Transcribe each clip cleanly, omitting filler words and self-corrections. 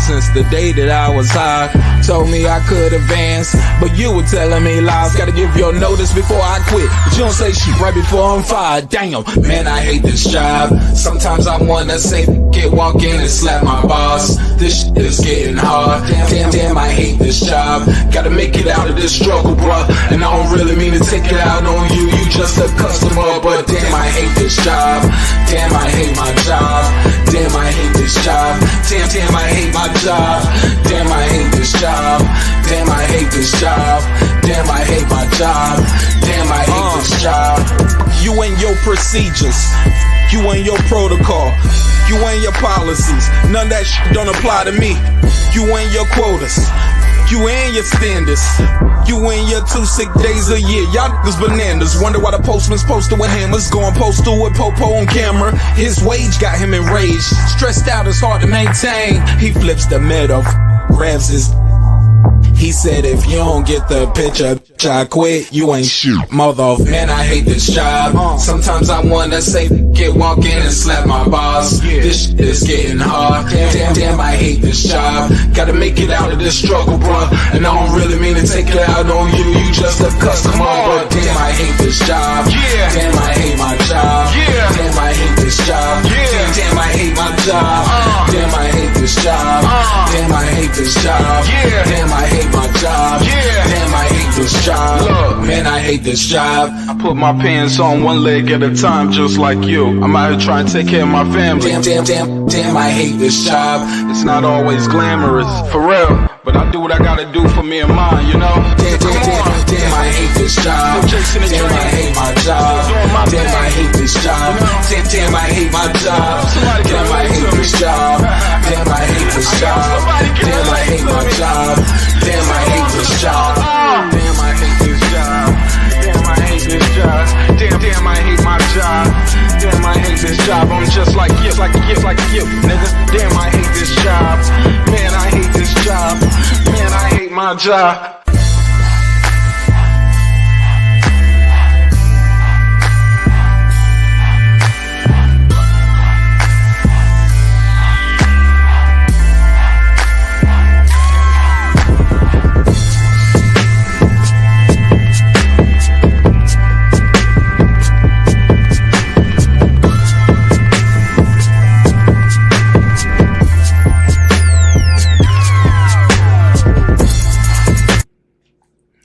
since the day that I was high. Told me I could advance, but you were telling me lies. Gotta give your notice before I quit, but you don't say shit right before I'm fired. Damn, man, I hate this job. Sometimes I wanna say, get walk in and slap my boss. This shit is getting hard. Damn, I hate this job. Gotta make it out of this struggle, bruh. And I don't really mean to take it out on you. You just a customer, but damn, I hate this job. Damn, I hate my job. Damn, I hate this job. Damn, I hate my job. Damn, I hate this job. Damn, I hate this job. Damn, I hate my job. Damn, I hate this job. You and your procedures. You and your protocol. You and your policies. None of that shit don't apply to me. You and your quotas. You and your standards. You and your 2 sick days a year. Y'all niggas bananas. Wonder why the postman's posted with hammers. Going postal with Popo on camera. His wage got him enraged. Stressed out, it's hard to maintain. He flips the middle, grabs his. He said, if you don't get the picture, I quit, you ain't shit, mother. Man, I hate this job. Sometimes I wanna say, get walk in and slap my boss. This shit is getting hard. Damn, I hate this job. Gotta make it out of this struggle, bruh. And I don't really mean to take it out on you. You just a customer, but damn, I hate this job. Damn, I hate my job. Damn, I hate this job. Damn, I hate my job. Damn, I hate this job. Damn, I hate this job. Damn, I hate my job. Damn, I hate this job. Look, man, I hate this job. I put my pants on one leg at a time, just like you. I'm out here trying to take care of my family. Damn, I hate this job. It's not always glamorous, for real, but I do what I gotta do for me and mine, you know? Damn, I hate this job. Damn, I hate my job. Damn, I hate this job. Damn, I hate my job. Damn, I hate this job. Damn, I hate this job. Damn, I hate my job. Damn, I hate this job. Damn, I hate this job. Damn, I hate this job. Damn, I hate my job. Damn, I hate this job. I'm just like you, nigga. Damn, I hate this job. Man, I hate this job. Man, I hate my job.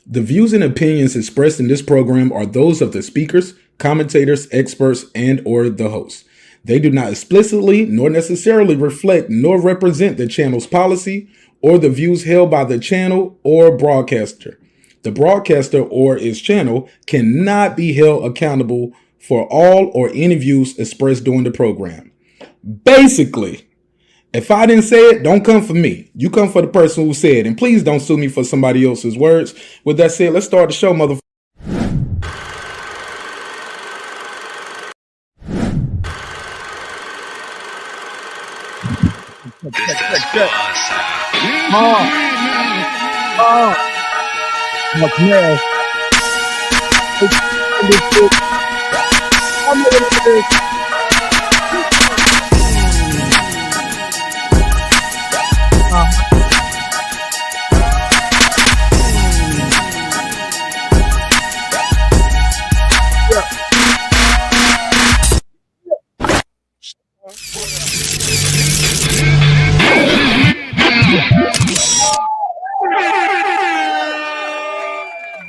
The views and opinions expressed in this program are those of the speakers, commentators, experts, and or the hosts. They do not explicitly nor necessarily reflect nor represent the channel's policy or the views held by the channel or broadcaster. The broadcaster or its channel cannot be held accountable for all or any views expressed during the program. Basically, if I didn't say it, don't come for me. You come for the person who said it. And please don't sue me for somebody else's words. With that said, let's start the show, motherfucker.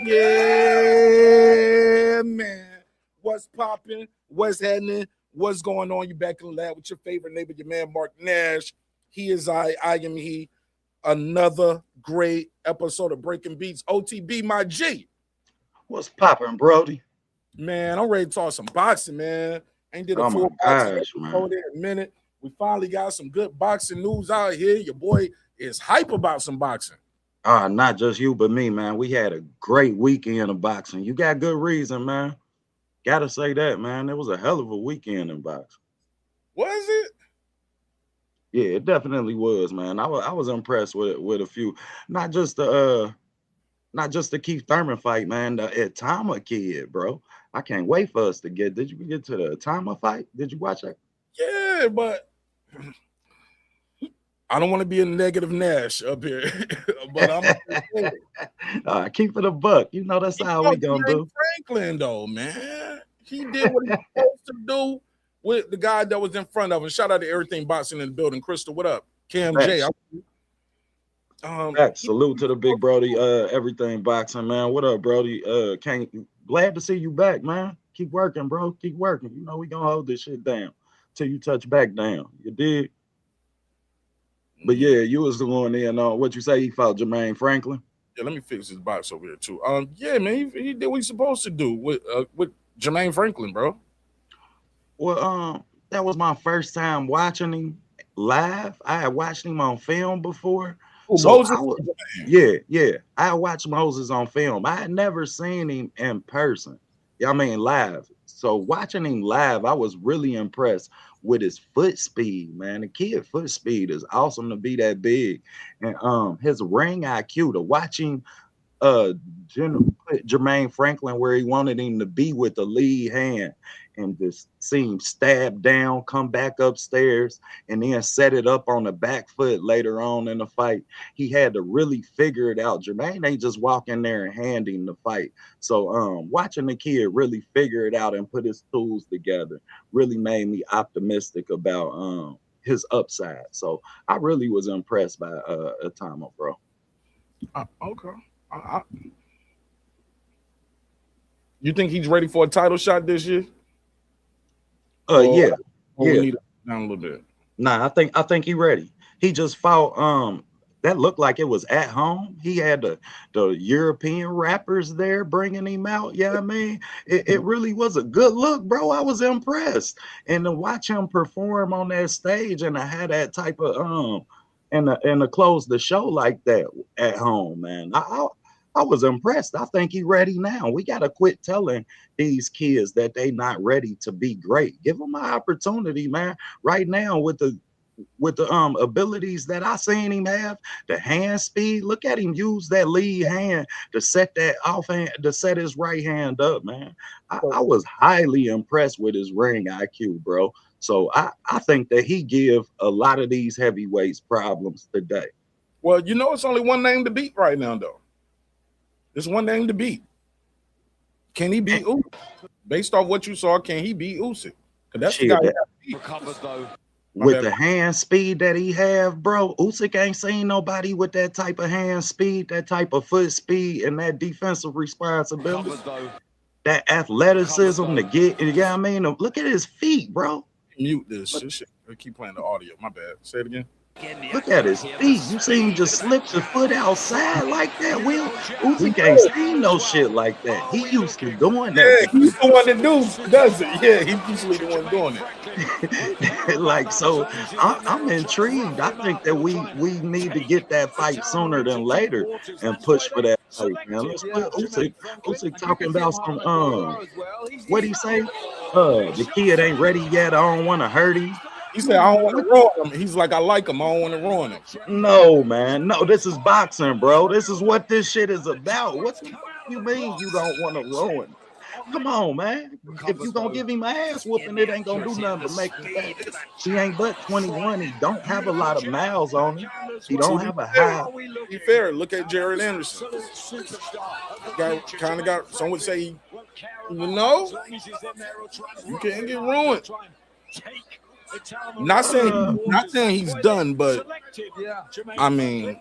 Yeah, man. What's popping? What's happening? What's going on? You back in the lab with your favorite neighbor, your man Marq Nash. He is I am he. Another great episode of Breaking Beats. OTB, my G. What's popping, Brody? Man, I'm ready to talk some boxing, man. Ain't did a full boxing episode in a minute. We finally got some good boxing news out here. Your boy is hype about some boxing. Not just you, but me, man. We had a great weekend of boxing. You got good reason, man. Gotta say that, man. It was a hell of a weekend in boxing. Was it? Yeah, it definitely was, man. I was impressed with a few, not just the Kieth Thurman fight, man. The Itama kid, bro. I can't wait for us to get. Did you get to the Itama fight? Did you watch that? Yeah, but I don't want to be a negative Nash up here, but I'm keep it a buck. You know that's how we gonna do. Franklin, though, man, he did what he was supposed to do with the guy that was in front of him. Shout out to Everything Boxing in the building. Crystal, what up? Cam J. Salute to the big Brody. Everything Boxing, man. What up, Brody? Glad to see you back, man. Keep working, bro. Keep working. You know we gonna hold this shit down till you touch back down. You dig? But yeah, you was the one in what you say he fought Jermaine Franklin. Yeah, let me fix this box over here too. Yeah, man, he did what he's supposed to do with Jermaine Franklin, bro. Well, that was my first time watching him live. I had watched him on film before. Oh, so Moses? I watched Moses on film. I had never seen him in person. I mean, live. So watching him live, I was really impressed with his foot speed, man. The kid foot speed is awesome to be that big. And his ring IQ, to watching Jermaine Franklin where he wanted him to be with the lead hand and just see him stab down, come back upstairs, and then set it up on the back foot later on in the fight. He had to really figure it out. Jermaine ain't just walk in there and hand him the fight. So watching the kid really figure it out and put his tools together really made me optimistic about his upside. So I really was impressed by Atama, bro. Okay. You think he's ready for a title shot this year? Yeah. We need to down a little bit. Nah, I think he ready. He just fought that looked like it was at home. He had the European rappers there bringing him out. Yeah, I mean, it really was a good look, bro. I was impressed. And to watch him perform on that stage and to have that type of and to close the show like that at home, man. I was impressed. I think he's ready now. We got to quit telling these kids that they not ready to be great. Give them an opportunity, man. Right now with the abilities that I seen him have, the hand speed. Look at him use that lead hand to set that off hand, to set his right hand up, man. I was highly impressed with his ring IQ, bro. So I think that he give a lot of these heavyweights problems today. Well, you know, it's only one name to beat right now, though. There's one name to beat. Can he beat Usyk? Based off what you saw, can he beat Usyk? That's the guy with the hand speed that he have, bro. Usyk ain't seen nobody with that type of hand speed, that type of foot speed, and that defensive responsibility, that athleticism to get. Yeah, I mean, look at his feet, bro. Mute this shit. Keep playing the audio. My bad. Say it again. Look at his feet. You see him just slip the foot outside like that, Will? Usyk ain't seen no shit like that. He used to doing that. Yeah, he's the one that does it. Yeah, he's usually the one doing it. Like, so I'm intrigued. I think that we need to get that fight sooner than later and push for that fight, man. Let's put Usyk talking about some what'd he say? The kid ain't ready yet. I don't want to hurt him. He said, I don't want to ruin him. He's like, I like him. I don't want to ruin him. No, man. No, this is boxing, bro. This is what this shit is about. What you mean you don't want to ruin him? Come on, man. If you going to give him an ass whooping, it ain't going to do nothing but make him fat. He ain't but 21. He don't have a lot of miles on him. He don't have a high. Be fair. Look at Jared Anderson. Some would say, you can't get ruined. Not saying he's done, but I mean,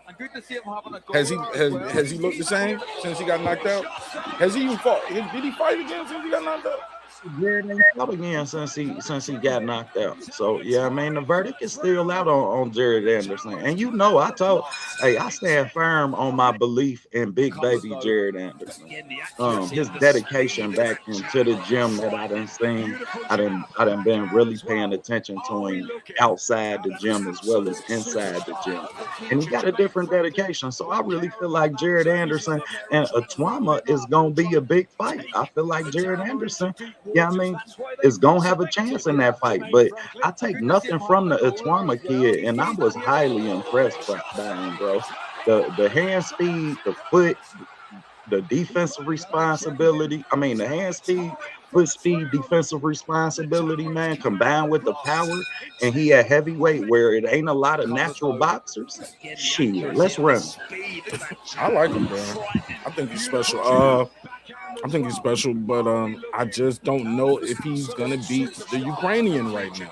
has he looked the same since he got knocked out? Has he even fought? Did he fight again since he got knocked out? Again since he got knocked out. So yeah, I mean the verdict is still out on Jared Anderson. And you know, I stand firm on my belief in big baby Jared Anderson. His dedication back into the gym that I done seen. I done been really paying attention to him outside the gym as well as inside the gym. And he got a different dedication. So I really feel like Jared Anderson and Atama is gonna be a big fight. I feel like Jared Anderson, yeah, I mean, is gonna have a chance in that fight, but I take nothing from the Atama kid, and I was highly impressed by him, bro. The hand speed, the foot, the defensive responsibility. I mean, the hand speed, foot speed, defensive responsibility, man, combined with the power, and he at heavyweight where it ain't a lot of natural boxers. Shit, let's run. I like him, bro. I think he's special. I think he's special, but I just don't know if he's gonna beat the Ukrainian right now.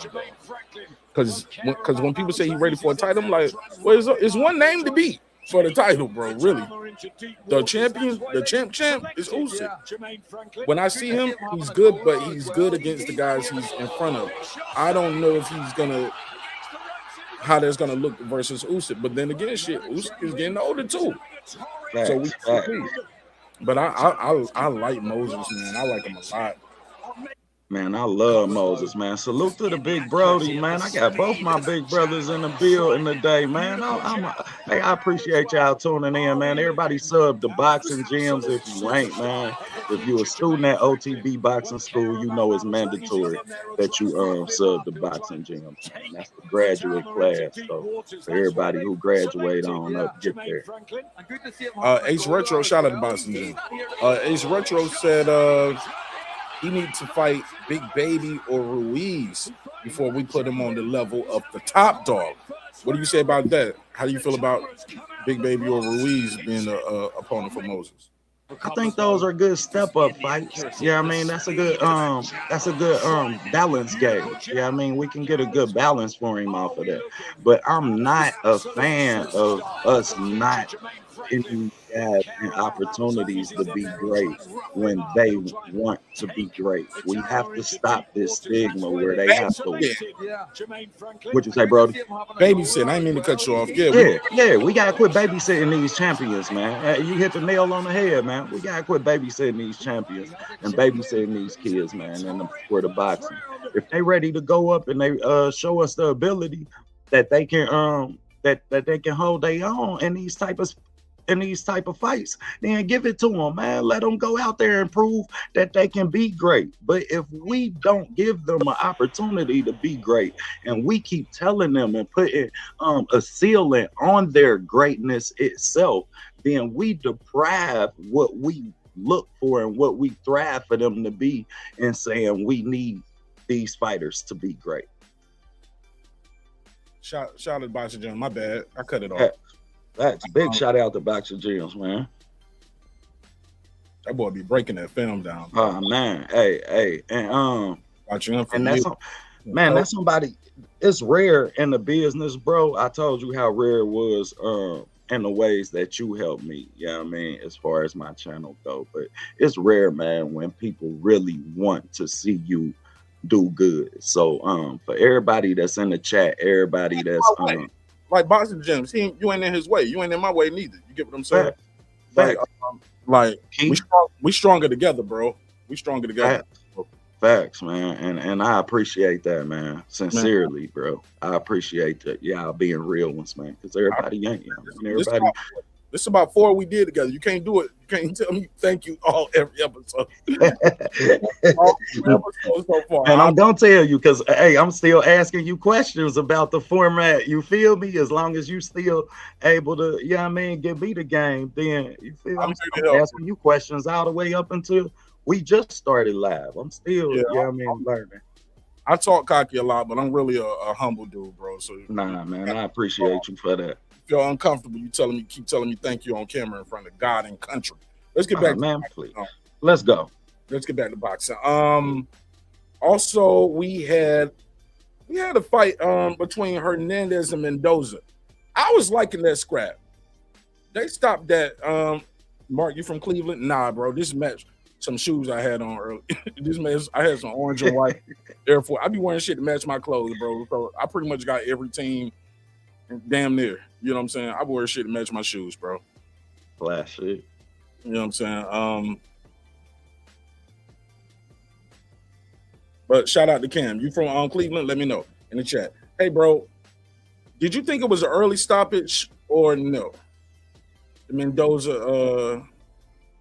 Because when people say he's ready for a title, I'm like, well, it's one name to beat for the title, bro. Really, the champ is Usyk. When I see him, he's good, but he's good against the guys he's in front of. I don't know if he's gonna how that's gonna look versus Usyk. But then again, shit, Usyk is getting older too. So we see. But I like Moses, man. I like him a lot. Man, I love Moses, man. Salute to the big Brody, man. I got both my big brothers in the building today, man. I appreciate y'all tuning in, man. Everybody sub the Boxing Gyms if you ain't, man. If you're a student at OTB Boxing School, you know it's mandatory that you sub the Boxing Gym. Man. That's the graduate class. So for everybody who graduate on up, get there. Ace Retro, shout out to Boxing Gym. Ace Retro said he needs to fight Big Baby or Ruiz before we put him on the level of the top dog. What do you say about that? How do you feel about Big Baby or Ruiz being an opponent for Moses? I think those are good step-up fights. Yeah, I mean that's a good balance game. Yeah, I mean we can get a good balance for him off of that. But I'm not a fan of us not giving guys and opportunities to be great when they want to be great. We have to stop this stigma where they have to win. What'd you say, Brody? Babysitting. I didn't mean to cut you off. Yeah, we gotta quit babysitting these champions, man. You hit the nail on the head, man. We gotta quit babysitting these champions and babysitting these kids, man. And for the boxing, if they ready to go up and they show us the ability that they can that they can hold their own in these type of fights, then give it to them, man. Let them go out there and prove that they can be great. But if we don't give them an opportunity to be great, and we keep telling them and putting a ceiling on their greatness itself, then we deprive what we look for and what we thrive for them to be, and saying we need these fighters to be great. Shout out to Boxing Gym. My bad, I cut it off. That's a big shout out to Boxing Gyms, man. That boy be breaking that film down. Oh man, hey, and that's somebody. It's rare in the business, bro. I told you how rare it was in the ways that you helped me. Yeah, you know what I mean, as far as my channel go, but it's rare, man, when people really want to see you do good. So for everybody that's in the chat, everybody that's like Boxing Gyms, you ain't in his way. You ain't in my way neither. You get what I'm saying? Like we stronger together, bro. We stronger together. Facts, man. And I appreciate that, man. Sincerely, bro. I appreciate that. Y'all being real ones, man. Because everybody ain't. Everybody. This is about 4 we did together. You can't do it. You can't tell me thank you every episode. So far. And I'm gonna tell you, because hey, I'm still asking you questions about the format. You feel me? As long as you still able to, you know what I mean, give me the game, then you feel I'm asking you questions all the way up until we just started live. I'm still, you know what I mean, learning. I talk cocky a lot, but I'm really a humble dude, bro. So nah, man, I appreciate you for that. Feel uncomfortable, keep telling me thank you on camera in front of God and country. Let's get back to please. Let's go. Let's get back to boxing. Also we had a fight between Hernandez and Mendoza. I was liking that scrap. They stopped that. Mark, you from Cleveland? Nah, bro. This match, some shoes I had on early. This match, I had some orange and white Air Force. I be wearing shit to match my clothes, bro. So I pretty much got every team damn near. You know what I'm saying? I wear shit to match my shoes, bro. Flash shit. You know what I'm saying? But shout out to Cam. You from Cleveland? Let me know in the chat. Hey, bro, did you think it was an early stoppage or no? The Mendoza,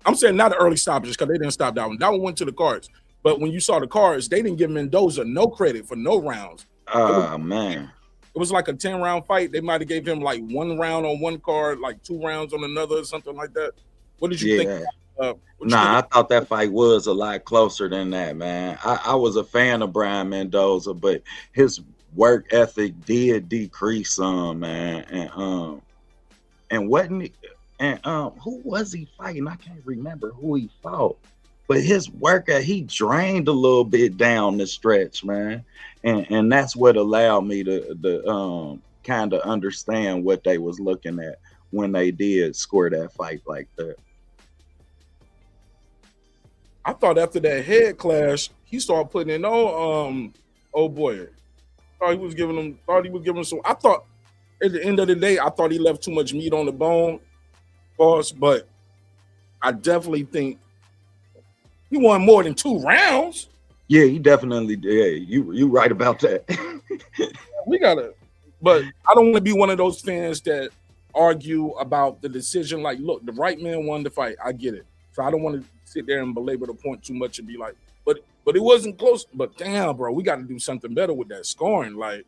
I'm saying not an early stoppage because they didn't stop that one. That one went to the cards. But when you saw the cards, they didn't give Mendoza no credit for no rounds. Man. It was like a 10-round fight. They might have gave him like 1 round on one card, like 2 rounds on another, or something like that. What did you think Nah, I thought that fight was a lot closer than that, man. I was a fan of Brian Mendoza, but his work ethic did decrease some, man. And wasn't he, and who was he fighting? I can't remember who he fought, but his work he drained a little bit down the stretch, man. And that's what allowed me to kind of understand what they was looking at when they did score that fight like that. I thought after that head clash, he started putting in oh boy. Thought he was giving him some. I thought at the end of the day, I thought he left too much meat on the bone, boss. But I definitely think he won more than 2 rounds. Yeah, he definitely did. You right about that. We gotta, but I don't want to be one of those fans that argue about the decision. Like, look, the right man won the fight. I get it. So I don't want to sit there and belabor the point too much and be like, but it wasn't close. But damn, bro, we got to do something better with that scoring. Like,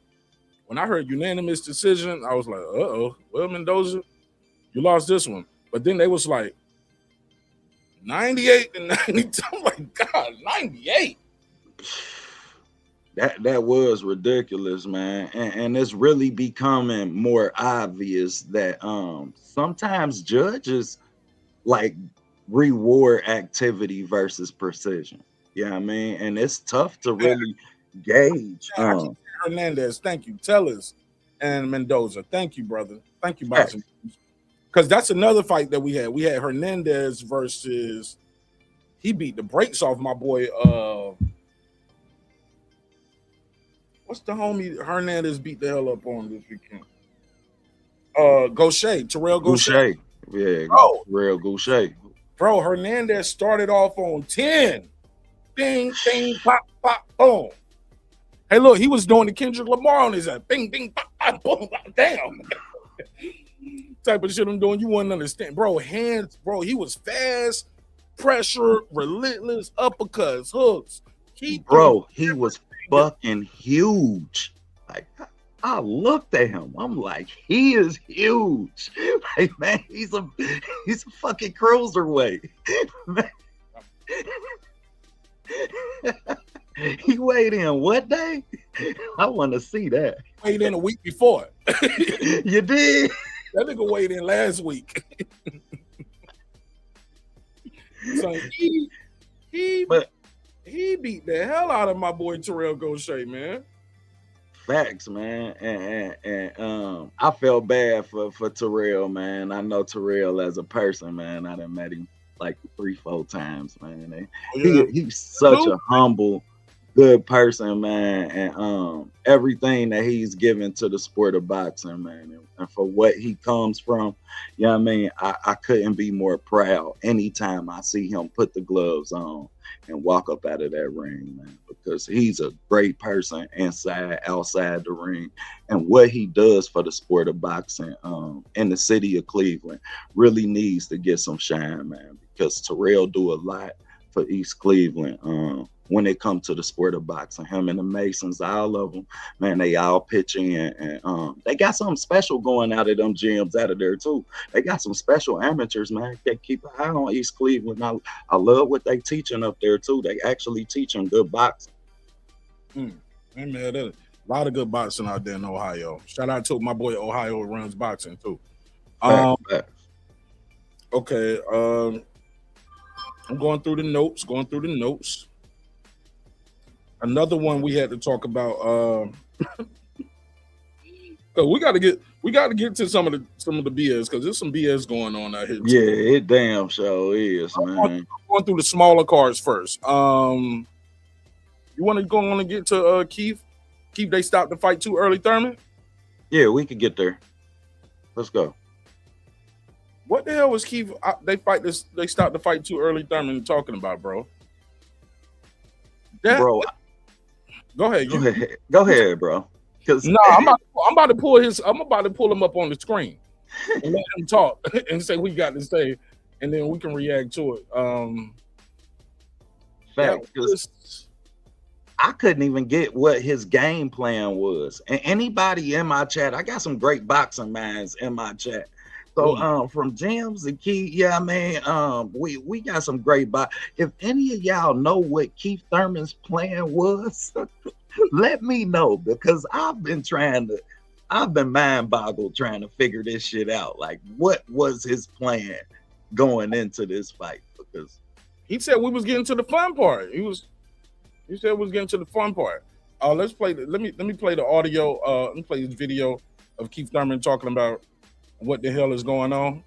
when I heard unanimous decision, I was like, uh-oh, well, Mendoza, you lost this one. But then they was like 98 and 92. I'm like, God, 98. That was ridiculous, man. And it's really becoming more obvious that sometimes judges like reward activity versus precision. Yeah, you know what I mean, and it's tough to really gauge. Hernandez, thank you. Tellers and Mendoza, thank you, brother. Thank you, boxing. Because that's another fight that we had. We had Hernandez versus. He beat the brakes off my boy. What's the homie Hernandez beat the hell up on this weekend? Gaucher, Terrell Gaucher. Yeah, bro. Terrell Gaucher. Bro, Hernandez started off on 10. Ding, ding, pop, pop, boom. Hey, look, he was doing the Kendrick Lamar on his head. Bing, bing, pop, pop, boom, damn. Type of shit I'm doing, you wouldn't understand. Bro, hands, bro, he was fast, pressure, relentless, uppercuts, hooks. He was fucking huge. Like, I looked at him. I'm like, he is huge. Like, man, he's a fucking cruiserweight. He weighed in what day? I want to see that. Weighed in a week before. You did? That nigga weighed in last week. So he beat the hell out of my boy Terrell Gaucher, man. Facts, man. And I felt bad for Terrell, man. I know Terrell as a person, man. I done met him like 3-4 times, man. He's such a humble, good person, man. And everything that he's given to the sport of boxing, man. And for what he comes from, you know what I mean? I couldn't be more proud anytime I see him put the gloves on and walk up out of that ring, man, because he's a great person inside, outside the ring. And what he does for the sport of boxing in the city of Cleveland really needs to get some shine, man, because Terrell do a lot for East Cleveland when it comes to the sport of boxing. Him and the Masons, all of them, man, they all pitch in. And they got something special going out of them gyms out of there, too. They got some special amateurs, man. They keep an eye on East Cleveland. I love what they teaching up there, too. They actually teaching good boxing. Hey, man, there's a lot of good boxing out there in Ohio. Shout out to my boy Ohio runs boxing, too. Okay, I'm going through the notes. Another one we had to talk about. We got to get to some of the BS, because there's some BS going on out here. Yeah, it damn sure is, man. I'm going through the smaller cards first. You want to go on and get to Kieth? Kieth, they stopped the fight too early, Thurman? Yeah, we could get there. Let's go. What the hell was Kieth? They stopped the fight too early, Thurman, talking about, bro? Bro, go ahead. Go ahead, bro. No, I'm about to pull him up on the screen and let him talk and say what he got to say, and then we can react to it. Fact, because I couldn't even get what his game plan was. And anybody in my chat, I got some great boxing minds in my chat. So from James and Keith, yeah, man, we got some great if any of y'all know what Kieth Thurman's plan was, let me know, because I've been mind boggled trying to figure this shit out. Like, what was his plan going into this fight? Because he said we was getting to the fun part. He said we was getting to the fun part. Let's play let me play the audio. Let me play this video of Kieth Thurman talking about what the hell is going on,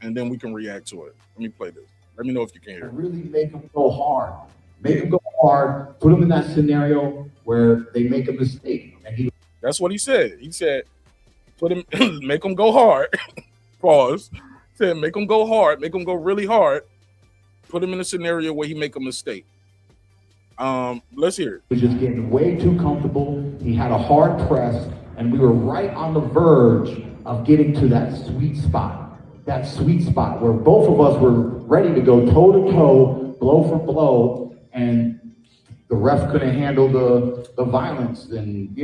and then we can react to it. Let me play this. Let me know if you can hear it. Really make them go hard. Make them go hard. Put them in that scenario where they make a mistake. And that's what he said. He said, put him, make them go hard. Pause. Said, make them go hard. Make them go really hard. Put him in a scenario where he make a mistake. Let's hear it. He was just getting way too comfortable. He had a hard press, and we were right on the verge of getting to that sweet spot where both of us were ready to go toe to toe, blow for blow, and the ref couldn't handle the violence and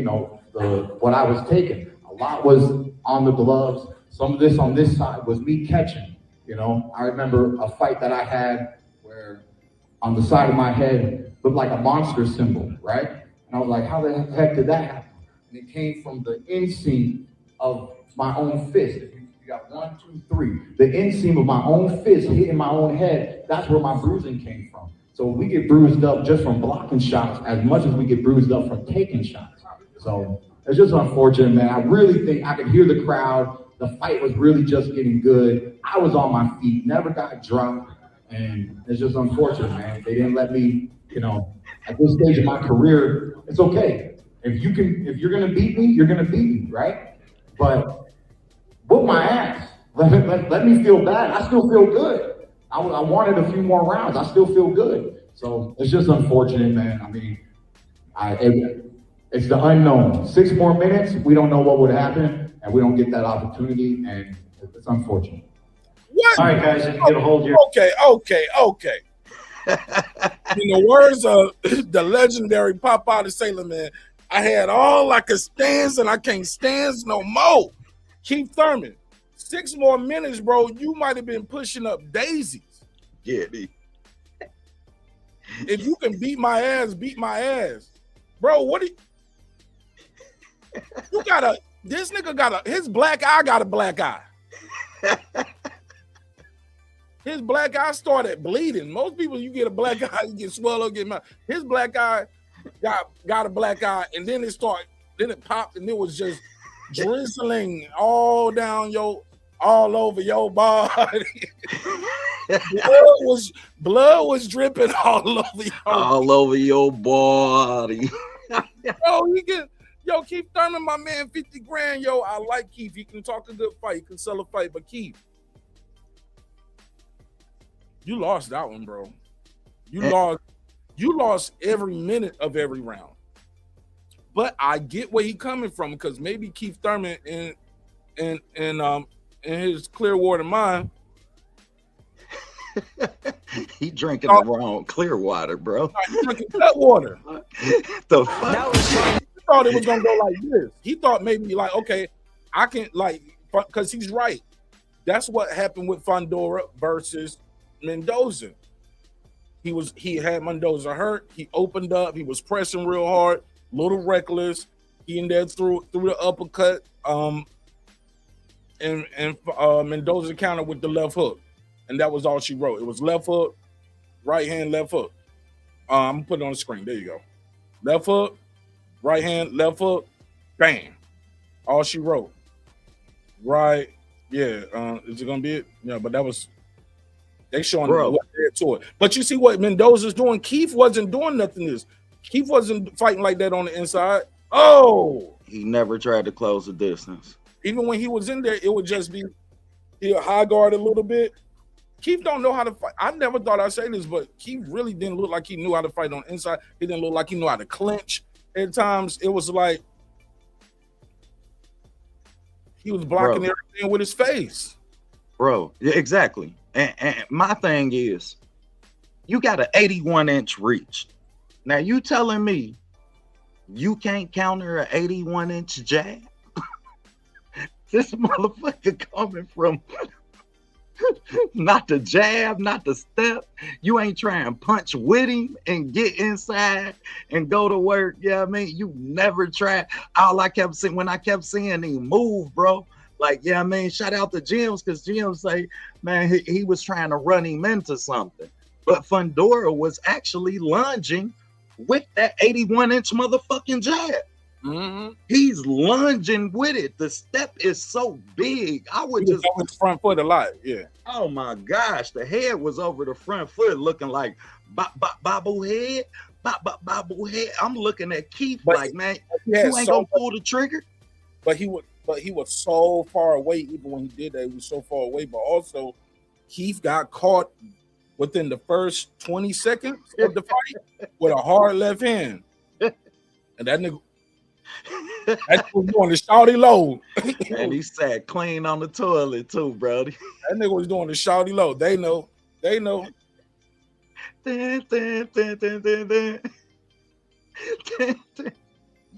what I was taking. A lot was on the gloves. Some of this on this side was me catching. I remember a fight that I had where on the side of my head looked like a monster symbol, right? And I was like, how the heck did that happen? And it came from the inseam of my own fist. You got 1, 2, 3. The inseam of my own fist hitting my own head, that's where my bruising came from. So we get bruised up just from blocking shots as much as we get bruised up from taking shots. So it's just unfortunate, man. I really think I could hear the crowd. The fight was really just getting good. I was on my feet, never got dropped. And it's just unfortunate, man. They didn't let me, at this stage of my career, it's okay. If you're gonna beat me, you're gonna beat me, right? But whoop my ass. Let me feel bad. I still feel good. I wanted a few more rounds. I still feel good. So it's just unfortunate, man. I mean, it's the unknown. 6 more minutes, we don't know what would happen, and we don't get that opportunity, and it's unfortunate. What? All right, guys, if you get a hold your... Okay. In the words of the legendary Pop Out of Sailor Man, I had all I could stand, and I can't stand no more. Kieth Thurman, 6 more minutes, bro. You might have been pushing up daisies. Yeah, B. If you can beat my ass, bro. What do you got? This nigga got his black eye got a black eye. His black eye started bleeding. Most people, you get a black eye, you get swelled, get mad. His black eye got a black eye, and then it popped, and it was just drizzling all over your body. blood was dripping all over your body. Kieth Thurman, my man, 50 grand. I like Keith. He can talk a good fight. He can sell a fight, but Keith, you lost that one, bro. You lost every minute of every round. But I get where he coming from, because maybe Kieth Thurman in his Clearwater mind, he drinking the wrong Clearwater, bro. He drinking cut water. The fuck? He thought it was gonna go like this. He thought maybe like, okay, I can because he's right. That's what happened with Fundora versus Mendoza. He had Mendoza hurt. He opened up. He was pressing real hard, little reckless. He in there threw the uppercut. And Mendoza countered with the left hook, and that was all she wrote. It was left hook, right hand, left hook. I'm gonna put it on the screen. There you go. Left hook, right hand, left hook, bam. All she wrote. Right. Yeah. Is it gonna be it? Yeah, but that was they showing what they're to it. But you see what Mendoza's doing. Keith wasn't doing nothing. Keith wasn't fighting like that on the inside. Oh, he never tried to close the distance. Even when he was in there, it would just be he'll high guard a little bit. Keith don't know how to fight. I never thought I'd say this, but Keith really didn't look like he knew how to fight on the inside. He didn't look like he knew how to clinch. At times, it was like he was blocking everything with his face. Bro, yeah, exactly. And my thing is, you got an 81-inch reach. Now, you telling me you can't counter an 81-inch jab? This motherfucker coming from not the jab, not the step. You ain't trying to punch with him and get inside and go to work. Yeah, I mean, you never tried. All I kept seeing when I kept seeing him move, bro. Like, yeah, I mean, shout out to Jims because Jims say, man, he was trying to run him into something. But Fundora was actually lunging with that 81-inch motherfucking jab. Mm-hmm. He's lunging with it. The step is so big. I would just on his front foot a lot. Yeah. Oh my gosh, the head was over the front foot, looking like Babu head, Babu head. I'm looking at Kieth like, man, you ain't gonna pull the trigger. But he was so far away. Even when he did that, he was so far away. But also, Kieth got caught within the first 20 seconds of the fight with a hard left hand, and that nigga. That was doing the shawty low. And he sat clean on the toilet too, bro. That nigga was doing the shawty low. They know.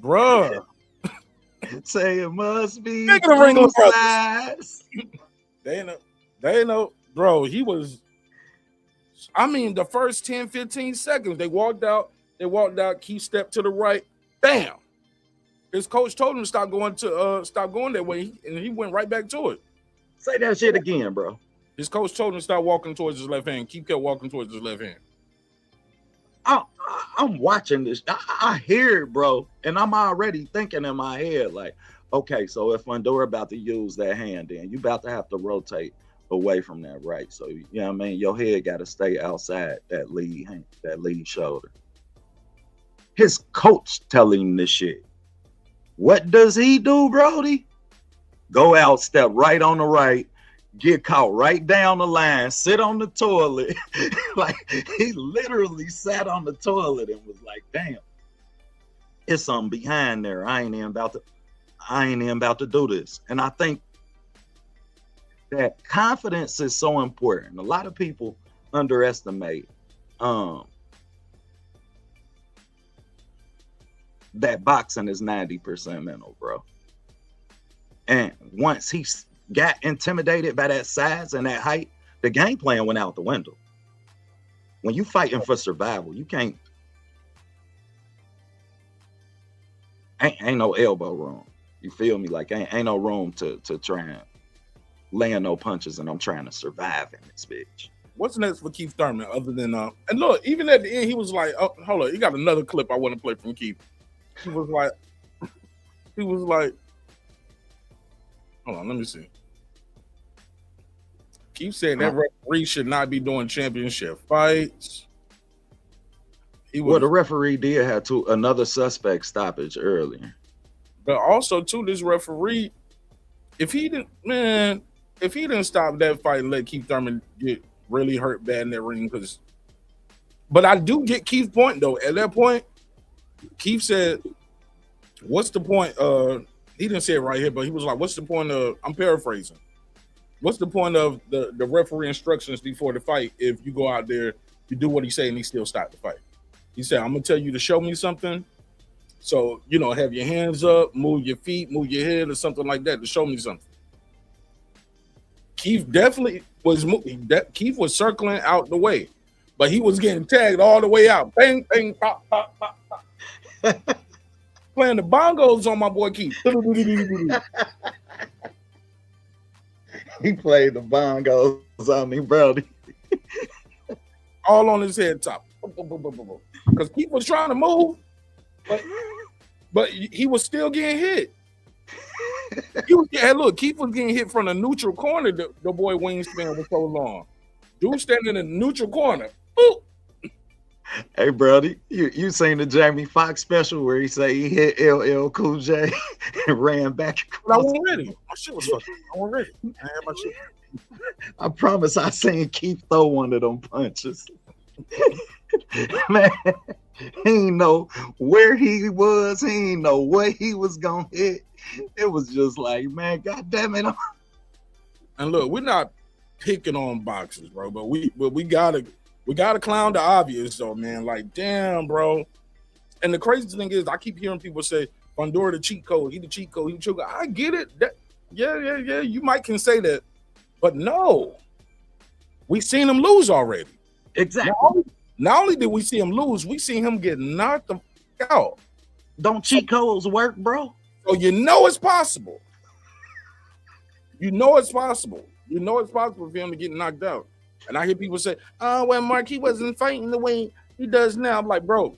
Bruh. Say it must be the size. They know. Bro, he was. I mean, the first 10, 15 seconds, they walked out. Keith stepped to the right. Bam. His coach told him to stop going that way, and he went right back to it. Say that shit again, bro. His coach told him to stop walking towards his left hand. Keith kept walking towards his left hand. I'm watching this. I hear it, bro, and I'm already thinking in my head like, okay, so if Fundora about to use that hand, then you about to have to rotate away from that right. So you know what I mean? Your head got to stay outside that lead hand, that lead shoulder. His coach telling him this shit. What does he do, Brody? Go out, step right on the right, get caught right down the line, sit on the toilet. Like, he literally sat on the toilet and was like, damn, it's something behind there. I ain't even about to do this. And I think that confidence is so important. A lot of people underestimate that boxing is 90% mental, bro. And once he got intimidated by that size and that height, the game plan went out the window. When you fighting for survival, you can't. Ain't no elbow room. You feel me? Like ain't no room to try and land no punches, and I'm trying to survive in this bitch. What's next for Kieth Thurman other than and look, even at the end, he was like, oh, hold on, you got another clip I want to play from Kieth. He was like, hold on, let me see. Keith said that referee should not be doing championship fights. Well, the referee did have another suspect stoppage earlier. But also, too, this referee, if he didn't stop that fight and let Kieth Thurman get really hurt bad in that ring, but I do get Keith's point, though. At that point, Keith said, what's the point? He didn't say it right here, but he was like, what's the point of, I'm paraphrasing, what's the point of the referee instructions before the fight if you go out there, you do what he said, and he still stopped the fight? He said, I'm going to tell you to show me something. So, have your hands up, move your feet, move your head or something like that to show me something. Keith definitely was moving. Keith was circling out the way, but he was getting tagged all the way out. Bang, bang, pop, pop, pop, pop. Playing the bongos on my boy Keith. He played the bongos on me, Brody. All on his head top. Because Keith was trying to move, but he was still getting hit. Keith was getting hit from the neutral corner. The boy wingspan was so long. Dude standing in the neutral corner. Ooh. Hey, Brody, you seen the Jamie Foxx special where he say he hit LL Cool J and ran back across? I wasn't ready. My shit was fucking. I wasn't ready. I had my shit. I promise I seen Keith throw one of them punches. Man, he ain't know where he was. He ain't know what he was gonna hit. It was just like, man, God damn it. And look, we're not picking on boxers, bro, but we gotta clown the obvious though, man. Like, damn, bro. And the crazy thing is, I keep hearing people say, Fundora the cheat code. He the cheat code. He the cheat code. I get it. Yeah. You might can say that, but no, we seen him lose already. Exactly. Not only did we see him lose, we seen him get knocked the fuck out. Don't cheat codes work, bro? So you know it's possible. You know it's possible. You know it's possible for him to get knocked out. And I hear people say, "Oh, well, Mark, he wasn't fighting the way he does now." I'm like, bro,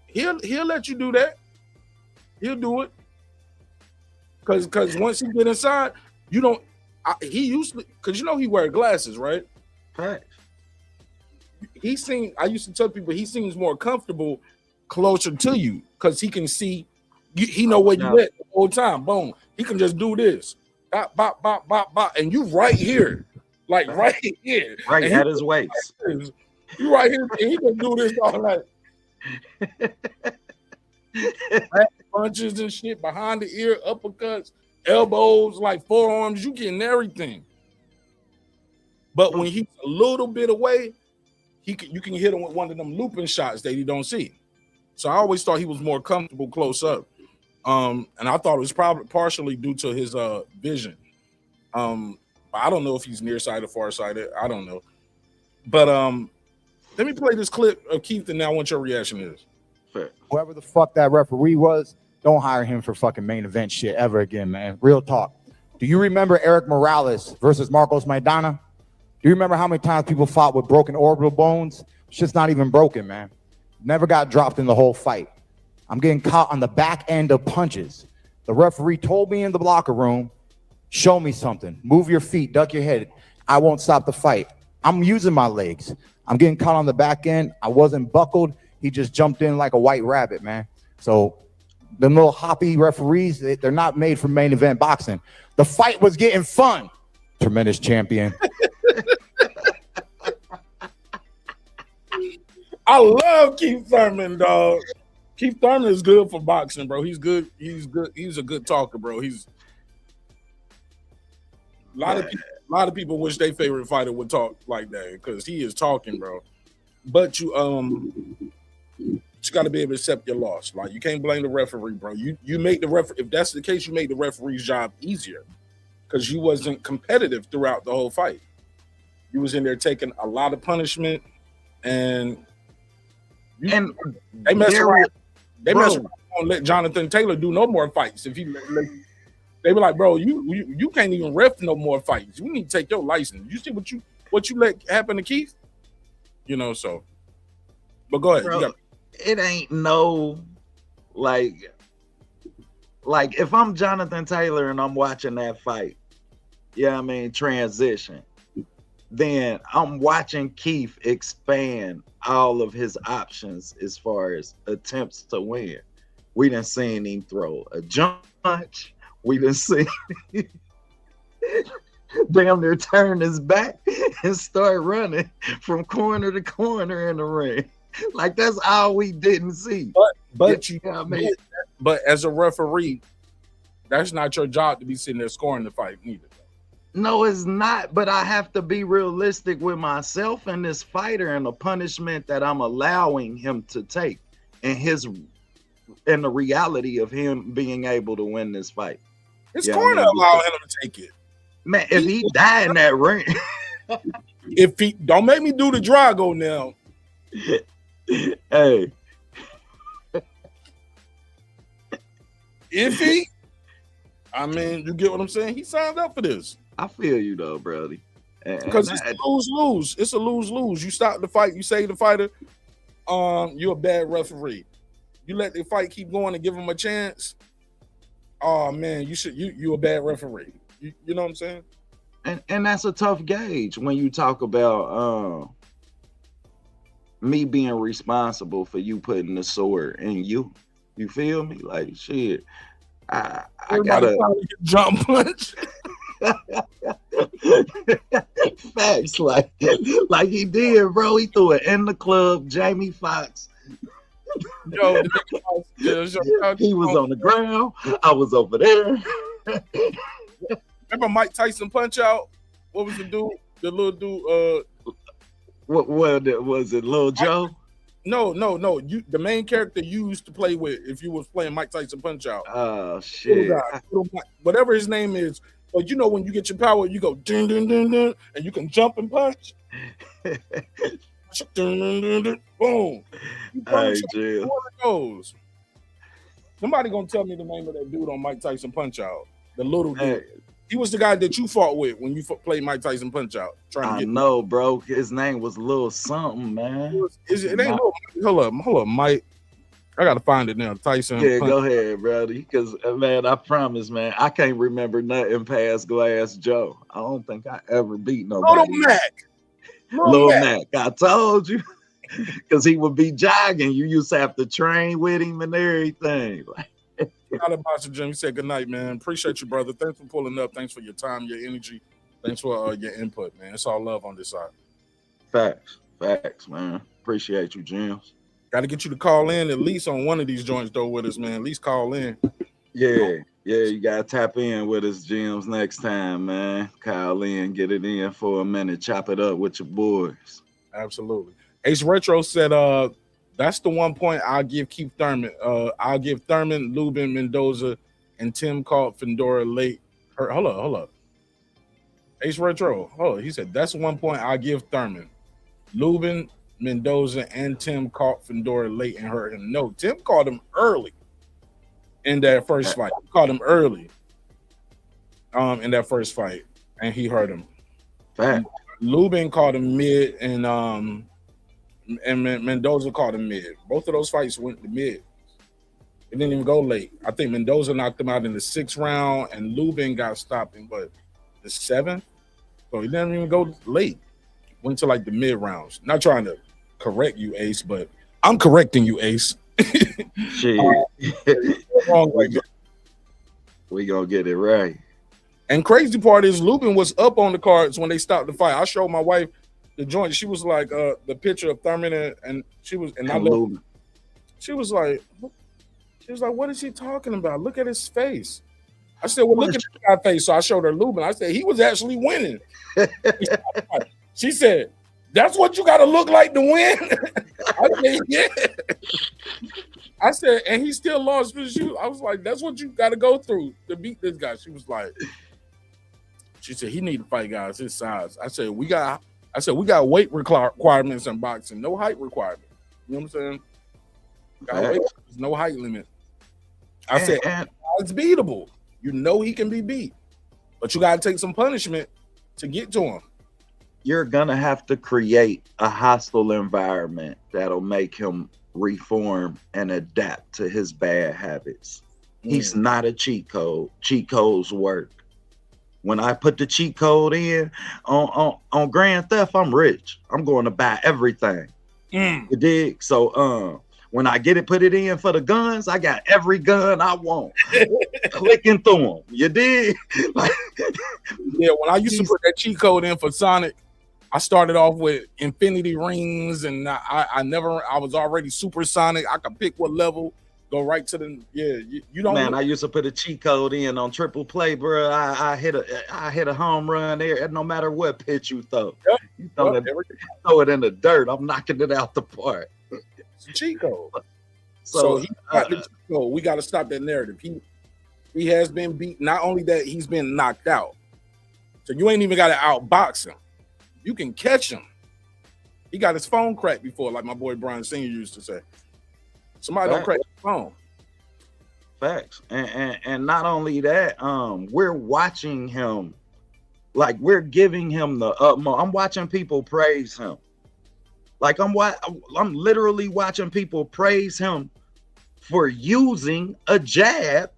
he'll let you do that. He'll do it. Cause once he get inside, you don't. He used to, cause you know he wear glasses, right? Right. I used to tell people he seems more comfortable closer to you because he can see. He know where you at the whole time. Boom. He can just do this. Bop, bop, bop, bop, bop, and you right here, like right here, right and at his waist. You right here, and he can do this all night. Punches and shit behind the ear, uppercuts, elbows, like forearms. You getting everything. But when he's a little bit away, you can hit him with one of them looping shots that he don't see. So I always thought he was more comfortable close up. And I thought it was probably partially due to his vision. But I don't know if he's nearsighted or farsighted. I don't know. But let me play this clip of Kieth, and now I want your reaction is. Whoever the fuck that referee was, don't hire him for fucking main event shit ever again, man. Real talk. Do you remember Eric Morales versus Marcos Maidana? Do you remember how many times people fought with broken orbital bones? Shit's not even broken, man. Never got dropped in the whole fight. I'm getting caught on the back end of punches. The referee told me in the locker room, show me something. Move your feet, duck your head. I won't stop the fight. I'm using my legs. I'm getting caught on the back end. I wasn't buckled. He just jumped in like a white rabbit, man. So them little hoppy referees, they're not made for main event boxing. The fight was getting fun. Tremendous champion. I love Kieth Thurman, dog. Kieth Thurman is good for boxing, bro. He's good. He's good. He's a good talker, bro. He's a lot of people wish their favorite fighter would talk like that because he is talking, bro. But you got to be able to accept your loss. Like you can't blame the referee, bro. You make the referee. If that's the case, you make the referee's job easier because you wasn't competitive throughout the whole fight. You was in there taking a lot of punishment, and they mess around. They mess around and let Jonathan Taylor do no more fights. If he, they were like, bro, you can't even ref no more fights. You need to take your license. You see what you let happen to Kieth? You know, so. But go ahead. Bro, it ain't no like if I'm Jonathan Taylor and I'm watching that fight, I mean, transition, then I'm watching Kieth expand all of his options as far as attempts to win. We done seen him throw a jump punch. We done seen damn near turn his back and start running from corner to corner in the ring. Like that's all we didn't see. But you know what I mean? But as a referee, that's not your job to be sitting there scoring the fight either. No, it's not. But I have to be realistic with myself and this fighter and the punishment that I'm allowing him to take, and the reality of him being able to win this fight. His corner allowing him to take it. Man, if he died in that ring, if he don't make me do the Drago now. Hey. If he, I mean, you get what I'm saying? He signed up for this. I feel you though, Brody. Because it's a lose-lose. It's a lose-lose. You stop the fight, you save the fighter, you're a bad referee. You let the fight keep going and give him a chance. Oh man, you a bad referee. You know what I'm saying? And that's a tough gauge when you talk about me being responsible for you putting the sword in you. You feel me? Like shit. I gotta jump punch. Facts, like he did, bro. He threw it in the club. Jamie Foxx. Yo, he was on the ground. I was over there. Remember Mike Tyson punch out? What was the dude? The little dude. What was it? Lil Joe? No. You, the main character you used to play with if you was playing Mike Tyson Punch Out. Oh Little shit. guy, whatever his name is. But you know when you get your power, you go dun dun dun dun, and you can jump and punch. Dun, dun, dun, dun, boom. You Hey, punch Jill. out, it goes. Somebody gonna tell me the name of that dude on Mike Tyson Punch Out. The little dude. Hey, He was the guy that you fought with when you played Mike Tyson Punch Out. Trying to I get know, bro. His name was Lil something, man. It ain't no. Hold up, Mike. I gotta find it now. Tyson. Yeah, Punch. go ahead, brother. Because man, I promise, man, I can't remember nothing past Glass Joe. I don't think I ever beat nobody. Little Mac. Lil Mac. I told you. Because he would be jogging. You used to have to train with him and everything. Not about you, Jim. You said good night, man. Appreciate you, brother. Thanks for pulling up. Thanks for your time, your energy. Thanks for your input, man. It's all love on this side. Facts, man. Appreciate you, James. Got to get you to call in at least on one of these joints, though, with us, man. At least call in. Yeah, you gotta tap in with us, James, next time, man. Call in, get it in for a minute, chop it up with your boys. Absolutely. Ace Retro said, that's the 1 point I'll give Kieth Thurman. I'll give Thurman, Lubin, Mendoza, and Tim called Fundora late. Hold up. Ace Retro. Oh, he said that's 1 point I'll give Thurman. Lubin, Mendoza, and Tim caught Fundora late and hurt him. No, Tim caught him early in that first fight. He caught him early in that first fight, and he hurt him. Fact. Lubin caught him mid, and Mendoza caught him mid. Both of those fights went to mid. It didn't even go late. I think Mendoza knocked him out in the 6th round, and Lubin got stopped in the 7th. So he didn't even go late. Went to like the mid rounds. Not trying to correct you, Ace, but I'm correcting you, Ace. Shit. We gonna get it right. And crazy part is Lubin was up on the cards when they stopped the fight. I showed my wife the joint. She was like the picture of Thurman, and she was she was like, what is he talking about? Look at his face. I said, well, look at that face. So I showed her Lubin. I said, he was actually winning. She said, that's what you got to look like to win? I said, yeah. I said, and he still lost. I was like, that's what you got to go through to beat this guy. She was like, she said, he need to fight guys his size. I said, we got weight requirements in boxing, no height requirement. You know what I'm saying? There's no height limit. I said, it's beatable. You know he can be beat, but you got to take some punishment to get to him. You're gonna have to create a hostile environment that'll make him reform and adapt to his bad habits. He's not a cheat code. Cheat codes work. When I put the cheat code in on Grand Theft, I'm rich. I'm going to buy everything. You dig? So when I put it in for the guns, I got every gun I want. Clicking through them. You dig? Yeah, when I used to put that cheat code in for Sonic, I started off with infinity rings, and I was already supersonic. I could pick what level, go right to the you don't. Man, I used to put a cheat code in on triple play, bro. I hit a home run there, and no matter what pitch you throw, you throw it in the dirt. I'm knocking it out the park. It's a cheat code. So he got the cheat code. We got to stop that narrative. He has been beat. Not only that, he's been knocked out. So you ain't even got to outbox him. You can catch him. He got his phone cracked before, like my boy Brian Sr. used to say. Somebody don't crack his phone. Facts. And not only that, we're watching him, like we're giving him the utmost. I'm watching people praise him. Like I'm literally watching people praise him for using a jab.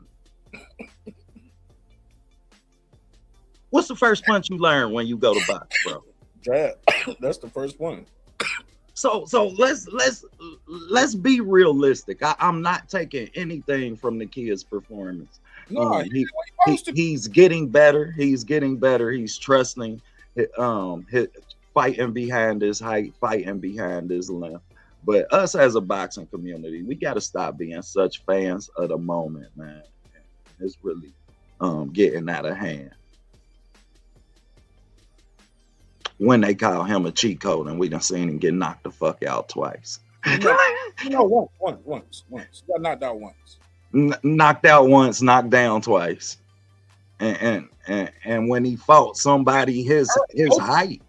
What's the first punch you learn when you go to box, bro? Jab. That's the first one. So let's be realistic. I'm not taking anything from the kid's performance. No, he's getting better. He's getting better. He's trusting, fighting behind his height, fighting behind his length. But us as a boxing community, we got to stop being such fans of the moment, man. It's really getting out of hand. When they call him a cheat code, and we done seen him get knocked the fuck out twice. Once. You got knocked out once. Knocked out once, knocked down twice. And when he fought somebody his height.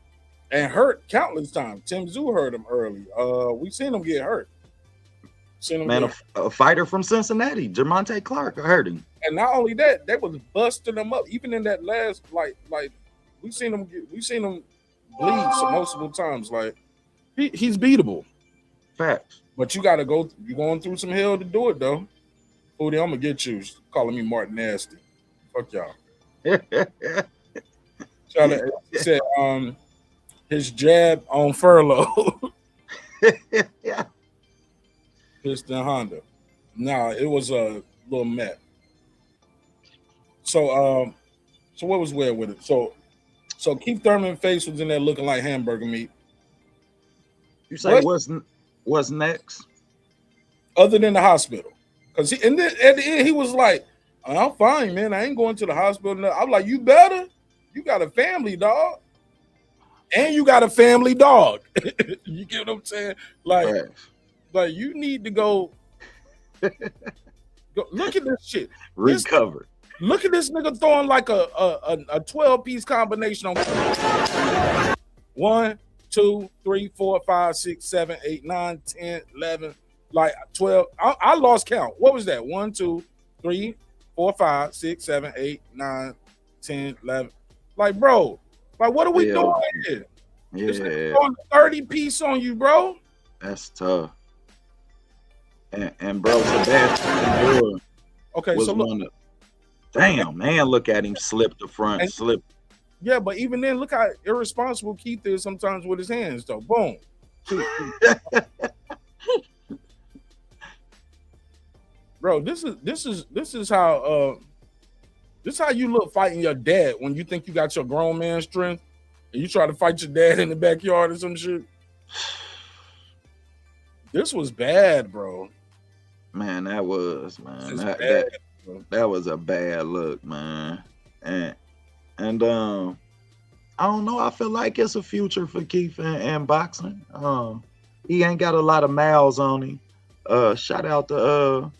And hurt countless times. Tim Tszyu hurt him early. We seen him get hurt. A fighter from Cincinnati, Jermonte Clark, hurt him. And not only that, they was busting him up. Even in that last, like we seen him bleed multiple times. Like he's beatable. Facts. But you gotta go. You're going through some hell to do it though. Foodie, I'm gonna get you calling me Mark Nasty. Fuck y'all. Charlo said his jab on furlough. Yeah. Piston Honda. Nah, it was a little Matt. So what was weird with it? So Kieth Thurman's face was in there looking like hamburger meat. You say what's next? Other than the hospital, because at the end he was like, "I'm fine, man. I ain't going to the hospital." I'm like, "You better. You got a family, dog, and you got a family dog." You get what I'm saying? Like you need to go look at this shit. Recover. Look at this nigga throwing like a 12-piece combination on 1, 2, 3, 4, 5, 6, 7, 8, 9, 10, 11, like 12. I lost count. What was that? 1, 2, 3, 4, 5, 6, 7, 8, 9, 10, 11. Like, bro, like what are we doing here? Yeah. This nigga throwing a 30-piece on you, bro. That's tough. And bro, Sebastian okay, so look. Damn, man, look at him slip the front, slip. Yeah, but even then, look how irresponsible Kieth is sometimes with his hands, though. Boom. Bro, this is how you look fighting your dad when you think you got your grown man strength and you try to fight your dad in the backyard or some shit. This was bad, bro. Man, that was, man. That was a bad look, man. And I don't know. I feel like it's a future for Kieth and boxing. He ain't got a lot of miles on him. Shout out to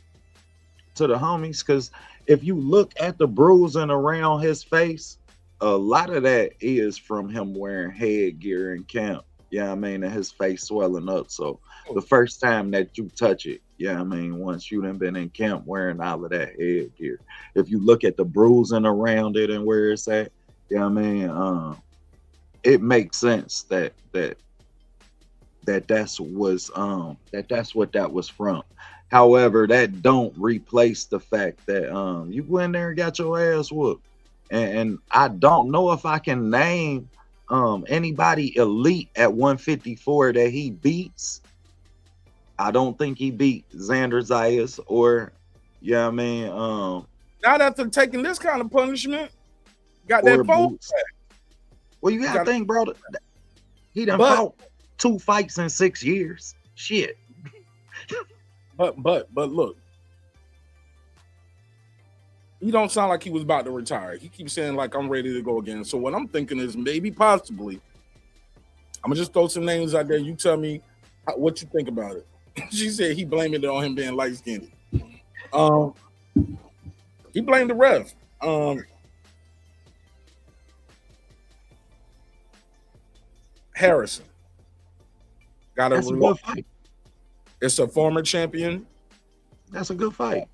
the homies, because if you look at the bruising around his face, a lot of that is from him wearing headgear in camp. Yeah, I mean, and his face swelling up. So the first time that you touch it, yeah, I mean, once you done been in camp wearing all of that headgear, if you look at the bruising around it and where it's at, yeah, I mean, it makes sense that that's what that was from. However, that don't replace the fact that you went in there and got your ass whooped, and I don't know if I can name anybody elite at 154 that he beats. I don't think he beat Xander Zayas or, yeah, I mean, not after taking this kind of punishment, got that phone. Well, you gotta think, bro. He done fought 2 fights in 6 years. Shit. But look, he don't sound like he was about to retire. He keeps saying like, I'm ready to go again. So what I'm thinking is maybe possibly, I'm gonna just throw some names out there. You tell me what you think about it. She said he blamed it on him being light skinned. He blamed the ref. Harrison got a good fight. It's a former champion. That's a good fight.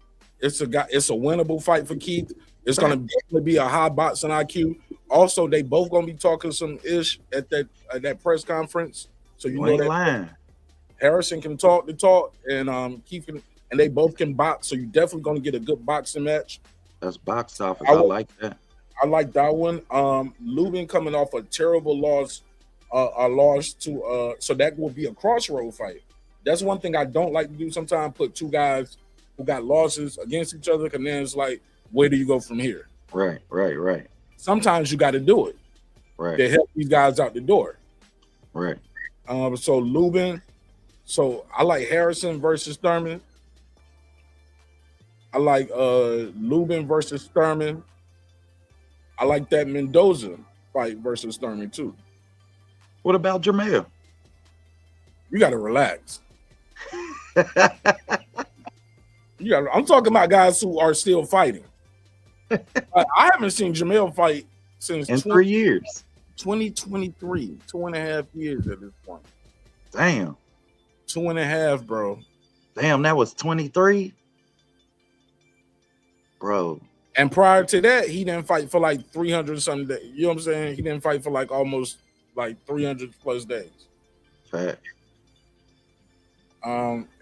It's a winnable fight for Kieth. It's gonna definitely be a high boxing IQ. Also, they both gonna be talking some ish at that press conference. So you know that lying. Harrison can talk the talk, and Kieth can, and they both can box. So you're definitely gonna get a good boxing match. That's box office. I like that. I like that one. Lubin coming off a terrible loss, so that will be a crossroad fight. That's one thing I don't like to do sometimes, put two guys who got losses against each other, and then it's like, where do you go from here? Right. Sometimes you got to do it. Right. To help these guys out the door. Right. So Lubin. So I like Harrison versus Thurman. I like Lubin versus Thurman. I like that Mendoza fight versus Thurman too. What about Jermell? You got to relax. Yeah, I'm talking about guys who are still fighting. I haven't seen Jermell fight since in 3 years. 2023, 2.5 years at this point. Damn. 2.5, bro. Damn, that was 23? Bro. And prior to that, he didn't fight for like 300 something days. You know what I'm saying? He didn't fight for like almost like 300 plus days. Fact.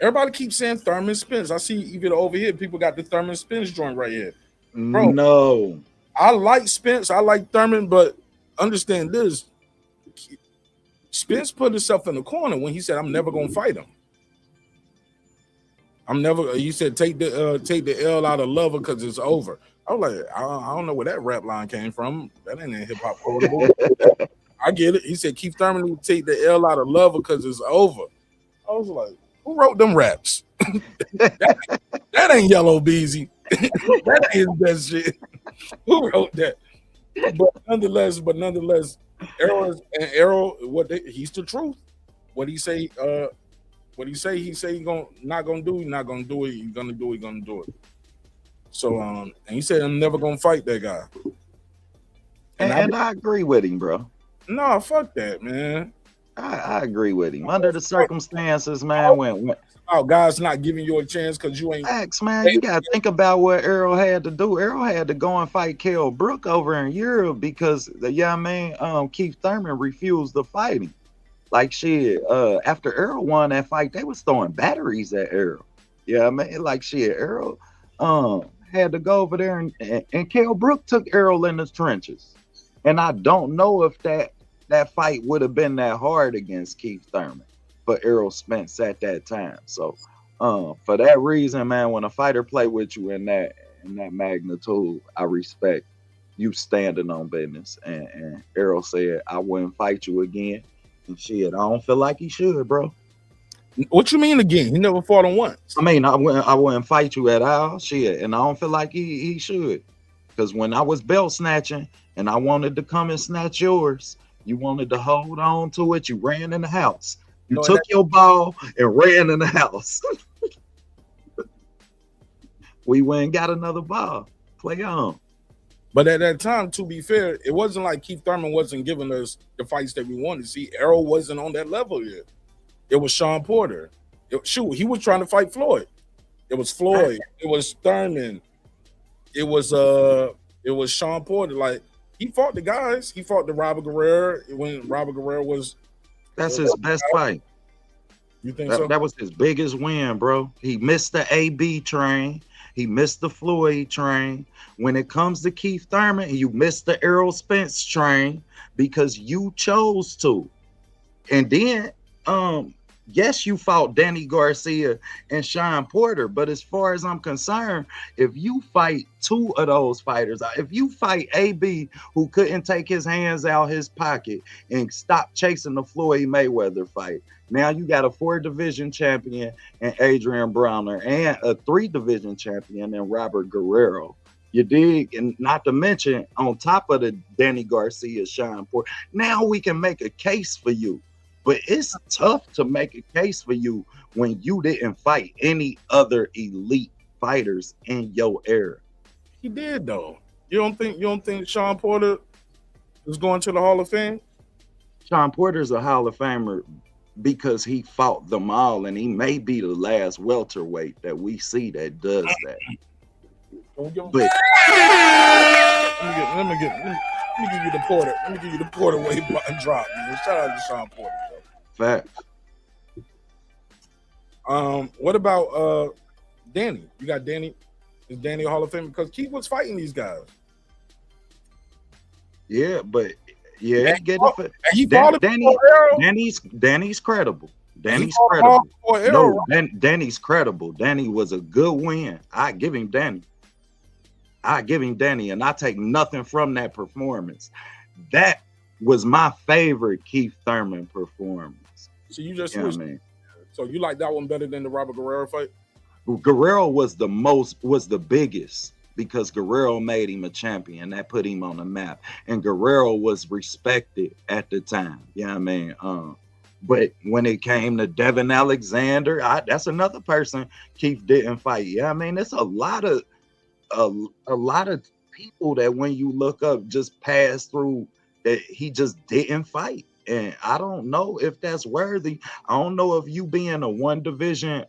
Everybody keeps saying Thurman Spence. I see even over here, people got the Thurman Spence joint right here. Bro, no. I like Spence. I like Thurman, but understand this. Spence put himself in the corner when he said, I'm never gonna fight him. He said, take the L out of lover because it's over. I was like, I don't know where that rap line came from. That ain't a hip-hop quotable. I get it. He said, Kieth Thurman would take the L out of lover because it's over. I was like, who wrote them raps? that ain't Yellow Beezy. That ain't his best shit. Who wrote that? But nonetheless, Arrow, he's the truth. What he say? He say he's not gonna do it. He's gonna do it. So and he said I'm never gonna fight that guy. And I agree with him, bro. No, fuck that, man. I agree with him. Under the circumstances, man, when guys not giving you a chance because you ain't facts, man. You gotta think about what Errol had to do. Errol had to go and fight Kell Brook over in Europe because Kieth Thurman refused to fight him. Like shit, after Errol won that fight, they was throwing batteries at Errol. Yeah, man, like shit, Errol had to go over there and Kell Brook took Errol in the trenches. And I don't know if that fight would have been that hard against Kieth Thurman for Errol Spence at that time. So for that reason, man, when a fighter play with you in that magnitude, I respect you standing on business. And Errol said, I wouldn't fight you again. And shit, I don't feel like he should, bro. What you mean again? He never fought him once. I mean, I wouldn't fight you at all, shit, and I don't feel like he should. Because when I was belt snatching and I wanted to come and snatch yours, you wanted to hold on to it. You ran in the house. You took your ball and ran in the house. We went and got another ball. Play on. But at that time, to be fair, it wasn't like Kieth Thurman wasn't giving us the fights that we wanted to see. Errol wasn't on that level yet. It was Sean Porter. He was trying to fight Floyd. It was Floyd. It was Thurman. It was Sean Porter. Like, he fought the guys. He fought the Robert Guerrero when Robert Guerrero was. That's his best fight. You think so? That was his biggest win, bro. He missed the AB train. He missed the Floyd train. When it comes to Kieth Thurman, you missed the Errol Spence train because you chose to. And then, yes, you fought Danny Garcia and Sean Porter, but as far as I'm concerned, if you fight two of those fighters, if you fight AB, who couldn't take his hands out his pocket and stop chasing the Floyd Mayweather fight, now you got a 4-division champion in Adrian Browner and a 3-division champion in Robert Guerrero. You dig? And not to mention, on top of the Danny Garcia, Sean Porter, now we can make a case for you. But it's tough to make a case for you when you didn't fight any other elite fighters in your era. He did, though. You don't think Sean Porter is going to the Hall of Fame? Sean Porter's a Hall of Famer because he fought them all, and he may be the last welterweight that we see that does that. But let me give you the Porter. Let me give you the Porter weight button drop, man. Shout out to Sean Porter. Facts. What about Danny? You got Danny. Is Danny a Hall of Fame? Because Keith was fighting these guys. Yeah, but yeah, Danny's credible. Danny's credible. No, Danny's credible. Danny was a good win. I give him Danny, and I take nothing from that performance. That was my favorite Kieth Thurman performance. So you just so you like that one better than the Robert Guerrero fight? Guerrero was the biggest because Guerrero made him a champion. That put him on the map. And Guerrero was respected at the time. You know what I mean? But when it came to Devin Alexander, that's another person Keith didn't fight. Yeah, I mean, it's a lot of people that when you look up just pass through that he just didn't fight. And I don't know if that's worthy. I don't know if you being a one division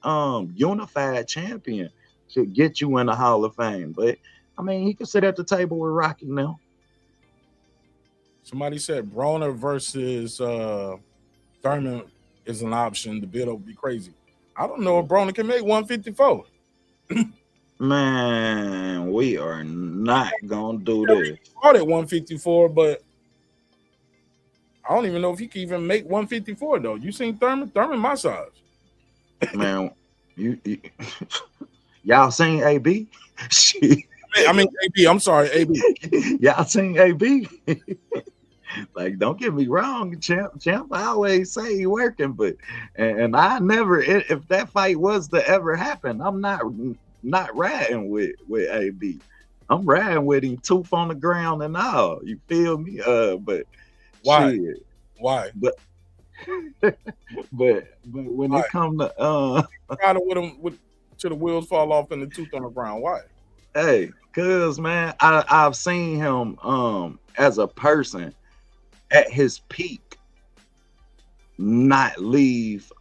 unified champion should get you in the Hall of Fame. But I mean, he could sit at the table with Rocky now. Somebody said Broner versus Thurman is an option. The bid will be crazy. I don't know if Broner can make 154. Man, we are not gonna do this. Fought at 154, but I don't even know if he can even make 154 though. You seen Thurman? Thurman my size. Man, you y'all seen AB? Shit. I mean AB. I'm sorry, AB. Y'all seen AB? Like, don't get me wrong, champ. I always say he working, but and I never, if that fight was to ever happen, I'm not riding with AB. I'm riding with him tooth on the ground and all. You feel me? But why? Shit. Why? But when it come to riding with him till the wheels fall off and the tooth on the ground. Why? Hey, cause man, I've seen him as a person at his peak not leave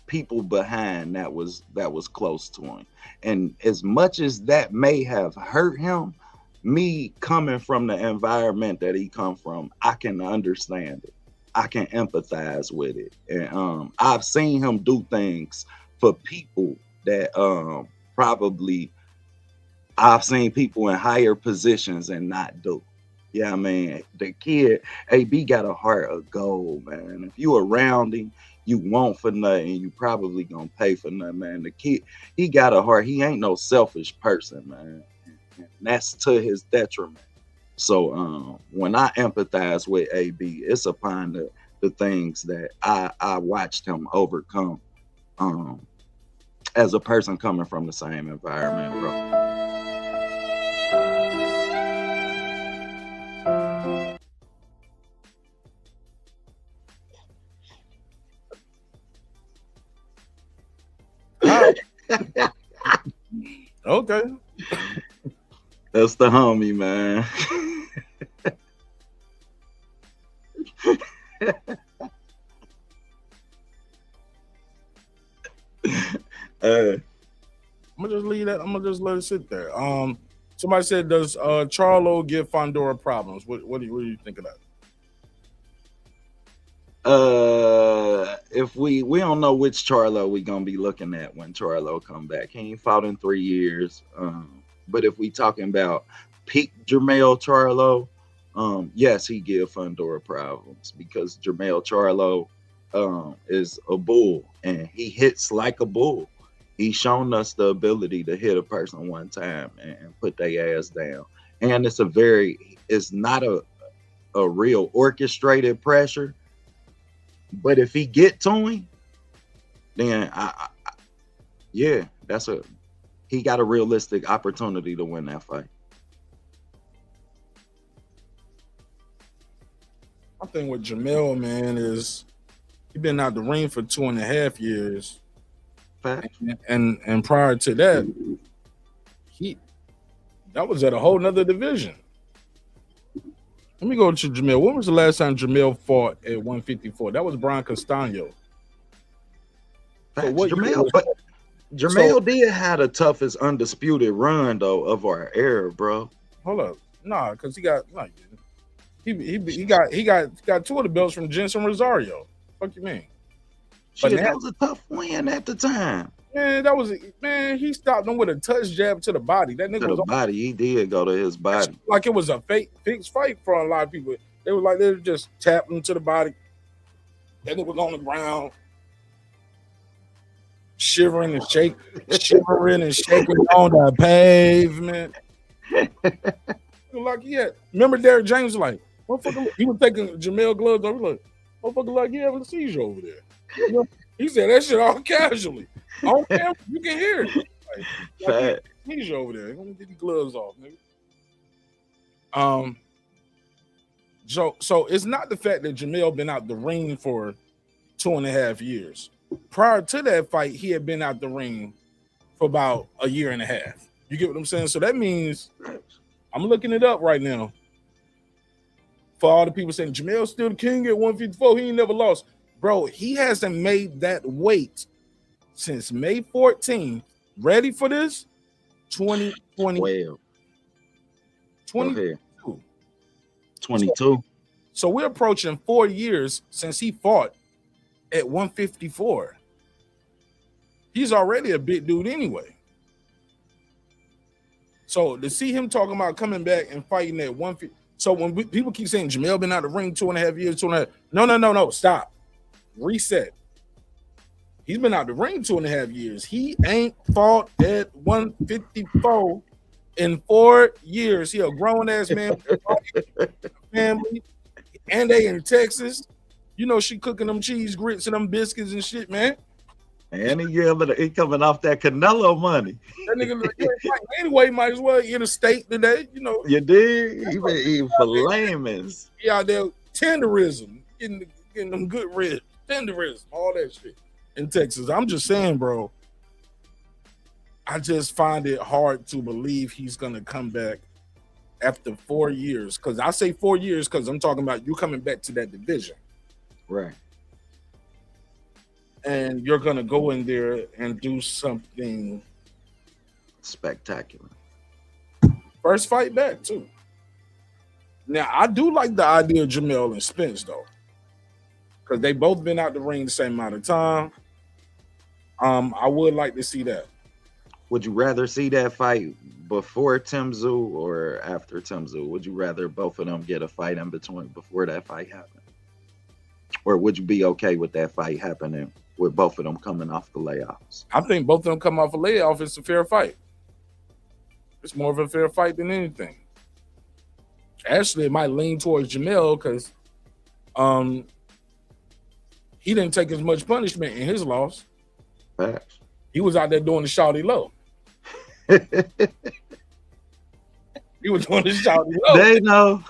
people behind that was close to him. And as much as that may have hurt him, me coming from the environment that he come from, I can understand it. I can empathize with it. And I've seen him do things for people that probably I've seen people in higher positions and not do. Yeah, I mean, the kid, AB got a heart of gold, man. If you around him, you want for nothing, you probably gonna pay for nothing, man. The kid, he got a heart. He ain't no selfish person, man. And that's to his detriment. So when I empathize with AB, it's upon the things that I watched him overcome as a person coming from the same environment, bro. Okay. That's the homie, man. I'm gonna just leave that. I'm gonna just let it sit there. Somebody said, does Charlo give Fundora problems? What do you think of that? If we don't know which Charlo we gonna be looking at when Charlo come back. He ain't fought in 3 years. But if we talking about peak Jermell Charlo, yes, he give Fundora problems because Jermell Charlo is a bull and he hits like a bull. He's shown us the ability to hit a person one time and put their ass down. And it's not a real orchestrated pressure. But if he get to him, then yeah, he got a realistic opportunity to win that fight. I think with Jermell, man, is he been out the ring for 2.5 years. And prior to that, that was at a whole nother division. Let me go to Jermell. When was the last time Jermell fought at 154? That was Brian Castano. Jermell did have the toughest undisputed run though of our era, bro. Hold up, nah, because he got two of the belts from Jensen Rosario. Fuck you mean? Shit, that was a tough win at the time. Man, he stopped him with a touch jab to the body. That nigga to the body. He did go to his body. Like it was a fixed fight for a lot of people. They were just tapping him to the body. That nigga was on the ground, shivering and shaking on the pavement. Like remember Derrick James was like, motherfucker, he was taking Jermell gloves over, like, motherfucker, like you having a seizure over there. You know? He said that shit all casually. On camera, you can hear it. Like seizure over there. Let me get these gloves off, nigga. So it's not the fact that Jermell been out the ring for 2.5 years. Prior to that fight, he had been out the ring for about a year and a half. You get what I'm saying? So that means I'm looking it up right now. For all the people saying Jermell's still the king at 154, he ain't never lost. Bro, he hasn't made that weight since May 14th. Ready for this? 2020. 22. 22. So we're approaching 4 years since he fought at 154. He's already a big dude anyway. So to see him talking about coming back and fighting at 150. So when people keep saying Jermell been out the ring 2.5 years, 2.5. No, stop. Reset. He's been out the ring 2.5 years. He ain't fought at 154 in 4 years. He a grown ass man, family, and they in Texas. You know she cooking them cheese grits and them biscuits and shit, man. And he coming off that Canelo money. That nigga anyway, might as well in a state today. You know, You did. He been eating filaments. He out there tenderism, getting them good ribs, tenderism, all that shit in Texas. I'm just saying, bro. I just find it hard to believe he's gonna come back after 4 years. Because I say 4 years because I'm talking about you coming back to that division, Right. and you're gonna go in there and do something. Spectacular. First fight back too. Now I do like the idea of Jermell and Spence though, because they both been out the ring the same amount of time. I would like to see that. Would you rather see that fight before Tim Tszyu or after Tim Tszyu? Would you rather both of them get a fight in between before that fight happened? Or would you be okay with that fight happening with both of them coming off the layoffs? I think both of them come off a layoff. It's a fair fight. It's more of a fair fight than anything. Actually, it might lean towards Jermell because he didn't take as much punishment in his loss. Facts. He was out there doing the shawty low. He was doing the shawty low. They know.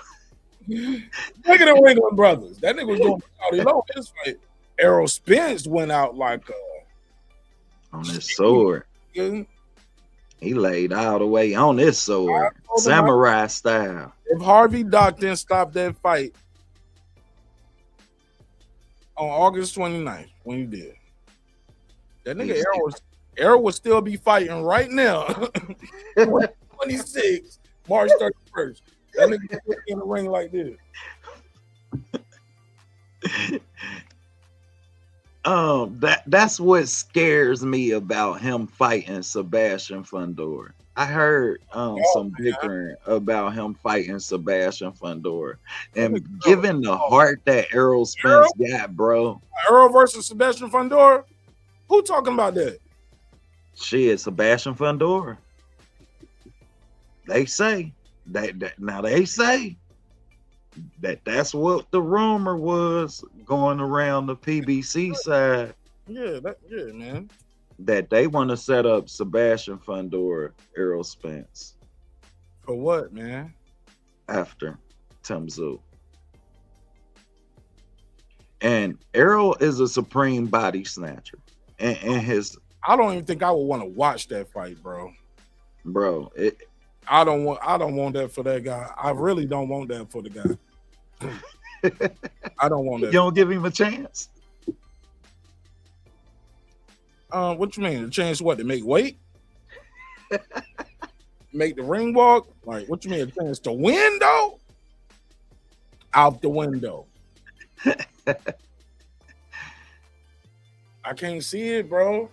Look at the Ringling brothers. That nigga was doing the shawty low. His fight. Errol Spence went out like on his sword. He laid all the way on his sword. Samurai style. If Harvey Dock didn't stop that fight on August 29th, when he did, that nigga Errol would still be fighting right now. 26, March 31st. That nigga in the ring like this. That's what scares me about him fighting Sebastian Fundora. I heard some bickering about him fighting Sebastian Fundora, and given the heart that Errol Spence got, bro. Errol versus Sebastian Fundora. Who talking about that? Shit, Sebastian Fundora. They say that now they say that's what the rumor was going around the PBC side. Yeah, man. That they want to set up Sebastian Fundora, Errol Spence. For what, man? After Tim Tszyu. And Errol is a supreme body snatcher. And his I don't even think I would want to watch that fight, bro. Bro, I don't want that for that guy. I really don't want that for the guy. I don't want that. You don't give him a chance? What you mean? A chance what? To make weight? Make the ring walk? Like, what you mean? A chance to win, though? Out the window. I can't see it, bro.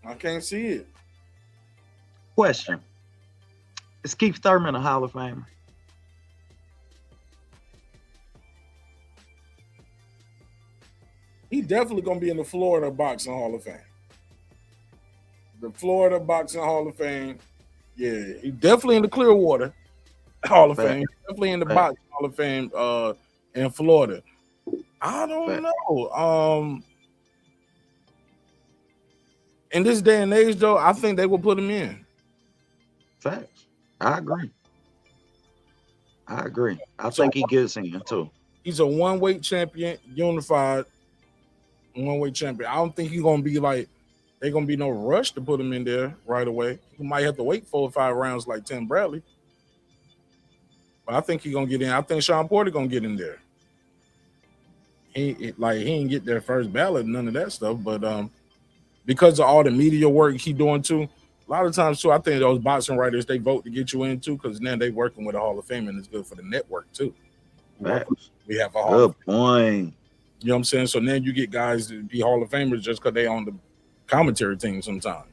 I can't see it. Question. Is Kieth Thurman a Hall of Famer? He definitely gonna be in the Florida Boxing Hall of Fame. The Florida Boxing Hall of Fame. Yeah, he definitely in the Clearwater Hall of Fame. Definitely in the Boxing Hall of Fame in Florida. I don't know. In this day and age, though, I think they will put him in. Facts. I agree. I agree. I think he gets in too. He's a one-weight champion, unified one-weight champion. I don't think he's gonna be like there's gonna be no rush to put him in there right away. He might have to wait 4 or 5 rounds like Tim Bradley. But I think he's gonna get in. I think Sean Porter gonna get in there. He ain't get their first ballot, none of that stuff. But because of all the media work he doing too, a lot of times too, I think those boxing writers they vote to get you in too, because now they working with a Hall of Fame and it's good for the network too. We have a Hall of Fame. Good point. You know what I'm saying? So now you get guys to be Hall of Famers just because they on the commentary team sometimes.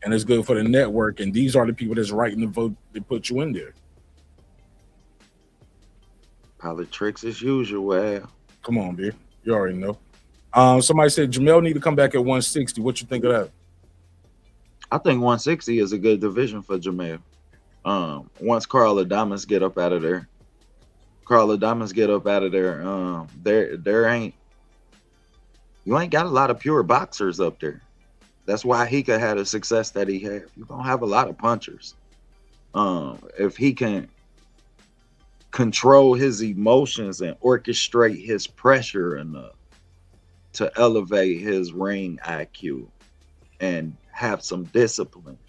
And it's good for the network. And these are the people that's writing the vote that put you in there. Politics as usual. Come on, B. You already know. Somebody said Jermell need to come back at 160. What you think of that? I think 160 is a good division for Jermell. Once Carl Adames get up out of there. You ain't got a lot of pure boxers up there. That's why he could have the success that he had. You're gonna have a lot of punchers. If he can control his emotions and orchestrate his pressure enough to elevate his ring IQ and have some discipline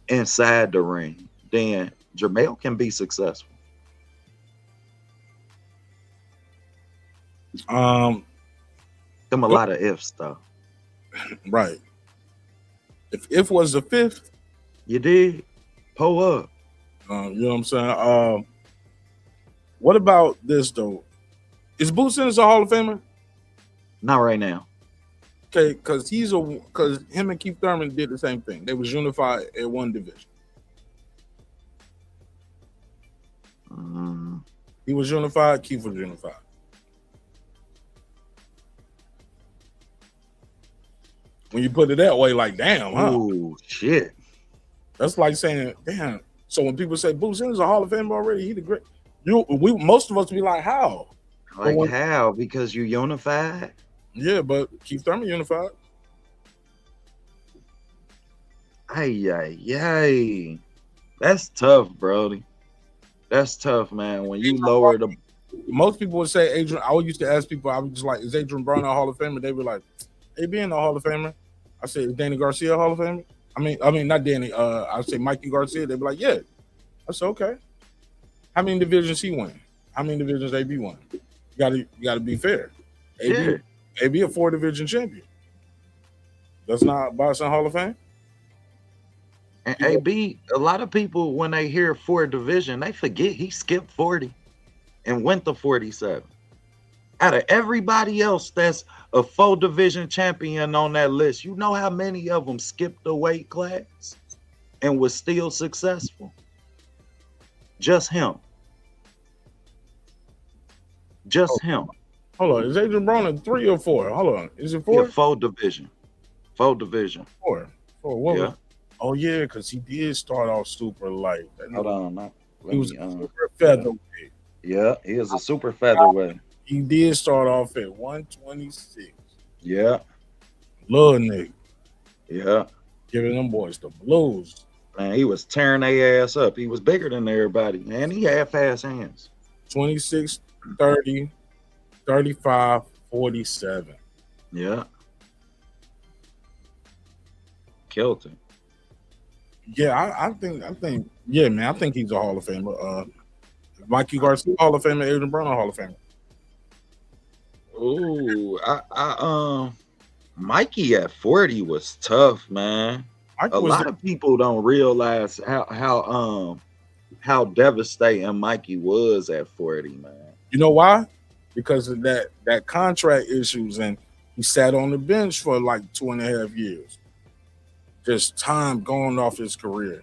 inside the ring, then Jermell can be successful. Them a lot of ifs though. Right. If was the 5th, you did pull up. You know what I'm saying? What about this though? Is Boo Simmons a Hall of Famer? Not right now. Okay, because him and Kieth Thurman did the same thing. They was unified at one division. He was unified. Kieth was unified. When you put it that way, like damn, huh? Oh shit. That's like saying, damn. So when people say Boo Simmons is a Hall of Famer already, he the great. Most of us be like, how? Like how? Because you unified? Yeah, but Kieth Thurman unified. Ay. That's tough, Brody. That's tough, man. When you lower the most people would say Adrian. I used to ask people, I was just like, is Adrian Broner a Hall of Famer? They were like, he being a Hall of Famer. I said, is Danny Garcia a Hall of Famer? I mean, not Danny. I say Mikey Garcia. They'd be like, yeah. I said, okay. How many divisions he won? How many divisions AB won? You gotta be fair. AB a 4-division champion. That's not boxing Hall of Fame. And AB, a lot of people when they hear 4 division, they forget he skipped 40 and went to 47. Out of everybody else that's a 4-division champion on that list, you know how many of them skipped the weight class and was still successful? Just him. Him. Hold on. Is Adrian Broner 3 or 4? Hold on. Is it 4? Yeah, 4 division. 4 division. 4. What yeah. Was, oh, yeah, because he did start off super light. Hold on. He was a super featherweight. Yeah, he is a super featherweight. He did start off at 126. Yeah. Little nigga. Yeah. Giving them boys the blues. Man, he was tearing their ass up. He was bigger than everybody. Man, he had fast hands. 26, 30, 35, 47. Yeah. Killed him. Yeah, I think, yeah, man, I think he's a Hall of Famer. Mikey Garcia, Hall of Famer, Adrian Broner, Hall of Famer. Ooh, Mikey at 40 was tough, man. A lot of people don't realize how devastating Mikey was at 40, man. You know why? Because of that contract issues, and he sat on the bench for like 2.5 years. Just time going off his career.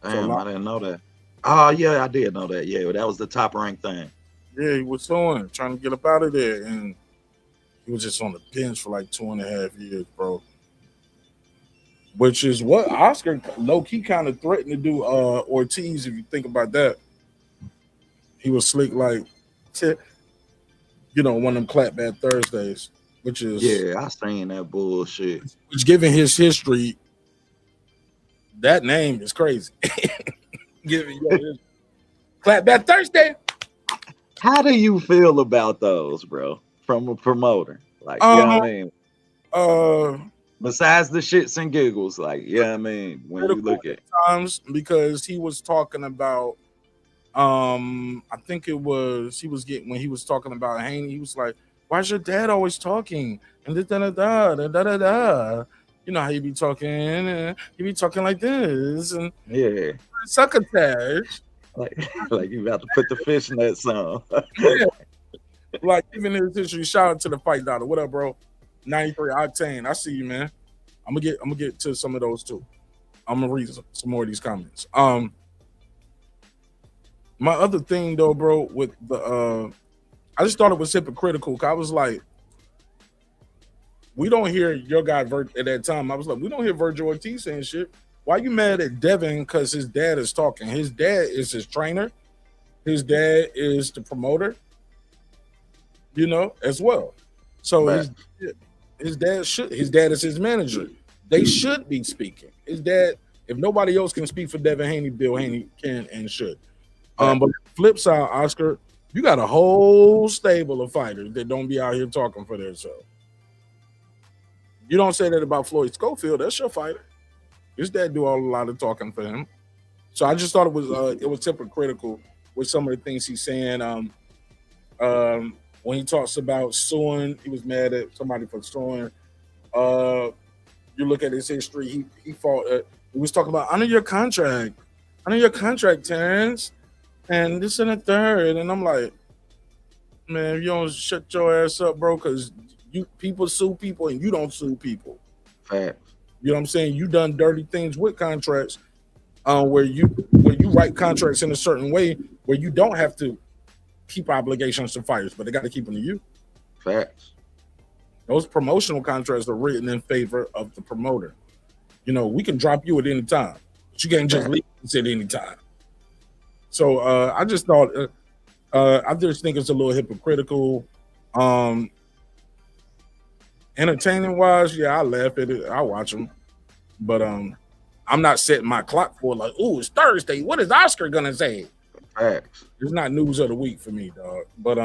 Damn, I didn't know that. Oh yeah, I did know that. Yeah, that was the top ranked thing. Yeah, he was trying to get up out of there, and he was just on the bench for like 2.5 years, bro. Which is what Oscar low-key kind of threatened to do Ortiz, if you think about that. He was slick like, one of them clapback Thursdays, which is... Yeah, I seen that bullshit. Which, given his history, that name is crazy. Given your history. Clap back Thursday. How do you feel about those, bro? From a promoter, like, you know what I mean? Besides the shits and giggles, like, yeah, I mean, when you look at times, because he was talking about, I think it was when he was talking about Haney, he was like, "Why's your dad always talking?" And da. You know how he be talking, he be talking like this, and yeah, succotash. like you about to put the fish in that song. Yeah. Like, even in this history, shout out to the fight daughter. What up, bro? 93 Octane. I see you, man. I'm gonna get to some of those too. I'm gonna read some more of these comments. My other thing though, bro, with the I just thought it was hypocritical. I was like, we don't hear your guy at that time. I was like, we don't hear Virgil Ortiz saying shit. Why you mad at Devin? Because his dad is talking. His dad is his trainer. His dad is the promoter, you know, as well. So his dad is his manager. They should be speaking. His dad, if nobody else can speak for Devin Haney, Bill Haney can and should. But flip side, Oscar, you got a whole stable of fighters that don't be out here talking for themselves. You don't say that about Floyd Schofield. That's your fighter. His dad do a lot of talking for him. So I just thought it was hypocritical with some of the things he's saying. When he talks about suing, he was mad at somebody for suing. You look at his history. He fought. He was talking about honor your contract, Terrence, and this and a third. And I'm like, man, if you don't shut your ass up, bro, because people sue people and you don't sue people. Facts. You know what I'm saying? You done dirty things with contracts, where you write contracts in a certain way where you don't have to keep obligations to fighters, but they got to keep them to you. Facts. Those promotional contracts are written in favor of the promoter. You know, we can drop you at any time, but you can't just leave us at any time. So I just thought, I just think it's a little hypocritical. Entertaining wise, yeah, I laugh at it. I watch them, but I'm not setting my clock for like, ooh, it's Thursday. What is Oscar gonna say? Facts. It's not news of the week for me, dog. But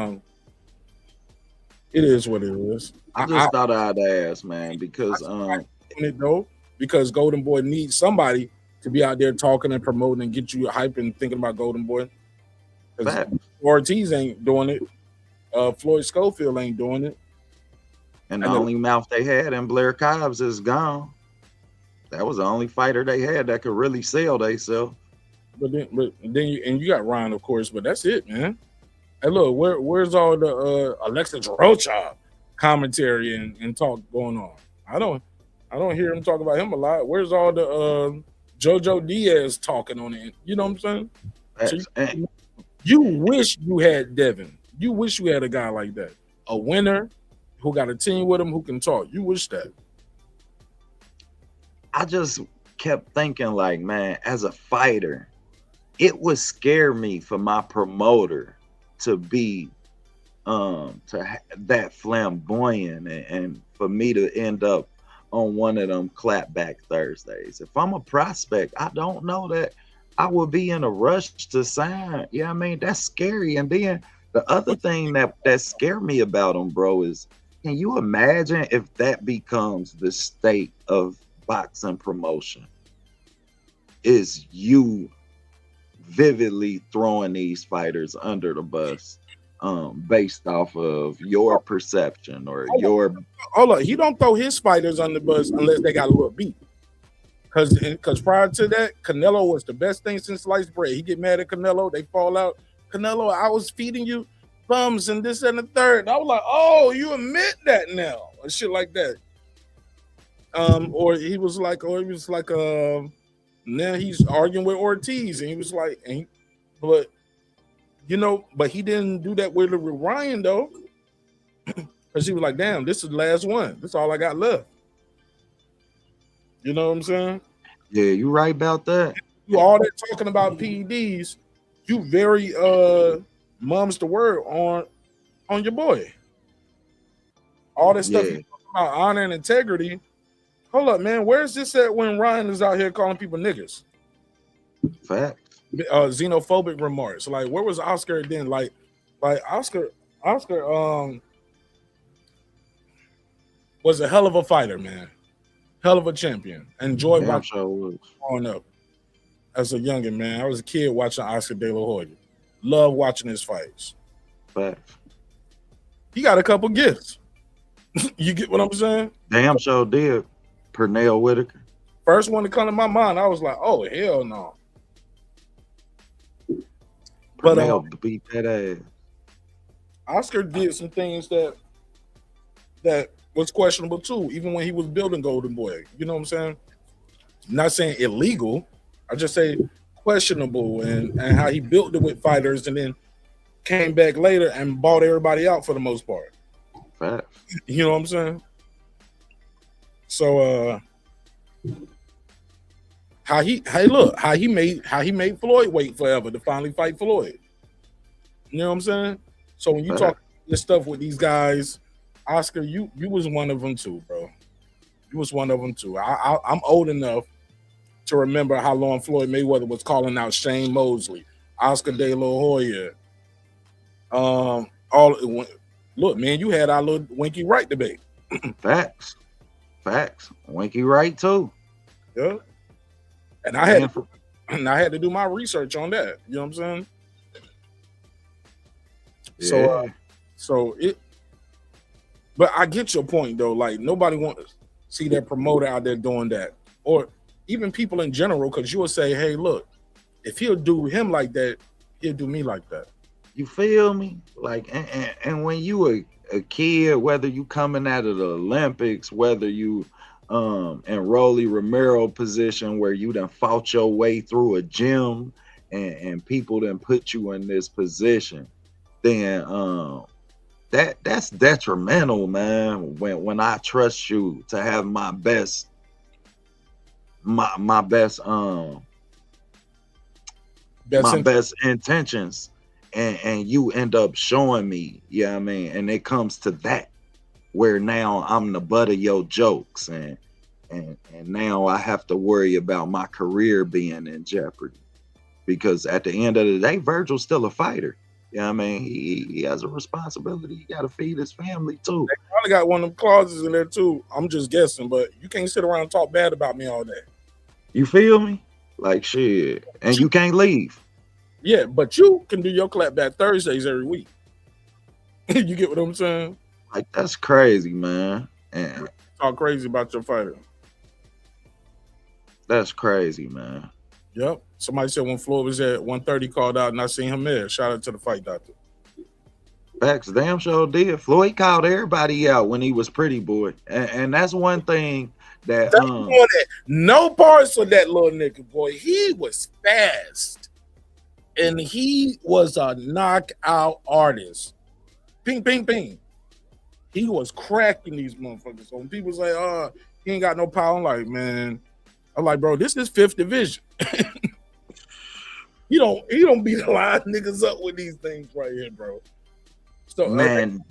it is what it is. I just thought I'd ask, man, because because Golden Boy needs somebody to be out there talking and promoting and get you hype and thinking about Golden Boy. Ortiz ain't doing it. Floyd Schofield ain't doing it. And the only mouth they had in Blair Cobbs is gone. That was the only fighter they had that could really sell themselves. But then you got Ryan, of course, but that's it, man. Hey, look, where's all the Alexis Rocha commentary and talk going on? I don't hear him talk about him a lot. Where's all the JoJo Diaz talking on it? You know what I'm saying? So you wish you had Devin. You wish you had a guy like that, a winner who got a team with him who can talk. You wish that. I just kept thinking, like, man, as a fighter, it would scare me for my promoter to be that flamboyant and for me to end up on one of them clapback Thursdays. If I'm a prospect, I don't know that I would be in a rush to sign. Yeah, I mean, that's scary. And then the other thing that scared me about him, bro, is, can you imagine if that becomes the state of boxing promotion? Is you vividly throwing these fighters under the bus based off of your perception or your... Hold on, he don't throw his fighters under the bus unless they got a little beat. Because prior to that, Canelo was the best thing since sliced bread. He get mad at Canelo, they fall out. Canelo, I was feeding you bums and this and the third. And I was like, oh, you admit that now, and shit like that. Or he was like, now he's arguing with Ortiz, and he was like, but he didn't do that with Ryan though, because he was like, damn, this is the last one. This is all I got left. You know what I'm saying? Yeah, you right about that. You all that talking about PEDs, you very mum's the word on your boy. All that stuff you talking about honor and integrity. Hold up, man. Where's this at when Ryan is out here calling people niggas? Facts. xenophobic remarks. Like, where was Oscar then? Like Oscar was a hell of a fighter, man. Hell of a champion. Enjoyed Damn watching sure was. growing up as a youngin', man. I was a kid watching Oscar De La Hoya. Love watching his fights. Facts. He got a couple gifts. You get what I'm saying? Damn sure did. Pernell Whitaker. First one to come to my mind, I was like, oh, hell no. But Pernell beat that ass. Oscar did some things that was questionable too, even when he was building Golden Boy. You know what I'm saying? I'm not saying illegal. I just say questionable and how he built it with fighters and then came back later and bought everybody out for the most part. Facts. You know what I'm saying? So how he made Floyd wait forever to finally fight Floyd. You know what I'm saying? So when you talk this stuff with these guys, Oscar, you was one of them too, bro. You was one of them too. I'm old enough to remember how long Floyd Mayweather was calling out Shane Mosley, Oscar De La Hoya. Look, man, you had our little Winky Wright debate. Facts. Winky Wright too. Yeah. And I had to do my research on that. You know what I'm saying? Yeah. But I get your point though. Like, nobody wants to see that promoter out there doing that, or even people in general, because you will say, hey, look, if he'll do him like that, he'll do me like that. You feel me? Like, and when you a kid, whether you coming out of the Olympics, whether you in Rolly Romero position where you done fought your way through a gym and people done put you in this position, then that's detrimental, man. When I trust you to have my best intentions, and you end up showing me, you know what I mean? And it comes to that where now I'm the butt of your jokes, and now I have to worry about my career being in jeopardy. Because at the end of the day, Virgil's still a fighter. You know what I mean? He has a responsibility. He got to feed his family too. They probably got one of them clauses in there too. I'm just guessing, but you can't sit around and talk bad about me all day. You feel me? Like, shit. And you can't leave. Yeah, but you can do your clapback Thursdays every week. You get what I'm saying? Like, that's crazy, man. And talk crazy about your fighter. That's crazy, man. Yep. Somebody said when Floyd was at 130, called out, and I seen him there. Shout out to the fight doctor. Facts, damn sure did. Floyd called everybody out when he was Pretty Boy, and that's one thing that no parts of that little nigga, boy. He was fast, and he was a knockout artist. Ping, ping, ping. He was cracking these motherfuckers. So when people say, "Oh, he ain't got no power," I'm like, man. I'm like, bro, this is 5th division. He don't beat a lot of niggas up with these things right here, bro. So man,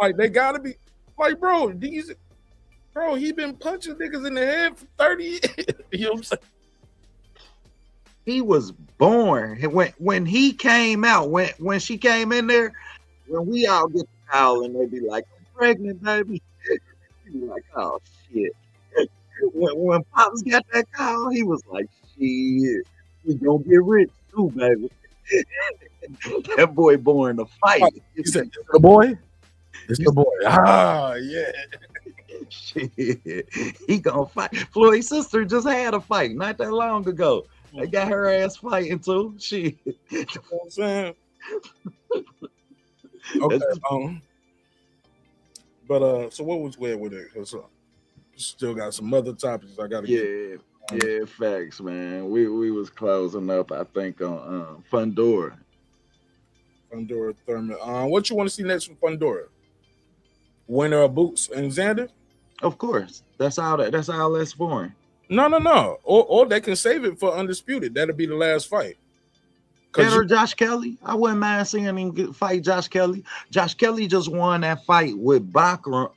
like they gotta be like, bro, he been punching niggas in the head for 30 years. You know what I'm saying? He was born when he came out, when she came in there, when we all get the call and they be like, I'm pregnant, baby. He be like, oh shit. When Pops got that call, he was like, shit, we gonna get rich too, baby. That boy born to fight. He said, it's the boy? It's the boy. Ah, yeah. Shit. He gonna fight. Floyd's sister just had a fight not that long ago. They got her ass fighting too. Shit. You know what I'm saying? Okay. But so what was weird with it? Because still got some other topics I gotta get. Yeah, facts, man. We was closing up, I think, on Fundora. Fundora Thurman. What you want to see next from Fundora? Winner of Boots and Xander? Of course. That's all that's for him. No. Or they can save it for Undisputed. That'll be the last fight. Or Josh Kelly. I wouldn't mind seeing him fight Josh Kelly. Josh Kelly just won that fight with Bakram.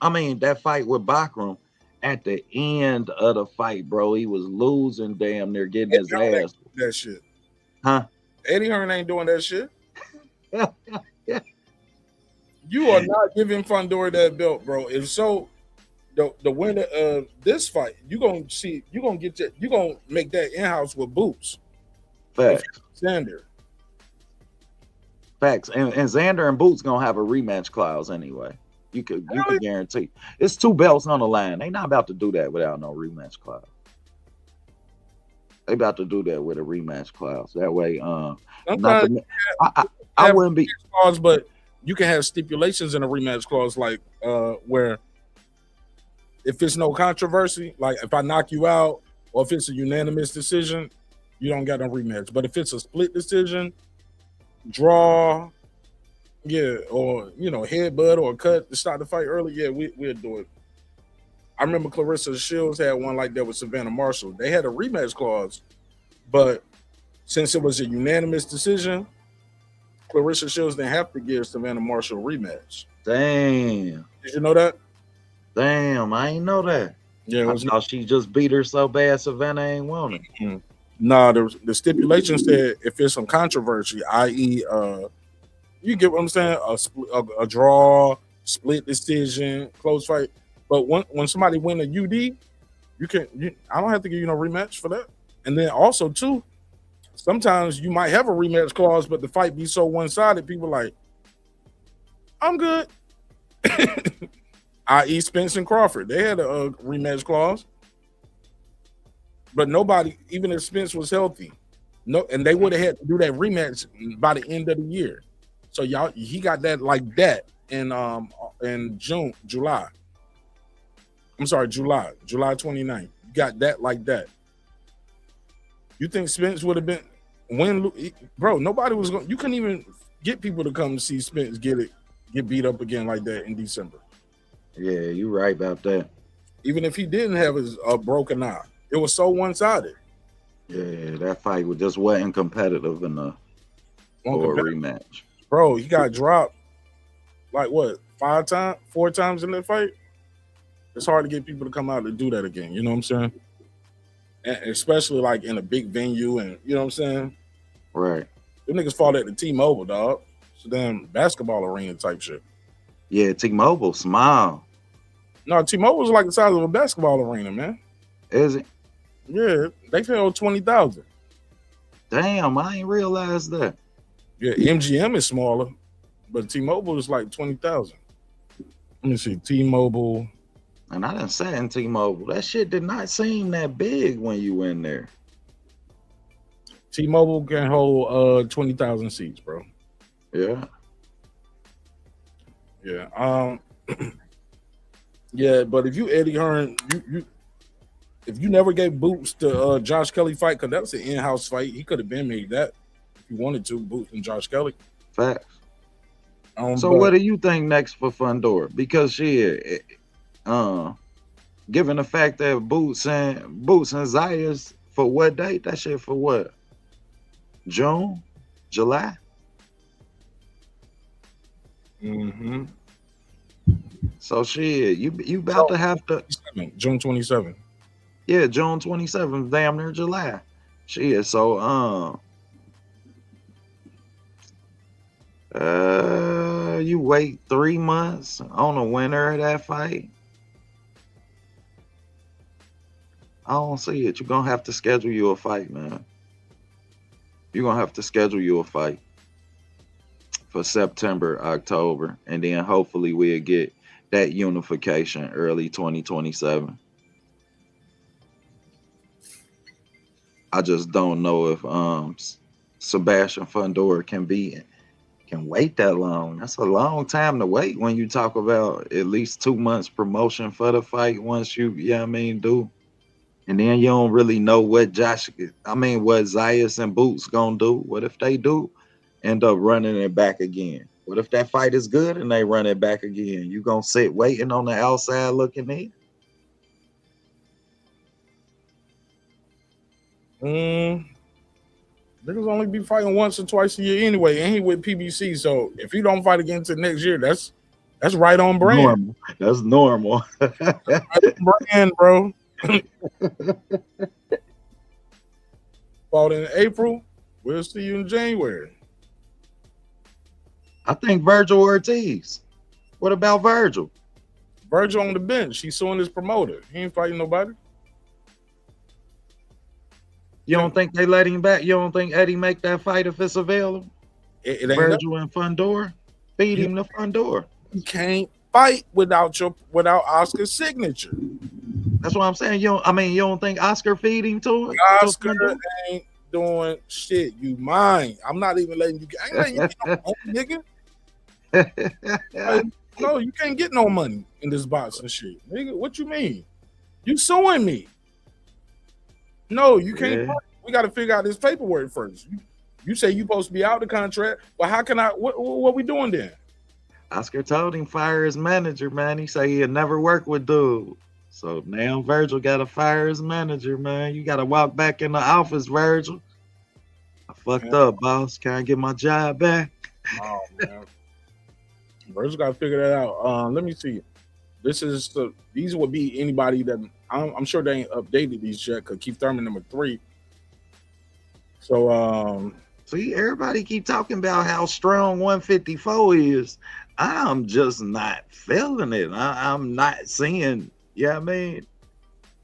At the end of the fight, bro, he was losing damn near getting his ass. That shit. Huh? Eddie Hearn ain't doing that shit. You are not giving Fundora that belt, bro. If so, the winner of this fight, you gonna make that in-house with Boots. Facts. Xander. Facts. And Xander and Boots gonna have a rematch clause anyway. You could guarantee. It's 2 belts on the line. They not about to do that without no rematch clause. They about to do that with a rematch clause. That way, I wouldn't be clause, but you can have stipulations in a rematch clause, like where if it's no controversy, like if I knock you out, or if it's a unanimous decision, you don't get a rematch. But if it's a split decision, draw, or headbutt or cut to start the fight early, we'll do it. I remember Clarissa Shields had one like that with Savannah Marshall. They had a rematch clause, but since it was a unanimous decision, Clarissa Shields didn't have to give Savannah Marshall a rematch. Damn. Did you know that? Damn, I ain't know that. Yeah, I thought she just beat her so bad Savannah ain't want it. Mm-hmm. Nah, the stipulation said if it's some controversy, i.e., you get what I'm saying, a draw, split decision, close fight. But when somebody win a UD, I don't have to give you no rematch for that. And then also too, sometimes you might have a rematch clause, but the fight be so one-sided, people like, I'm good. I.e. Spence and Crawford, they had a rematch clause, but nobody, even if Spence was healthy, and they would have had to do that rematch by the end of the year. So he got that like that in July 29th. You got that like that. You think Spence would have been bro? Nobody was going. You couldn't even get people to come to see Spence get beat up again like that in December. Yeah, you're right about that. Even if he didn't have his broken eye, it was so one-sided. Yeah, that fight just wasn't competitive enough for a rematch. Bro, he got dropped like what, 4 times in that fight? It's hard to get people to come out and do that again. You know what I'm saying? And especially like in a big venue, and you know what I'm saying? Right. Them niggas fought at the T-Mobile, dog. It's a damn basketball arena type shit. Yeah, T-Mobile, smile. No, T-Mobile was like the size of a basketball arena, man. Is it? Yeah, they held 20,000. Damn, I ain't realized that. Yeah, MGM is smaller, but T-Mobile is like 20,000. Let me see, T-Mobile. And I done sat in T-Mobile. That shit did not seem that big when you went there. T-Mobile can hold 20,000 seats, bro. Yeah. Yeah. Yeah, but if you Eddie Hearn, if you never gave Boots the Josh Kelly fight, because that was an in-house fight, he could have been made that if he wanted to, Boots and Josh Kelly. Facts. So what do you think next for Fundora? Because given the fact that Boots and Zayas for what date? That shit for what? June? July? Mm-hmm. So shit, you about to have to June 27th. Yeah, June 27th, damn near July. Shit, so you wait 3 months on the winner of that fight. I don't see it. You're gonna have to schedule you a fight, man. You're gonna have to schedule you a fight for September, October, and then hopefully we'll get that unification early 2027. I just don't know if Sebastian Fundora can wait that long. That's a long time to wait when you talk about at least 2 months promotion for the fight once you do. And then you don't really know what what Zayas and Boots gonna do. What if they do end up running it back again? What if that fight is good and they run it back again? You gonna sit waiting on the outside looking in? Niggas only be fighting once or twice a year anyway, and he with PBC. So if he don't fight again until next year, that's right on brand. Normal. That's normal. Right on brand, bro. Fought in April We'll see you in January. I think Virgil Ortiz. What about Virgil? Virgil on the bench. He's suing his promoter. He ain't fighting nobody. You don't think they let him back? You don't think Eddie make that fight if it's available? It ain't Virgil and Fundora? Feed him to Fundora. You can't fight without Oscar's signature. That's what I'm saying. You don't think Oscar feed him to it? Oscar ain't doing shit. You mind? I'm not even letting you. I ain't letting you get no money, nigga. No, you can't get no money in this boxing shit, nigga. What you mean? You suing me? No, you can't. Yeah. We got to figure out this paperwork first. You say you supposed to be out the contract, but how can I? What we doing then? Oscar told him fire his manager, man. He said he'll never work with dude. So now Virgil got to fire his manager, man. You got to walk back in the office, Virgil. I fucked up, boss. Can I get my job back? Oh man, Virgil got to figure that out. Let me see. These would be anybody that I'm sure they ain't updated these yet because Kieth Thurman number 3. So see, everybody keep talking about how strong 154 is. I'm just not feeling it. I'm not seeing, I mean,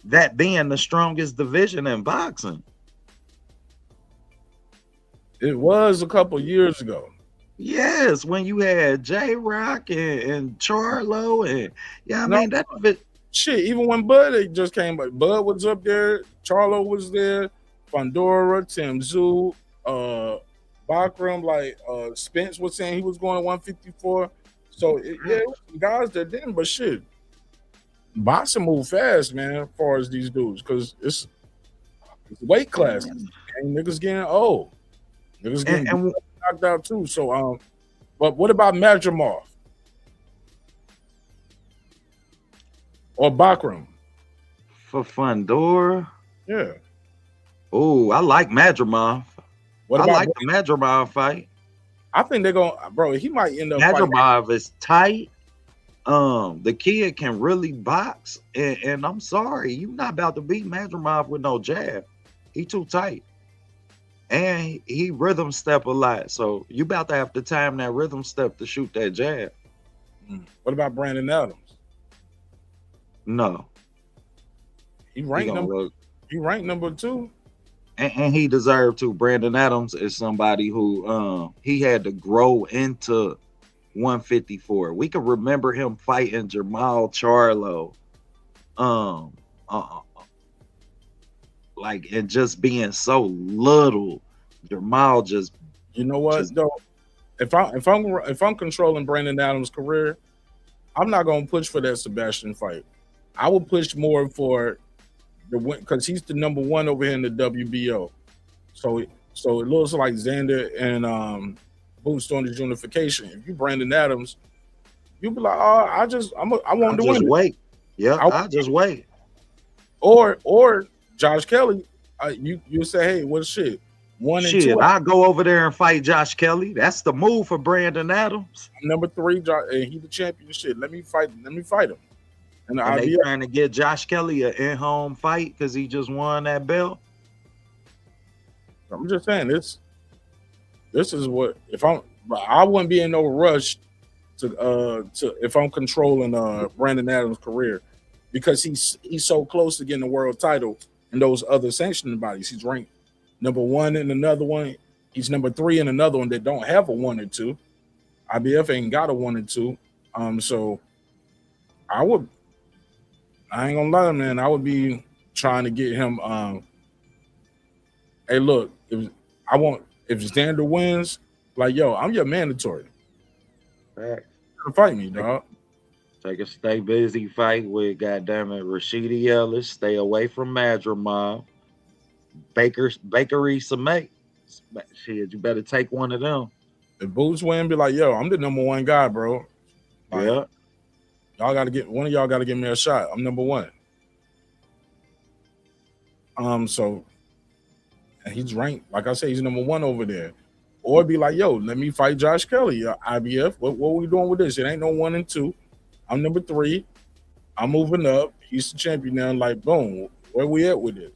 that being the strongest division in boxing. It was a couple years ago. Yes, when you had J-Rock and Charlo and that shit. Even when Bud just came, but Bud was up there, Charlo was there, Fundora, Tim Zoo, Bakram, like Spence was saying he was going 154. So it was guys that didn't, but shit, boxing move fast, man. As far as these dudes, because it's weight classes, and niggas getting old, niggas getting knocked out too. So but what about Madrimov or Bakram for Fundora? Yeah. Oh, I like Madrimov. I like the Madrimov fight. I think they're going, bro. He might end up. Madrimov is tight. The kid can really box, and I'm sorry, you're not about to beat Madrimov with no jab. He too tight, and he rhythm step a lot. So you about to have to time that rhythm step to shoot that jab. What about Brandon Adams? No, he ranked number 2. And he deserved to. Brandon Adams is somebody who he had to grow into 154. We can remember him fighting Jermell Charlo, like, and just being so little. Jermell just, you know what though? If I'm controlling Brandon Adams' career, I'm not gonna push for that Sebastian fight. I would push more for the win because he's the number 1 over here in the WBO. So it looks like Xander and Boots on his unification. If you Brandon Adams, you'll be like, oh, I want to win. Wait. Yeah, I'll just wait. Or Josh Kelly, you say, hey, what's shit? 1 and 2. I'll go over there and fight Josh Kelly. That's the move for Brandon Adams. Number 3, and he's the champion. Shit, let me fight him. And they trying to get Josh Kelly an in-home fight because he just won that belt. I'm just saying this is what I wouldn't be in no rush to if I'm controlling Brandon Adams' career because he's so close to getting the world title in those other sanctioning bodies. He's ranked number 1 in another one. He's number 3 in another one that don't have a 1 or 2. IBF ain't got a 1 or 2. So I ain't gonna lie, man. I would be trying to get him. Hey, look, if Xander wins, like, yo, I'm your mandatory. Right. Fight me, dog. Take a stay busy fight with goddammit Rashidi Ellis. Stay away from Madrimov. Bakery Samay. Shit, you better take one of them. If Boots win, be like, yo, I'm the number 1 guy, bro. Like, yeah. Y'all gotta get one of y'all gotta give me a shot. I'm number 1. So and he's ranked, like I said, he's number 1 over there. Or be like, yo, let me fight Josh Kelly, IBF. What are we doing with this? It ain't no 1 and 2. I'm number 3. I'm moving up. He's the champion now. Like, boom, where we at with this?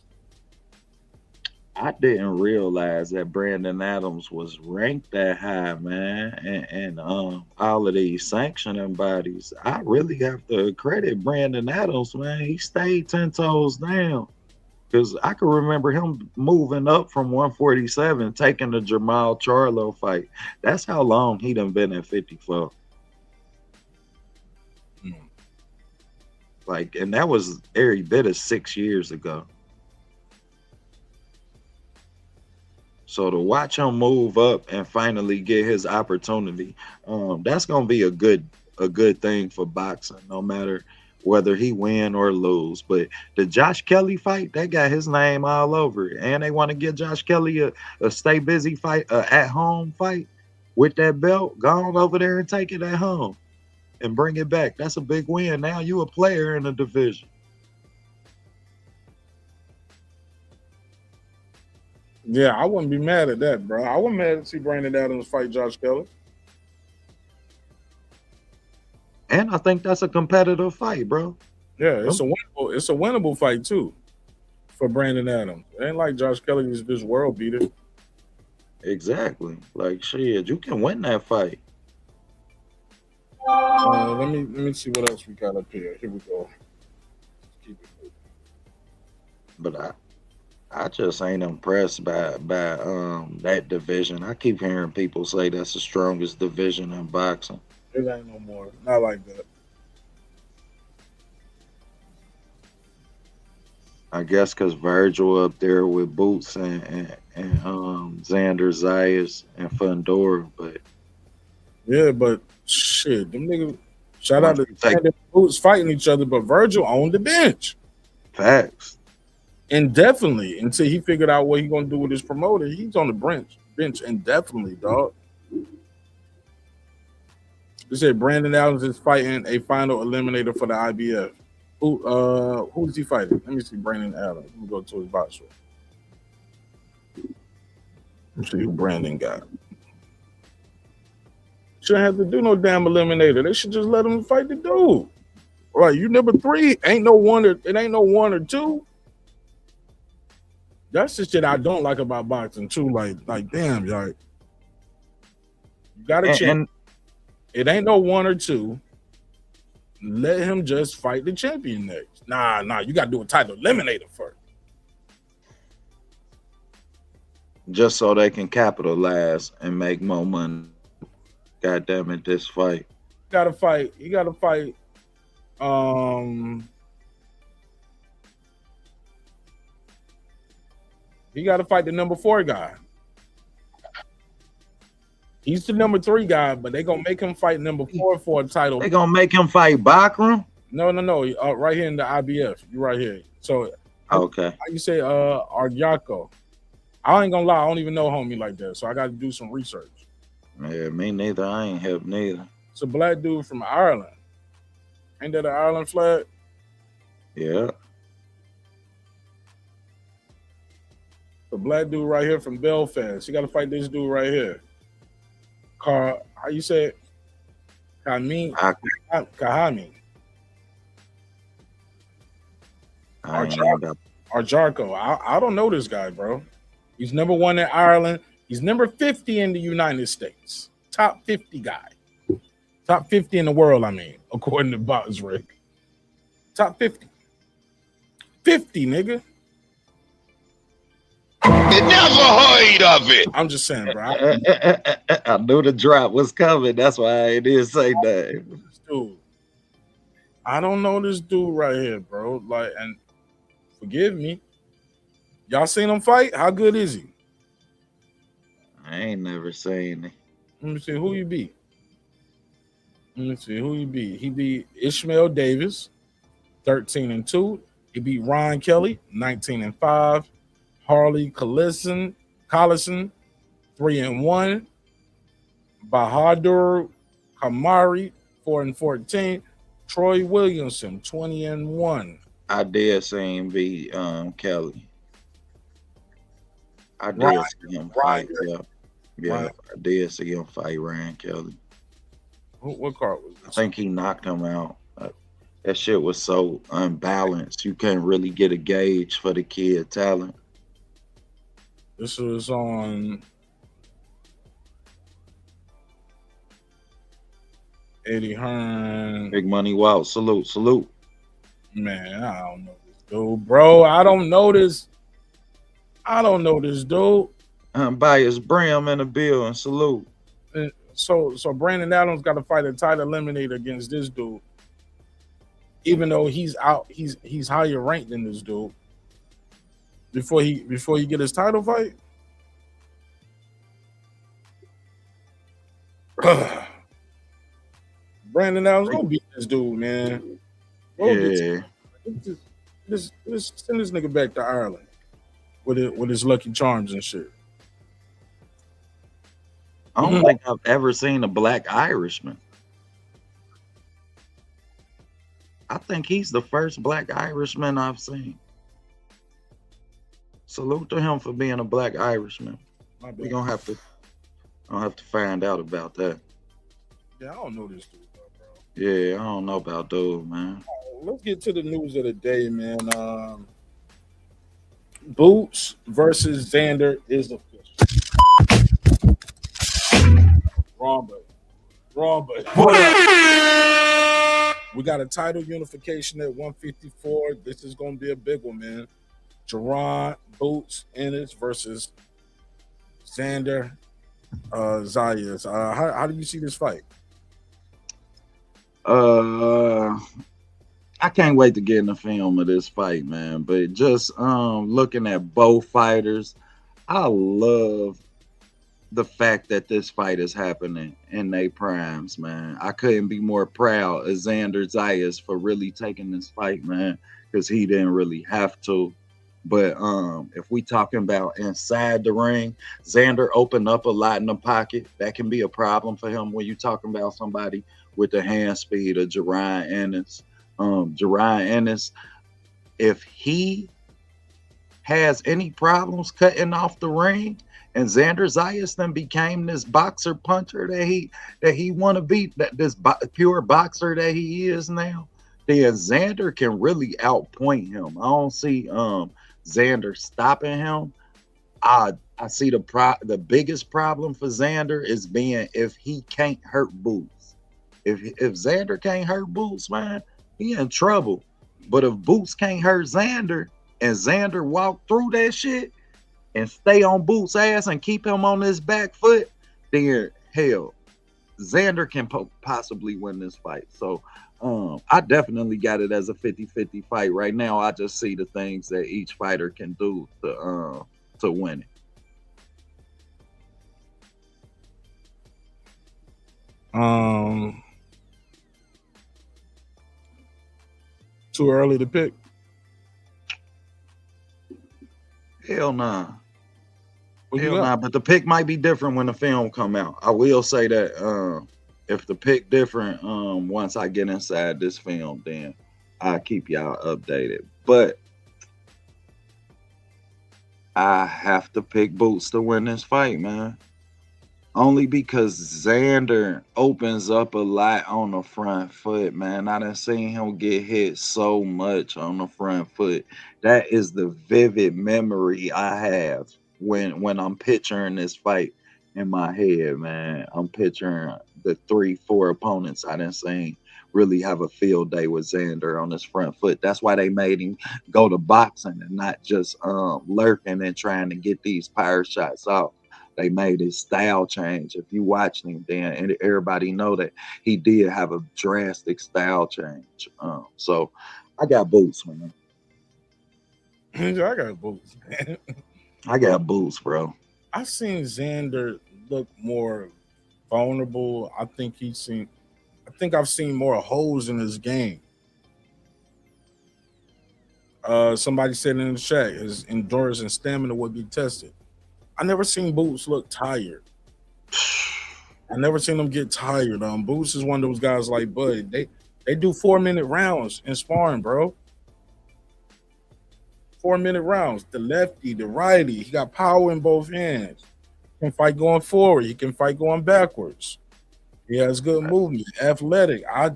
I didn't realize that Brandon Adams was ranked that high, man, and all of these sanctioning bodies. I really have to credit Brandon Adams, man. He stayed 10 toes down because I can remember him moving up from 147, taking the Jermell Charlo fight. That's how long he done been at 54. Like, and that was every bit of 6 years ago. So to watch him move up and finally get his opportunity, that's gonna be a good thing for boxing, no matter whether he win or lose. But the Josh Kelly fight, that got his name all over it. And they want to get Josh Kelly a stay busy fight, at home fight with that belt. Go on over there and take it at home and bring it back. That's a big win. Now you a player in the division. Yeah, I wouldn't be mad at that, bro. I wouldn't be mad to see Brandon Adams fight Josh Kelly. And I think that's a competitive fight, bro. Yeah, it's a winnable fight too for Brandon Adams. It ain't like Josh Kelly is this world beater. Exactly. Like, shit, you can win that fight. Let me see what else we got up here. Here we go. Keep it moving. But I just ain't impressed by that division. I keep hearing people say that's the strongest division in boxing. It ain't no more. Not like that. I guess because Virgil up there with Boots and Xander Zayas and Fundora, but yeah, but shit, them niggas. Shout out to Xander Boots fighting each other, but Virgil on the bench. Facts. Indefinitely until he figured out what he's gonna do with his promoter. He's on the bench indefinitely, dog. They said Brandon Adams is fighting a final eliminator for the IBF. Who's he fighting? Let me see Brandon Adams. Let me go to his box score. Let me see who Brandon got. Shouldn't have to do no damn eliminator. They should just let him fight the dude. Right, you number 3. It ain't no one or two. That's the shit I don't like about boxing too. Like damn, y'all. You gotta check. It ain't no 1 or 2. Let him just fight the champion next. Nah, you gotta do a title eliminator first. Just so they can capitalize and make more money. God damn it, this fight. You gotta fight. He got to fight the number 4 guy. He's the number 3 guy, but they gonna make him fight number 4 for a title. They gonna make him fight Bakram? No. Right here in the IBF. You right here. So okay. How you say Argyako? I ain't gonna lie, I don't even know homie like that. So I got to do some research. Yeah, me neither. I ain't help neither. It's a black dude from Ireland. Ain't that an Ireland flag? Yeah. The black dude right here from Belfast. You got to fight this dude right here. How you say it? Kahami. Argyako. I don't know this guy, bro. He's number 1 in Ireland. He's number 50 in the United States. Top 50 guy. Top 50 in the world, I mean, according to Box Rick. Top 50. 50, nigga. You never heard of it. I'm just saying, bro. I knew the drop was coming. That's why I didn't say that. Dude, I don't know this dude right here, bro. Like, and forgive me. Y'all seen him fight? How good is he? I ain't never seen it. Let me see who you beat. He beat Ishmael Davis, 13-2. He beat Ron Kelly, 19-5. Harley Collison, 3-1. Bahadur Kamari, 4-14. Troy Williamson, 20-1. I did see him beat Kelly. I did see him fight. Yeah, I did see him fight Ryan Kelly. What card was this? I think he knocked him out. That shit was so unbalanced. You can't really get a gauge for the kid talent. This was on Eddie Hearn. Big Money Wow. Salute. Man, I don't know this dude, bro. I don't know this dude. Bias Bram in the bill and salute. So Brandon Adams got to fight a title eliminator against this dude, even though he's higher ranked than this dude. Before he get his title fight. Brandon Adams, go beat this dude, man. Just send this nigga back to Ireland with his Lucky Charms and shit. I don't think I've ever seen a black Irishman. I think he's the first black Irishman I've seen. Salute to him for being a black Irishman. We're gonna have to find out about that. Yeah, I don't know this dude, bro. Yeah, I don't know about dude, man. Let's get to the news of the day, man. Boots versus Xander is official. Wrong button. We got a title unification at 154. This is going to be a big one, man. Jerron Boots Ennis versus Xander Zayas. How do you see this fight? I can't wait to get in the film of this fight, man. But just looking at both fighters, I love the fact that this fight is happening in their primes, man. I couldn't be more proud of Xander Zayas for really taking this fight, man, because he didn't really have to. But if we talking about inside the ring, Xander opened up a lot in the pocket. That can be a problem for him when you talking about somebody with the hand speed of Jerron Ennis. Jerron Ennis, if he has any problems cutting off the ring, and Xander Zayas then became this boxer puncher that he want to be, this pure boxer that he is now, then Xander can really outpoint him. I don't see Xander stopping him. I see the biggest problem for Xander is being if he can't hurt Boots. If Xander can't hurt Boots, man, he in trouble. But if Boots can't hurt Xander and Xander walk through that shit and stay on Boots' ass and keep him on his back foot, then hell, Xander can possibly win this fight. So I definitely got it as a 50-50 fight. Right now, I just see the things that each fighter can do to win it. Too early to pick. Hell nah. But the pick might be different when the film come out. I will say that if the pick different, once I get inside this film, then I'll keep y'all updated. But I have to pick Boots to win this fight, man. Only because Xander opens up a lot on the front foot, man. I done seen him get hit so much on the front foot. That is the vivid memory I have when I'm picturing this fight in my head, man. I'm picturing the 3-4 opponents I done seen really have a field day with Xander on his front foot. That's why they made him go to boxing and not just lurking and trying to get these power shots off. They made his style change. If you watch him, then everybody know that he did have a drastic style change. So I got Boots, man. I got Boots, man. I got Boots, bro. I've seen Xander look more vulnerable. I think I've seen more holes in his game. Somebody said in the chat his endurance and stamina would be tested. I never seen Boots look tired. I never seen him get tired. Boots is one of those guys like Bud. They do 4-minute rounds in sparring, bro. 4-minute rounds. The lefty, the righty. He got power in both hands. He can fight going forward. He can fight going backwards. He has good movement, athletic. I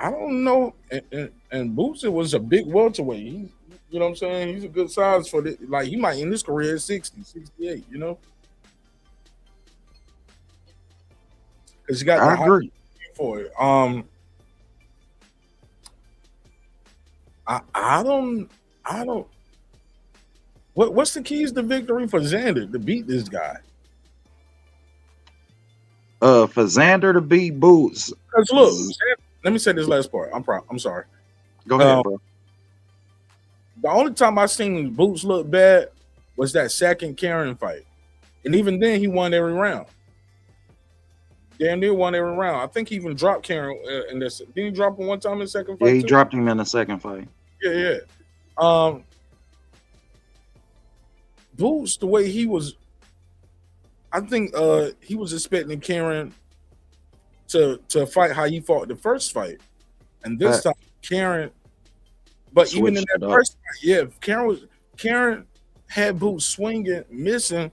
don't know. And Boots was a big welterweight. You know what I'm saying? He's a good size for the, like he might end his career at 60, 68, you know? Because you got I the height agree. for it. I don't what's the keys to victory for Xander to beat this guy? For Xander to beat Boots. Because look, let me say this last part. I'm sorry. Go ahead, bro. The only time I seen Boots look bad was that second Karen fight. And even then he won every round. Damn near won every round. I think he even dropped Karen in this. Didn't he drop him one time in the second fight? Yeah, he too? dropped him in the second fight. Yeah. Boots, the way he was, I think he was expecting Karen to fight how he fought the first fight. And this time Karen, but even in that first fight, yeah, Karen had Boots swinging, missing,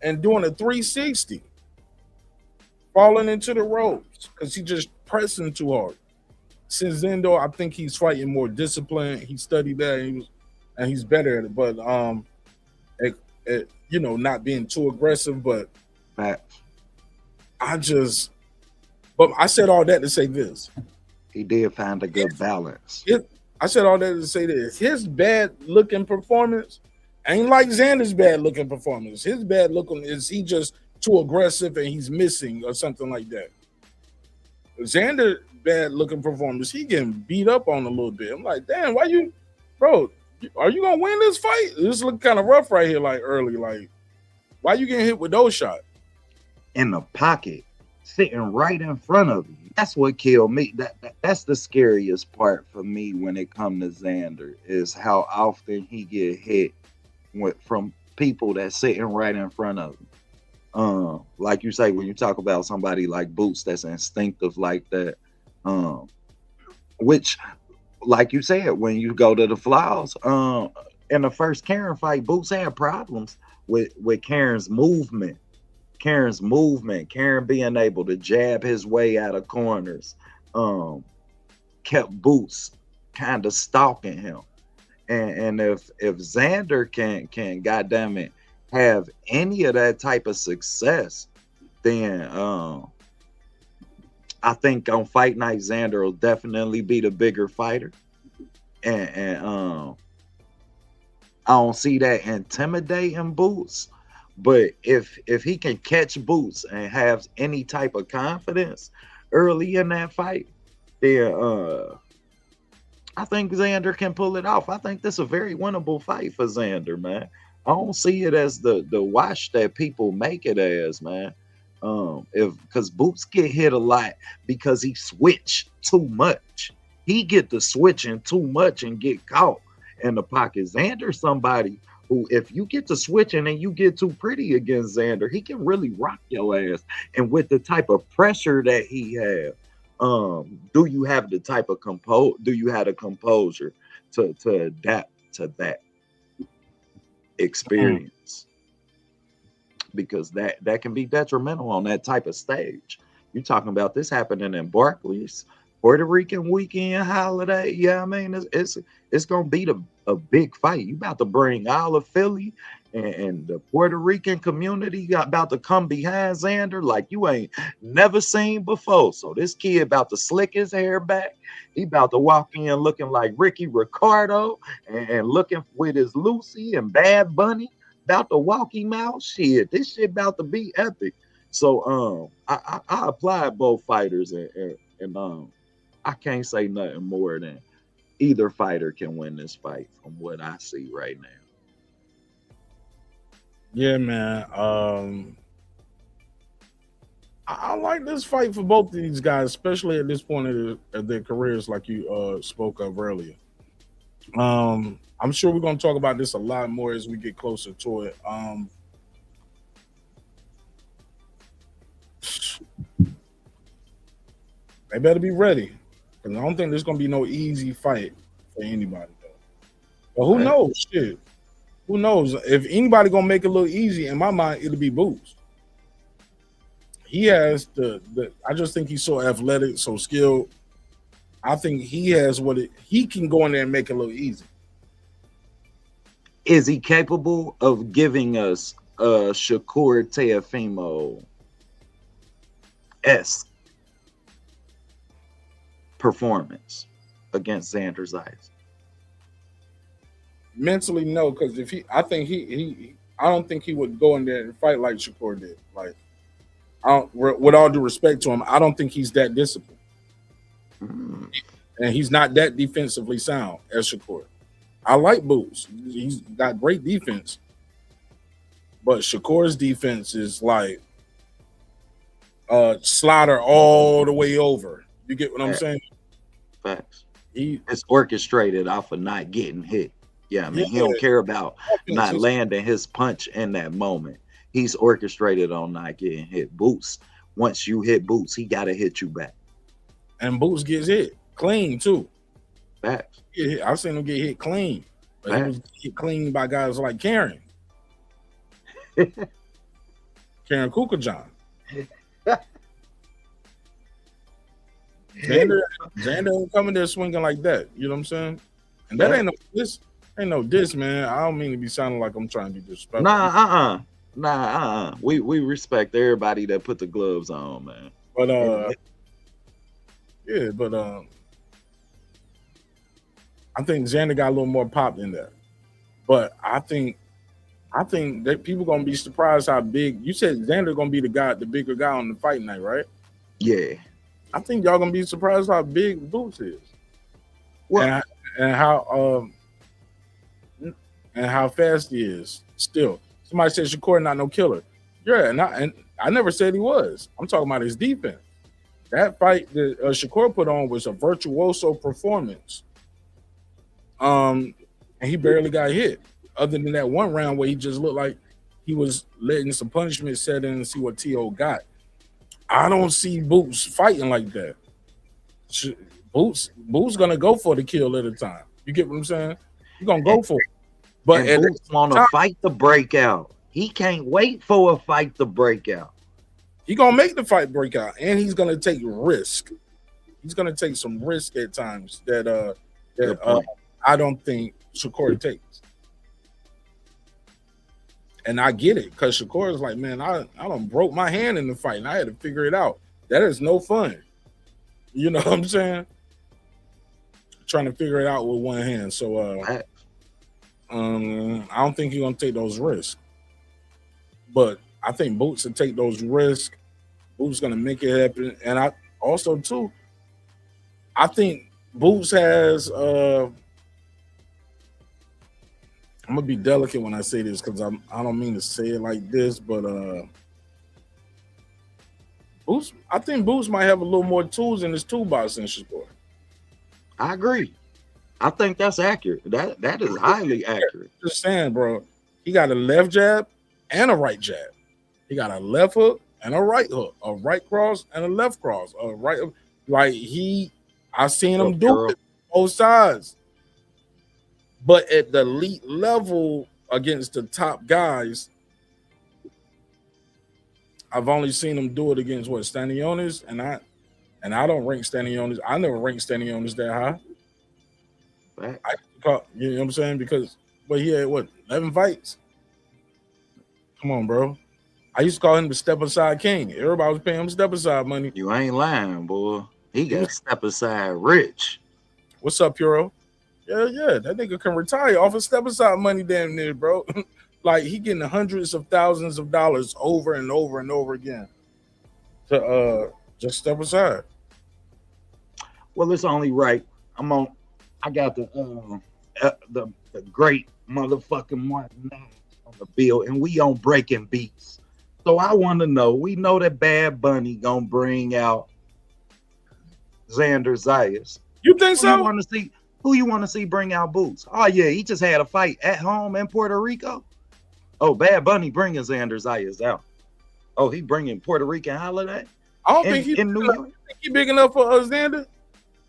and doing a 360. Falling into the ropes because he just pressing too hard. Since then, though, I think he's fighting more disciplined. He studied that, and he's better at it. But not being too aggressive. But Facts. but I said all that to say this. He did find a good balance. I said all that to say this. His bad looking performance ain't like Xander's bad looking performance. His bad looking is he just too aggressive and he's missing or something like that. Xander bad looking performance, he getting beat up on a little bit. I'm like, damn, why you, bro? Are you gonna win this fight? This look kind of rough right here, like early. Like, why you getting hit with those shots? In the pocket, sitting right in front of you. That's what killed me. That's the scariest part for me when it comes to Xander is how often he get hit from people that's sitting right in front of him. Like you say, when you talk about somebody like Boots that's instinctive like that, which, like you said, when you go to the flaws, in the first Karen fight, Boots had problems with Karen's movement. Karen being able to jab his way out of corners, kept Boots kind of stalking him. And if Xander can goddamn it have any of that type of success, then I think on fight night Xander will definitely be the bigger fighter, and I don't see that intimidating Boots. But if he can catch Boots and have any type of confidence early in that fight, then I think Xander can pull it off. I think this is a very winnable fight for Xander, man. I don't see it as the wash that people make it as, man. Because Boots get hit a lot because he switch too much. He get to switching too much and get caught in the pocket. Xander somebody who, if you get to switching and you get too pretty against Xander, he can really rock your ass. And with the type of pressure that he have, do you have the type of do you have the composure to adapt to that experience? Because that can be detrimental on that type of stage. You're talking about this happening in Barclays, Puerto Rican weekend holiday. Yeah, I mean, it's gonna be a big fight. You about to bring all of Philly and the Puerto Rican community about to come behind Xander like you ain't never seen before. So this kid about to slick his hair back. He about to walk in looking like Ricky Ricardo and looking with his Lucy and Bad Bunny. About to walk him out. Shit, this shit about to be epic. So I applied both fighters and I can't say nothing more than either fighter can win this fight from what I see right now. Yeah, man. I like this fight for both of these guys, especially at this point of their careers, like you spoke of earlier. I'm sure we're going to talk about this a lot more as we get closer to it. They better be ready, because I don't think there's going to be no easy fight for anybody, though. But who knows? Shit. Who knows? If anybody going to make it look easy, in my mind, it'll be Boots. He has I just think he's so athletic, so skilled. I think he has he can go in there and make it look easy. Is he capable of giving us a Shakur Teofimo-esque performance against Xander Zayas? Mentally, no, because if I don't think he would go in there and fight like Shakur did. Like, with all due respect to him, I don't think he's that disciplined, and he's not that defensively sound as Shakur. I like Boots; he's got great defense, but Shakur's defense is like slider all the way over. You get what I'm saying? Facts. It's orchestrated off of not getting hit. Yeah, I mean, he don't care about not landing his punch in that moment. He's orchestrated on not getting hit. Boots, once you hit Boots, he got to hit you back. And Boots gets hit clean, too. Facts. I've seen him get hit clean. But he was hit clean by guys like Karen. Karen Kukajan. Xander ain't coming there swinging like that. You know what I'm saying? And that ain't no diss, man. I don't mean to be sounding like I'm trying to be disrespectful. We respect everybody that put the gloves on, man. But I think Xander got a little more pop in there. But I think that people gonna be surprised how big. You said Xander gonna be the bigger guy on the fight night, right? Yeah. I think y'all gonna be surprised how big Boots is. Well, and how fast he is. Still, somebody said Shakur not no killer. Yeah, and I never said he was. I'm talking about his defense. That fight that Shakur put on was a virtuoso performance. And he barely got hit. Other than that one round where he just looked like he was letting some punishment set in and see what T.O. got. I don't see Boots fighting like that. Boots gonna go for the kill at a time. You get what I'm saying? He's gonna go for it. But Boots want to fight the breakout. He can't wait for a fight to break out. He's gonna make the fight break out, and he's gonna take risk. He's gonna take some risk at times that I don't think Shakur takes. And I get it, because Shakur is like, man, I done broke my hand in the fight, and I had to figure it out. That is no fun. You know what I'm saying? Trying to figure it out with one hand. So I don't think he's gonna take those risks. But I think Boots will take those risks. Boots gonna make it happen. And I also too, I think Boots has I'm gonna be delicate when I say this because I don't mean to say it like this, but Boots, I think Boots might have a little more tools in his toolbox than Shakur. I agree. I think that's accurate. That is highly accurate. Just saying, bro. He got a left jab and a right jab. He got a left hook and a right hook, a right cross and a left cross, a right. Like I've seen him do it both sides. But at the elite level against the top guys, I've only seen him do it against Stanionis, and I don't rank Stanionis. I never ranked Stanionis that high. You know what I'm saying? Because he had 11 fights. Come on, bro. I used to call him the step aside king. Everybody was paying him step aside money. You ain't lying, boy. He got step aside rich. What's up, Puro? Yeah, that nigga can retire off of step aside money damn near, bro. Like he getting hundreds of thousands of dollars over and over and over again to just step aside. Well, it's only right. I got the great motherfucking Marq Nash on the bill, and we on breaking beats. So I want to know. We know that Bad Bunny gonna bring out Xander Zayas. You think so? Who you want to see bring out Boots? Oh yeah, he just had a fight at home in Puerto Rico. Oh, Bad Bunny bringing Xander Zayas out. Oh, he bringing Puerto Rican holiday. I don't think in New York. He big enough for Xander.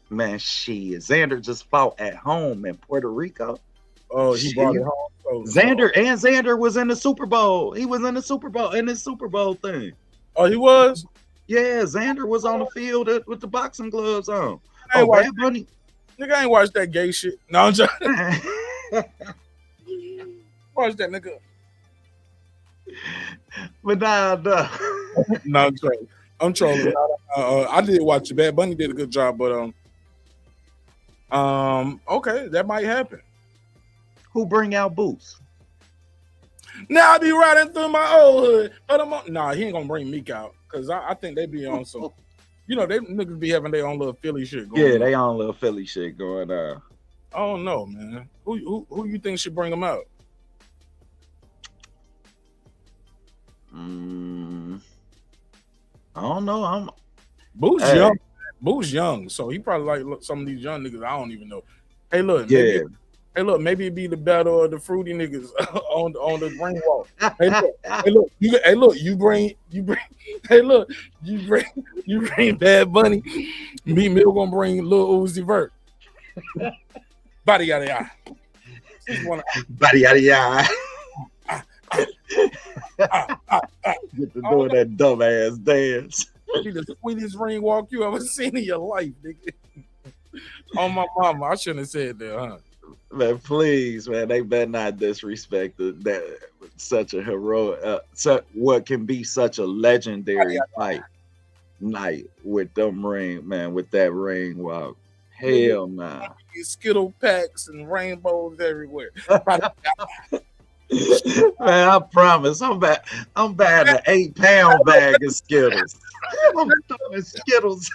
Man, Xander just fought at home in Puerto Rico. Oh, he brought it home. Xander was in the Super Bowl. He was in the Super Bowl in his Super Bowl thing. Oh, he was? Yeah, Xander was on the field with the boxing gloves on. Bad Bunny. Nigga, I ain't watched that gay shit. No, I'm joking. punch that nigga. But nah. No, I'm trolling. I'm trolling. I did watch it. Bad Bunny did a good job, but okay, that might happen. Who bring out Boots? Now I be riding through my old hood. Nah, he ain't gonna bring Meek out because I think they be on some. You know, they niggas be having their own little Philly shit going on. Yeah, they on little Philly shit going on. I don't know, man. Who you think should bring them out? I don't know. Boo's young. Boo's young, so he probably like some of these young niggas. I don't even know. Hey, look, maybe it be the battle of the fruity niggas on the ring walk. You bring Bad Bunny. Me Mill gonna bring Lil Uzi Vert. Body yada yada. Body yada yada. Get to doing that dumbass dance. Be the sweetest ring walk you ever seen in your life, nigga. On my mama, I shouldn't have said that, huh? Man, please, man, they better not disrespect that such a heroic, what can be such a legendary fight night with them ring, man, with that ring walk. Hell nah. Skittle packs and rainbows everywhere. Man, I promise, I'm buying an 8-pound bag of Skittles. I'm throwing Skittles.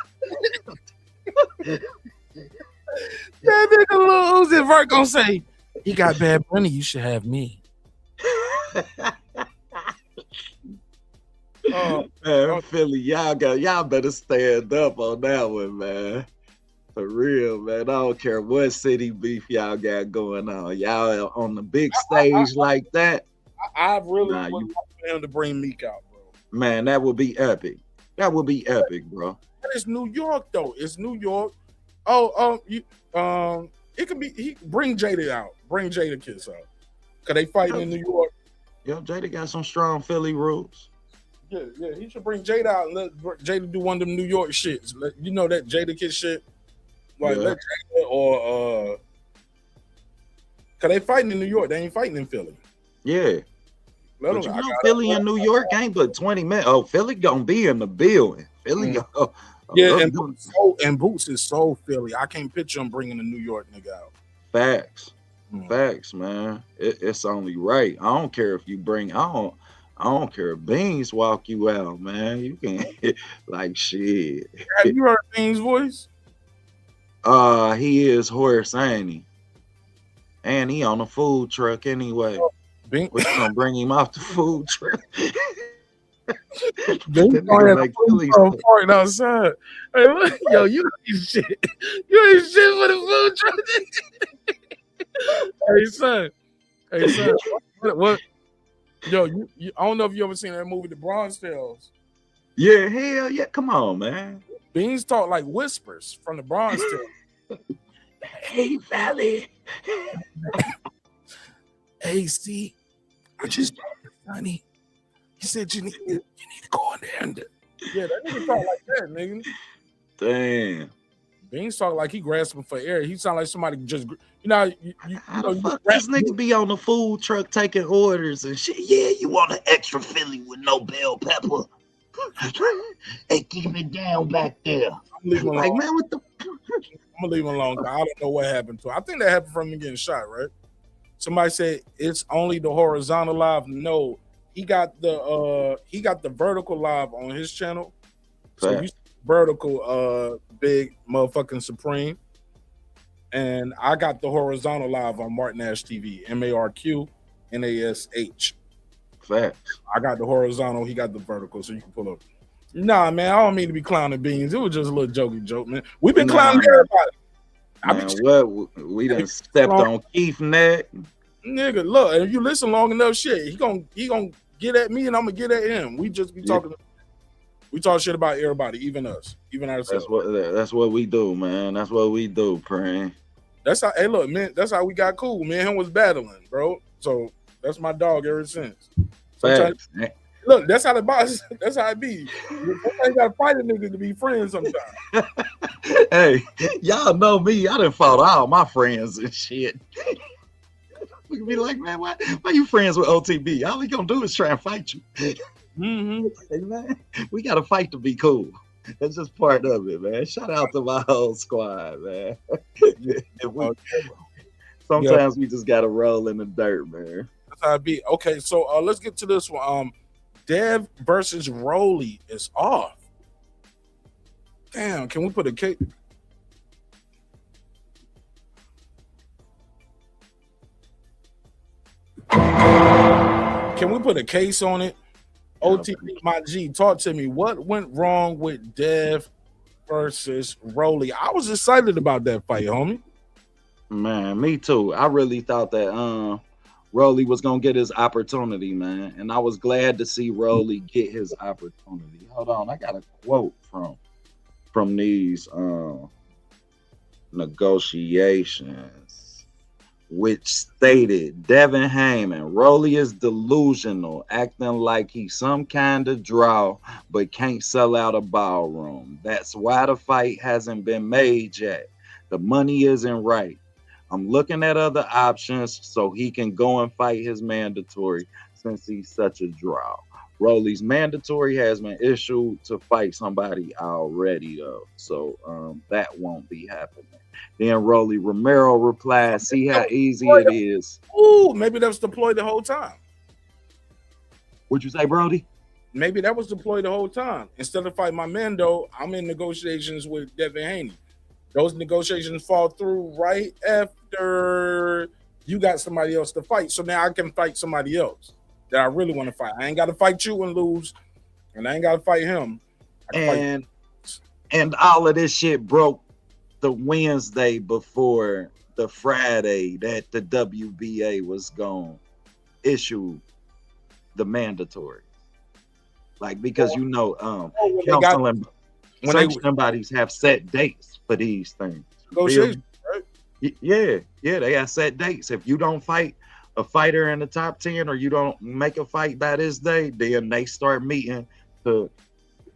That nigga Lil Uzi Vert gonna say, "He got Bad Bunny, you should have me." Man, Philly, y'all better stand up on that one, man. For real, man. I don't care what city beef y'all got going on. Y'all on the big stage like that. I really want him to bring Meek out, bro. Man, that would be epic. That would be epic, bro. But it's New York though. It's New York. It could be. He bring Jada out. Bring Jada Kiss out. Cause they fighting in New York. Yo, Jada got some strong Philly rules. Yeah. He should bring Jada out and let Jada do one of them New York shits. You know that Jada Kiss shit. Like let Jada or cause they fighting in New York. They ain't fighting in Philly. Yeah. But you know, Philly and New York ain't but 20 minutes. Oh, Philly gonna be in the building. Philly and Boots is so Philly. I can't picture him bringing a New York nigga out. Facts, man. It's only right. I don't care if you bring. I don't care if Beans walk you out, man. You can like shit. Have you heard Beans' voice? He is hoarse, ain't he? And he on a food truck anyway. We're gonna bring him off the food truck. Parking outside. Hey, look, yo, you ain't shit. You ain't shit for the food truck. Hey son. What? Yo, you I don't know if you ever seen that movie, The Bronze Tales. Yeah, hell yeah. Come on, man. Beans talk like whispers from The Bronze Tales. Hey, Valley. Hey, see, I just honey. He said you need to go in there and yeah, that nigga talk like that, nigga. Damn. Beans talk like he grasping for air. He sound like somebody just how the fuck this nigga be on the food truck taking orders and shit? Yeah, you want an extra Philly with no bell pepper? Hey, keep it down back there. Like, man, what the? I'm gonna leave him alone. I don't know what happened to him. I think that happened from him getting shot, right? Somebody said it's only the horizontal live. No, he got the vertical live on his channel. So you vertical big motherfucking Supreme. And I got the horizontal live on Marq Nash TV, MARQ NASH. Facts. I got the horizontal, he got the vertical, so you can pull up. Nah, man, I don't mean to be clowning Beans. It was just a little jokey joke, man. We've been clowning everybody. Man, what we done stepped on Kieth neck. Nigga, look, if you listen long enough, shit, he gonna get at me and I'm gonna get at him. We just be talking. We talk shit about everybody, even us, even ourselves. That's what we do, man. That's what we do, Pran. That's how. Hey, look, man. That's how we got cool. Me and him was battling, bro. So that's my dog ever since. Facts. Look, that's how the boss. That's how it be. You gotta fight a nigga to be friends sometimes. Hey, y'all know me. I done fought all my friends and shit. We can be like, man, why you friends with OTB? All we gonna do is try and fight you. Mm-hmm. Hey, man, we gotta fight to be cool. That's just part of it, man. Shout out to my whole squad, man. Sometimes we just gotta roll in the dirt, man. That's how it be. Okay, so let's get to this one. Dev versus Rolly is off. Damn, can we put a case? Can we put a case on it? OTB, my G, talk to me. What went wrong with Dev versus Rolly? I was excited about that fight, homie. Man, me too. I really thought that Rolly was gonna get his opportunity, man, and I was glad to see Rolly get his opportunity. Hold on, I got a quote from these negotiations, which stated, Devin Haney, Rolly is delusional, acting like he's some kind of draw, but can't sell out a ballroom. That's why the fight hasn't been made yet. The money isn't right. I'm looking at other options so he can go and fight his mandatory since he's such a draw. Rolly's mandatory has been issued to fight somebody already, though, so that won't be happening. Then Romero replied, see how easy it is. Ooh, maybe that was deployed the whole time. What'd you say, Brody? Maybe that was deployed the whole time. Instead of fighting my man, though, I'm in negotiations with Devin Haney. Those negotiations fall through right after you got somebody else to fight. So now I can fight somebody else that I really want to fight. I ain't got to fight you and lose, and I ain't got to fight him. And all of this shit broke the Wednesday before the Friday that the WBA was going to issue the mandatory. Like, because counsel and sanction bodies have set dates for these things. Negotiations, right? Yeah, they got set dates. If you don't fight a fighter in the top 10 or you don't make a fight by this day, then they start meeting to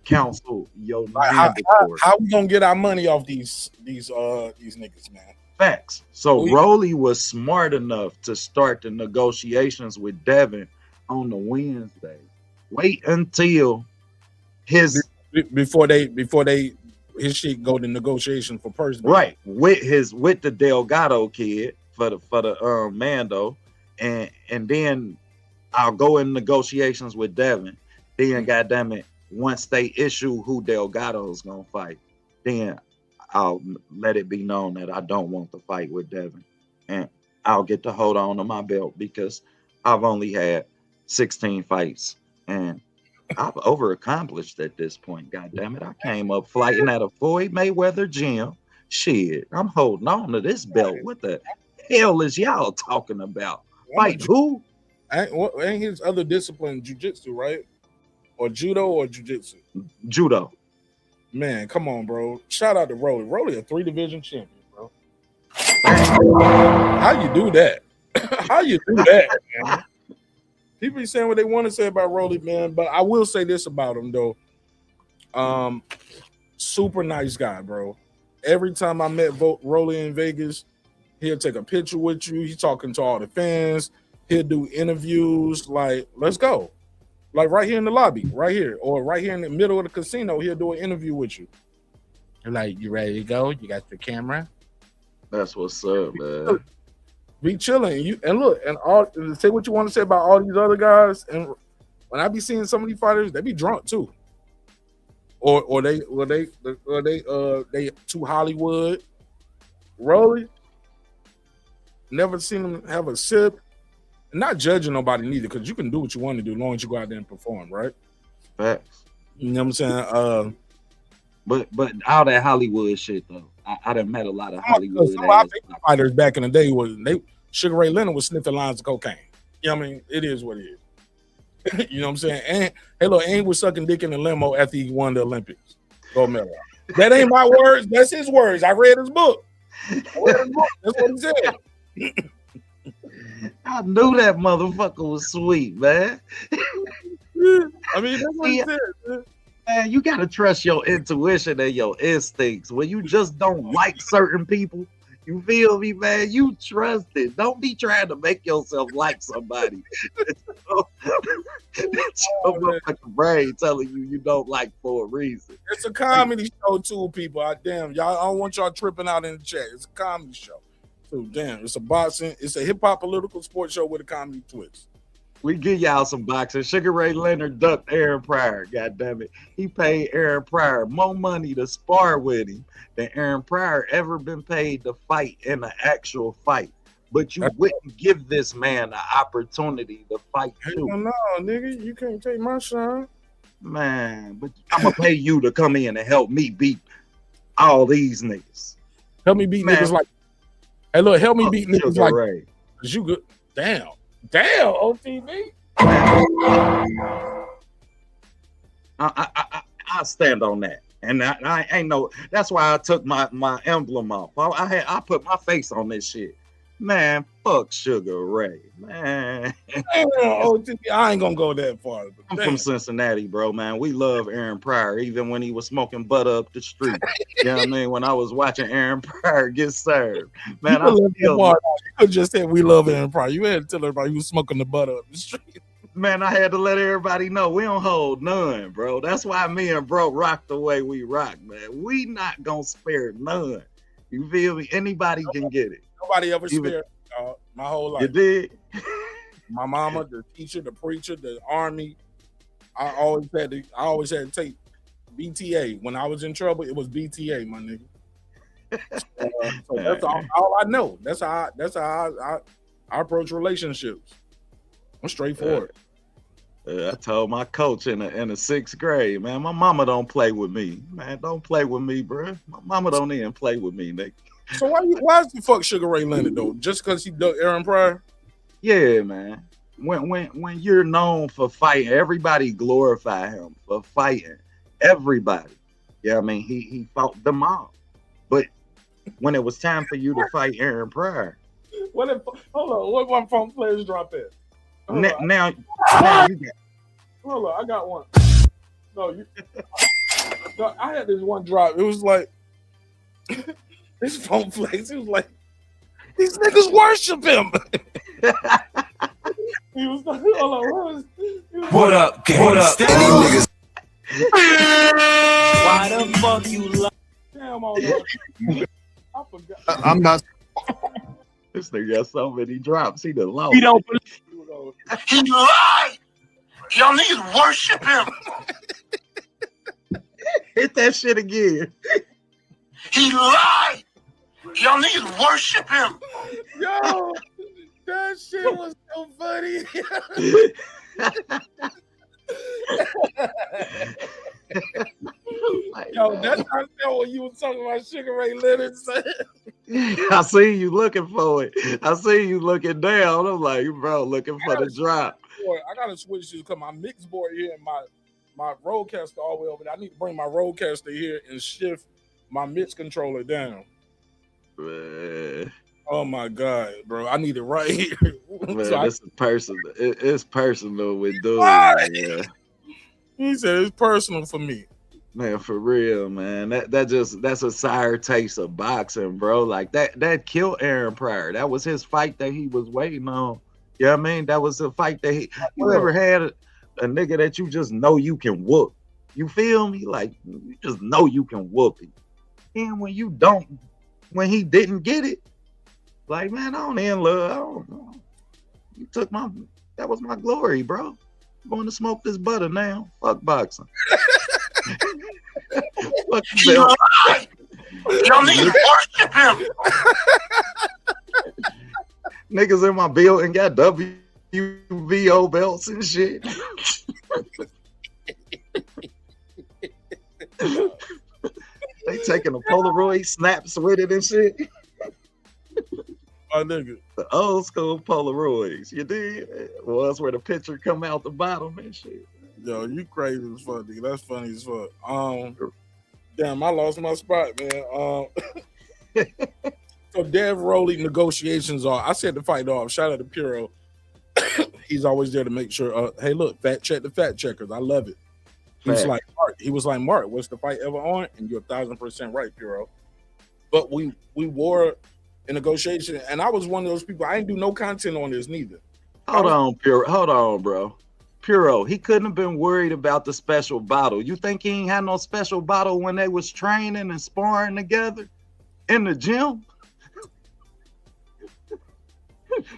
counsel your mandatory. How we gonna get our money off these niggas, man? Facts. So Rolly was smart enough to start the negotiations with Devin on the Wednesday. Wait until his before his shit go to negotiation for personal. Right. With the Delgado kid for the Mando. And then I'll go in negotiations with Devin. Then, goddammit, once they issue who Delgado's gonna fight, then I'll let it be known that I don't want to fight with Devin, and I'll get to hold on to my belt because I've only had 16 fights and I've overaccomplished at this point. Goddammit, I came up fighting at a Floyd Mayweather gym. Shit, I'm holding on to this belt. What the hell is y'all talking about? Fight who? Ain't his other discipline jiu-jitsu, right? Or judo or jiu-jitsu? Judo. Man, come on, bro. Shout out to Rolly. Rolly a 3-division champion, bro. How you do that? How you do that, man? People be saying what they want to say about Rolly, man, but I will say this about him, though. Super nice guy, bro. Every time I met Rolly in Vegas, he'll take a picture with you. He's talking to all the fans. He'll do interviews. Like, let's go. Like right here in the lobby, right here, or right here in the middle of the casino, he'll do an interview with you. You're like, you ready to go? You got the camera? That's what's up, man. Be chilling. And look, and all say what you want to say about all these other guys. And when I be seeing some of these fighters, they be drunk too. Or they too Hollywood. Rolly, never seen them have a sip. Not judging nobody neither, because you can do what you want to do as long as you go out there and perform, right? Facts. You know what I'm saying? But all that Hollywood shit though, I done met a lot of Hollywood fighters back in the day Sugar Ray Leonard was sniffing lines of cocaine. You know what I mean? It is what it is. You know what I'm saying? And hey, look, and he was sucking dick in the limo after he won the Olympics. Romero. That ain't my words. That's his words. I read his book. That's what he said. I knew that motherfucker was sweet, man. I mean, that's what he said. Man, you gotta trust your intuition and your instincts. When you just don't like certain people, You feel me, man? You trust it. Don't be trying to make yourself like somebody. That's your motherfucking brain telling you don't like for a reason. It's a comedy show too, people. Damn, y'all. I don't want y'all tripping out in the chat. It's a comedy show. So damn, it's a boxing. It's a hip hop political sports show with a comedy twist. We give y'all some boxing. Sugar Ray Leonard ducked Aaron Pryor. God damn it. He paid Aaron Pryor more money to spar with him than Aaron Pryor ever been paid to fight in an actual fight. But you wouldn't give this man an opportunity to fight too. No, nigga, you can't take my shine. Man, but I'm gonna pay you to come in and help me beat all these niggas. Help me beat niggas like. Hey, look, help me beat niggas like. Ray. Cause you good. Damn, OTB. I stand on that, and I ain't no. That's why I took my emblem off. I put my face on this shit. Man, fuck Sugar Ray, man. OTB, I ain't gonna go that far. I'm from Cincinnati, bro, man. We love Aaron Pryor, even when he was smoking butter up the street. You know what I mean? When I was watching Aaron Pryor get served, man, you could just say we love Aaron Pryor. You had to tell everybody you was smoking the butter up the street. Man, I had to let everybody know we don't hold none, bro. That's why me and bro rock the way we rock, man. We not gonna spare none. You feel me? Anybody can get it. Nobody ever spared my whole life. You did? My mama, the teacher, the preacher, the army. I always had to take BTA. When I was in trouble, it was BTA, my nigga. So that's all I know. That's how I approach relationships. I'm straightforward. I told my coach in the sixth grade, man, my mama don't play with me. Man, don't play with me, bro. My mama don't even play with me, nigga. So why is the fuck Sugar Ray Leonard though? Just because he ducked Aaron Pryor? Yeah, man. When you're known for fighting, everybody glorify him for fighting. Everybody. Yeah, I mean he fought them all. But when it was time for you to fight Aaron Pryor. Hold on, what one phone players drop in? Now you got. Hold on, I got one. No, I had this one drop. It was like this phone flex. It was like these niggas worship him. He was like, hold on, what up, gang? What up, niggas? Why the fuck you love? Damn, I forgot. I'm not. This nigga got so many drops. He done lost. He don't. He lied. Y'all niggas worship him. Hit that shit again. He lied. Y'all niggas worship him. Yo, that shit was so funny. Yo, that's how I felt when you was talking about Sugar Ray Leonard. I see you looking for it. I see you looking down. I'm like, bro, looking for the drop. I gotta switch this because my mix board here and my roadcaster all the way over there. I need to bring my roadcaster here and shift my mix controller down. Oh my god, bro! I need it right here. Man, so this is personal. It's personal with dude. Yeah. He said it's personal for me. Man, for real, man. That's a sour taste of boxing, bro. Like that killed Aaron Pryor. That was his fight that he was waiting on. You know what I mean? That was a fight that you ever had a nigga that you just know you can whoop. You feel me? Like you just know you can whoop him. And when he didn't get it, like, man, I don't in love. I don't know. You took that was my glory, bro. I'm going to smoke this butter now. Fuck boxing. Fuck Y'all niggas worship him. Niggas in my building got WVO belts and shit. They taking a Polaroid snaps with it and shit. My nigga. The old school Polaroids, you did? Was where the picture come out the bottom and shit. Yo, you crazy as fuck, nigga. That's funny as fuck. Damn, I lost my spot, man. So Dev Rowley negotiations are. I said the fight off. Shout out to Puro. He's always there to make sure. Hey, look, fact check the fact checkers. I love it. He was like, Mark, what's the fight ever on? And you're 1,000% right, Puro. But we wore in negotiation. And I was one of those people. I ain't do no content on this neither. Hold on, bro. Puro, he couldn't have been worried about the special bottle. You think he ain't had no special bottle when they was training and sparring together in the gym?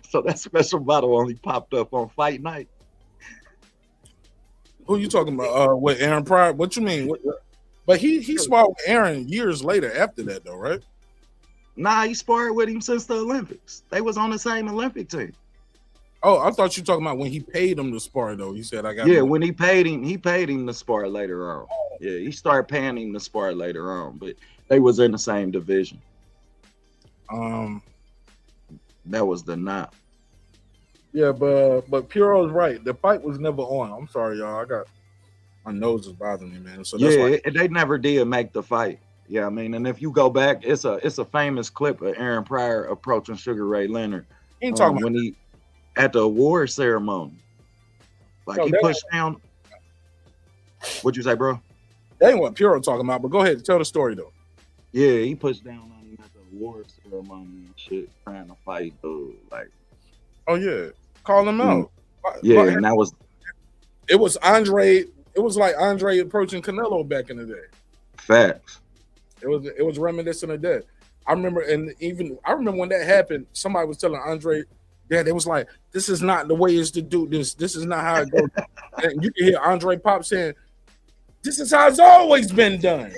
So that special bottle only popped up on fight night. Who you talking about? With Aaron Pryor? What you mean? But he sparred with Aaron years later after that, though, right? Nah, he sparred with him since the Olympics. They was on the same Olympic team. Oh, I thought you were talking about when he paid him to spar, though. He said, I got Yeah, when he paid him to spar later on. Yeah, he started paying him to spar later on, but they was in the same division. That was the knot. Yeah, but Puro's right. The fight was never on. I'm sorry, y'all. I got my nose is bothering me, man. So that's why they never did make the fight. Yeah, I mean, and if you go back, it's a famous clip of Aaron Pryor approaching Sugar Ray Leonard when he at the award ceremony. Like he pushed down. What'd you say, bro? That ain't what Puro talking about, but go ahead, tell the story though. Yeah, he pushed down on him at the award ceremony and shit, trying to fight dude. Like, oh yeah, call him out. Yeah, and that was it was Andre. It was like Andre approaching Canelo back in the day. Facts. It was reminiscent of that. I remember when that happened, somebody was telling Andre that it was like, this is not the way it's to do this. This is not how it goes. And you can hear Andre Pop saying, this is how it's always been done.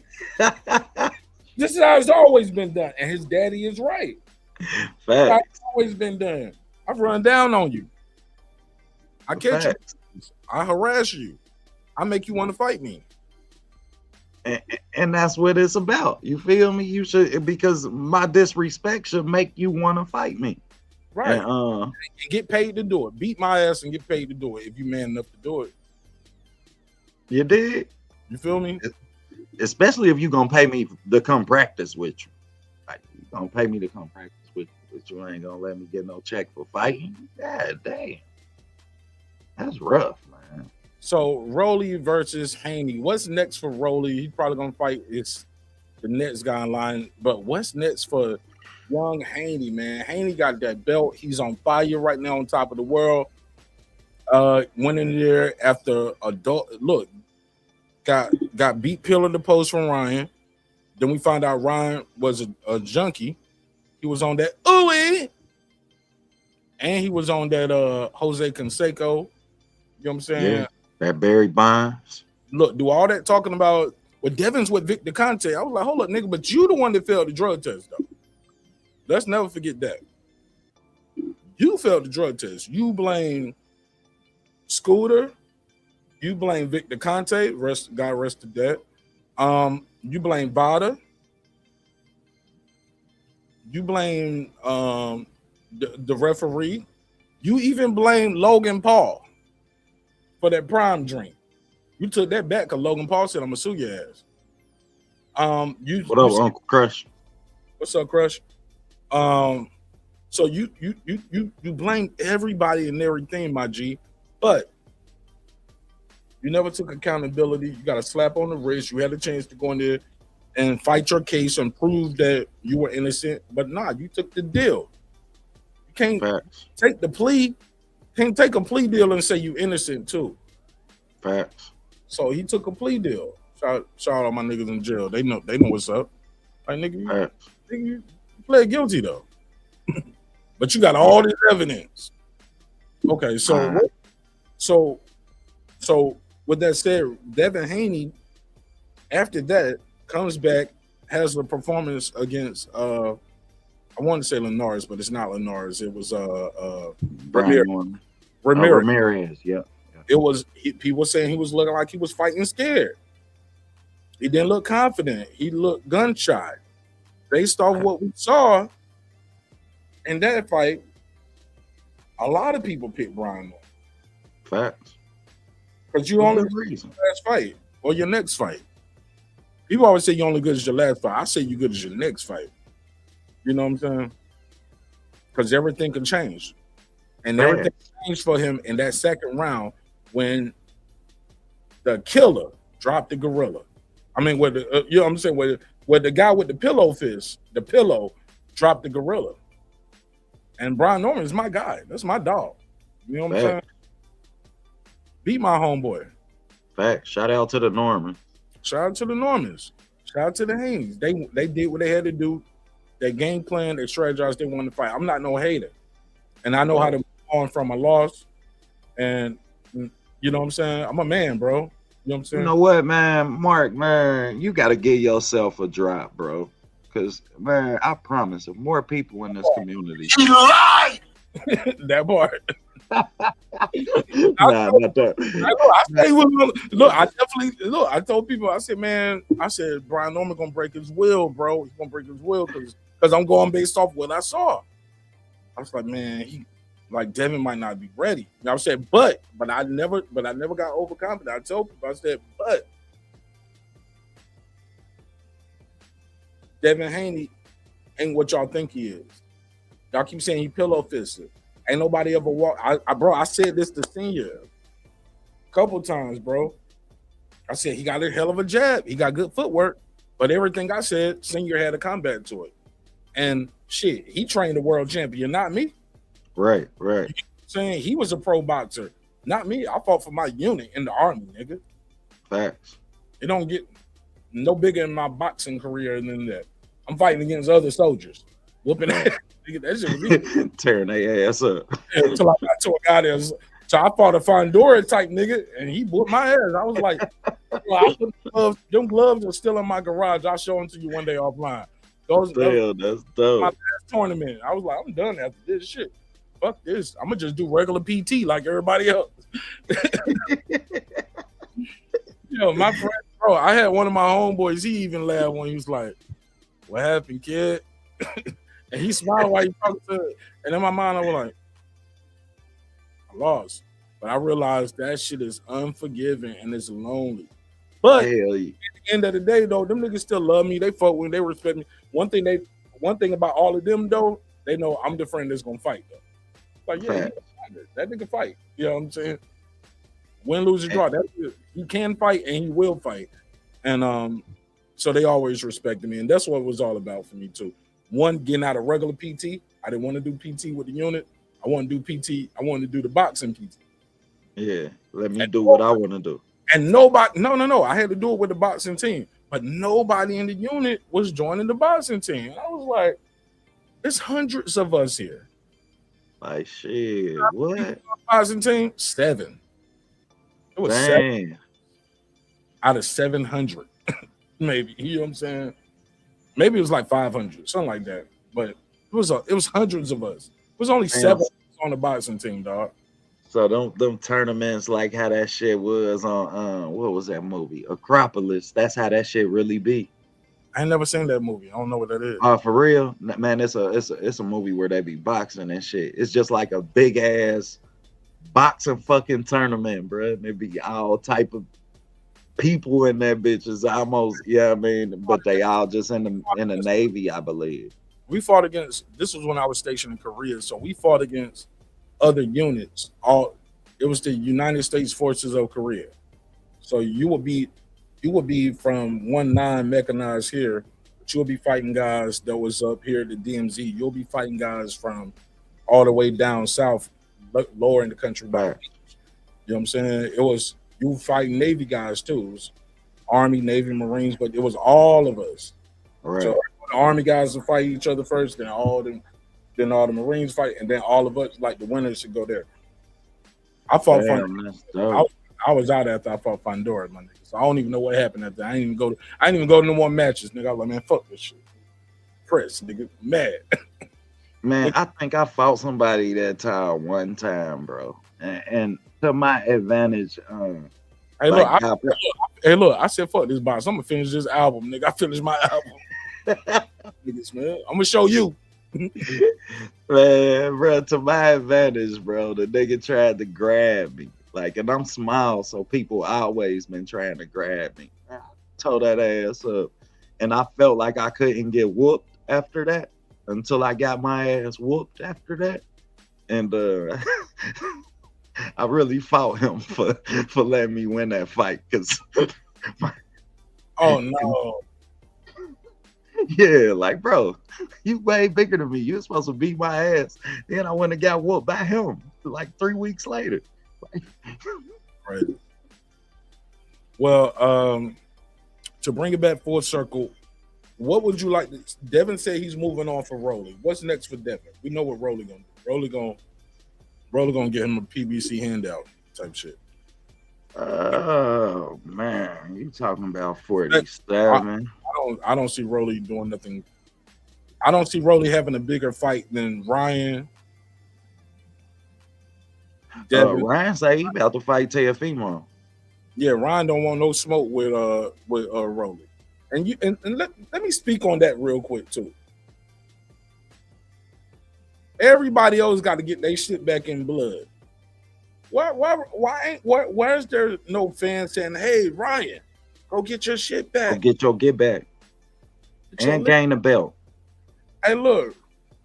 This is how it's always been done. And his daddy is right. Facts. How it's always been done. I've run down on you. I catch you. I harass you. I make you want to fight me. And that's what it's about. You feel me? You should, because my disrespect should make you want to fight me. Right. And get paid to do it. Beat my ass and get paid to do it if you man enough to do it. You did. You feel me? Especially if you're going to pay me to come practice with you. Like, you're going to pay me to come practice with you, but you ain't going to let me get no check for fighting. God damn. That's rough, man. So Rolly versus Haney. What's next for Rolly? He's probably gonna fight the next guy in line. But what's next for young Haney, man? Haney got that belt. He's on fire right now, on top of the world. Went in there after got beat pillar to post from Ryan. Then we found out Ryan was a junkie. He was on that ooey, and he was on that Jose Canseco. You know what I'm saying? Yeah. That Barry Bonds. Look, do all that talking about Devin's with Victor Conte. I was like, hold up, nigga, but you the one that failed the drug test, though. Let's never forget that. You failed the drug test. You blame Scooter. You blame Victor Conte. God rested that. You blame Vada. You blame the referee. You even blame Logan Paul for that prime drink. You took that back because Logan Paul said, I'm gonna sue your ass. What up, Uncle Crush? What's up, Crush? So you blame everybody and everything, my G, but you never took accountability. You got a slap on the wrist. You had a chance to go in there and fight your case and prove that you were innocent, but nah, you took the deal. You can't take the plea. Can't take a plea deal and say you innocent too. Facts. So he took a plea deal. Shout out my niggas in jail. They know what's up. Like nigga, you pled guilty though. But you got all this evidence. Okay, so with that said, Devin Haney, after that, comes back, has a performance against I want to say Linares, but it's not Linares. It was Ramirez. Yeah. It was people saying he was looking like he was fighting scared. He didn't look confident. He looked gun-shy. Based off what we saw in that fight, a lot of people picked Brian Moore. Facts. Because you only reason last fight or your next fight. People always say you're only good as your last fight. I say you're good as your next fight. You know what I'm saying? Because everything can change. And everything changed for him in that second round when the killer dropped the gorilla. I mean, you know what I'm saying? Where the guy with the pillow fist, the pillow dropped the gorilla. And Brian Norman is my guy. That's my dog. You know what I'm saying? Beat my homeboy. Fact. Shout out to the Norman. Shout out to the Normans. Shout out to the Haneys. They did what they had to do. They game plan, they strategized, they wanted to fight. I'm not no hater. And I know how to move on from a loss. And you know what I'm saying? I'm a man, bro. You know what I'm saying? You know what, man? Mark, man, you got to give yourself a drop, bro. Because, man, I promise, if more people in this community. He lied. That part. Nah, not that. I told people, I said, man, Brian Norman gonna break his will, bro. He's gonna break his will because I'm going based off what I saw. I was like, man, Devin might not be ready. You know what I'm saying? But I never got overconfident. I told people, I said, but Devin Haney ain't what y'all think he is. Y'all keep saying he pillow fisted. Ain't nobody ever walked. I said this to Senior a couple times, bro. I said he got a hell of a jab. He got good footwork, but everything I said, Senior had a combat to it. And shit, he trained a world champion, not me. Right. You know what I'm saying? He was a pro boxer, not me. I fought for my unit in the Army, nigga. Facts. It don't get no bigger in my boxing career than that. I'm fighting against other soldiers, whooping ass. That shit was easy. Tearing their ass up. Until I got to a guy there. So I fought a Fundora type nigga, and he whooped my ass. I was like, them gloves are still in my garage. I'll show them to you one day offline. That's dope. My last tournament. I was like, I'm done after this shit. Fuck this. I'm gonna just do regular PT like everybody else. My friend, bro, I had one of my homeboys, he even laughed when he was like, what happened, kid? And he smiled while he talked to it. And in my mind, I was like, I lost. But I realized that shit is unforgiving and it's lonely. But at the end of the day, though, them niggas still love me. They fuck with me. They respect me. One thing about all of them, though, they know I'm the friend that's gonna fight, though. Like, yeah, that nigga fight. You know what I'm saying? Win, lose, or draw. He can fight and he will fight. And so they always respected me. And that's what it was all about for me, too. One, getting out of regular PT. I didn't want to do PT with the unit. I wanted to do PT. I wanted to do the boxing PT. Yeah, let me do what I want to do. And nobody, no. I had to do it with the boxing team. But nobody in the unit was joining the boxing team. I was like, there's hundreds of us here. Like, shit, what? Boxing team? 7. It was 7 out of 700. Maybe. You know what I'm saying? Maybe it was like 500, something like that. But it was hundreds of us. It was only 7 on the boxing team, dog. So them tournaments, like how that shit was on what was that movie? Acropolis. That's how that shit really be. I ain't never seen that movie. I don't know what that is. For real, man. It's a movie where they be boxing and shit. It's just like a big ass boxing fucking tournament, bro. There be all type of people in that bitch. Is almost, yeah, I mean, but they all just in the Navy, I believe. We fought against. This was when I was stationed in Korea, so we fought against other units. It was the United States Forces of Korea. So you would be from 1-9 mechanized here, but you'll be fighting guys that was up here at the DMZ. You'll be fighting guys from all the way down south, lower in the country. Right. You know what I'm saying? You fighting Navy guys too. It was Army, Navy, Marines, but it was all of us. Right. So the Army guys would fight each other first, then all the Marines fight, and then all of us, like the winners, should go there. I fought Fundora. I was out after I fought Fundora, my nigga. So I don't even know what happened after. I didn't even go to no more matches, nigga. I was like, man, fuck this shit. Press, nigga, mad. Man, I think I fought somebody that time one time, bro, and to my advantage. Hey, look, I said, fuck this box. I'm gonna finish this album, nigga. I finished my album. Niggas, man, I'm gonna show you. Man, bro, to my advantage, bro, the nigga tried to grab me. Like, and I'm small, so people always been trying to grab me. I told that ass up. And I felt like I couldn't get whooped after that until I got my ass whooped after that. And I really fought him for letting me win that fight. Cause oh no. Yeah, like, bro, you way bigger than me. You were supposed to beat my ass. Then I went and got whooped by him like 3 weeks later. Right. Well, to bring it back full circle, what would you like to? Devin said he's moving on for Rolly. What's next for Devin? We know what Rolly gonna do. Rolly gonna get him a PBC handout type shit. Oh man, you talking about 47? I don't see Rolly doing nothing. I don't see Rolly having a bigger fight than Ryan. Ryan say he about to fight Teofimo. Yeah, Ryan don't want no smoke with Rolly. And let me speak on that real quick too. Everybody else got to get their shit back in blood. Where's there no fans saying, "Hey, Ryan, go get your shit back. Go get your get back and gain the belt." Hey, look,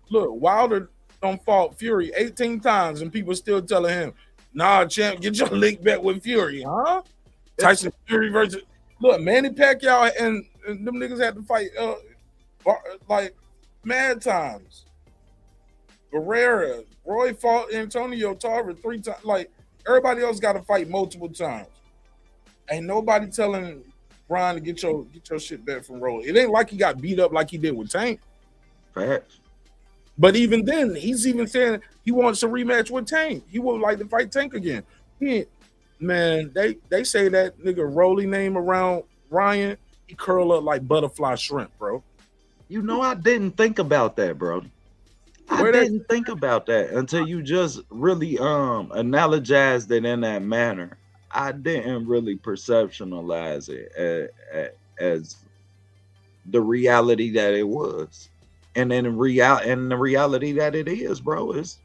Wilder don't fought Fury 18 times, and people still telling him, "Nah, champ, get your lick back with Fury, huh?" Tyson Fury versus Manny Pacquiao and them niggas had to fight like mad times. Barrera, Roy fought Antonio Tarver 3 times. Like everybody else got to fight multiple times. Ain't nobody telling Brian to get your shit back from Rolly. It ain't like he got beat up like he did with Tank. Facts. But even then, he's even saying he wants a rematch with Tank. He would like to fight Tank again. Man, they say that nigga Rolly name around Ryan, he curl up like butterfly shrimp, bro. You know, I didn't think about that, bro. I didn't think about that until you just really analogized it in that manner. I didn't really perceptualize it as the reality that it was. And then the reality that it is, bro, is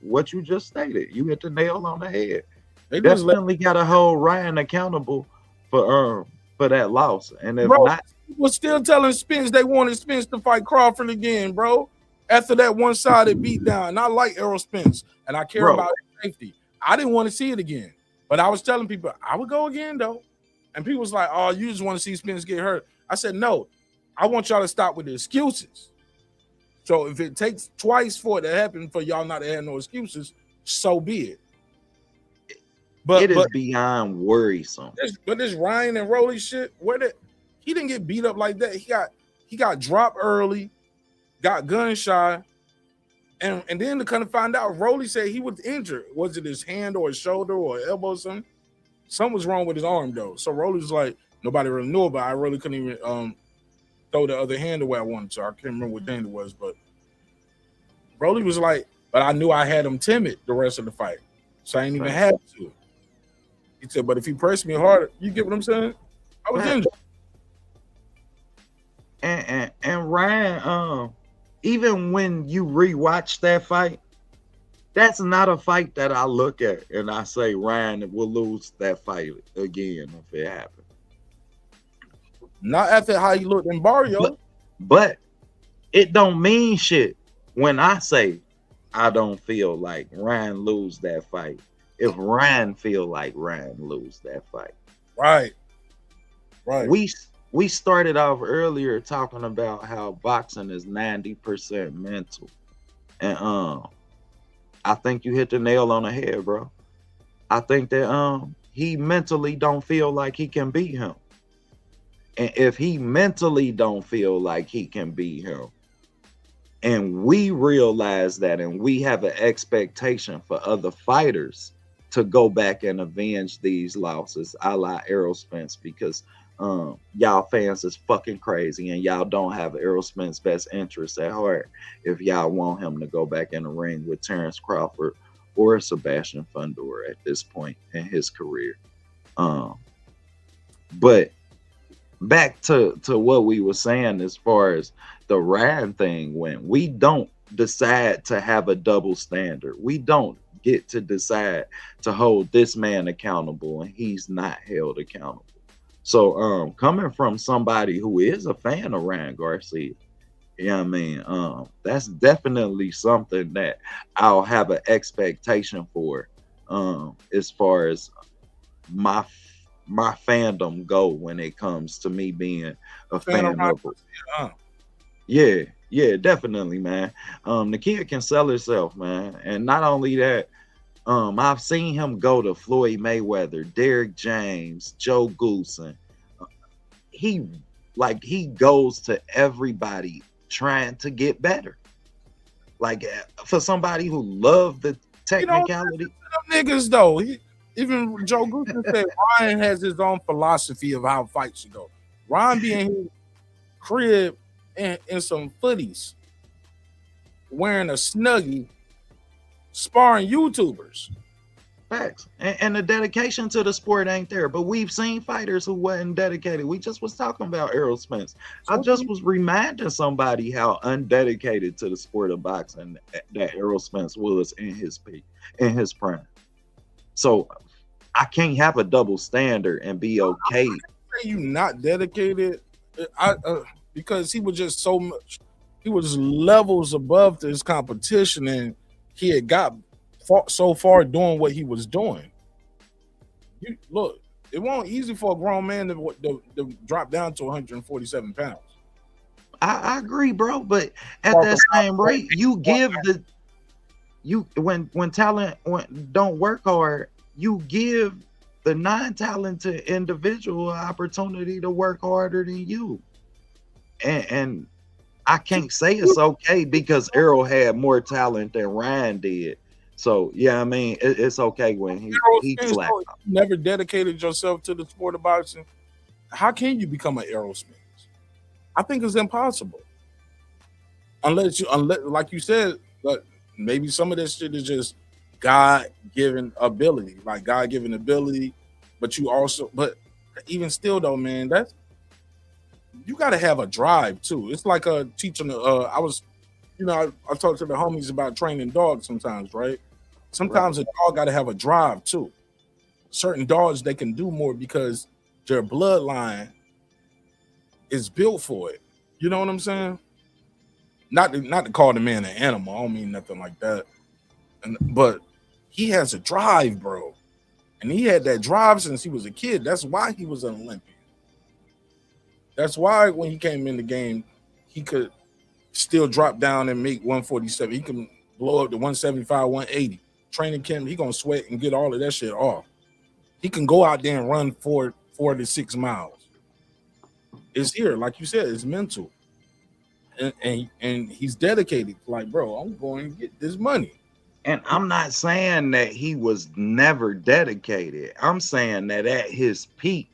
what you just stated. You hit the nail on the head. They definitely got to hold Ryan accountable for that loss. And if not, people still telling Spence they wanted Spence to fight Crawford again, bro. After that one-sided beatdown, and I like Errol Spence, and I care about his safety. I didn't want to see it again, but I was telling people I would go again though, and people was like, "Oh, you just want to see Spence get hurt?" I said, "No, I want y'all to stop with the excuses. So if it takes twice for it to happen for y'all not to have no excuses, so be it." But it is beyond worrisome. But this Ryan and Rolly shit, he didn't get beat up like that. He got dropped early. Got gun shy, and then to kind of find out, Rolly said he was injured. Was it his hand or his shoulder or elbow or something? Something was wrong with his arm though. So Rolly was like, nobody really knew about it. I really couldn't even throw the other hand the way I wanted to. I can't remember what hand it was, but Rolly was like, but I knew I had him timid the rest of the fight, so I ain't even have to. He said, but if he pressed me harder, you get what I'm saying? I was injured. And Ryan, even when you rewatch that fight, that's not a fight that I look at and I say Ryan will lose that fight again if it happens. Not after how he looked in Barrio. But it don't mean shit when I say I don't feel like Ryan lose that fight. If Ryan feel like Ryan lose that fight. Right. We started off earlier talking about how boxing is 90% mental. And I think you hit the nail on the head, bro. I think that he mentally don't feel like he can beat him. And if he mentally don't feel like he can beat him, and we realize that and we have an expectation for other fighters to go back and avenge these losses, a la Errol Spence, because y'all fans is fucking crazy and y'all don't have Errol Spence's best interests at heart if y'all want him to go back in the ring with Terrence Crawford or Sebastian Fundora at this point in his career. But back to what we were saying as far as the Ryan thing went, we don't decide to have a double standard. We don't get to decide to hold this man accountable and he's not held accountable. So coming from somebody who is a fan of Ryan Garcia, I mean, that's definitely something that I'll have an expectation for as far as my fandom go when it comes to me being a fan of it. Yeah, definitely, man. The kid can sell himself, man. And not only that, I've seen him go to Floyd Mayweather, Derrick James, Joe Goosen. He he goes to everybody trying to get better. Like for somebody who loved the technicality. Them niggas though, even Joe Goosen said Ryan has his own philosophy of how fights should go. Ryan be in his crib in some footies, wearing a snuggie, sparring YouTubers. Facts. And the dedication to the sport ain't there. But we've seen fighters who wasn't dedicated. We just was talking about Errol Spence. I just was reminding somebody how undedicated to the sport of boxing that Errol Spence was in his peak, in his prime. So I can't have a double standard and be okay. You not dedicated, because he was just so much. He was levels above his competition, and he had got so far doing what he was doing. You look, it wasn't easy for a grown man to drop down to 147 pounds. I agree, bro. But at that same rate, you give when talent don't work hard, you give the non-talented individual an opportunity to work harder than you. And I can't say it's okay because Errol had more talent than Ryan did. So yeah, I mean it's okay when he slacked. Never dedicated yourself to the sport of boxing. How can you become an Errol Spence? I think it's impossible. Unless like you said, maybe some of this shit is just God-given ability, but even still though, man, you got to have a drive too. It's like teaching. I talk to the homies about training dogs sometimes, right? Sometimes a dog got to have a drive too. Certain dogs, they can do more because their bloodline is built for it. You know what I'm saying? Not to call the man an animal. I don't mean nothing like that. But he has a drive, bro. And he had that drive since he was a kid. That's why he was an Olympian. That's why when he came in the game, he could still drop down and make 147. He can blow up to 175, 180. Training camp, he gonna sweat and get all of that shit off. He can go out there and run 4 to 6 miles. It's here, like you said, it's mental. And he's dedicated. Like, bro, I'm going to get this money. And I'm not saying that he was never dedicated. I'm saying that at his peak,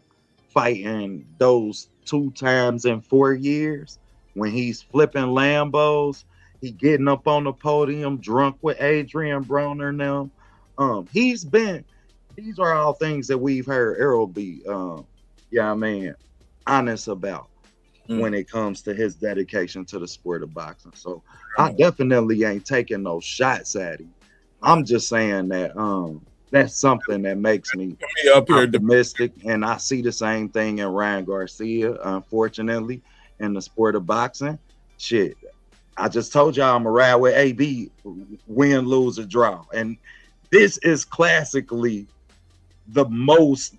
fighting those 2 times in 4 years, when he's flipping Lambos, he getting up on the podium drunk with Adrian Broner now. These are all things that we've heard Errol be honest about when it comes to his dedication to the sport of boxing. So I definitely ain't taking no shots at him. I'm just saying that that's something that makes me optimistic, and I see the same thing in Ryan Garcia, unfortunately, in the sport of boxing. Shit, I just told y'all I'm a ride with AB, win, lose, or draw. And this is classically the most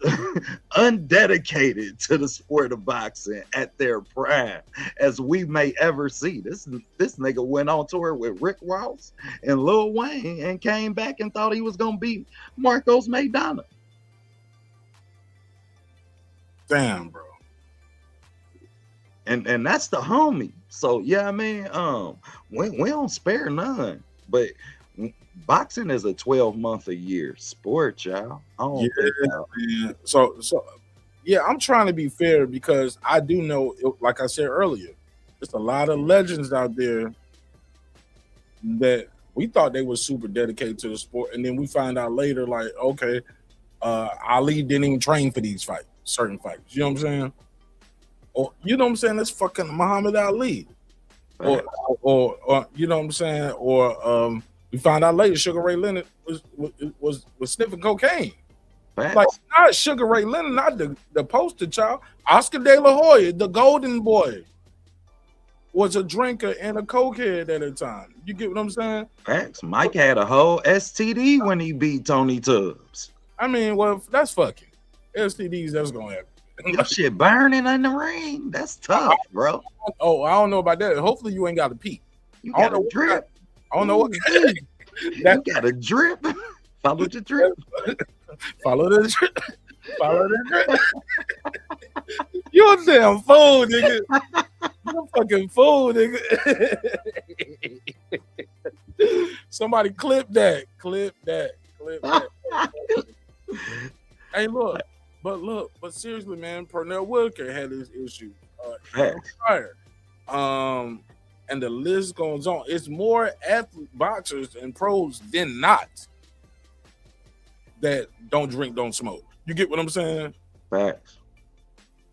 undedicated to the sport of boxing at their prime as we may ever see. This nigga went on tour with Rick Ross and Lil Wayne and came back and thought he was gonna beat Marcos Maidana. Damn, bro. And that's the homie. So yeah, I mean, we don't spare none, but boxing is a 12-month-a-year sport, y'all. Man. So yeah, I'm trying to be fair because I do know, like I said earlier, there's a lot of legends out there that we thought they were super dedicated to the sport, and then we find out later, like, okay, Ali didn't even train for these fights, certain fights. You know what I'm saying? Or you know what I'm saying? That's fucking Muhammad Ali. Or you know what I'm saying? Or we found out later Sugar Ray Leonard was sniffing cocaine. Facts. Like, not Sugar Ray Leonard, not the poster child. Oscar De La Hoya, the golden boy, was a drinker and a cokehead at a time. You get what I'm saying? Facts. Mike had a whole STD when he beat Tony Tubbs. I mean, well, that's fucking STDs. That's gonna happen. Your shit burning in the ring. That's tough, bro. Oh, I don't know about that. Hopefully you ain't got to pee. You I don't got know a drip. I don't know what You got a drip. Follow the drip. Follow the drip. Follow the drip. You a damn fool, nigga. You a fucking fool, nigga. Somebody clip that. Clip that. Hey, look. But seriously, man, Pernell Whitaker had his issue. Prior. And the list goes on. It's more boxers and pros than not that don't drink, don't smoke. You get what I'm saying? Facts.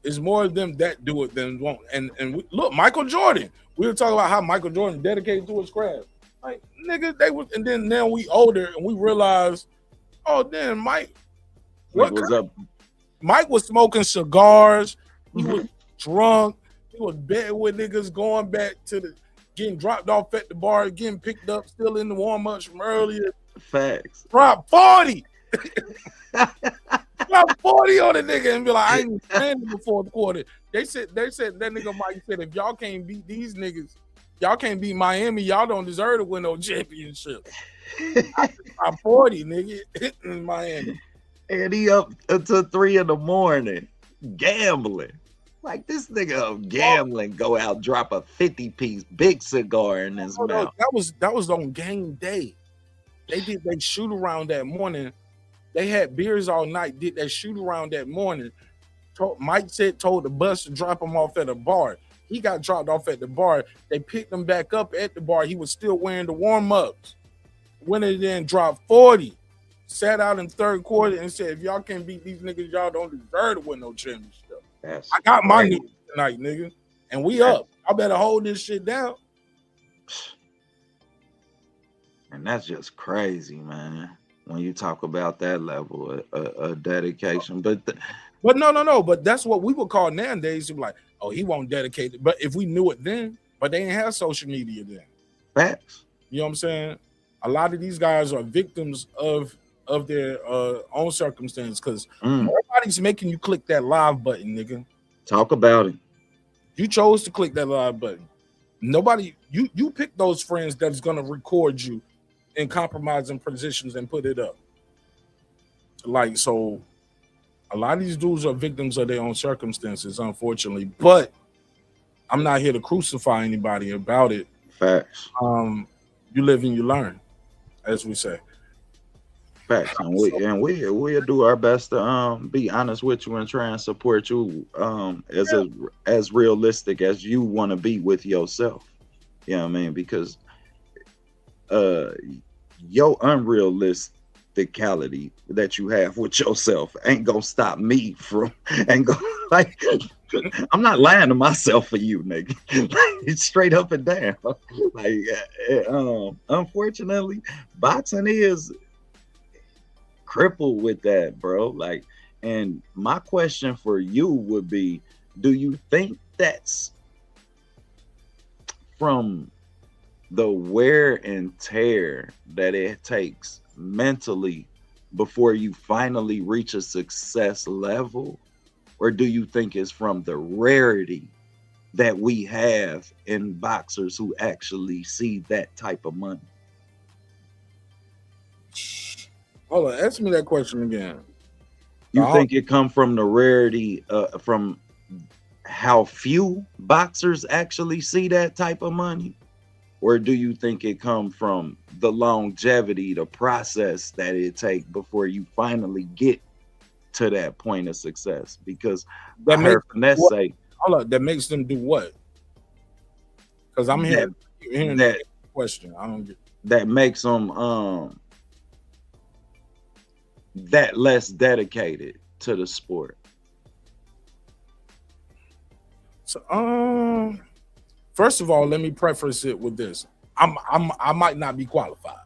It's more of them that do it than won't. And look, Michael Jordan. We were talking about how Michael Jordan dedicated to his craft. Like, nigga, they was, and then now we older and we realize, oh damn, Mike. What was up? Mike was smoking cigars. He was drunk. He was betting with niggas, going back to getting dropped off at the bar, getting picked up, still in the warm-ups from earlier. Facts. Drop 40. Drop 40 on the nigga and be like, I ain't even standing before the quarter. They said that nigga Mike said, if y'all can't beat these niggas, y'all can't beat Miami, y'all don't deserve to win no championship. I'm 40, nigga, in Miami. And he up until 3 a.m. gambling. Like, this nigga up gambling, go out, drop a 50-piece big cigar in his mouth. That was on game day. They did that shoot around that morning. They had beers all night, did that shoot around that morning. Mike told the bus to drop him off at a bar. He got dropped off at the bar. They picked him back up at the bar. He was still wearing the warm-ups. Went in there and dropped 40. Sat out in third quarter and said, if y'all can't beat these niggas, y'all don't deserve to win no championship. I got my niggas tonight, nigga. And we up. I better hold this shit down. And that's just crazy, man, when you talk about that level of dedication. But no. But that's what we would call nowadays. Like, oh, he won't dedicate it. But if we knew it then, but they didn't have social media then. Facts. You know what I'm saying? A lot of these guys are victims of their own circumstance, because nobody's making you click that live button, nigga. Talk about it. You chose to click that live button. Nobody, you pick those friends that's gonna record you in compromising positions and put it up. Like, so a lot of these dudes are victims of their own circumstances, unfortunately. But I'm not here to crucify anybody about it. Facts. You live and you learn, as we say. Facts. And we'll do our best to be honest with you and try and support you as realistic as you want to be with yourself. You know what I mean? Because your unrealisticality that you have with yourself ain't gonna stop me from like, I'm not lying to myself for you, nigga. Like, straight up and down. Like, unfortunately, boxing is crippled with that, bro. Like, and my question for you would be, do you think that's from the wear and tear that it takes mentally before you finally reach a success level? Or do you think it's from the rarity that we have in boxers who actually see that type of money? Hold on, ask me that question again. You think it come from the rarity, from how few boxers actually see that type of money? Or do you think it come from the longevity, the process that it take before you finally get to that point of success? Because that I heard Finesse say, hold up, that makes them do what? Because I'm hearing that question. I don't get that makes them that less dedicated to the sport. So first of all, let me preface it with this. I might not be qualified.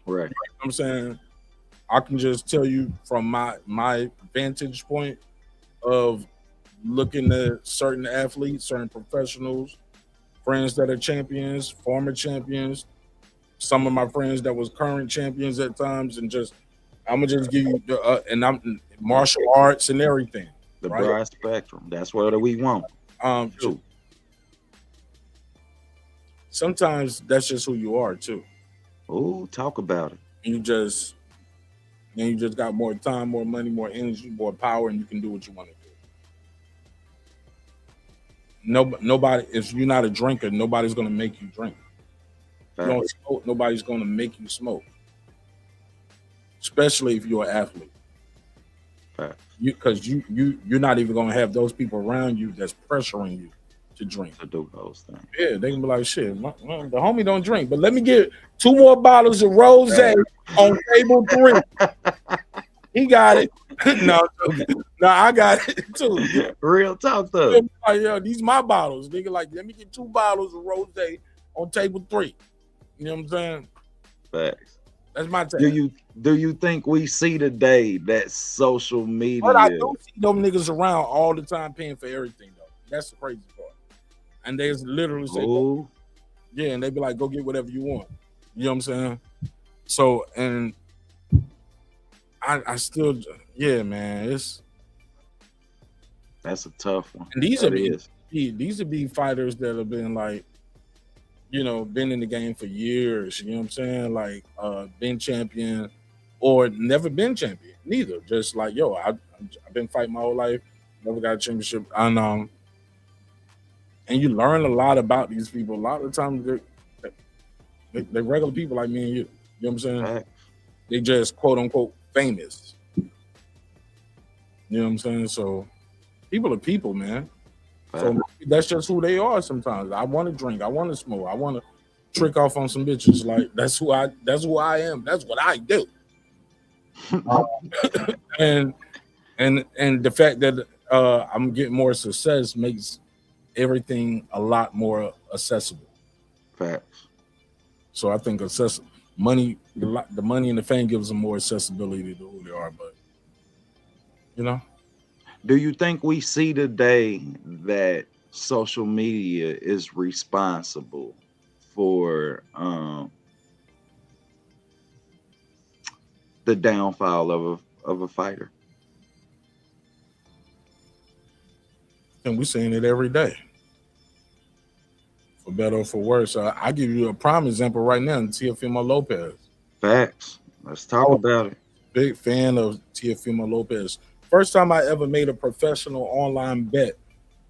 Right. You know what I'm saying? I can just tell you from my vantage point of looking at certain athletes, certain professionals, friends that are champions, former champions, some of my friends that was current champions at times, and just I'm gonna just give you and I'm martial arts and everything. The right? broad spectrum. That's what we want. Too. Sometimes that's just who you are too. Oh, talk about it. You just got more time, more money, more energy, more power, and you can do what you want to do. Nobody, if you're not a drinker, nobody's gonna make you drink. If you don't smoke, nobody's gonna make you smoke. Especially if you're an athlete. Because you're not even gonna have those people around you that's pressuring you to drink. To do those things. Yeah, they can be like, shit, the homie don't drink, but let me get 2 more bottles of rosé on table 3. He got it. No, I got it too. Real talk though. Like, yeah, these my bottles. Nigga, like, let me get 2 bottles of rosé on table 3. You know what I'm saying? Facts. That's my take. Do you think we see today that social media? But I do see them niggas around all the time paying for everything though. That's the crazy part. And they literally say, yeah, and they be like, go get whatever you want. You know what I'm saying? So, and I still, yeah, man, that's a tough one. And these would be fighters that have been like, you know, been in the game for years. You know what I'm saying? Like, been champion or never been champion. Neither. Just like, yo, I've been fighting my whole life, never got a championship. And you learn a lot about these people. A lot of the times they're regular people like me and you. You know what I'm saying? Right. They just quote unquote famous. You know what I'm saying? So people are people, man. Right. So that's just who they are sometimes. I want to drink, I want to smoke, I want to trick off on some bitches. Like that's who I am. That's what I do. and the fact that I'm getting more success makes everything a lot more accessible. Facts. So I think the money and the fame gives them more accessibility to who they are. But you know, do you think we see today that social media is responsible for the downfall of a fighter? And we're seeing it every day. For better or for worse. I give you a prime example right now, Teofimo Lopez. Facts. Let's talk about it. Big fan of Teofimo Lopez. First time I ever made a professional online bet,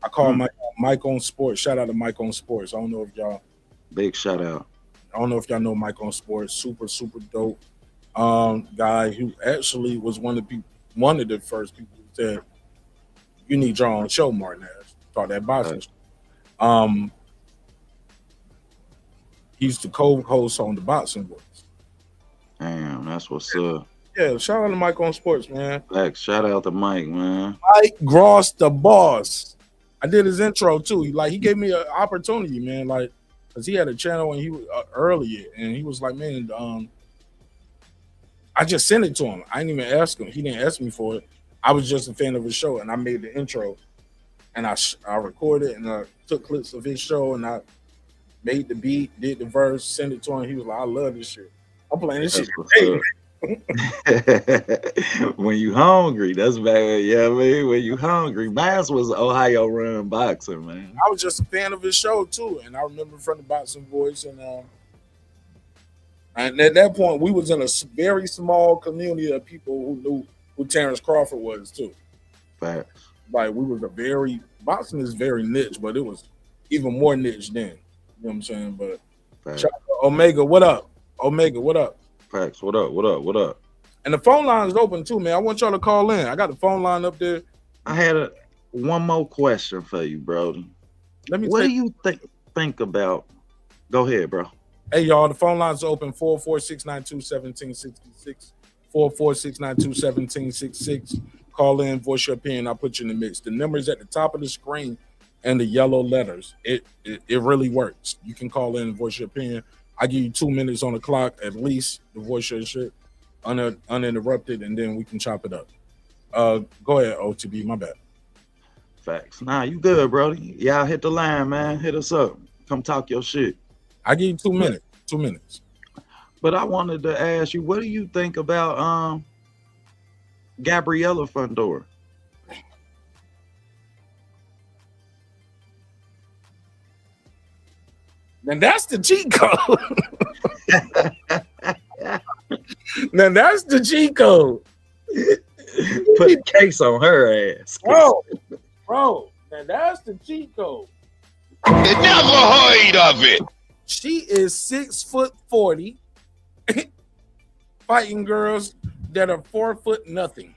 I called Mike on Sports. Shout out to Mike on Sports. I don't know if y'all. Big shout out. I don't know if y'all know Mike on Sports. Super, super dope guy who actually was one of the first people who said, you need your own show, Marq Nash. Thought that boxing show. He used to co-host on the Boxing Boys. Damn, that's what's up. Yeah, shout out to Mike on Sports, man. Facts. Shout out to Mike, man. Mike Gross, the boss. I did his intro too. He gave me an opportunity, man. Like, cause he had a channel and he was earlier, and he was like, man, I just sent it to him. I didn't even ask him. He didn't ask me for it. I was just a fan of his show, and I made the intro, and I recorded and I took clips of his show, and I made the beat, did the verse, sent it to him. He was like, I love this shit. I'm playing this shit. When you hungry, that's bad. Yeah, I mean, when you hungry. Mine was Ohio Run Boxing, man. I was just a fan of his show too, and I remember from the Boxing Voice, and at that point, we was in a very small community of people who knew who Terrence Crawford was too. Facts. Like we was boxing is very niche, but it was even more niche then. You know what I'm saying? But shout out to Omega, what up? Omega, what up? Facts, what up? What up? What up? And the phone line is open too, man. I want y'all to call in. I got the phone line up there. I had one more question for you, Brody. What do you think about? Go ahead, bro. Hey, y'all, the phone line's open, 44692-1766, 44692-1766. Call in, voice your opinion. I'll put you in the mix. The number's at the top of the screen and the yellow letters. It really works. You can call in and voice your opinion. I give you 2 minutes on the clock at least to voice your shit uninterrupted, and then we can chop it up. Go ahead, OTB, my bad. Facts. Nah, you good, Brody. Y'all hit the line, man. Hit us up. Come talk your shit. I give you 2 minutes. 2 minutes. But I wanted to ask you, what do you think about Gabriella Fundora? Now that's the cheat code. Now that's the cheat code. Put a case on her ass. Bro, now that's the cheat code. Never heard of it. She is 6'40", fighting girls that are 4 foot nothing.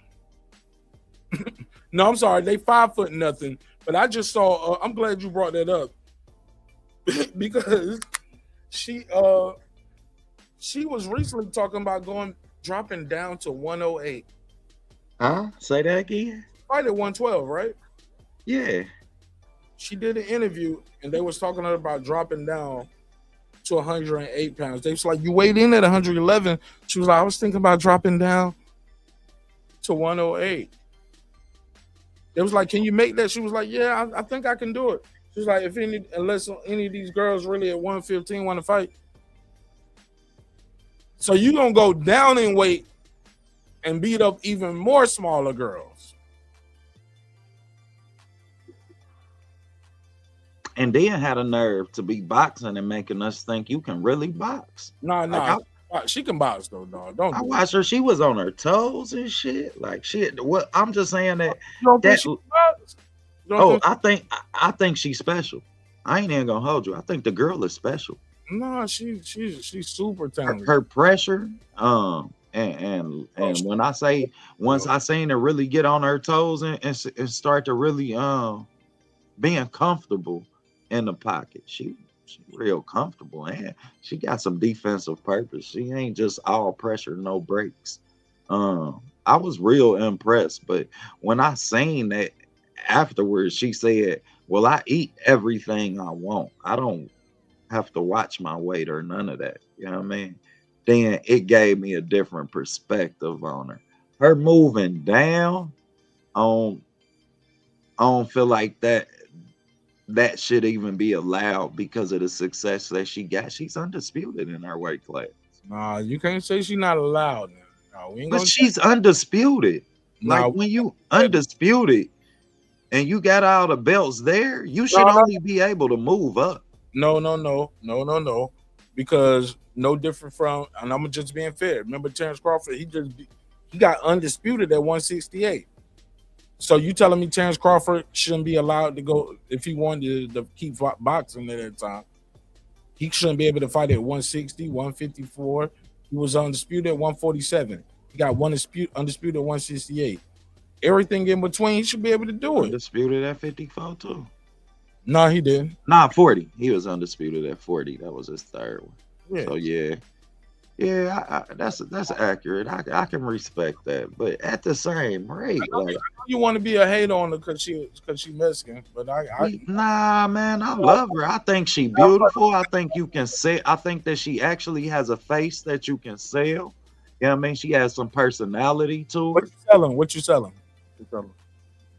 No, I'm sorry, they 5 foot nothing. But I just saw. I'm glad you brought that up because she was recently talking about dropping down to 108. Huh? Say that again. Fight at 112, right? Yeah. She did an interview and they was talking to her about dropping down to 108 pounds. They was like, you weighed in at 111. She was like, I was thinking about dropping down to 108. It was like, can you make that? She was like, yeah, I think I can do it. She was like, unless any of these girls really at 115 want to fight. So you gonna go down in weight and beat up even more smaller girls. And then had a nerve to be boxing and making us think you can really box. No. She can box though, dog. I watched her. She was on her toes and shit. Like shit. What I'm just saying that. I think she's special. I ain't even gonna hold you. I think the girl is special. No, she's super talented. Her pressure, and when I say once I seen her really get on her toes and start to really being comfortable in the pocket, she real comfortable, and she got some defensive purpose. She ain't just all pressure, no breaks. I was real impressed, but when I seen that afterwards, she said, well, I eat everything I want. I don't have to watch my weight or none of that. You know what I mean? Then it gave me a different perspective on her. Her moving down, I don't feel like that should even be allowed because of the success that she got. She's undisputed in her weight class. Nah, you can't say she's not allowed. No, but she's undisputed. Like when you undisputed and you got all the belts there, you should only be able to move up. No. Because no different from, and I'm just being fair. Remember Terrence Crawford? He got undisputed at 168. So you telling me Terrence Crawford shouldn't be allowed to go if he wanted to keep boxing at that time? He shouldn't be able to fight at 160, 154. He was undisputed at 147. He got undisputed at 168. Everything in between, he should be able to do it. Undisputed at 54 too. No, he didn't. 40. He was undisputed at 40. That was his third one. Yeah. So yeah, that's accurate. I can respect that, but at the same rate, like you want to be a hater on her because she Mexican, but nah, man, I love her. I think she beautiful. I think you can say. I think that she actually has a face that you can sell. You know what I mean? She has some personality to her. What you selling?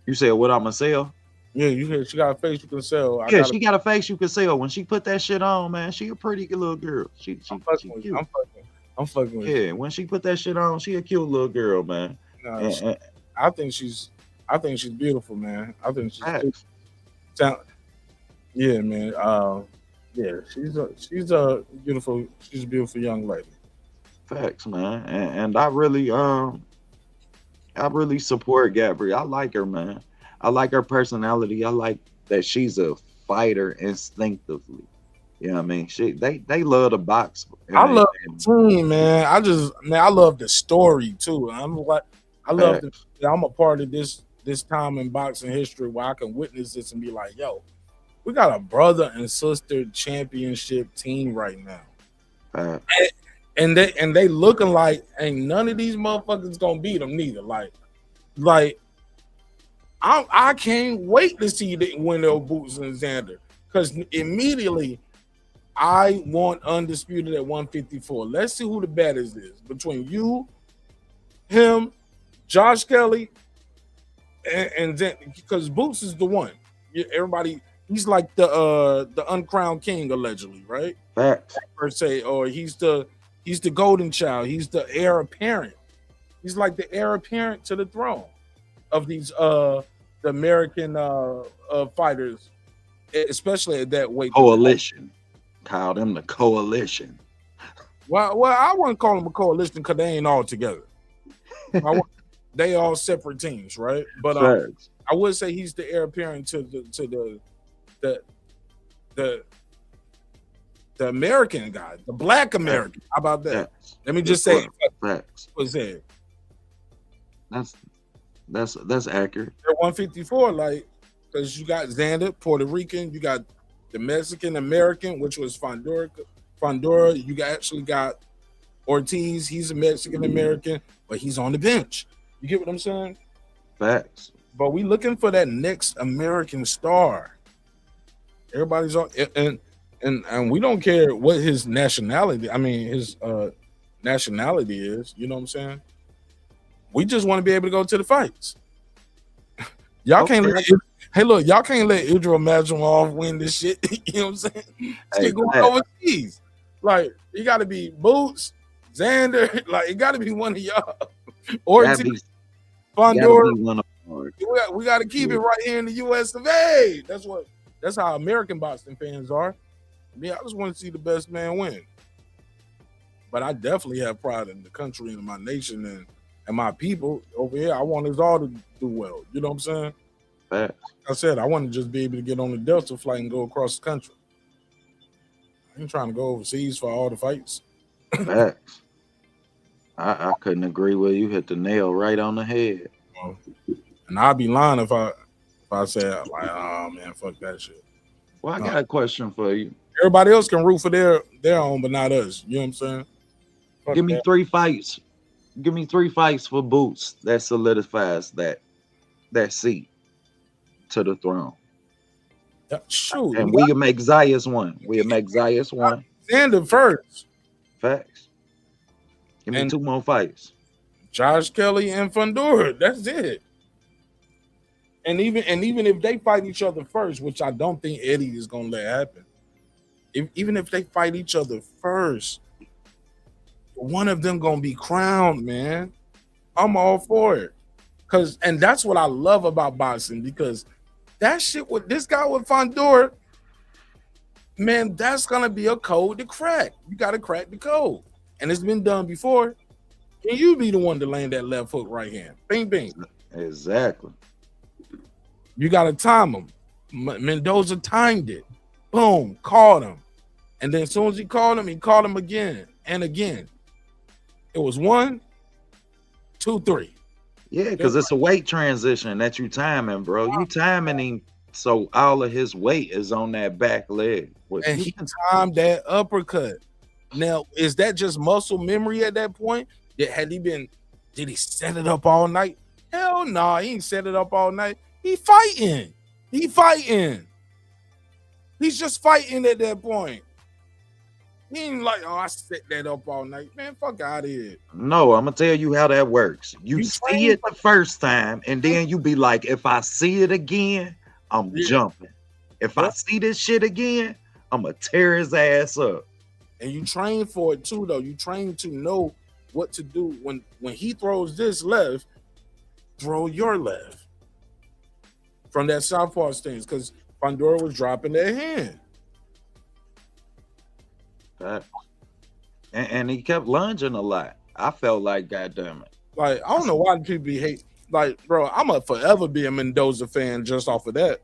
You said what I'm gonna sell? Yeah, she got a face you can sell. She got a face you can sell. When she put that shit on, man, she a pretty good little girl. She cute. I'm fucking with you. Yeah, when she put that shit on, she a cute little girl, man. I think she's beautiful, man. I think she's yeah, man. She's a beautiful young lady. Facts, man. And I really support Gabrielle. I like her, man. I like her personality. I like that she's a fighter instinctively. You know what I mean? They love to box. I love the team, man. I love the story too. I'm a part of this time in boxing history where I can witness this and be like, yo, we got a brother and sister championship team right now. And they looking like ain't none of these motherfuckers gonna beat them neither. Like I can't wait to see Wendell Boots and Xander, because immediately I want undisputed at 154. Let's see who the baddest is between you, him, Josh Kelly, and Xander, because Boots is the one. Everybody, he's like the uncrowned king allegedly, right? Facts. Per se, or he's the golden child. He's the heir apparent. He's like the heir apparent to the throne of these the American fighters, especially at that weight. Coalition. Call them the coalition. Well, I wouldn't call them a coalition because they ain't all together. They all separate teams, right? But I would say he's the heir apparent to the American guy, the Black American. How about that? Facts. Let me just say, facts. What's that? That's accurate. They're 154, like, because you got Xander, Puerto Rican, you got the Mexican American, which was Fundora. You actually got Ortiz. He's a Mexican American, but he's on the bench. You get what I'm saying? Facts. But we looking for that next American star. Everybody's on, and we don't care what his nationality. I mean, his nationality is. You know what I'm saying? We just want to be able to go to the fights. Y'all can't let. Hey, look, y'all can't let Idris Majumov win this shit. You know what I'm saying? Hey, going overseas. Like, it got to be Boots, Xander. Like, it got to be one of y'all. Or Fundora. We got to keep it right here in the U.S. of A. That's how American boxing fans are. Yeah, I just want to see the best man win. But I definitely have pride in the country and my nation and my people over here. I want us all to do well. You know what I'm saying? Facts. I said I want to just be able to get on the Delta flight and go across the country. I ain't trying to go overseas for all the fights. Facts. I couldn't agree with you. Hit the nail right on the head. And I'd be lying if I said, like, oh man, fuck that shit. Well, I got a question for you. Everybody else can root for their own, but not us. You know what I'm saying? Fuck Give me that. 3 fights. Give me 3 fights for Boots that solidifies that seat to the throne. Shoot. And we can make Zayas one. We'll make Zayas one. Xander first. Facts. Give me 2 more fights. Josh Kelly and Fundora. That's it. And even if they fight each other first, which I don't think Eddie is gonna let happen. Even if they fight each other first, one of them gonna be crowned, man. I'm all for it. And that's what I love about boxing, because that shit with this guy with Fundora, man, that's gonna be a code to crack. You gotta crack the code. And it's been done before. Can you be the one to land that left hook right hand? Bing, bing. Exactly. You got to time him. Mendoza timed it. Boom, called him. And then as soon as he called him again and again. It was 1, 2, 3. Yeah, because it's a weight transition that you timing, bro. You timing him so all of his weight is on that back leg. And he timed that uppercut. Now, is that just muscle memory at that point? Did he set it up all night? Hell no, he ain't set it up all night. He fighting. He's just fighting at that point. He ain't like, oh, I set that up all night. Man, fuck out of here. No, I'm going to tell you how that works. You see it the first time, and then you be like, if I see it again, I'm jumping. If I see this shit again, I'm going to tear his ass up. And you train for it too, though. You train to know what to do. When he throws this left, throw your left. From that southpaw stance, because Fundora was dropping their hand. And he kept lunging a lot. I felt like, goddamn it. Like, I don't know why people hate. Like, bro, I'm gonna forever be a Mendoza fan just off of that.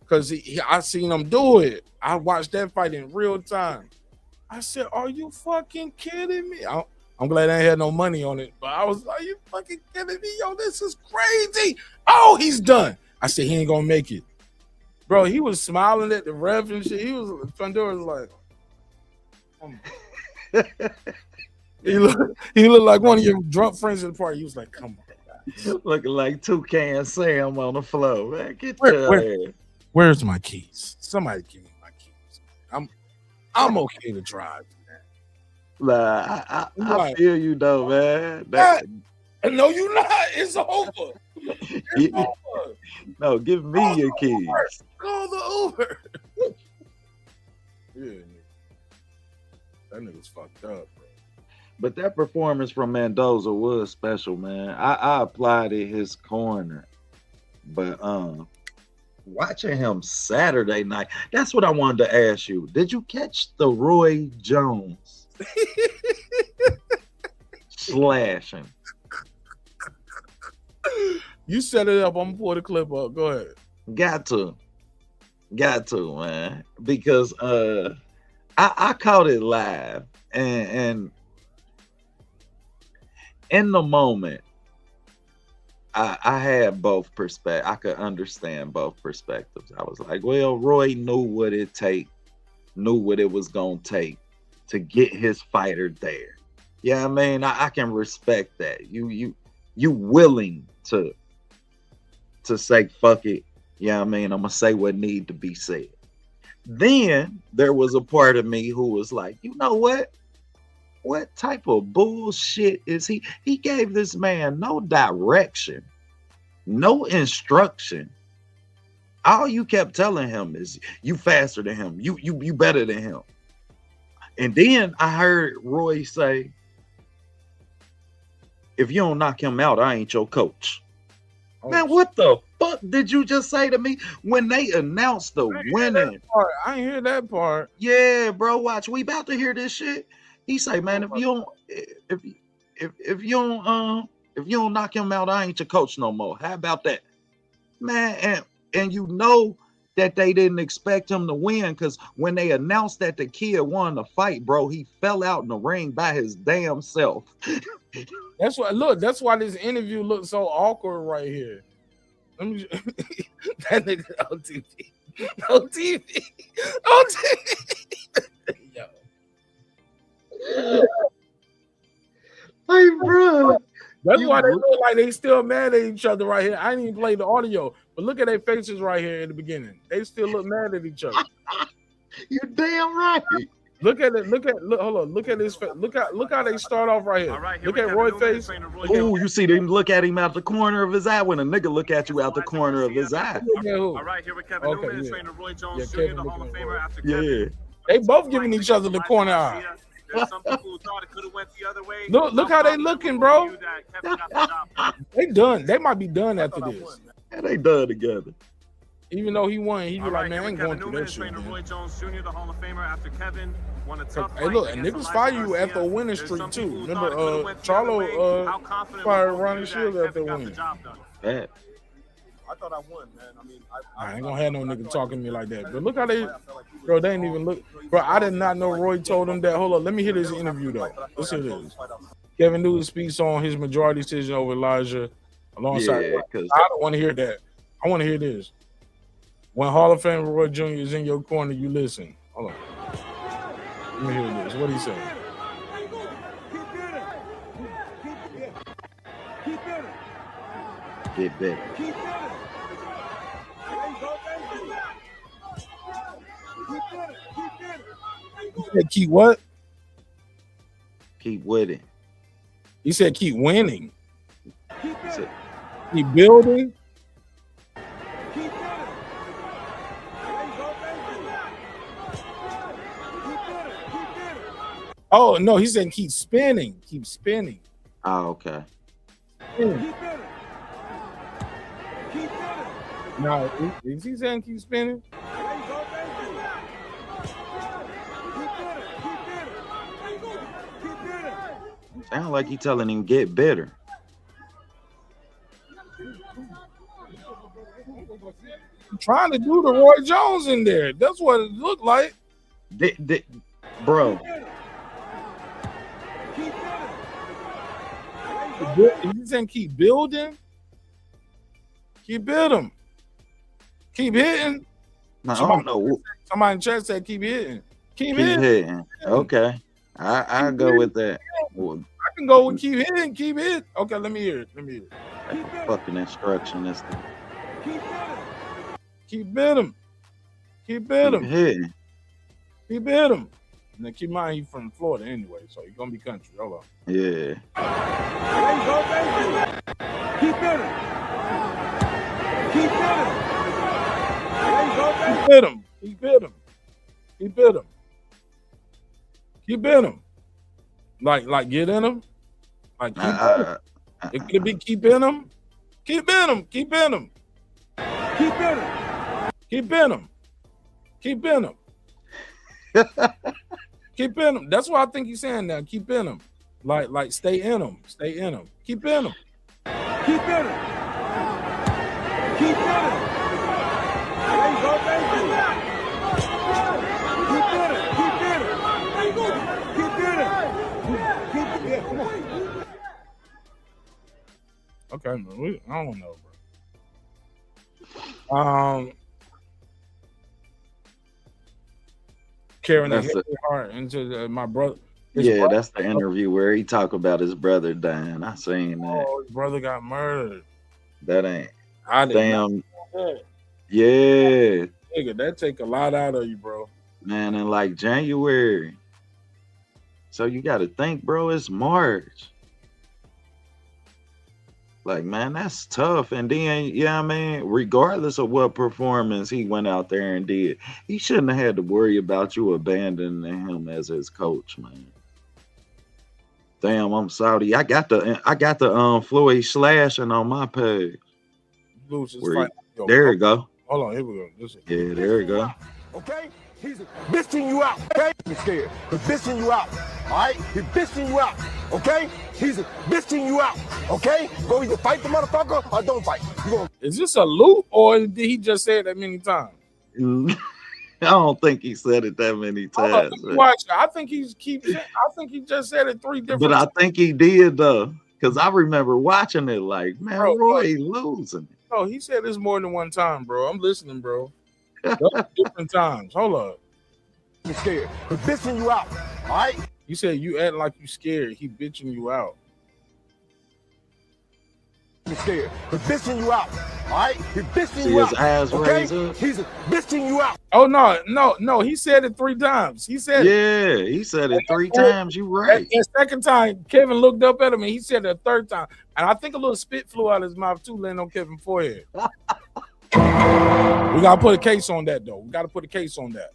Because I seen him do it. I watched that fight in real time. I said, are you fucking kidding me? I'm glad I ain't had no money on it. But I was like, are you fucking kidding me? Yo, this is crazy. Oh, he's done. I said, he ain't gonna make it. Bro, he was smiling at the ref and shit. Fundora was like, he looked like one of your drunk friends at the party. He was like, come on. Looking like Toucan Sam on the floor. Man, get where's my keys? Somebody give me my keys. I'm okay to drive. Nah, I feel you though, man. No, you're not. It's over. It's over. No, give me your keys. Call the Uber. Yeah, that nigga's fucked up, bro. But that performance from Mendoza was special, man. I applauded his corner, but watching him Saturday night. That's what I wanted to ask you. Did you catch the Roy Jones slashing? You set it up. I'm gonna pull the clip up. Go ahead. Got to, man. Because I caught it live, and in the moment, I had both perspectives. I could understand both perspectives. I was like, well, Roy knew what it was gonna take to get his fighter there. Yeah, I mean, I can respect that. You willing to say fuck it. Yeah, I mean, I'm gonna say what need to be said. Then there was a part of me who was like, you know what? What type of bullshit is he? He gave this man no direction, no instruction. All you kept telling him is you faster than him, you better than him. And then I heard Roy say, if you don't knock him out, I ain't your coach. Oh, man, what the fuck did you just say to me when they announced the winning? I ain't hear that part. Yeah, bro, watch. We about to hear this shit. He say, man, if you don't knock him out, I ain't your coach no more. How about that, man? And you know that they didn't expect him to win, because when they announced that the kid won the fight, bro, he fell out in the ring by his damn self. That's why. Look, that's why this interview looks so awkward right here. Let me. That nigga OTB. Yo. Hey, bro. That's why they look like they still mad at each other right here. I didn't even play the audio, but look at their faces right here in the beginning. They still look mad at each other. You damn right. Look at it. Look. Hold on. Look at his face. Look how they start off right here. Look at Roy's face. Oh, you see them look at him out the corner of his eye. When a nigga look at you out the corner of his eye. All right, here with Kevin Newman, trainer Roy Jones Jr., the Hall of Famer after Kevin. They both giving each other the corner eye. There's some people who thought it could have went the other way. Look how they looking, bro. They done. They might be done after this. Yeah, they done together. Even though he won, he was like, man, I ain't going through that shit. Trainer Roy Jones Jr., the Hall of Famer after Kevin won a tough hey, look, and niggas fire you after a winning streak too. Remember, Charlo fired Ronnie Shields after a win. Bad. I thought I won, man. I mean, I ain't gonna have no nigga talking to me like that. But look how they, bro, they ain't even look. Bro, I did not know Roy told him that. Hold on, let me hear this interview though. Let's hear this. Kevin Newton speaks on his majority decision over Elijah alongside. I don't want to hear that. I want to hear this. When Hall of Fame Roy Jr. is in your corner, you listen. Hold on. Let me hear this. What he say? Get better. He said keep what? Keep winning. He said keep winning. Keep building. Oh no, he said keep spinning. Keep spinning. Oh, okay. No, is he saying keep spinning? Sound like he telling him get better. I'm trying to do the Roy Jones in there. That's what it looked like. Bro. Is he saying keep building? Keep building. Keep hitting. No, I don't know. Somebody in chat said keep hitting. Keep hitting. Okay. I'll go with that. I can go with keep hitting, keep it. Okay, let me hear it. That's a fucking instruction. Keep hitting. Keep hitting. Keep hitting. Keep hitting. And then keep in mind he's from Florida anyway, so he's gonna be country. Hold on. Yeah. Keep hitting. Keep hitting. Keep hitting. Keep hitting. Keep hitting. Keep in him. Like get in him. Like keep in him. It could be keep in him. Keep in him. Keep in him. Keep in him. Keep in them. Keep in them. Keep in them. That's what I think he's saying now. Keep in them. Like stay in them. Stay in them. Keep in them. Keep in it. Keep in it. There you go, thank you. Keep in it. Keep in it. Keep in it. Keep in it. Come on. Okay, man. I don't know, bro. Carrying a heavy heart into my brother. Yeah, that's the interview where he talk about his brother dying. I seen that. Oh, his brother got murdered. That ain't. I did Damn. not know that. Yeah. Nigga, that take a lot out of you, bro. Man, in like January. So you got to think, bro, it's March. Like, man, that's tough. And then, yeah, I mean, regardless of what performance he went out there and did, he shouldn't have had to worry about you abandoning him as his coach, man. Damn, I'm sorry. I got the Floyd slashing on my page. There you go. Hold on, here we go. Listen. Yeah, there you go. Okay? He's bitching you out. Okay? You're scared. He's bitching you out. All right? He's bitching you out. Okay? He's bitching you out. Okay? Go either fight the motherfucker or don't fight. Is this a loop or did he just say it that many times? I don't think he said it that many times. I think he just said it 3 different But times. I think he did though, because I remember watching it like, man, Roy losing. Oh, he said this more than one time, bro. I'm listening, bro. Different times. Hold up. You're scared. He's bitching you out. All right? You said you act like you scared. He bitching you out. You're scared. He's bitching you out. All right? He's bitching See you his out. eyes Okay? raised up? He's bitching you out. Oh no. He said it 3 times. He said Yeah, he said it 3 times. You right. The second time, Kevin looked up at him and he said it a 3rd time. And I think a little spit flew out of his mouth too, landing on Kevin's forehead. We gotta put a case on that though. We gotta put a case on that.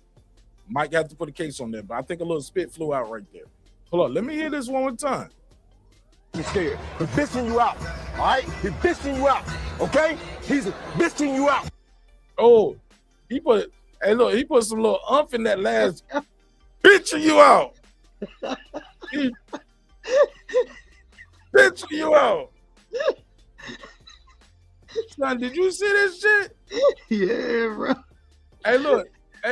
Mike got to put a case on that, but I think a little spit flew out right there. Hold on, let me hear this one more time. You're scared. He's bitching you out. All right? He's bitching you out. Okay? He's bitching you out. Oh, he put some little umph in that last bitching you out. He bitching you out. Son, did you see this shit? Yeah, bro. Hey,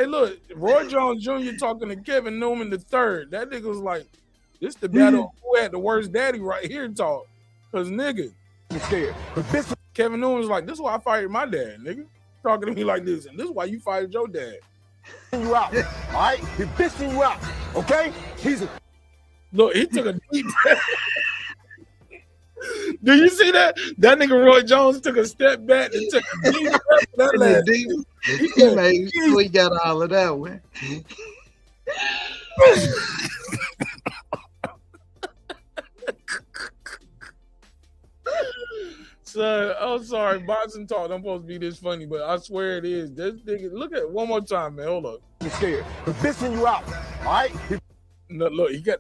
look, Roy Jones Jr. talking to Kevin Newman III. That nigga was like, this the battle who had the worst daddy right here talk. Cause nigga, I'm scared. Kevin Newman was like, this is why I fired my dad, nigga. Talking to me like this, and this is why you fired your dad. You out. All right? He's bitching you out. Okay? Look, he took a deep breath. Do you see that? That nigga Roy Jones took a step back and took a deep breath. That last He made sure he got all of that one. Son, I'm sorry, boxing talk. I'm supposed to be this funny, but I swear it is. This nigga, look at it one more time, man. Hold up. I'm scared. He's bitching you out. All right? No, look, he got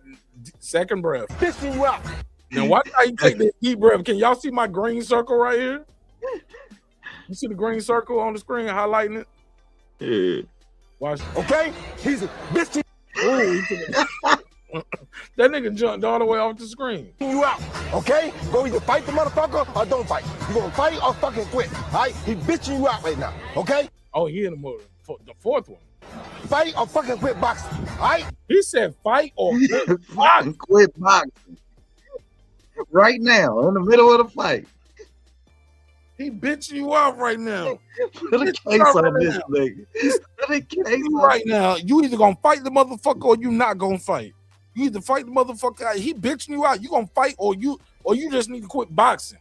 second breath. Bitching you out. Now, watch how you take that deep breath. Can y'all see my green circle right here? You see the green circle on the screen highlighting it? Yeah. Watch. Okay? He's bitching. Ooh, that nigga jumped all the way off the screen. You out. Okay? Go either fight the motherfucker or don't fight. You gonna fight or fucking quit. All right? He's bitching you out right now. Okay? Oh, he in the fourth one. Fight or fucking quit boxing. All right? He said fight or quit boxing. Quit boxing. Right now, in the middle of the fight. He bitching you out right now. Put a case on this nigga. Put a case right now. You either gonna fight the motherfucker or you not gonna fight. You either fight the motherfucker out. He bitching you out. You gonna fight or you just need to quit boxing.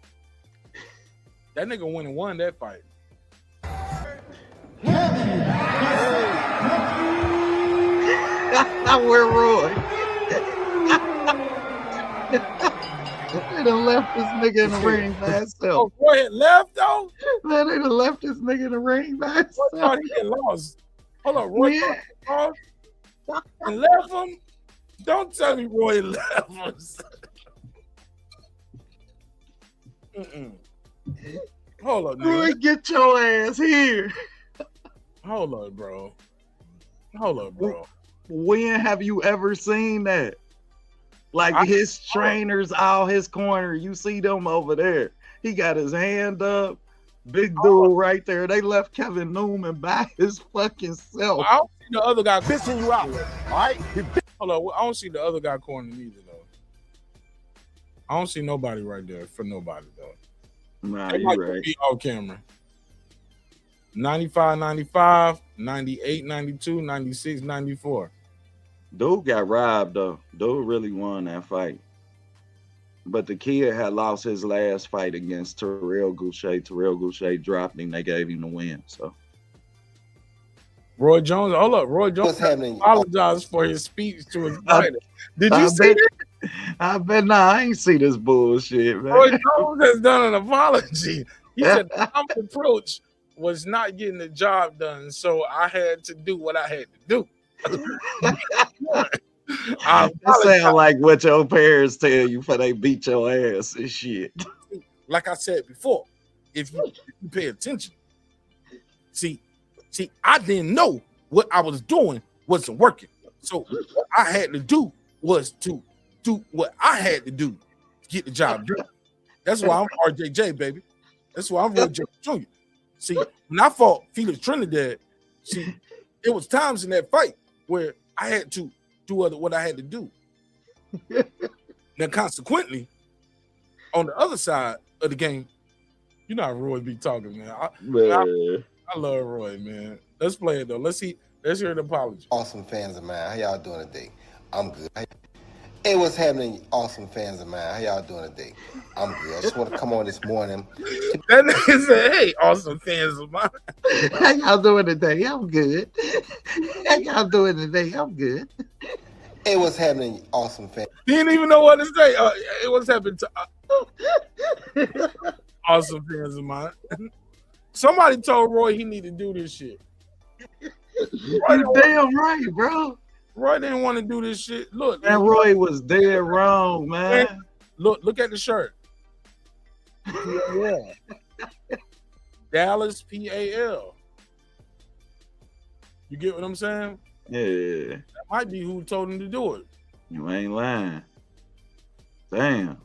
That nigga went and won that fight. Where Roy? They done left this nigga in the ring by himself. Oh, Roy had left though? Man, they done left this nigga in the ring by himself. I thought he had lost. Hold on, Roy lost and left him? Don't tell me Roy left us. Hold on, Roy, get your ass here. Hold up, bro. Hold up, bro. When have you ever seen that? Like his trainers out his corner, you see them over there. He got his hand up, big dude right there. They left Kevin Newman by his fucking self. I don't see the other guy Pissing you out. All right? Hold on, I don't see the other guy corner either though. I don't see nobody right there for nobody though. Nah, They you might right. be off camera. 95, 95, 98, 92, 96, 94. Dude got robbed though. Dude really won that fight. But the kid had lost his last fight against Terrell Goucher. Terrell Goucher dropped him. They gave him the win. So Roy Jones, hold up. Roy Jones apologized for his speech to his fighter. Did you see that? I bet I ain't see this bullshit, man. Roy Jones has done an apology. He said the common approach was not getting the job done, so I had to do what I had to do. That sound like what your parents tell you before they beat your ass and shit. Like I said before, if you pay attention, see, I didn't know what I was doing wasn't working. So what I had to do was to do what I had to do to get the job done. That's why I'm RJJ, baby. That's why I'm Roy Jones Jr. See, when I fought Felix Trinidad, see, it was times in that fight where I had to do what I had to do. Now, consequently, on the other side of the game, you know how Roy be talking, man. I love Roy, man. Let's play it though. Let's hear the apology. Awesome fans of mine, how y'all doing today? I'm good. Hey, what's happening, awesome fans of mine? How y'all doing today? I'm good. I just want to come on this morning. That nigga said, hey, awesome fans of mine. How y'all doing today? I'm good. How y'all doing today? I'm good. Hey, what's happening, awesome fans? He didn't even know what to say. Hey, what's happening to awesome fans of mine? Somebody told Roy he needed to do this shit. You damn right, bro. Roy didn't want to do this shit. Look, man, Roy was dead wrong, man. Look at the shirt. Yeah. Dallas PAL. You get what I'm saying? Yeah. That might be who told him to do it. You ain't lying. Damn.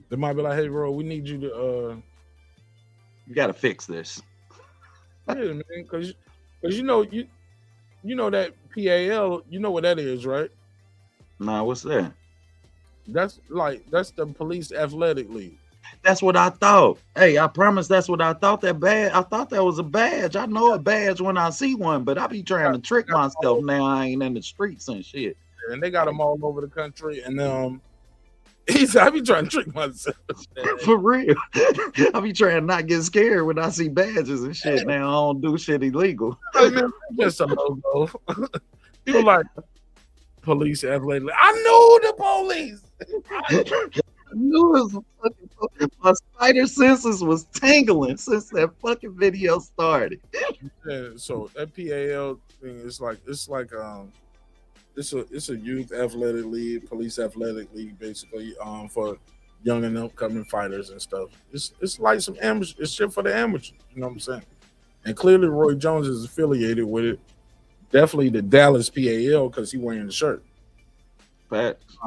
They might be like, hey, Roy, we need you to you gotta fix this. Yeah, man, because you know that PAL, you know what that is, right? Nah, what's that? That's the police athletic league. That's what I thought. Hey, I promise that's what I thought. I thought that was a badge. I know a badge when I see one, but I be trying to trick myself now. I ain't in the streets and shit. And they got them all over the country. And he said, I be trying to trick myself. For real. I be trying not get scared when I see badges and shit. Now I don't do shit illegal. Hey, man, just a logo. People like police athletic. I knew the police. I knew it was fucking, my spider senses was tingling since that fucking video started. Yeah, so that PAL thing is it's a youth athletic league, police athletic league, basically, for young and upcoming fighters and stuff. It's like some amateur, it's shit for the amateurs, you know what I'm saying? And clearly Roy Jones is affiliated with it. Definitely the Dallas PAL because he wearing the shirt. Facts.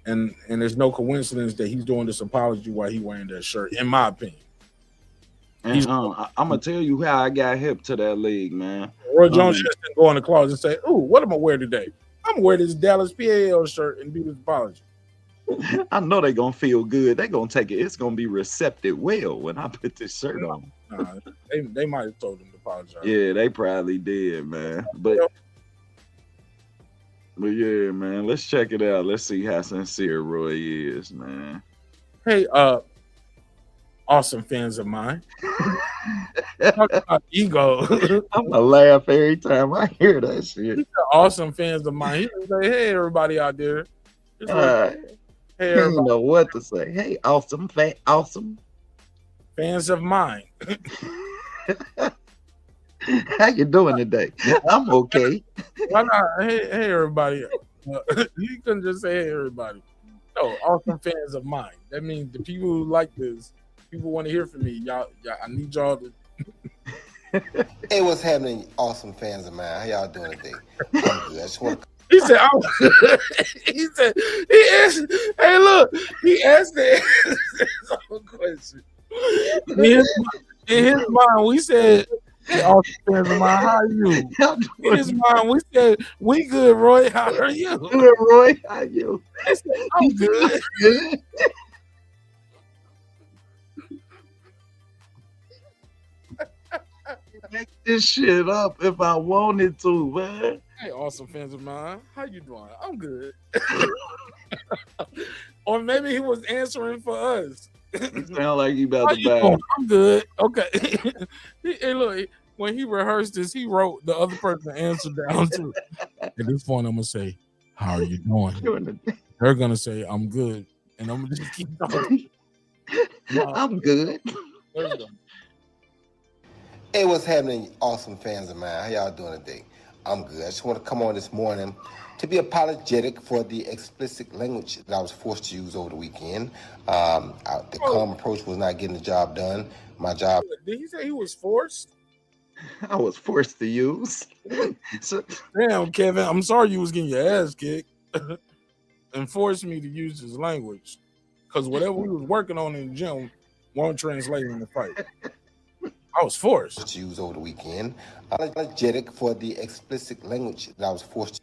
And there's no coincidence that he's doing this apology while he wearing that shirt, in my opinion. And I'm gonna tell you how I got hip to that league, man. Roy Jones just didn't go in the closet and say, "Ooh, what am I wear today? I'm gonna wear this Dallas PAL shirt and do this apology." I know they're gonna feel good. They're gonna take it. It's gonna be receptive well when I put this shirt on. They might have told him to apologize. Yeah, they probably did, man. But yeah, man, let's check it out. Let's see how sincere Roy is, man. Hey, awesome fans of mine. Talk about ego. I'm gonna laugh every time I hear that shit. Awesome fans of mine. He can say, "Hey, everybody out there." Hey, everybody. You know what to say. Hey, awesome fans of mine. How you doing today? I'm okay. Why not? Hey, everybody. You couldn't just say, "Hey, everybody." No, awesome fans of mine. That means the people who like this, people want to hear from me. Y'all, I need y'all to Hey, what's happening, awesome fans of mine? How y'all doing today? I'm good. I just want to. He said, "I'm good." He said, "He asked." Hey, look, he asked the question. In his mind, we said, "Hey, awesome fans of mine, how are you?" In his mind, we said, "We good, Roy. How are you?" Good, Roy. How are you? He said, "I'm good." Good. Make this shit up if I wanted to, man. Hey, awesome fans of mine, how you doing? I'm good. Or maybe he was answering for us. You sound like you about How to you buy. doing? I'm good. Okay. Hey, look, when he rehearsed this, he wrote the other person answer down too. At this point, I'm gonna say, "How are you doing?" They're gonna say, "I'm good," and I'm gonna just keep talking. I'm good. There we go. Hey, what's happening, awesome fans of mine? How y'all doing today? I'm good. I just want to come on this morning to be apologetic for the explicit language that I was forced to use over the weekend. The calm approach was not getting the job done. My job. Did he say he was forced? I was forced to use. Damn, Kevin, I'm sorry you was getting your ass kicked and forced me to use his language because whatever we was working on in the gym won't translate in the fight. I was forced to use over the weekend. Apologetic for the explicit language that I was forced to.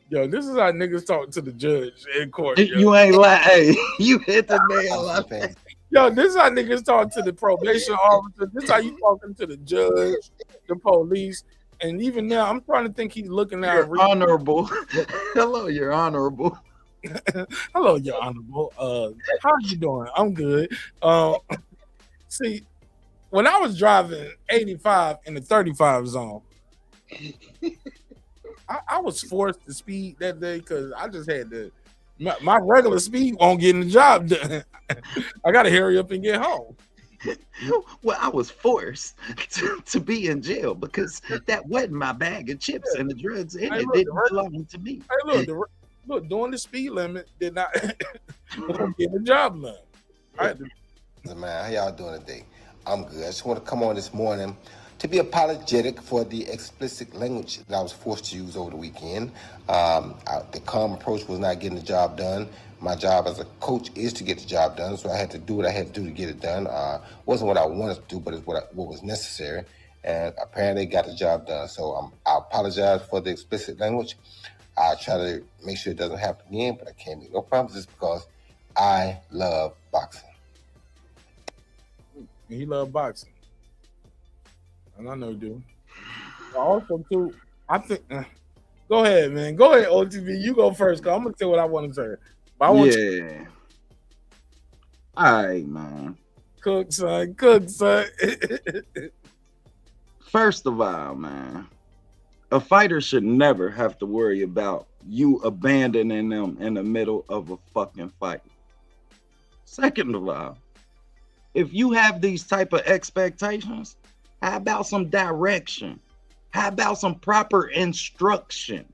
Yo, this is how niggas talk to the judge in court. You ain't lying. Hey, you hit the nail on it. Yo, this is how niggas talk to the probation officer. This is how you talking to the judge, the police, and even now, I'm trying to think he's looking at. You're honorable. Hello, you're honorable. Hello, you're honorable. How you doing? I'm good. See, when I was driving 85 in the 35 zone, I was forced to speed that day because I just had to. My regular speed won't get in the job done. I got to hurry up and get home. Well, I was forced to be in jail because that wasn't my bag of chips and the drugs in it didn't belong to me. Hey, look, doing the speed limit did not get the job done. Man, how y'all doing today? I'm good. I just want to come on this morning to be apologetic for the explicit language that I was forced to use over the weekend. The calm approach was not getting the job done. My job as a coach is to get the job done, so I had to do what I had to do to get it done. Wasn't what I wanted to do, but it's what was necessary, and apparently got the job done. So I apologize for the explicit language. I try to make sure it doesn't happen again, but I can't make no promises because I love boxing. He loved boxing, and I know you do. Also, too, I think. Go ahead, man. Go ahead, OTB. You go first, cause I'm gonna say what I want to say. But I want you. All right, man. Cook, son. Cook, son. First of all, man, a fighter should never have to worry about you abandoning them in the middle of a fucking fight. Second of all, if you have these type of expectations, how about some direction? How about some proper instruction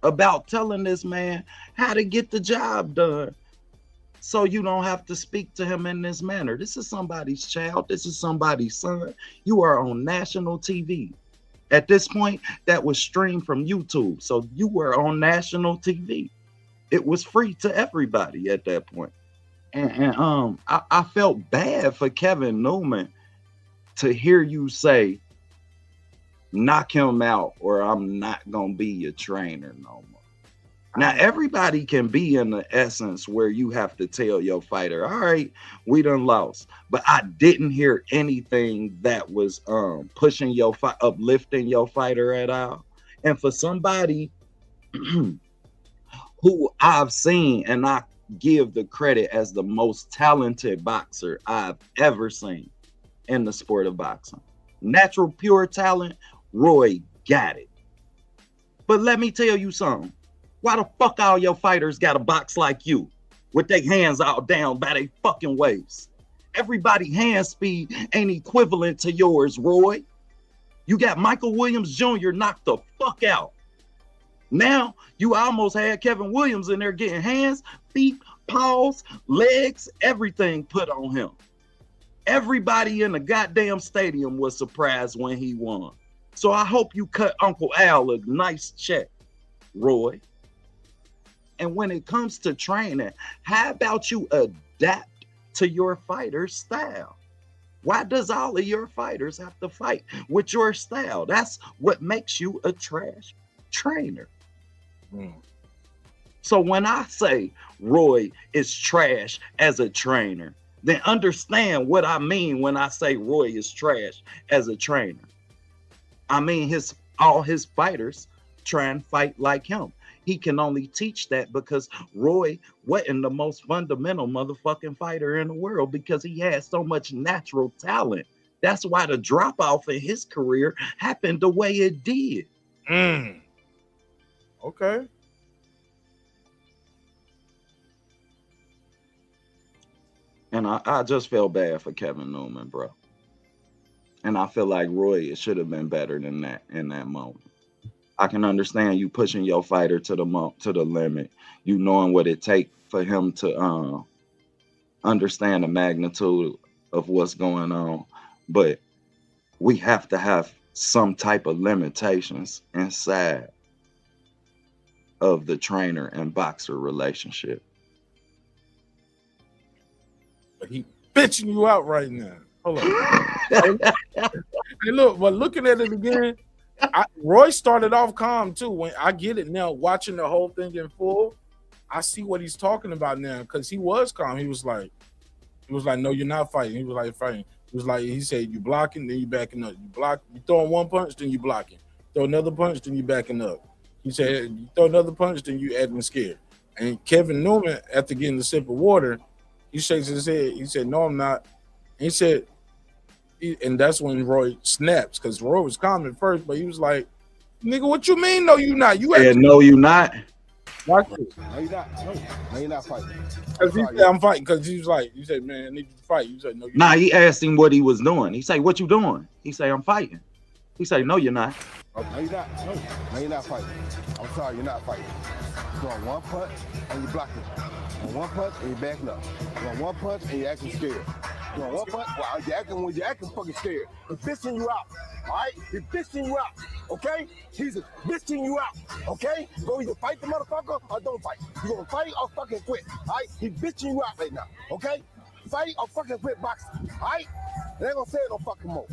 about telling this man how to get the job done so you don't have to speak to him in this manner? This is somebody's child. This is somebody's son. You are on national TV. At this point, that was streamed from YouTube. So you were on national TV. It was free to everybody at that point. And I felt bad for Kevin Newman to hear you say, knock him out or I'm not going to be your trainer no more. Now, everybody can be in the essence where you have to tell your fighter, all right, we done lost. But I didn't hear anything that was pushing your fight, uplifting your fighter at all. And for somebody who I've seen, and I give the credit as the most talented boxer I've ever seen in the sport of boxing. Natural, pure talent, Roy got it. But let me tell you something. Why the fuck all your fighters got a box like you with their hands out down by their fucking waist? Everybody hand speed ain't equivalent to yours, Roy. You got Michael Williams Jr. knocked the fuck out. Now, you almost had Kevin Williams in there getting hands, feet, paws, legs, everything put on him. Everybody in the goddamn stadium was surprised when he won. So I hope you cut Uncle Al a nice check, Roy. And when it comes to training, how about you adapt to your fighter's style? Why does all of your fighters have to fight with your style? That's what makes you a trash trainer. So when I say Roy is trash as a trainer, then understand what I mean when I say Roy is trash as a trainer. I mean all his fighters try and fight like him. He can only teach that because Roy wasn't the most fundamental motherfucking fighter in the world because he had so much natural talent. That's why the drop off in his career happened the way it did. Okay. And I just felt bad for Kevin Newman, bro. And I feel like Roy should have been better than that in that moment. I can understand you pushing your fighter to the limit, you knowing what it takes for him to understand the magnitude of what's going on. But we have to have some type of limitations inside of the trainer and boxer relationship. But he bitching you out right now. Hold on. Hey, look, but looking at it again, Roy started off calm too. When I get it now, watching the whole thing in full, I see what he's talking about now because he was calm. He was like, no, you're not fighting. He was like, fighting. He was like, he said, you blocking, then you backing up. You block, you throwing one punch, then you blocking. Throw another punch, then you backing up. He said, you throw another punch, then you acting scared. And Kevin Newman, after getting a sip of water, he shakes his head. He said, no, I'm not. And he said, and that's when Roy snaps because Roy was calm at first, but he was like, nigga, what you mean? No, you not. You no, you not. Watch this. No, you're not. No, you're not fighting. Because he said, I'm fighting. Because he was like, you said, man, I need you to fight. You said, no, you're not. He asked him what he was doing. He said, what you doing? He said, I'm fighting. He said, no, you're not. No, you're not. No, you're not fighting. I'm sorry, you're not fighting. You're on one punch and you're blocking. On one punch and you're backing up. You're on one punch and you're acting scared. You're on one punch, well, you're acting fucking scared. He's bitching you out, all right? He's bitching you out, okay? He's bitching you out, okay? Go either fight the motherfucker or don't fight. You're gonna fight or fucking quit, all right? He's bitching you out right now, okay? Fight or fucking quit boxing, all right? They ain't gonna say it no fucking more.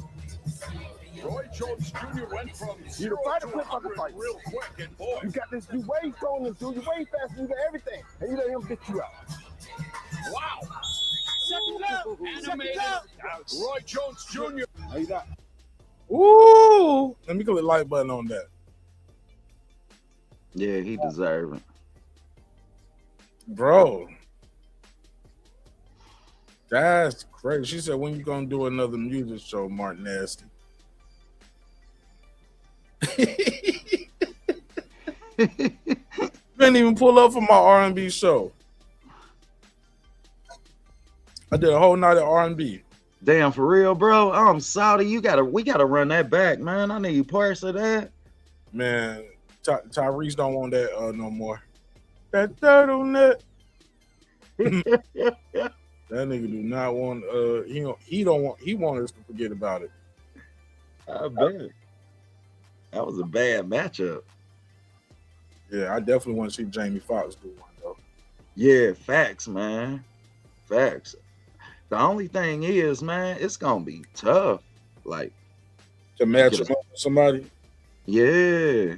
Roy Jones Jr. went from you fight or quit fucking fight. Real quick, and boy, you got this, you way throwing him through, you way faster, you got everything, and you let him bitch you out. Wow. Roy Jones Jr. No, you not. Ooh, let me click the like button on that. Yeah, he deserved it. Bro. That's crazy. She said, when you gonna do another music show, Mark Nasty? Didn't even pull up for my R&B show. I did a whole night of R&B. Damn, for real, bro. I'm sorry. We gotta run that back, man. I need parts of that. Man, Tyrese don't want that no more. That turtleneck. That nigga do not want he want us to forget about it. I bet. That was a bad matchup. Yeah, I definitely want to see Jamie Foxx do one though. Yeah, facts, man. Facts. The only thing is, man, it's gonna be tough. Like to match him up with somebody. Yeah.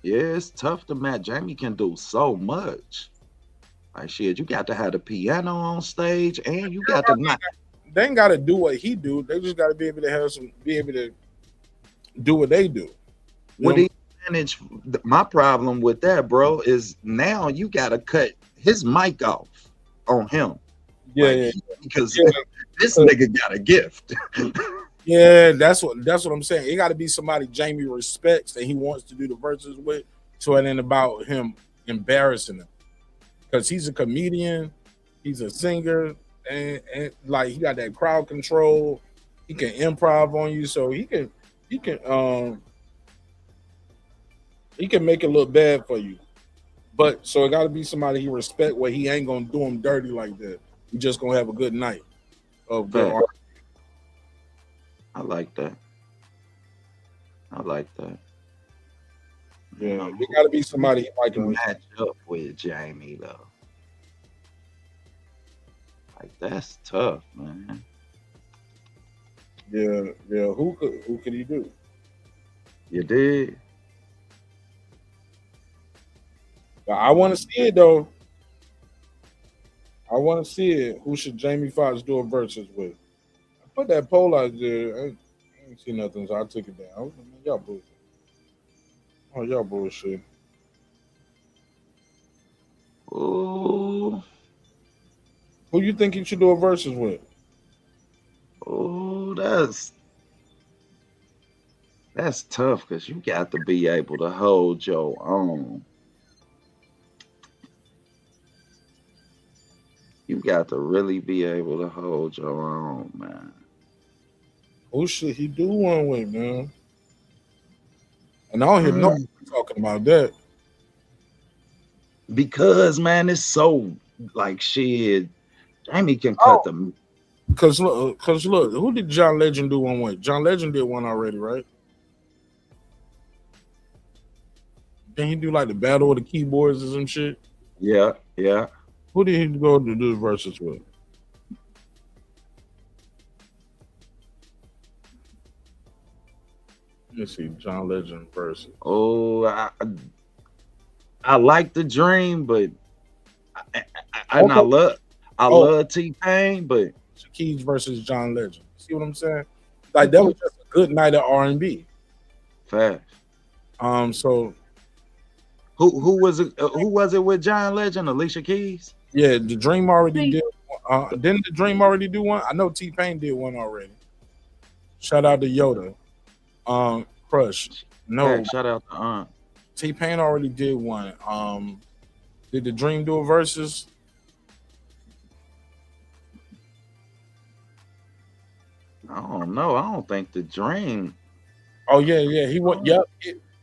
Yeah, it's tough to match. Jamie can do so much. Like shit, you got to have the piano on stage, and you got to not. They ain't got to do what he do. They just got to be able to do what they do. What he manage? My problem with that, bro, is now you got to cut his mic off on him. Yeah, because this nigga got a gift. Yeah, that's what I'm saying. It got to be somebody Jamie respects that he wants to do the verses with. So it ain't about him embarrassing him. Because he's a comedian, he's a singer, and like he got that crowd control. He can improv on you, so he can make it look bad for you. But so it got to be somebody he respect where he ain't gonna do him dirty like that. We just gonna have a good night. of the Facts. R. I like that. I like that. Yeah, you got to be somebody he might to can match up with Jamie though. Like that's tough, man. Yeah. Who could he do? You did. I want to see it though. I want to see it. Who should Jamie Foxx do a versus with? I put that poll out there. I ain't see nothing, so I took it down. Y'all bullshit. Oh, y'all bullshit. Ooh. Who you think he should do a versus with? Oh, that's tough because you got to be able to hold your own. You got to really be able to hold your own, man. Who should he do one with, man? And I don't hear nobody talking about that. Because, man, it's so like shit. Jamie can cut them. Cause look, who did John Legend do one with? John Legend did one already, right? Didn't he do like the battle of the keyboards or some shit? Yeah. Who did he go to do the versus with? Let's see, John Legend versus. Oh, I like the Dream, but I love T-Pain, but Keys versus John Legend. See what I'm saying? Like that was just a good night of R&B. Fact. So who was it? Who was it with John Legend? Alicia Keys. Yeah, the Dream already did. Didn't the Dream already do one? I know T-Pain did one already. Shout out to Yoda. Crush. No. Fact. Shout out to T-Pain already did one. Did the Dream do a versus? I don't know. I don't think the Dream. Oh yeah. He went. Yep.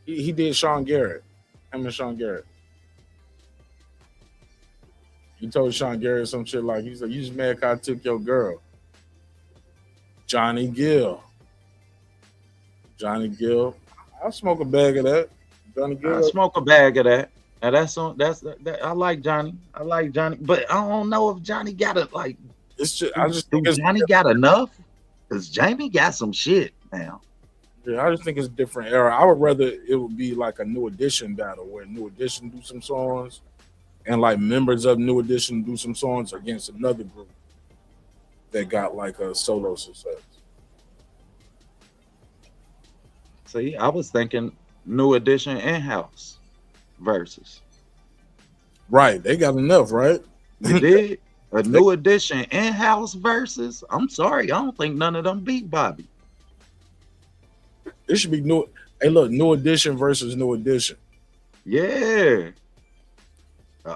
He did Sean Garrett. Him and Sean Garrett. He told Sean Garrett some shit like, he's like, you just mad 'cause I took your girl. Johnny Gill. I'll smoke a bag of that. Johnny Gill. I smoke a bag of that. Now that's I like Johnny. But I don't know if Johnny got it like. It's just I just think Johnny got enough. Cause Jamie got some shit now. Yeah, I just think it's a different era. I would rather it would be like a New Edition battle where New Edition do some songs and like members of New Edition do some songs against another group that got like a solo success. See, I was thinking New Edition in-house versus. Right, they got enough, right? You did? A New Edition in-house versus? I'm sorry, I don't think none of them beat Bobby. It should be new. Hey, look, New Edition versus New Edition. Yeah.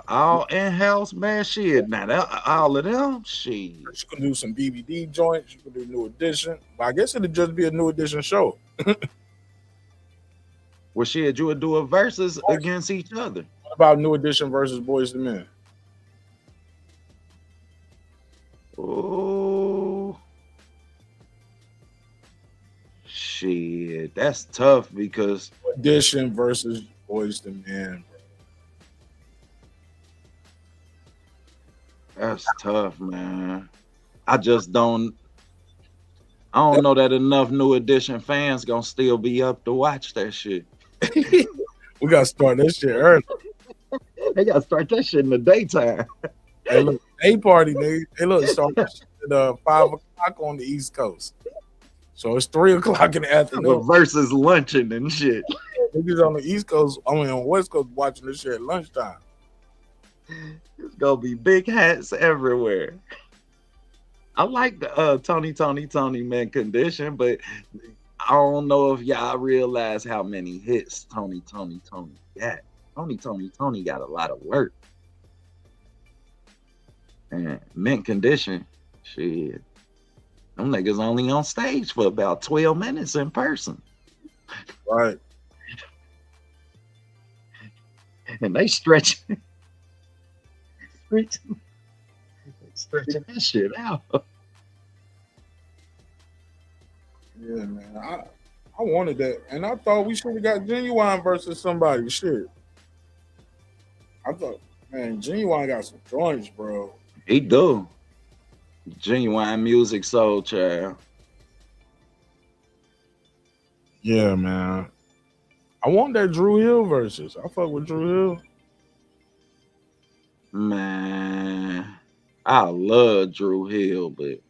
All in-house, man, shit. Now, all of them, shit. You can do some BBD joints. You can do New Edition. But I guess it'd just be a New Edition show. Well, shit, you would do a versus against each other. What about New Edition versus Boys II Men? Oh. Shit, that's tough because Edition versus Boys II Men. That's tough, man. I don't know that enough New Edition fans gonna still be up to watch that shit. We gotta start that shit early. They gotta start that shit in the daytime. Hey, look, day party, nigga. Hey, look, start that shit at 5 o'clock on the East Coast. So it's 3 o'clock in the afternoon. Versus luncheon and shit. Niggas on the East Coast, on the West Coast watching this shit at lunchtime. It's gonna be big hats everywhere. I like the Tony man condition, but I don't know if y'all realize how many hits Tony got. Tony got a lot of work. And mint condition, shit. Them niggas only on stage for about 12 minutes in person. Right. And they stretching that shit out. Yeah, man. I wanted that, and I thought we should have got Genuine versus somebody. Shit, I thought, man, Genuine got some joints, bro. He do. Genuine music soul child. Yeah, man. I want that Drew Hill versus. I fuck with Drew Hill. Man, I love Drew Hill, but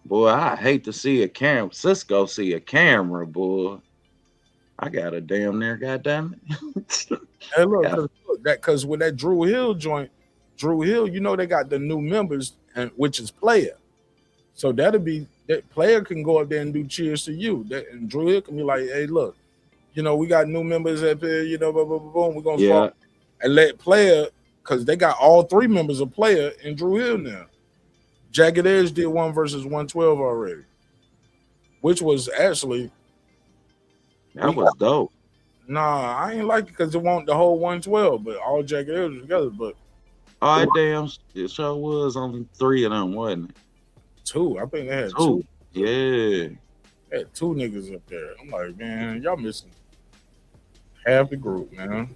boy, I hate to see a camera. Cisco see a camera, boy. I got a damn near, goddamn it. Hey, look, because with that Drew Hill joint, Drew Hill, you know they got the new members, and which is Player. So that'll be that Player can go up there and do Cheers to You. And Drew Hill can be like, hey, look, you know, we got new members up here, you know, boom, we're gonna fall and let Player, because they got all three members of Player and Drew Hill now. Jagged Edge did 1 versus 112 already, which was actually that was dope. Nah, I ain't like it because it wasn't the whole 112, but all Jagged Edge together. But oh damn, it sure was only 3 of them, wasn't it? 2. I think they had 2. Yeah. They had 2 niggas up there. I'm like, man, y'all missing half the group, man.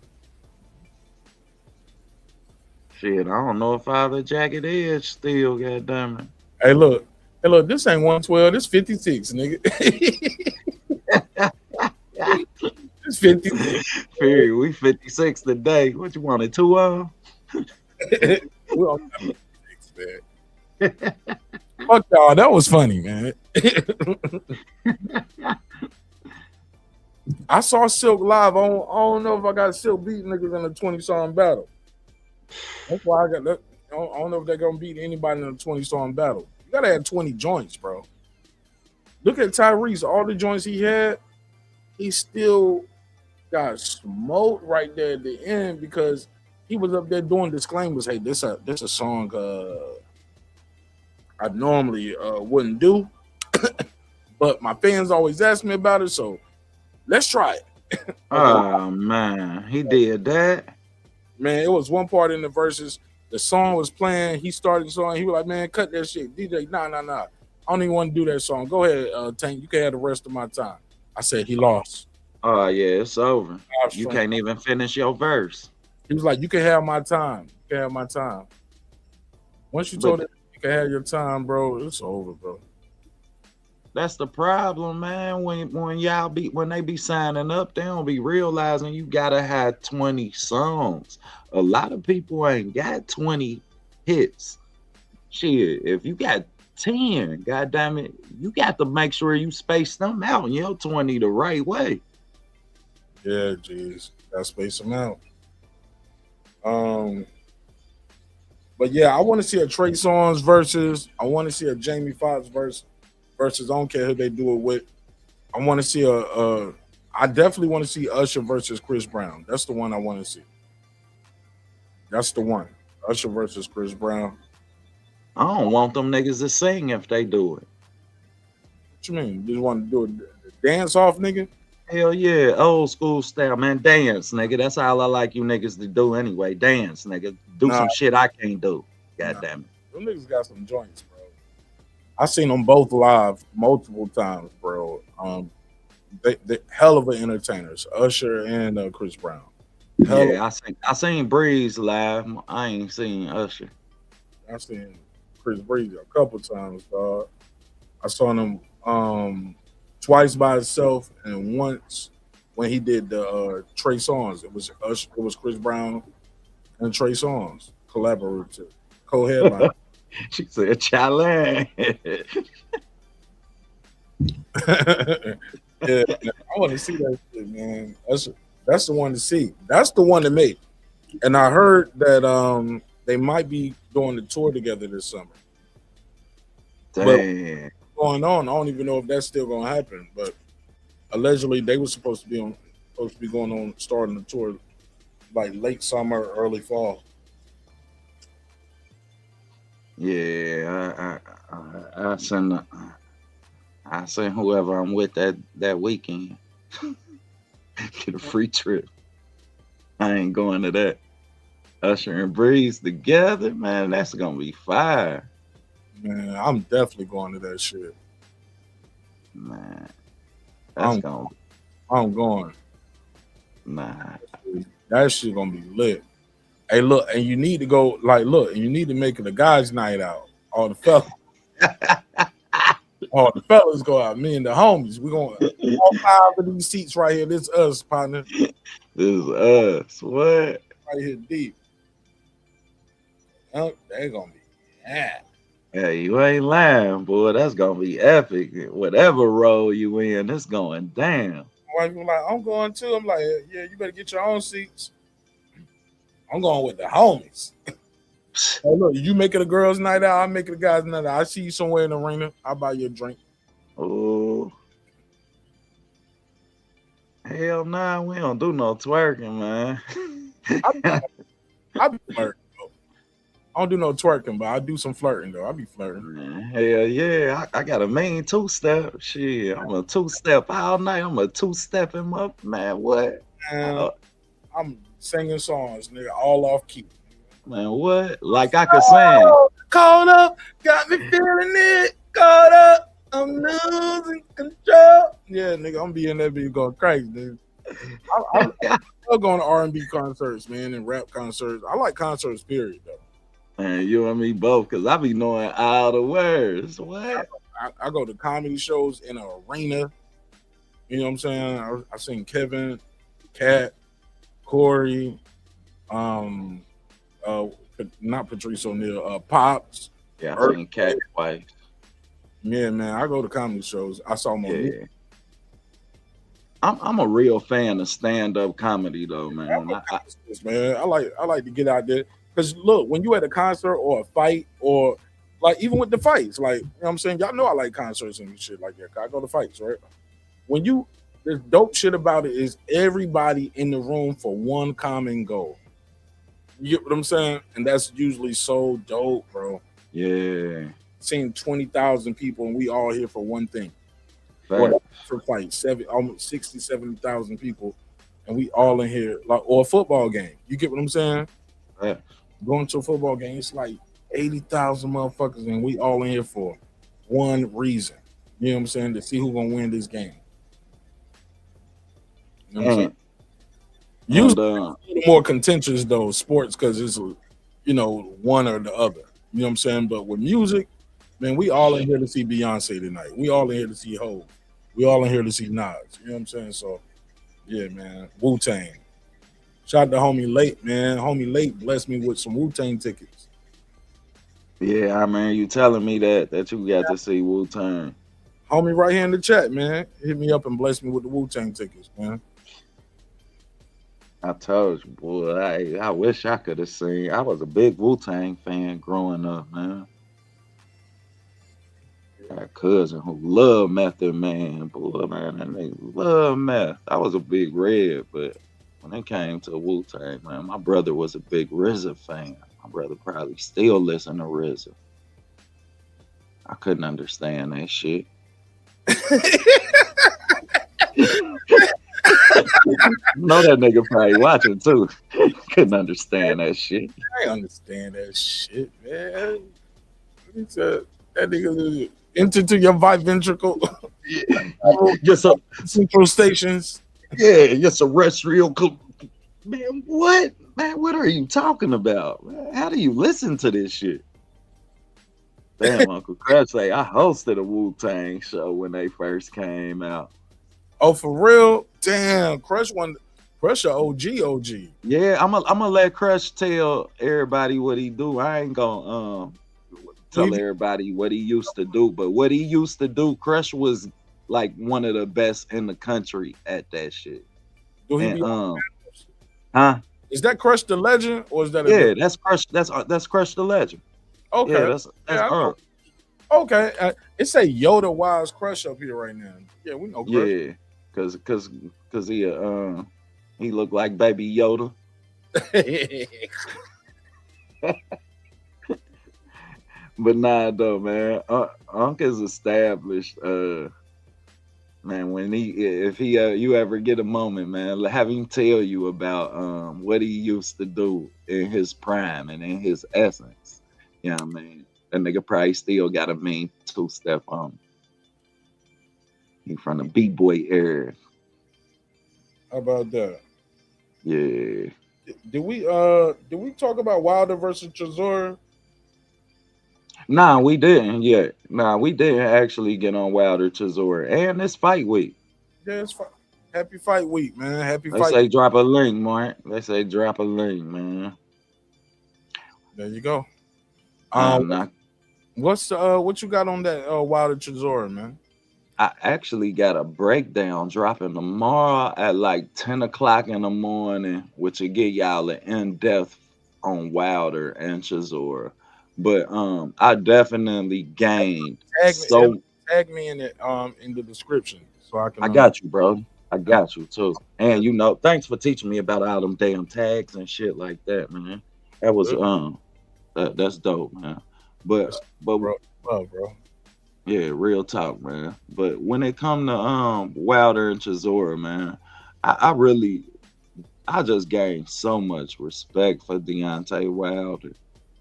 Shit, I don't know if either Jagged Edge still, goddamn it. Hey, look, this ain't 112, this 56, nigga. It's 56. Period. We 56 today. What you wanted, 2 of them? We all got 56, man. Fuck y'all, that was funny, man. I saw Silk live. I don't know if I got Silk beat niggas in a 20-song battle. That's why I got that. I don't know if they're gonna beat anybody in a 20-song battle. You gotta have 20 joints, bro. Look at Tyrese. All the joints he had, he still got smoked right there at the end because he was up there doing disclaimers. Hey, this a song I normally wouldn't do, but my fans always ask me about it, so let's try it. Oh man, he did that. Man, it was one part in the verses. The song was playing. He started the song. He was like, "Man, cut that shit, DJ. Nah. I don't even want to do that song. Go ahead, Tank. You can have the rest of my time." I said he lost. Oh yeah, it's over. You can't even finish your verse. He was like, "You can have my time. You can have my time." Once you told him you can have your time, bro, it's over, bro. That's the problem, man. When they be signing up, they don't be realizing you gotta have 20 songs. A lot of people ain't got 20 hits. Shit, if you got 10, goddamn it, you got to make sure you space them out in your 20 the right way. Yeah, jeez, gotta space them out. But yeah, I want to see a Trey Songz versus. I want to see a Jamie Foxx versus. I don't care who they do it with. I want to see I definitely want to see Usher versus Chris Brown. That's the one I want to see. That's the one. Usher versus Chris Brown. I don't want them niggas to sing if they do it. What you mean? You just want to do a dance off, nigga? Hell yeah, old school style, man. Dance, nigga. That's all I like you niggas to do anyway. Dance, nigga. Do some shit I can't do. God damn it. Them niggas got some joints, bro. I seen them both live multiple times, bro. They hell of entertainers, Usher and Chris Brown. I seen Breeze live. I ain't seen Usher. I seen Chris Breeze a couple times, dog. I saw him twice by himself and once when he did the Trey Songz. It was Usher, it was Chris Brown and Trey Songz collaborative, co-headline. She said, "Challenge." Yeah, I want to see that shit, man. That's the one to see. That's the one to make. And I heard that they might be doing the tour together this summer. Damn. But going on, I don't even know if that's still gonna happen. But allegedly, they were supposed to be going on starting the tour like late summer, early fall. Yeah, I send whoever I'm with that weekend get a free trip. I ain't going to that. Usher and Breeze together, man, that's gonna be fire. Man, I'm definitely going to that shit. Man, That's gonna be, I'm going. nah. That shit gonna be lit. Hey, look, and you need to go. Like, look, and you need to make it a guys' night out. All the fellas, all the fellas go out. Me and the homies. We gonna all 5 of these seats right here. This us, partner. This is us. What? Right here, deep. They gonna be Hey, you ain't lying, boy. That's gonna be epic. Whatever role you in, it's going down. My wife was like, I'm going too. I'm like, yeah, you better get your own seats. I'm going with the homies. Hey, look, you make it a girls' night out, I make it a guys' night out. I see you somewhere in the arena, I'll buy you a drink. Oh. Hell nah, we don't do no twerking, man. I be flirting. I don't do no twerking, but I do some flirting though. I be flirting. Man, hell yeah, I got a mean 2-step. Shit, I'm a 2-step all night. I'm a 2-stepping up, man. What? I'm singing songs, nigga, all off key. Man, what? Like I could sing. Caught up, got me feeling it. Caught up, I'm losing control. Yeah, nigga, I'm be in that bitch going crazy, dude. I love going to R&B concerts, man, and rap concerts. I like concerts, period, though. Man, you and me both, because I be knowing all the words. What? I go to comedy shows in an arena. You know what I'm saying? I seen Kevin, Kat, Corey, not Patrice O'Neal, Pops. Yeah, I seen Kat twice. Yeah, man, I go to comedy shows. I saw Monique. Yeah. I'm a real fan of stand-up comedy, though, man. I like to get out there. Because look, when you at a concert or a fight, or like even with the fights, like, you know what I'm saying? Y'all know I like concerts and shit like that. I go to fights, right? The dope shit about it is everybody in the room for one common goal. You get what I'm saying? And that's usually so dope, bro. Yeah. Seeing 20,000 people and we all here for one thing. Right. For fight, almost 60, 70,000 people, and we all in here, like, or a football game. You get what I'm saying? Right. Going to a football game, it's like 80,000 motherfuckers, and we all in here for one reason. You know what I'm saying? To see who's gonna win this game. You know what I'm saying? Usually more contentious though, sports, because it's, you know, one or the other. You know what I'm saying? But with music, man, we all in here to see Beyonce tonight. We all in here to see Hov. We all in here to see Nas. You know what I'm saying? So, yeah, man. Wu-Tang. Shout out to homie Late, man. Homie Late blessed me with some Wu-Tang tickets. Yeah, I mean, you telling me that you got to see Wu-Tang. Homie right here in the chat, man. Hit me up and bless me with the Wu-Tang tickets, man. I told you, boy, I wish I could have seen. I was a big Wu-Tang fan growing up, man. Got a cousin who loved Method Man, boy, man, and they love meth. I was a big Red, but when it came to Wu-Tang, man, my brother was a big RZA fan. My brother probably still listen to RZA. I couldn't understand that shit. Know that nigga probably watching too. Couldn't understand that shit. I understand that shit, man. That nigga into your right ventricle. Just a central stations. Yeah, just a terrestrial. Man, what? Man, what are you talking about? Man, how do you listen to this shit? Damn, Uncle Crush say I hosted a Wu-Tang show when they first came out. Oh, for real? Damn, Crush a OG. Yeah, I'm gonna let Crush tell everybody what he do. I ain't gonna tell everybody what he used to do, but what he used to do, Crush was like one of the best in the country at that shit. Huh? Is that Crush the Legend, or is that that's Crush? That's Crush the Legend. Okay, yeah, that's okay. It say Yoda Wise Crush up here right now. Yeah, we know Crush. Yeah, cause he looked like Baby Yoda. But nah, though, man. Unc is established. Man, when you ever get a moment, man, have him tell you about what he used to do in his prime and in his essence. You know what I mean? That nigga probably still got a mean 2-step on. He from the B-boy era. How about that? Yeah. Did we talk about Wilder versus Chisora? Nah, we didn't yet. Nah, we didn't actually get on Wilder Chisora. And it's fight week. Yeah, it's happy fight week, man. Happy They fight. say drop a link, Mark. They say drop a link, man. There you go. What you got on that Wilder Chisora, man? I actually got a breakdown dropping tomorrow at like 10 o'clock in the morning, which will get y'all an in-depth on Wilder and Chisora. But I definitely gained tag me in it in the description so I can. I got you, bro. I got you too. And you know, thanks for teaching me about all them damn tags and shit like that, man. That was that's dope, man. But bro. Yeah, real talk, man. But when it come to Wilder and Chisora, man, I just gained so much respect for Deontay Wilder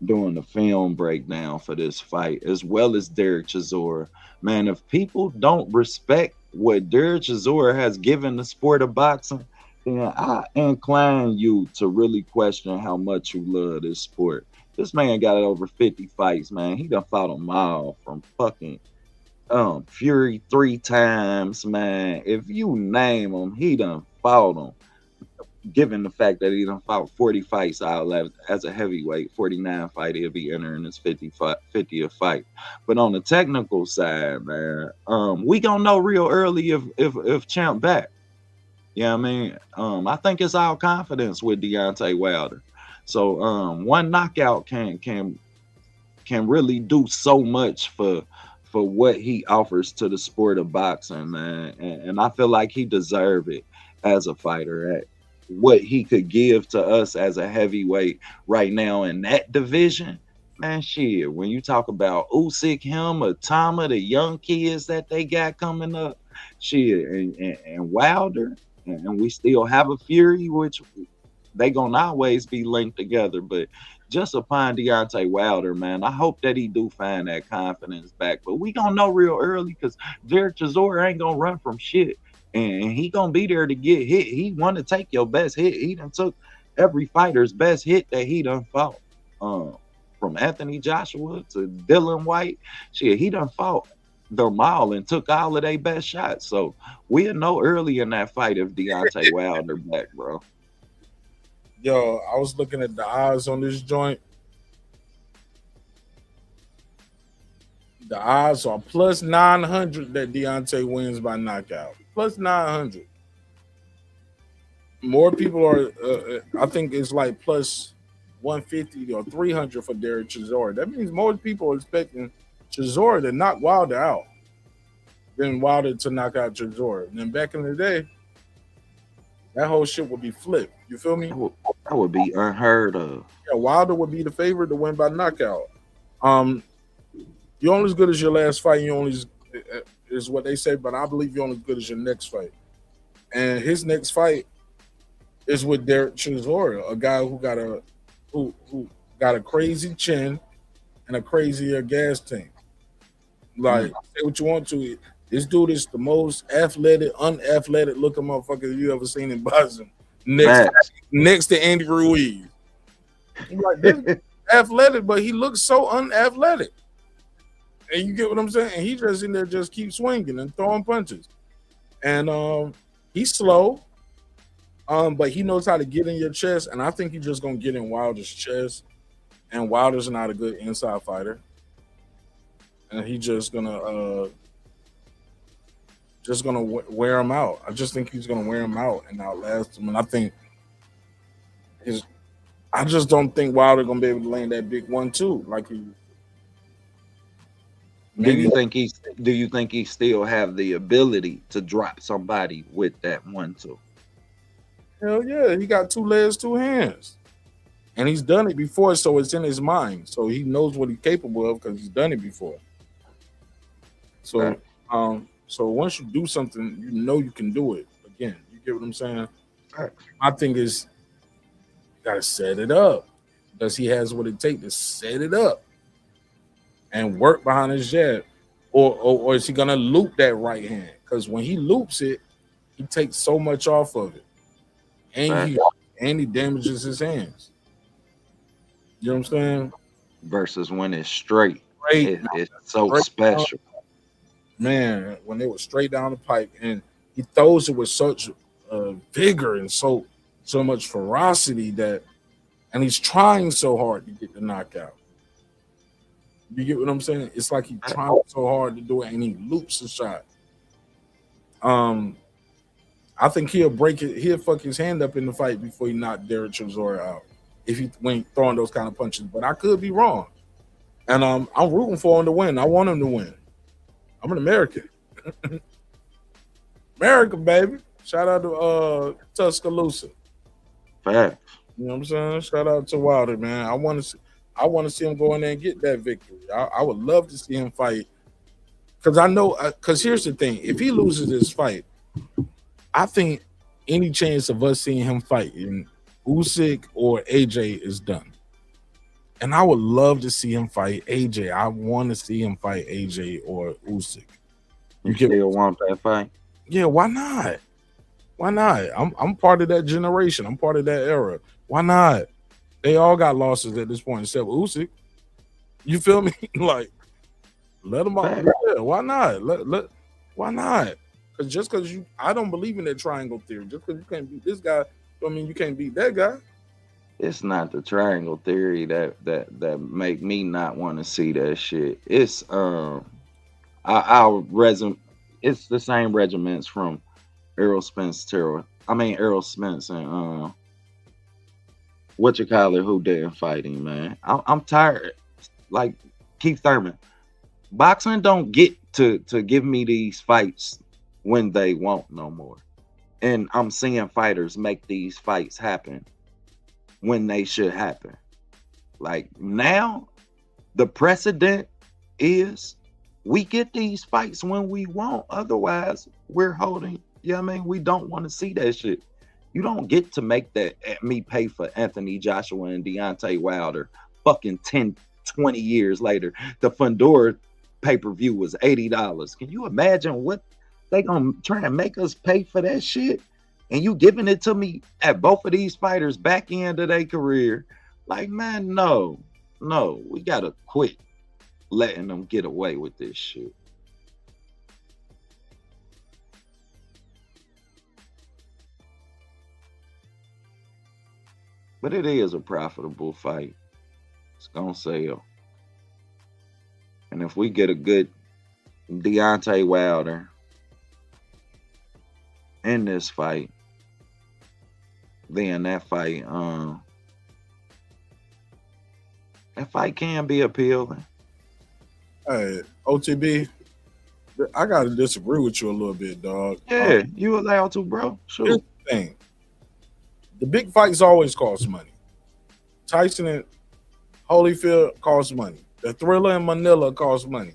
doing the film breakdown for this fight, as well as Derek Chisora. Man, if people don't respect what Derek Chisora has given the sport of boxing, then I incline you to really question how much you love this sport. This man got over 50 fights, man. He done fought them all, from fucking Fury 3 times, man. If you name him, he done fought them. Given the fact that he done fought 40 fights out as a heavyweight, 49 fight, he'll be entering his 50th fight. But on the technical side, man, we gonna know real early if Champ back. Yeah, I mean, I think it's all confidence with Deontay Wilder. So one knockout can really do so much for what he offers to the sport of boxing, man. And I feel like he deserved it as a fighter. At what he could give to us as a heavyweight right now in that division, man, shit. When you talk about Usyk, him, Atama, the young kids that they got coming up, shit, and Wilder, and we still have a Fury, which they gonna always be linked together. But just upon Deontay Wilder, man, I hope that he do find that confidence back. But we gonna know real early, because Derek Chisora ain't gonna run from shit. And he gonna be there to get hit. He want to take your best hit. He done took every fighter's best hit that he done fought. From Anthony Joshua to Dylan White. Shit, he done fought them all and took all of their best shots. So we'll know early in that fight if Deontay Wilder back, bro. Yo, I was looking at the odds on this joint. The odds are plus 900 that Deontay wins by knockout. Plus 900. More people are, I think it's like plus 150 or 300 for Derek Chisora. That means more people are expecting Chisora to knock Wilder out than Wilder to knock out Chisora. And then back in the day, that whole shit would be flipped. You feel me? That would be unheard of. Yeah, Wilder would be the favorite to win by knockout. You're only as good as your last fight. You only is what they say, but I believe you're only as good as your next fight. And his next fight is with Derek Chisora, a guy who got a crazy chin and a crazier gas tank. Like, say what you want to. This dude is the most athletic, unathletic looking motherfucker you ever seen in boxing. Next to Andy Ruiz. Like, this athletic, but he looks so unathletic. And you get what I'm saying? And he just in there just keep swinging and throwing punches. And he's slow, but he knows how to get in your chest. And I think he's just going to get in Wilder's chest. And Wilder's not a good inside fighter. And he's just going to wear him out. I just think he's going to wear him out and outlast him. And I think I just don't think Wilder going to be able to land that big 1-2 like he. Do you think he still have the ability to drop somebody with that 1-2? Hell yeah, he got 2 legs, 2 hands, and he's done it before, so it's in his mind. So he knows what he's capable of because he's done it before. So, right. So once you do something, you know you can do it again. You get what I'm saying? Right. My thing is, you gotta set it up. Does he has what it takes to set it up and work behind his jab, or is he gonna loop that right hand? because when he loops it, he takes so much off of it, and he damages his hands. You know what I'm saying? Versus when it's straight, Straight, it's so straight special. Man, when it was straight down the pipe, and he throws it with such vigor and so much ferocity that, and he's trying so hard to get the knockout. You get what I'm saying? It's like he's trying so hard to do it, and he loops the shot. I think he'll fuck his hand up in the fight before he knocked Derek Chisora out if he went throwing those kind of punches. But I could be wrong, and I'm rooting for him to win. I want him to win. I'm an American. America, baby. Shout out to Tuscaloosa. Facts. You know what I'm saying? Shout out to Wilder, man. I want to see him go in there and get that victory. I would love to see him fight. Because I know, because here's the thing. If he loses this fight, I think any chance of us seeing him fight in Usyk or AJ is done. And I would love to see him fight AJ. I want to see him fight AJ or Usyk. You still want that fight? Yeah, why not? Why not? I'm part of that generation. I'm part of that era. Why not? They all got losses at this point except Usyk. You feel me? Like, let them all. Yeah, why not? Why not? Because just because I don't believe in that triangle theory. Just because you can't beat this guy, don't mean you can't beat that guy. It's not the triangle theory that make me not want to see that shit. It's it's the same regiments from Errol Spence and who didn't fight him, man. I'm tired. Like Kieth Thurman, boxing don't get to give me these fights when they want no more. And I'm seeing fighters make these fights happen when they should happen. Like now, the precedent is we get these fights when we want. Otherwise, we're holding. Yeah, I mean, we don't want to see that shit. You don't get to make me pay for Anthony Joshua and Deontay Wilder fucking 10, 20 years later. The Fundora pay-per-view was $80. Can you imagine what they gonna try and make us pay for that shit? And you giving it to me at both of these fighters back end of their career. Like, man, no, we gotta quit letting them get away with this shit. But it is a profitable fight. It's gonna sell. And if we get a good Deontay Wilder in this fight, then that fight can be appealing. Hey, OTB, I gotta disagree with you a little bit, dog. Yeah, you allowed to, bro. Sure. Here's the thing. The big fights always cost money. Tyson and Holyfield cost money. The Thriller in Manila cost money.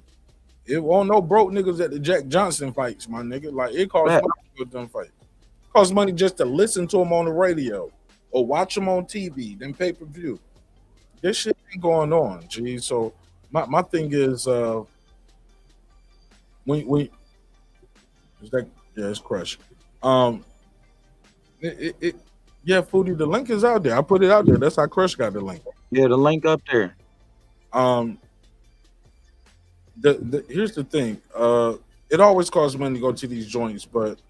It won't no broke niggas at the Jack Johnson fights, my nigga. Like, it costs money to go them fights. It costs money just to listen to them on the radio or watch them on TV, then pay-per-view. This shit ain't going on, G. So my thing is when is that it's Crush. Yeah, Foodie, the link is out there. I put it out there. That's how Crush got the link. Yeah, the link up there. Here's the thing. It always costs money to go to these joints, but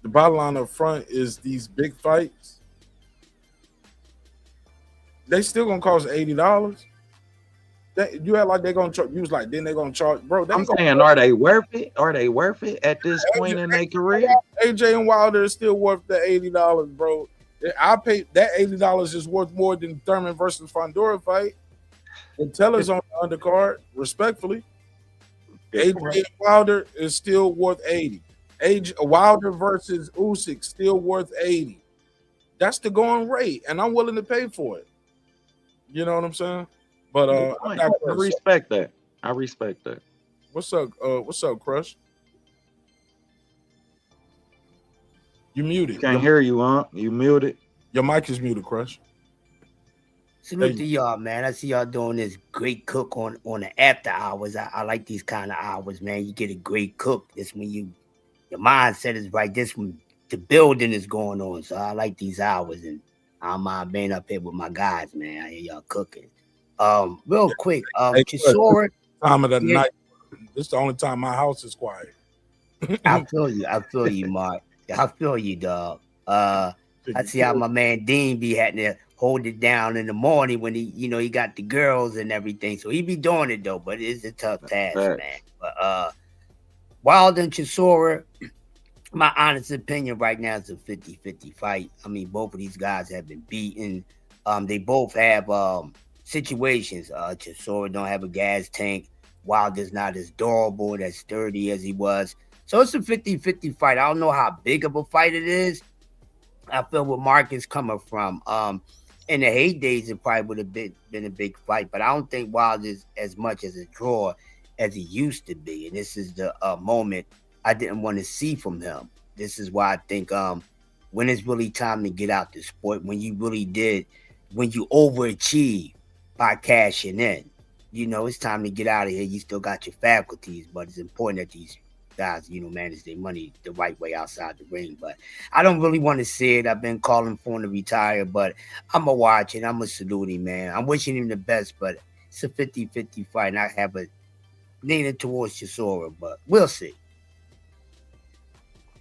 the bottom line up front is these big fights, they still gonna cost $80. You act like they're gonna charge. You was like, then they're gonna charge, bro. I'm saying, are they worth it? Are they worth it at this point in their career? AJ and Wilder is still worth the $80, bro. I paid that $80 is worth more than Thurman versus Fundora fight. And Teller's on the undercard, respectfully. AJ and Wilder is still worth $80. Wilder versus Usyk still worth $80. That's the going rate, and I'm willing to pay for it. You know what I'm saying? But I respect that. I respect that. What's up? What's up, Crush? You muted. Can't hear you, huh? You muted. Your mic is muted, Crush. Salute to y'all, man. I see y'all doing this great cook on the after hours. I like these kind of hours, man. You get a great cook. That's when you your mindset is right. The building is going on. So I like these hours, and I don't mind being up here with my guys, man. I hear y'all cooking. Real quick, Hey, Chisora. time of the Yeah. night. This is the only time my house is quiet. I feel you, Mark. I feel you, dog. I see how my man Dean be having to hold it down in the morning when he got the girls and everything. So he be doing it though, but it's a tough task, man. But Wilder and Chisora, my honest opinion right now is a 50-50 fight. I mean, both of these guys have been beaten. They both have situations. Chisora don't have a gas tank. Wilder's not as durable, as sturdy as he was. So it's a 50-50 fight. I don't know how big of a fight it is. I feel where Mark is coming from. In the heydays, it probably would have been a big fight, but I don't think Wilder's as much as a draw as he used to be. And this is the moment I didn't want to see from him. This is why I think when it's really time to get out the sport, when you overachieve by cashing in, it's time to get out of here. You still got your faculties, but it's important that these guys, manage their money the right way outside the ring. But I don't really want to see it. I've been calling for him to retire, but I'm going to watch it. I'm going to salute him, man. I'm wishing him the best, but it's a 50-50 fight, and I have a leaning towards Chisora, but we'll see.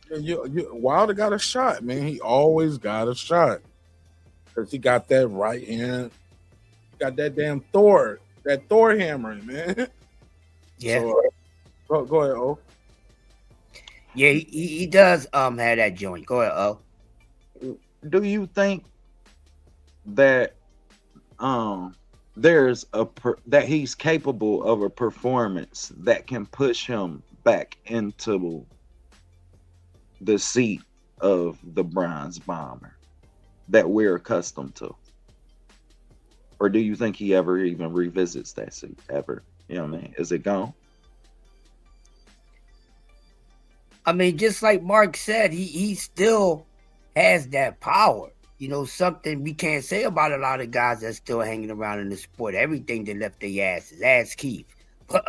Wilder got a shot, man. He always got a shot because he got that right hand. Got that damn Thor hammering, man. Yeah. So, go ahead, O. Yeah, he does have that joint. Go ahead, O. Do you think that there's that he's capable of a performance that can push him back into the seat of the bronze bomber that we're accustomed to? Or do you think he ever even revisits that seat ever? You know what I mean? Is it gone? I mean, just like Mark said, he still has that power. Something we can't say about a lot of guys that's still hanging around in the sport. Everything they left their asses. Ask Keith. But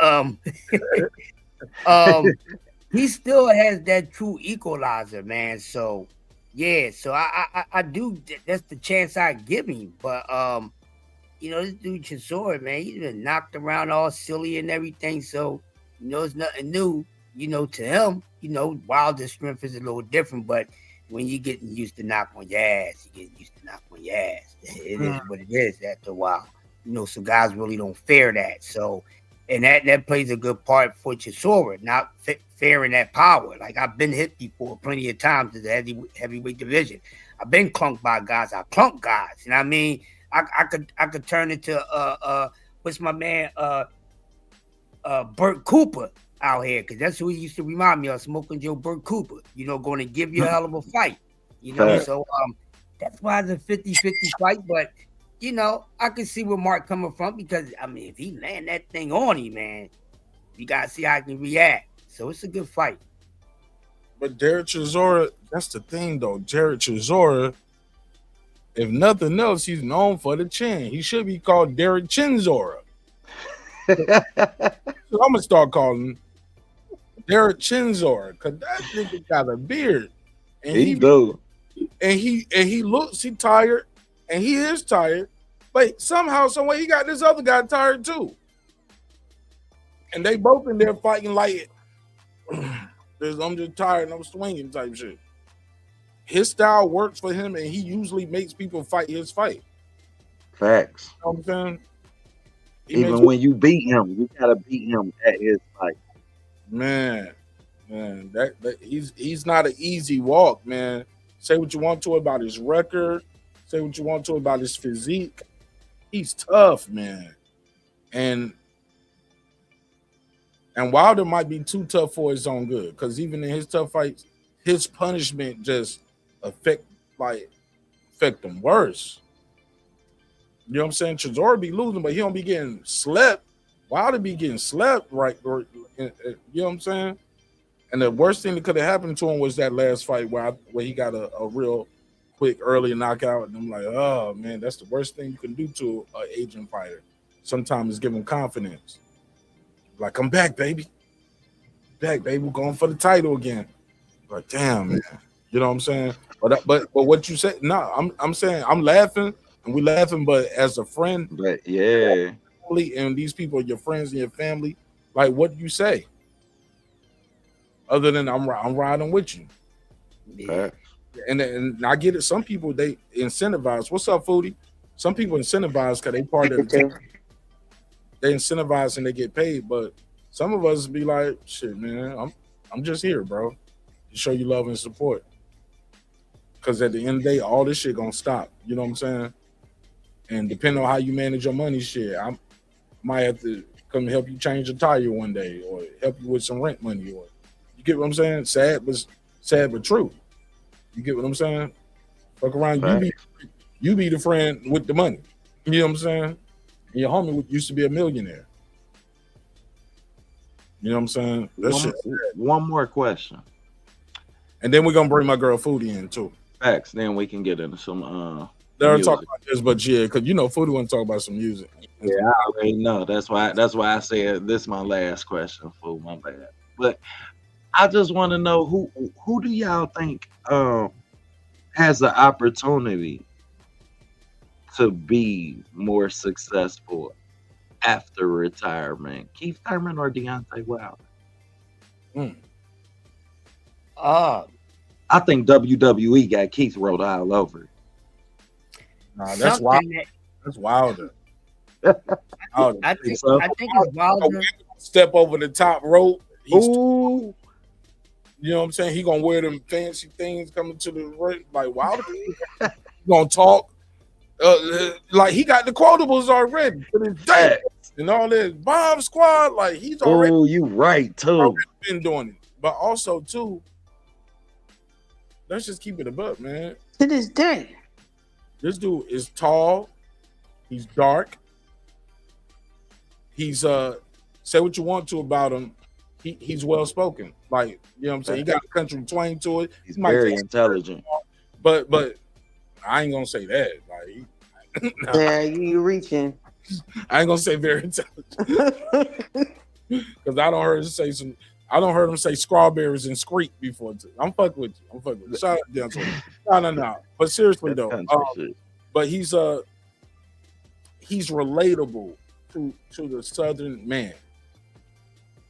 he still has that true equalizer, man. So yeah, so I do. That's the chance I give him. But this dude Chisora, man, he's been knocked around all silly and everything. So it's nothing new. To him, Wilder's strength is a little different, but when you're getting used to knock on your ass, you're getting used to knock on your ass. It is what it is after a while. Some guys really don't fear that. So, and that plays a good part for Chisora, not fearing that power. Like, I've been hit before plenty of times in the heavyweight division. I've been clunked by guys. I clunk guys. You know what I mean? I could turn into what's my man Burt Cooper out here, because that's who he used to remind me of, Smoking Joe Burt Cooper, going to give you a hell of a fight, so that's why it's a 50-50 fight. But I can see where Mark coming from, because I mean, if he land that thing on him, man, you gotta see how he can react. So it's a good fight. But Derek Chisora, that's the thing though. Derek Chisora, if nothing else, he's known for the chin. He should be called Derek Chinzora. So I'm gonna start calling him Derek Chinzora, because that nigga got a beard. And he do. And he looks tired, and he is tired. But somehow, some way, he got this other guy tired too. And they both in there fighting like, I'm just tired and I'm swinging type shit. His style works for him, and he usually makes people fight his fight. Facts. You know what I'm saying? Even when you beat him, you gotta beat him at his fight. Man, that he's not an easy walk, man. Say what you want to about his record, say what you want to about his physique. He's tough, man. And Wilder might be too tough for his own good, because even in his tough fights, his punishment just affect them worse. You know what I'm saying? Chisora be losing, but he don't be getting slept. Wilder be getting slept, right? You know what I'm saying? And the worst thing that could have happened to him was that last fight where he got a real quick early knockout. And I'm like, oh man, that's the worst thing you can do to an aging fighter. Sometimes it's give him confidence. Like, I'm back, baby. Back, baby. We're going for the title again. Like, damn, man. You know what I'm saying? But what you say? No, I'm saying I'm laughing and we laughing, but as a friend, But yeah, and these people are your friends and your family. Like, what do you say? Other than I'm riding with you. Yeah. And I get it. Some people they incentivize. What's up, Foodie? Some people incentivize because they part of the team. They incentivize and they get paid. But some of us be like, shit, man, I'm just here, bro, to show you love and support. Because at the end of the day, all this shit gonna stop. You know what I'm saying? And depending on how you manage your money, shit, I might have to come help you change a tire one day, or help you with some rent money, or you get what I'm saying? Sad but true. You get what I'm saying? Fuck around, you be the friend with the money. You know what I'm saying? And your homie used to be a millionaire. You know what I'm saying? One more question. And then we're gonna bring my girl Foodie in too. Facts. Then we can get into some they'll talk about this, but yeah, because you know Foodie want to talk about some music. Yeah, I already know. That's why I said this is my last question, fool. My bad. But I just want to know who do y'all think has the opportunity to be more successful after retirement? Kieth Thurman or Deontay Wilder? I think WWE got Keith wrote all over. Nah, that's wild. That's Wilder. I think it's Wilder. Step over the top rope. Ooh. You know what I'm saying? He gonna wear them fancy things coming to the ring. Like Wilder, he gonna talk. Like he got the quotables already for his day and all this bomb squad. Like he's already. Oh, you right too. Been doing it, but also too. Let's just keep it above, man. To this day, this dude is tall. He's dark. He's say what you want to about him. He's well spoken. Like, you know what I'm saying? He got a country twang to it. He's very intelligent. But I ain't gonna say that. Like, yeah, you reaching. I ain't gonna say very intelligent. Because I don't heard him say strawberries and screep before. I'm fucking with you. Shout out to Deontay. No. But seriously though, but he's relatable to the Southern man.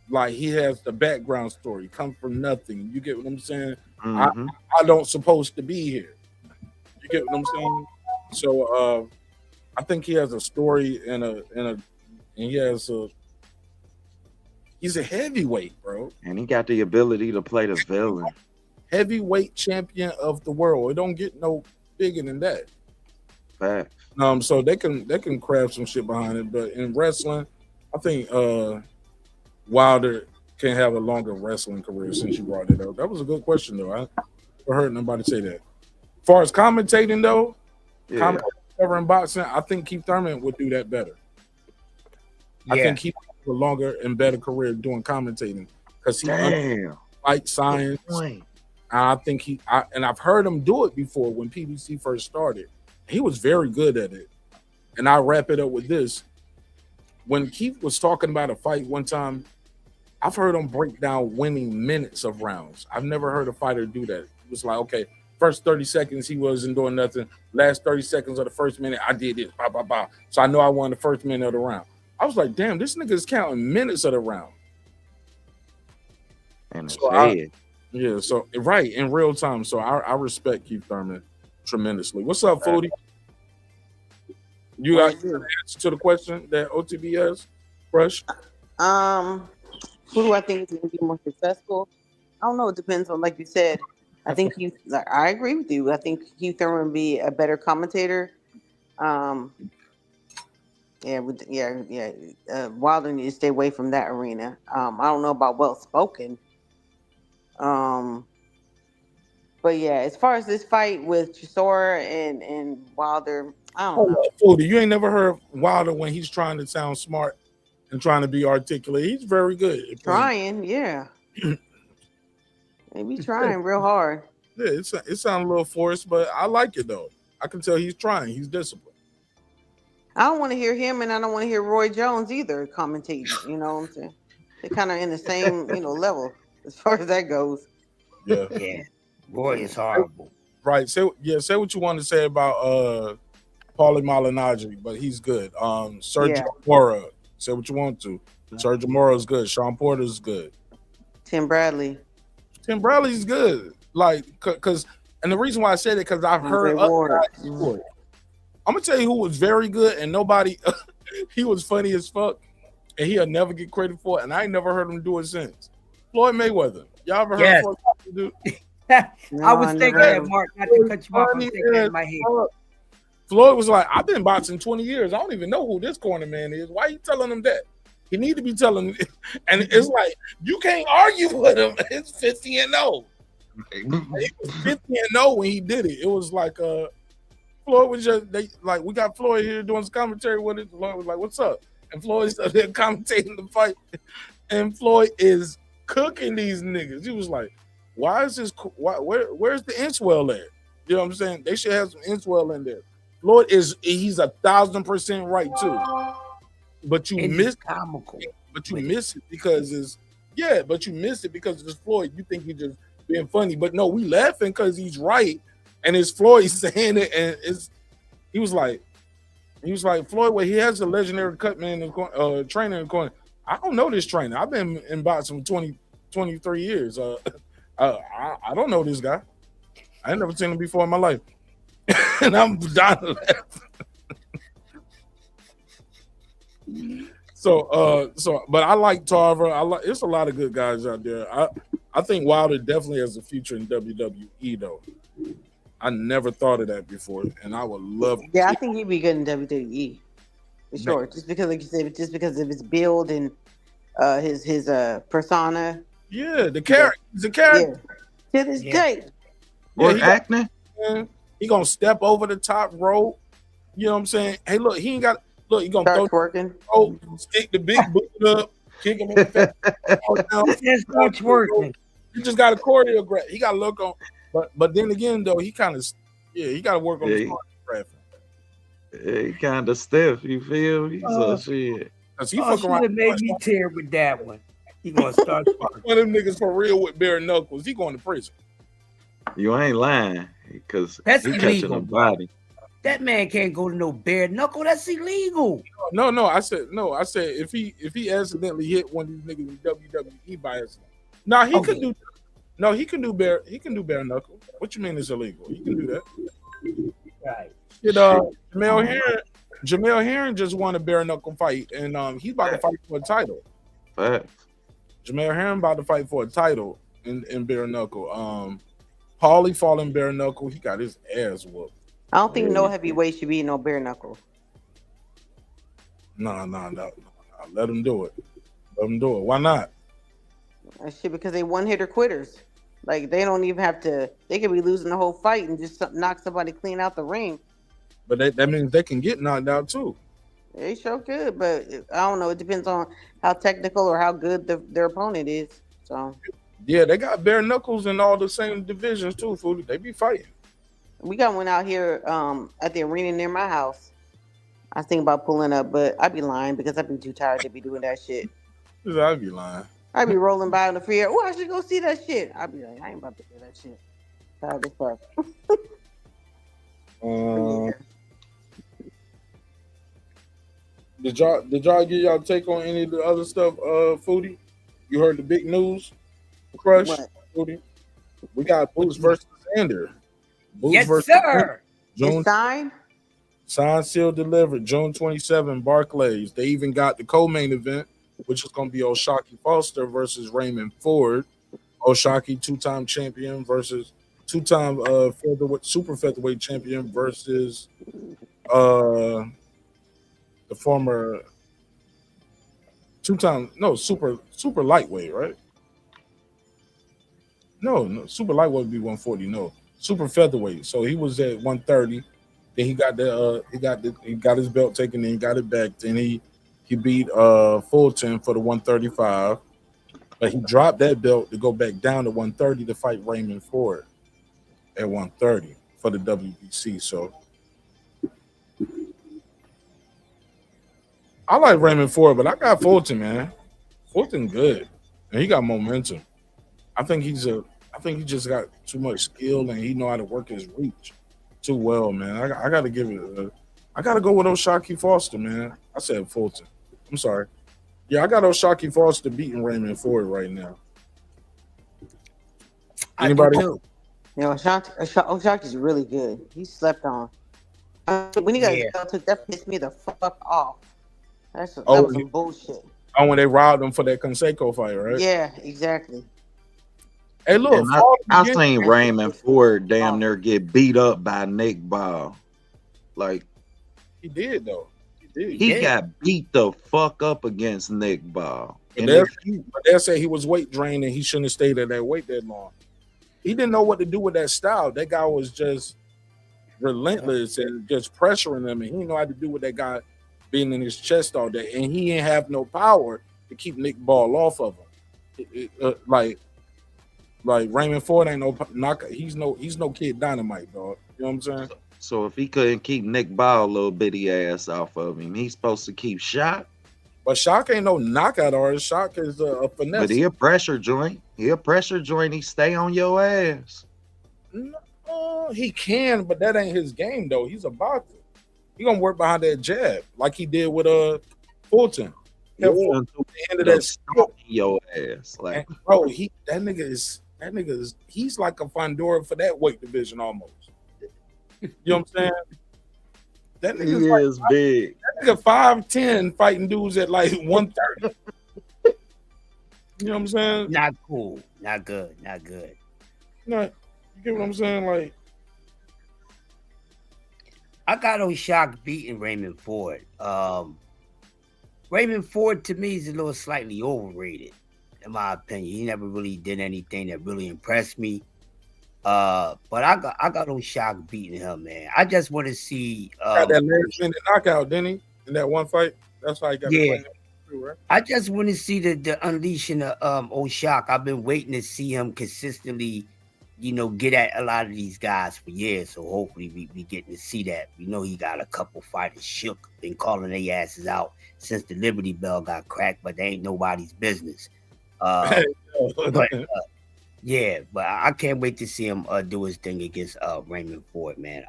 Like he has the background story, come from nothing. You get what I'm saying? Mm-hmm. I don't supposed to be here. You get what I'm saying? So I think he has a story and he's a heavyweight, bro. And he got the ability to play the villain. Heavyweight champion of the world. It don't get no bigger than that. Facts. So they can craft some shit behind it, but in wrestling, I think Wilder can have a longer wrestling career since you brought it up. That was a good question though. I never heard nobody say that. As far as commentating though, covering boxing, I think Kieth Thurman would do that better. Yeah. I think he would have a longer and better career doing commentating because he like science. I think I've heard him do it before when PBC first started. He was very good at it. And I'll wrap it up with this. When Keith was talking about a fight one time, I've heard him break down winning minutes of rounds. I've never heard a fighter do that. It was like, okay, first 30 seconds, he wasn't doing nothing. Last 30 seconds of the first minute, I did this. Bah, bah, bah. So I know I won the first minute of the round. I was like, damn, this nigga's counting minutes of the round. And so right, in real time. So I respect Kieth Thurman tremendously. What's up, Foodie? You got an answer to the question that OTB has? Fresh? Who do I think is going to be more successful? I don't know. It depends on, like you said. I think I agree with you. I think Kieth Thurman would be a better commentator. Wilder needs to stay away from that arena. I don't know about well spoken. But yeah, as far as this fight with Chisora and Wilder, I don't know. Foodie, you ain't never heard Wilder when he's trying to sound smart and trying to be articulate. He's very good. Trying, yeah. Maybe trying real hard. Yeah, it sounds a little forced, but I like it though. I can tell he's trying. He's disciplined. I don't want to hear him, and I don't want to hear Roy Jones either commentating. You know what I'm saying? They're kind of in the same, level as far as that goes. Yeah. Yeah. Roy is horrible. Right. Say what you want to say about Paulie Malignaggi, but he's good. Sergio Mora. Say what you want to. Sergio Mora is good. Sean Porter is good. Tim Bradley's good. Like, cause, and the reason why I said it because I've heard other guys before. I'm gonna tell you who was very good, and nobody. He was funny as fuck, and he'll never get credit for it. And I ain't never heard him do it since. Floyd Mayweather. Y'all ever heard of Floyd Mayweather, dude? I was thinking that, Mark. Not to cut you off. I was thinking that in my head. Floyd was like, I've been boxing 20 years. I don't even know who this corner man is. Why are you telling him that? He need to be telling, and it's like you can't argue with him. It's 50-0. He was 50-0 when he did it. It was like Floyd was just we got Floyd here doing some commentary with it. Floyd was like, "What's up?" And Floyd started there commentating the fight, and Floyd is cooking these niggas. He was like, "Why is this? Where's the inchwell at?" You know what I'm saying? They should have some inchwell in there. Floyd he's 1,000% right too. But you miss comical. But you miss it because but you miss it because it's Floyd. You think he's just being funny, but no, we laughing because he's right, and it's Floyd saying it, and he was like Floyd. Well, he has a legendary cutman in the trainer in the corner. I don't know this trainer. I've been in boxing for 23 years. I don't know this guy. I ain't never seen him before in my life, and I'm dying to laugh. But I like Tarver. It's a lot of good guys out there. I think Wilder definitely has a future in WWE though. I never thought of that before, and I would love. Yeah, I think he'd be good in WWE for sure. Just because, like you said, just because of his build and his persona. Yeah, the character. He's a character. To this day. Or acting. He gonna step over the top rope. You know what I'm saying? Hey, look, he ain't got. Look, he gonna start twerking. Oh, stick the big boot up, kick him in the face. Just start twerking. He just got a choreograph. He got to look on, but then again though, he kind of he got to work on his choreography. Yeah, he kind of stiff. You feel? He's shit. He fuck around. Should have made me tear with that one. He gonna start one of them niggas for real with bare knuckles. He going to prison. You ain't lying because that's he illegal. Catching a body. That man can't go to no bare knuckle. That's illegal. No. I said if he accidentally hit one of these niggas in WWE by accident. Now he could do. No, he can do bare knuckle. What you mean it's illegal? He can do that. Right. You Jermell Herring just won a bare knuckle fight, and he's about to fight for a title. Jermell Herring about to fight for a title in bare knuckle. Paulie fought in bare knuckle. He got his ass whooped. I don't think no heavyweight should be no bare knuckle. No. Let him do it. Why not? That shit because they one hitter quitters. Like they don't even have to. They could be losing the whole fight and just knock somebody clean out the ring. But that means they can get knocked out too. They sure could, but I don't know. It depends on how technical or how good their opponent is. So yeah, they got bare knuckles in all the same divisions too. Fool, they be fighting. We got one out here at the arena near my house. I was thinking about pulling up, but I'd be lying because I'd be too tired to be doing that shit. I'd be lying. I'd be rolling by on the freeway. Oh, I should go see that shit. I'd be like, I ain't about to do that shit. Tired as fuck. Did y'all get y'all take on any of the other stuff, Foodie? You heard the big news? Crush, Foodie. We got Boots versus Xander. Boots yes, versus sir. June, signed, sealed, delivered. June 27, Barclays. They even got the co-main event, which is going to be O'Shaquie Foster versus Raymond Ford. O'Shaquie, two-time champion versus two-time super featherweight champion versus the former super lightweight, right? No, super lightweight would be 140. No, super featherweight. So he was at 130. Then he got his belt taken. Then he got it back. Then he beat Fulton for the 135. But he dropped that belt to go back down to 130 to fight Raymond Ford at 130 for the WBC. So I like Raymond Ford, but I got Fulton, man. Fulton good. And he got momentum. I think he's I think he just got too much skill and he know how to work his reach too well, man. I got to give it. I got to go with O'Shaquie Foster, man. I said Fulton. I'm sorry. Yeah, I got O'Shaquie Foster beating Raymond Ford right now. Anybody? O'Shaquie's really good. He slept on. When he got his belt took, that pissed me the fuck off. That was some bullshit. Oh, when they robbed him for that Conseco fight, right? Yeah, exactly. Hey, look, I seen Raymond Ford damn near get beat up by Nick Ball. Like he did though. He got beat the fuck up against Nick Ball. And they say he was weight drained and he shouldn't have stayed at that weight that long. He didn't know what to do with that style. That guy was just relentless and just pressuring him, and he didn't know how to do with that guy being in his chest all day, and he didn't have no power to keep Nick Ball off of him. Like Raymond Ford ain't no knocker. He's no Kid Dynamite, dog. You know what I'm saying? So if he couldn't keep Nick Ball little bitty ass off of him, he's supposed to keep Shock. But Shock ain't no knockout artist. Shock is a finesse. But he a pressure joint. He stay on your ass. No, he can, but that ain't his game though. He's a boxer. He gonna work behind that jab like he did with Fulton. Yeah, the end of that your ass, like and, bro. That nigga is he's like a Fundora for that weight division almost. You know what I'm saying? That nigga is big. That nigga 5'10" fighting dudes at like 130. You know what I'm saying? Not cool. Not good. Not good. No, you get what I'm saying? Like, I got O'Shaquie beating Raymond Ford. Raymond Ford to me is a little slightly overrated, in my opinion. He never really did anything that really impressed me. But I got O'Shaquie beating him, man. I just want to see got that last minute knockout, didn't he? In that one fight, that's how he got. Yeah, too, right? I just want to see the unleashing of O'Shaquie. I've been waiting to see him consistently, get at a lot of these guys for years. So hopefully we getting to see that. We know he got a couple fighters shook, been calling their asses out since the Liberty Bell got cracked, but they ain't nobody's business. Yeah, but I can't wait to see him do his thing against Raymond Ford, man.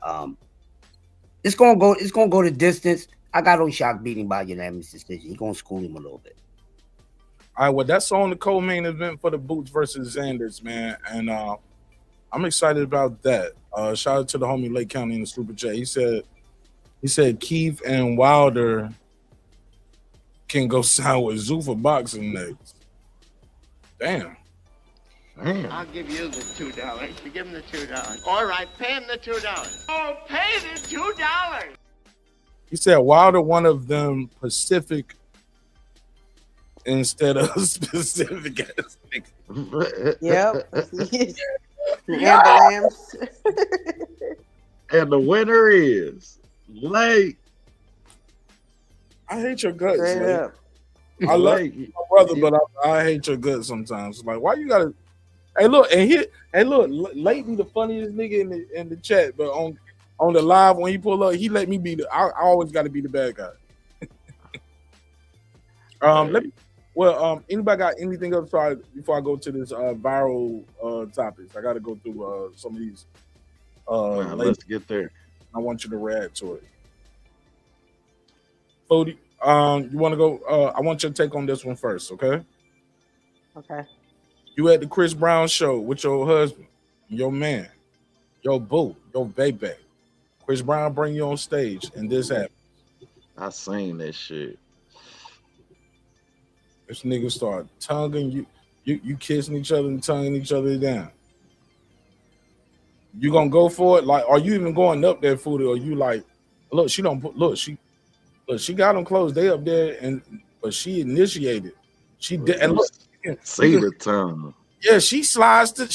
It's gonna go the distance. I got O'Shaquie beating by unanimous decision. He's gonna school him a little bit. All right, well, that's on the co-main event for the Boots versus Xanders, man, and I'm excited about that. Shout out to the homie Lake County in the super chat. He said Kieth and Wilder can go sign with Zoo for boxing next. Damn. I'll give you the $2. You give him the $2. All right, pay him the $2. Oh, pay the $2. He said Wilder one of them Pacific instead of specific. Yep. Ambulance. And the winner is Lake. I hate your guts, Straight Lake. up. I love my brother, but I hate your guts sometimes. Like, why you gotta? Hey, look, Lake be the funniest nigga in the chat, but on the live when he pull up, he let me be the. I always got to be the bad guy. Anybody got anything else before I go to this viral topics? I got to go through some of these. Let's get there. I want you to react to it. Fody, you want to go? I want your take on this one first, okay? Okay. You at the Chris Brown show with your husband, your man, your boo, your baby. Chris Brown bring you on stage, and this happens. I seen this shit. This nigga start tonguing you. You kissing each other and tonguing each other down. You gonna go for it? Like, are you even going up there, Foodie? Or you like, look, she got them closed. They up there, but she initiated. She did, and look. See the tongue. Yeah, she slips the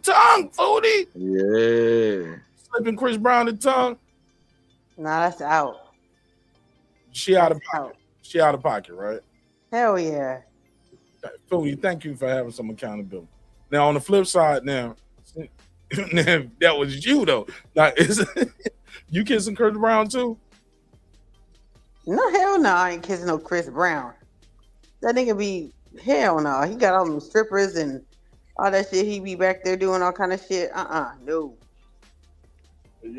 tongue, Foodie. Yeah. Slipping Chris Brown the tongue. Nah, that's out. She out of pocket. She out of pocket, right? Hell yeah. Foodie, thank you for having some accountability. Now, on the flip side, now that was you though. Like, you kissing Chris Brown too? No, hell no, I ain't kissing no Chris Brown. That nigga be hell no. He got all them strippers and All that shit he be back there doing all kind of shit. No.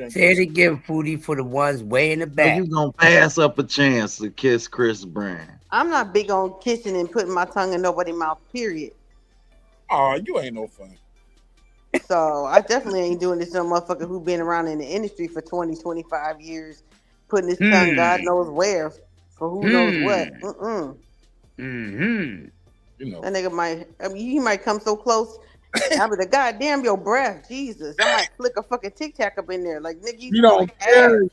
Say it again, Foodie, for the ones way in the So back. you gonna pass up a chance to kiss Chris Brown? I'm not big on kissing and putting my tongue in nobody's mouth, period. Oh, you ain't no fun. So I definitely ain't doing this to a motherfucker who been around in the industry for 20, 25 years, putting his tongue God knows where for who knows what. Mm-hmm. You know. That nigga might, he might come so close. I be like, God damn your breath, Jesus. I might flick a fucking Tic Tac up in there. Like, nigga, You don't care.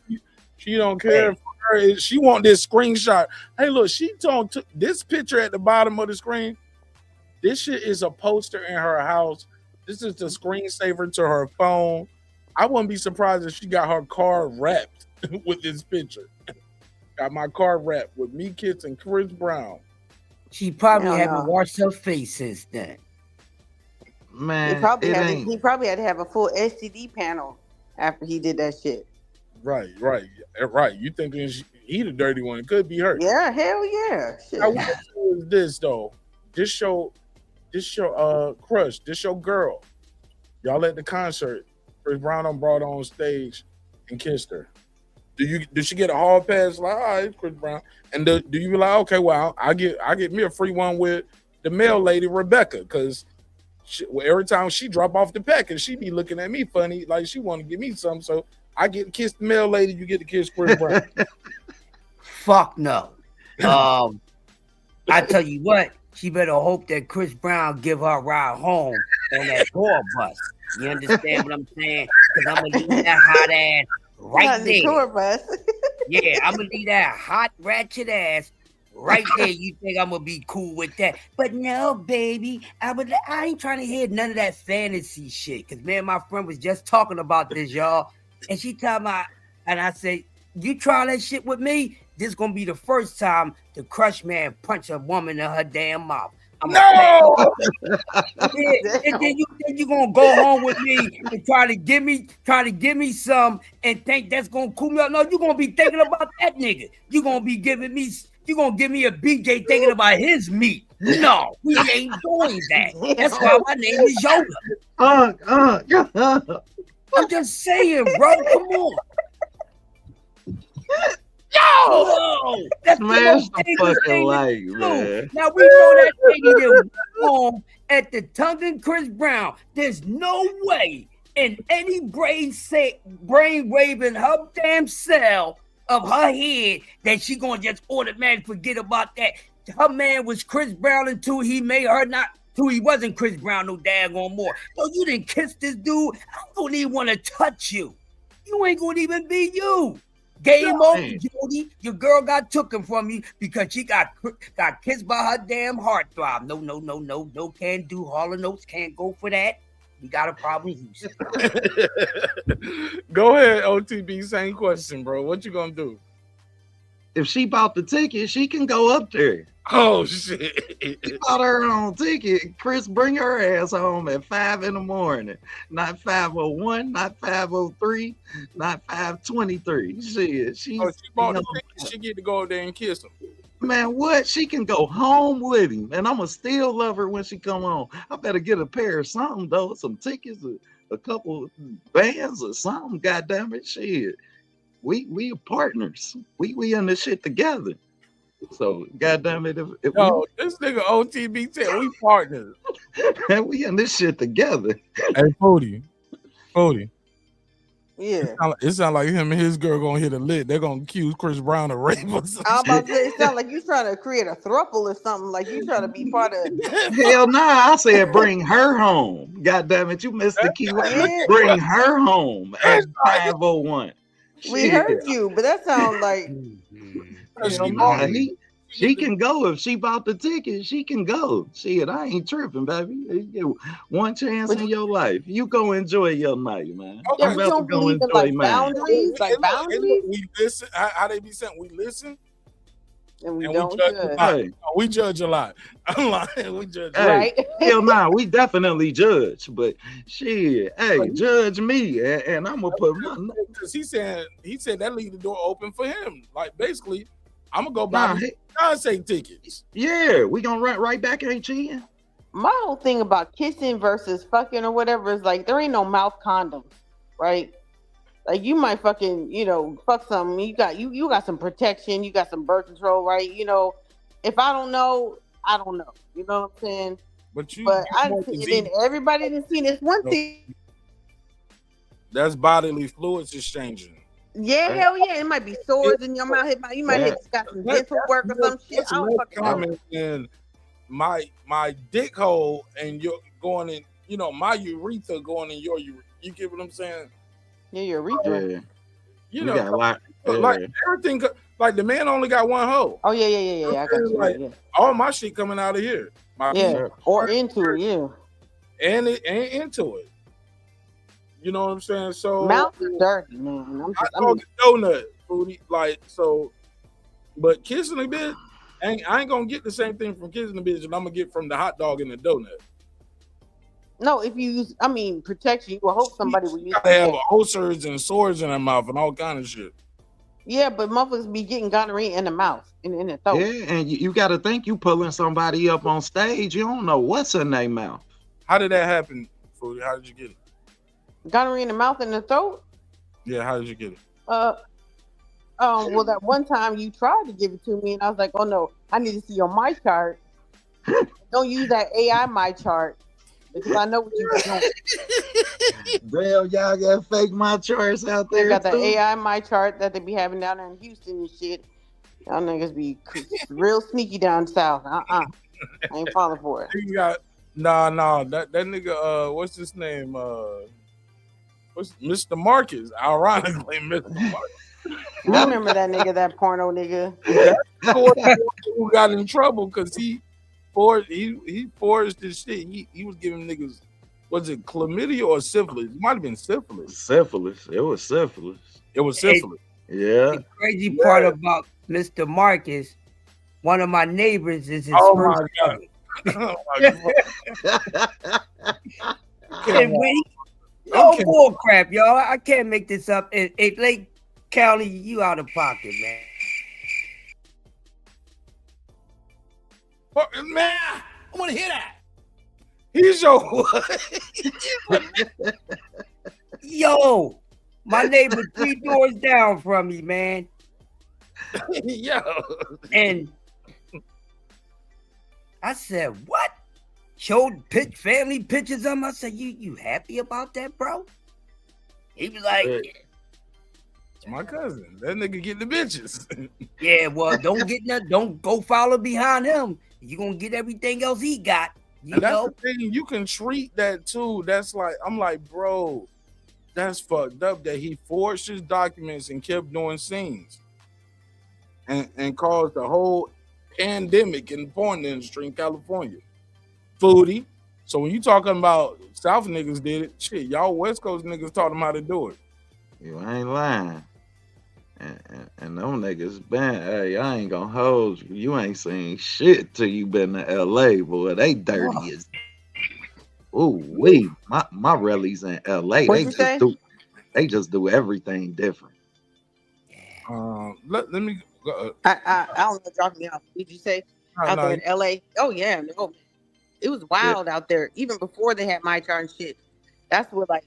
She don't care for her. She want this screenshot. Hey, look, she took this picture at the bottom of the screen. This shit is a poster in her house. This is the screensaver to her phone. I wouldn't be surprised if she got her car wrapped with this picture. Got my car wrapped with me kissing Chris Brown. She probably haven't washed her face since then. Man, he probably had to have a full STD panel after he did that shit. Right. You thinking he the dirty one? It could be her. Yeah, hell yeah. Shit. Now, what is this though? This your crush. This your girl. Y'all at the concert. Chris Brown done brought her on stage and kissed her. Did she get a hall pass? Like, all right, Chris Brown. And do you be like, okay, well, I get me a free one with the mail lady Rebecca, because every time she drop off the package, she be looking at me funny, like she want to give me something. So I get to kiss the mail lady, you get to kiss Chris Brown. Fuck no. I tell you what, she better hope that Chris Brown give her a ride home on that tour bus. You understand what I'm saying? Because I'm gonna leave that hot ass right there. Tour bus. Yeah, I'm gonna leave that hot ratchet ass right there. You think I'm gonna be cool with that? But no, baby, I ain't trying to hear none of that fantasy shit. Cause me and my friend was just talking about this, y'all, and she told me, and I said, "You try that shit with me, this gonna be the first time the crush man punch a woman in her damn mouth." No! Yeah, and then you gonna go home with me and try to give me some and think that's gonna cool me up. No, you gonna be thinking about that nigga. You gonna give me a BJ thinking about his meat. No, we ain't doing that. That's why my name is Yoga. I'm just saying, bro. Come on. Yo! That's Smash the fucking like, man. Now we know that lady that went home at the Tongan Chris Brown. There's no way in any brainwave in her damn cell of her head that she gonna just automatically forget about that. Her man was Chris Brown until he made her not. Till he wasn't Chris Brown no daggone more. So you didn't kiss this dude. I don't even want to touch you. You ain't gonna even be you. Game over, Jody. Your girl got taken from you because she got kissed by her damn heartthrob. No, can't do. Hall & Oates can't go for that. We got a problem, Houston. Go ahead, OTB. Same question, bro. What you gonna do? If she bought the ticket, she can go up there. Oh shit! She bought her own ticket. Chris, bring her ass home at 5 a.m. Not 5:01, not 5:03, not 5:23. Shit, she bought the ticket. She get to go up there and kiss him. Man, what? She can go home with him, and I'ma still love her when she come home. I better get a pair of something though, some tickets, a couple bands or something. God damn it, shit. We are partners. We in this shit together. So goddamn it, if this nigga OTB said we partners. We in this shit together. Hey, Cody. Yeah. It sound like him and his girl gonna hit a lick. They're gonna accuse Chris Brown of rape or something. I'm about to say, it sound like you trying to create a throuple or something. Like you trying to be part of. Hell nah, I said bring her home. God damn it, you missed the key word. Yeah. Bring her home at 5:01. We heard you, but that sounds like. She can go if she bought the ticket. She can go. Shit, I ain't tripping, baby. You get one chance in your life. You go enjoy your night, man. Okay, I'm about to go enjoy like mine. boundaries, like boundaries. We listen. How they be saying? We listen. And we don't judge. Hey. We judge a lot. I'm lying. We judge. Right. Hell nah, we definitely judge. But shit, hey, judge me, and I'm gonna put my. Because he said that leave the door open for him. Like basically, I'm gonna go buy Beyonce tickets. Yeah, we gonna run right back. Ain't cheating. My whole thing about kissing versus fucking or whatever is like there ain't no mouth condoms, right? Like you might fucking, fuck something. You got some protection, you got some birth control, right? If I don't know, I don't know. You know what I'm saying? But then everybody didn't see this one thing. That's bodily fluids exchanging. Yeah, hell yeah. It might be sores in your mouth. You might have got some dental work or some shit. I don't fucking know. And my dick hole and you're going in, my urethra going in your urethra. You get what I'm saying? Yeah, your urethra. Yeah. Like everything, like the man only got one hole. Oh yeah. I got you. Like all my shit coming out of here. Or into it, yeah. And into it. You know what I'm saying? So mouth is dirty, man. I call it donut foodie, like so. But kissing a bitch, I ain't gonna get the same thing from kissing a bitch, and I'm gonna get from the hot dog and the donut. No, if you use, protection, you will hope somebody will use. They have ulcers and sores in their mouth and all kind of shit. Yeah, but motherfuckers be getting gonorrhea in the mouth, in the throat. Yeah, and you got to think you pulling somebody up on stage. You don't know what's in their mouth. How did that happen, Foodie? How did you get it? Gonorrhea in the mouth and the throat? Yeah, how did you get it? Well, that one time you tried to give it to me, and I was like, oh no, I need to see your my chart. Don't use that AI my chart. Because I know what you're doing. Damn, y'all got fake my charts out there. They got the AI my chart that they be having down there in Houston and shit. Y'all niggas be real sneaky down south. I ain't falling for it. You got that nigga. What's his name? What's Mr. Marcus? Ironically, Mr. Marcus. I remember that nigga, that porno nigga. Who got in trouble because he forged this shit. He was giving niggas, was it chlamydia or syphilis? It might have been syphilis. Syphilis. It was syphilis. Yeah. The crazy part about Mr. Marcus, one of my neighbors is his first cousin. Oh my God. No bull crap, y'all. I can't make this up. In Lake County, you out of pocket, man. Man, I want to hear that. He's your Yo, my neighbor 3 doors down from me, man. Yo. And I said, what? Showed family pictures of him. I said, you happy about that, bro? He was like, it's my cousin. That nigga get the bitches. Yeah, well, don't go follow behind him. You gonna get everything else he got. You know? That's the thing. You can treat that too. That's like, I'm like, bro, that's fucked up that he forged his documents and kept doing scenes and caused the whole pandemic in the porn industry in California. Foodie. So when you talking about South niggas did it, shit, y'all West Coast niggas taught them how to do it. You ain't lying. And them niggas been, hey, I ain't gonna hold you. You ain't seen shit till you been to LA, boy. They dirty as my rallies in LA. They just do everything different. Let me go. I don't know, drop me off. Did you say out there in LA? Oh yeah, no. It was wild out there, even before they had my chart and shit. That's what, like,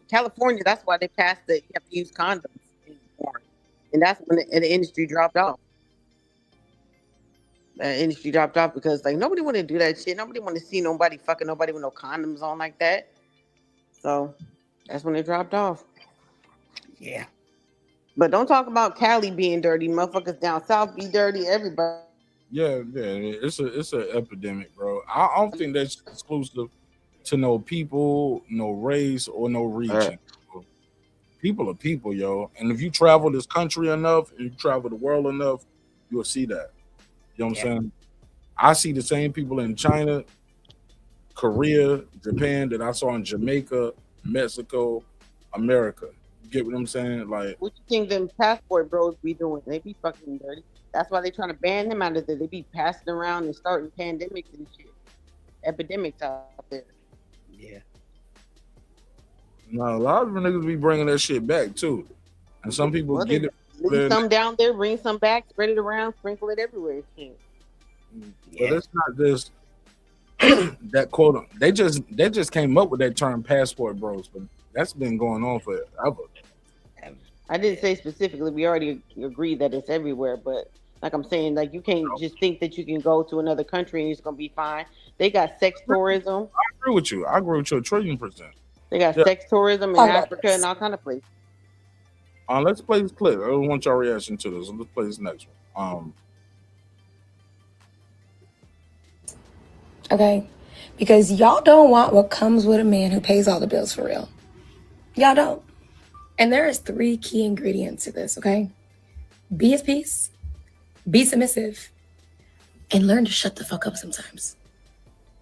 California, that's why they passed you have to use condoms in porn. And that's when the industry dropped off. The industry dropped off because, like, nobody want to do that shit. Nobody want to see nobody fucking nobody with no condoms on like that. So that's when it dropped off. Yeah. But don't talk about Cali being dirty. Motherfuckers down south be dirty. Everybody. Yeah, it's an epidemic, bro. I don't think that's exclusive to no people, no race, or no region. People are people, yo. And if you travel this country enough, and you travel the world enough, you'll see that. You know what I'm saying? I see the same people in China, Korea, Japan that I saw in Jamaica, Mexico, America. You get what I'm saying? Like, what you think them passport bros be doing? They be fucking dirty. That's why they trying to ban them out of there. They be passing around and starting pandemics and shit. Epidemics out there. Yeah. No, a lot of them niggas be bringing that shit back too. And some people get it. Leave some down there, bring some back, spread it around, sprinkle it everywhere. Shit. But it's not just that quote. They just came up with that term passport bros, but that's been going on forever. I didn't say specifically. We already agreed that it's everywhere, but like I'm saying, like you can't just think that you can go to another country and it's gonna be fine. They got sex tourism. I agree with you. I agree with you 1,000,000,000%. They got sex tourism in Africa and all kind of places. Let's play this clip. I don't want your reaction to this. Let's play this next one. Okay, because y'all don't want what comes with a man who pays all the bills for real. Y'all don't. And there is 3 key ingredients to this, okay? Be his peace, be submissive, and learn to shut the fuck up sometimes.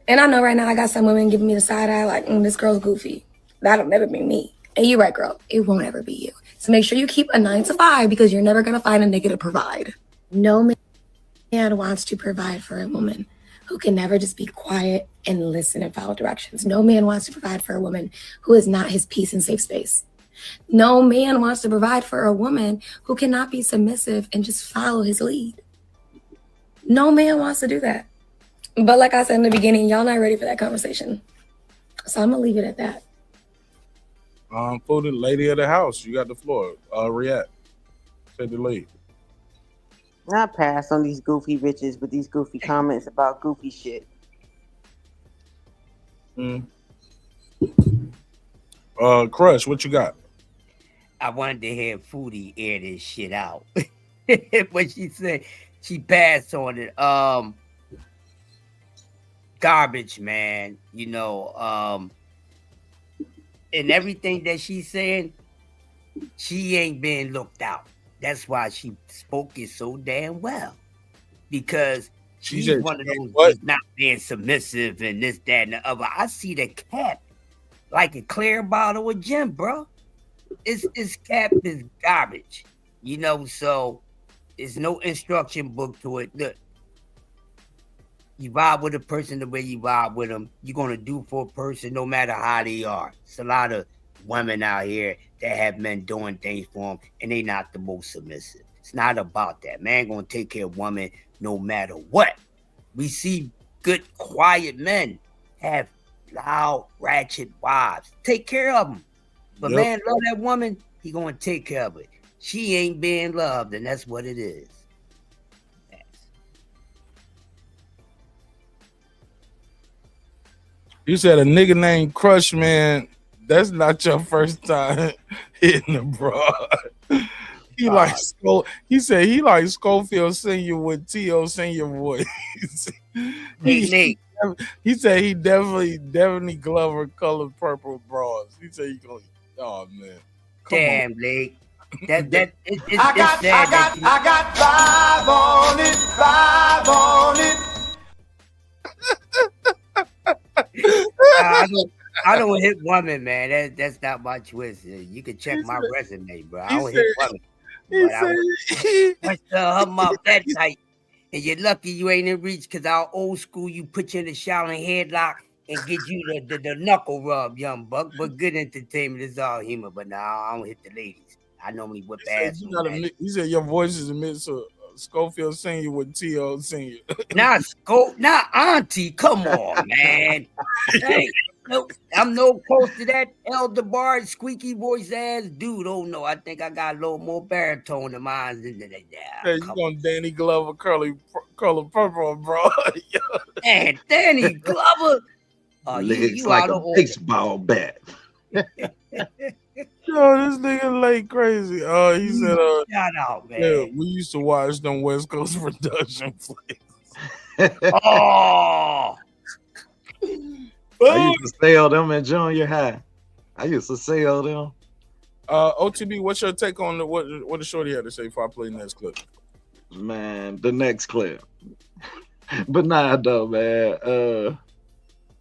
And I know right now I got some women giving me the side eye like, this girl's goofy. That'll never be me. And you're right, girl. It won't ever be you. So make sure you keep a 9 to 5 because you're never going to find a nigga to provide. No man wants to provide for a woman who can never just be quiet and listen and follow directions. No man wants to provide for a woman who is not his peace and safe space. No man wants to provide for a woman who cannot be submissive and just follow his lead. No man wants to do that. But like I said in the beginning, y'all not ready for that conversation. So I'm going to leave it at that. For the lady of the house, you got the floor. React. Say the lead. I pass on these goofy bitches with these goofy comments about goofy shit. Crush, what you got? I wanted to hear Foodie air this shit out. But she said she passed on it. Garbage, man. You know, and everything that she's saying, she ain't been looked out. That's why she spoke it so damn well. Because she's one of those not being submissive and this, that, and the other. I see the cap like a clear bottle of gin, bro. It's cap is garbage. You know, so there's no instruction book to it. Look, you vibe with a person the way you vibe with them. You're going to do for a person no matter how they are. It's a lot of women out here that have men doing things for them, and they not the most submissive. It's not about that. Man going to take care of women no matter what. We see good, quiet men have loud, ratchet wives. Take care of them. But man, love that woman, he going to take care of it. She ain't being loved, and that's what it is. You said a nigga named Crush, man. That's not your first time hitting a broad. He said he like Schofield Senior with T.O. Senior voice. he said he definitely Glover colored purple bras. He said he going, oh man. Damn, Blake. I got 5 on it. I don't hit women, man. That's not my twist. You can check my resume, bro. I don't hit women. But her mouth that tight, and you're lucky you ain't in reach because our old school, you put you in the shower and headlock and get you the knuckle rub, young buck. But good entertainment is all humor. But now I don't hit the ladies. I normally whip ass. You said your voice is a mix of Schofield Senior with T.O. Senior. Not Auntie. Come on, man. Hey, I'm no close to that elder bard, squeaky voice ass dude. Oh no, I think I got a little more baritone in mine than that. Hey, you going Danny Glover, color purple, bro? Man, Danny Glover. You like a baseball bat. Yo, this nigga like crazy. He said, shout out, man. Yeah, we used to watch them West Coast production flicks. Oh. I used to sell them in junior high. I used to sell them. OTB, what's your take on what the shorty had to say before I play the next clip? Man, the next clip. But nah, though, man.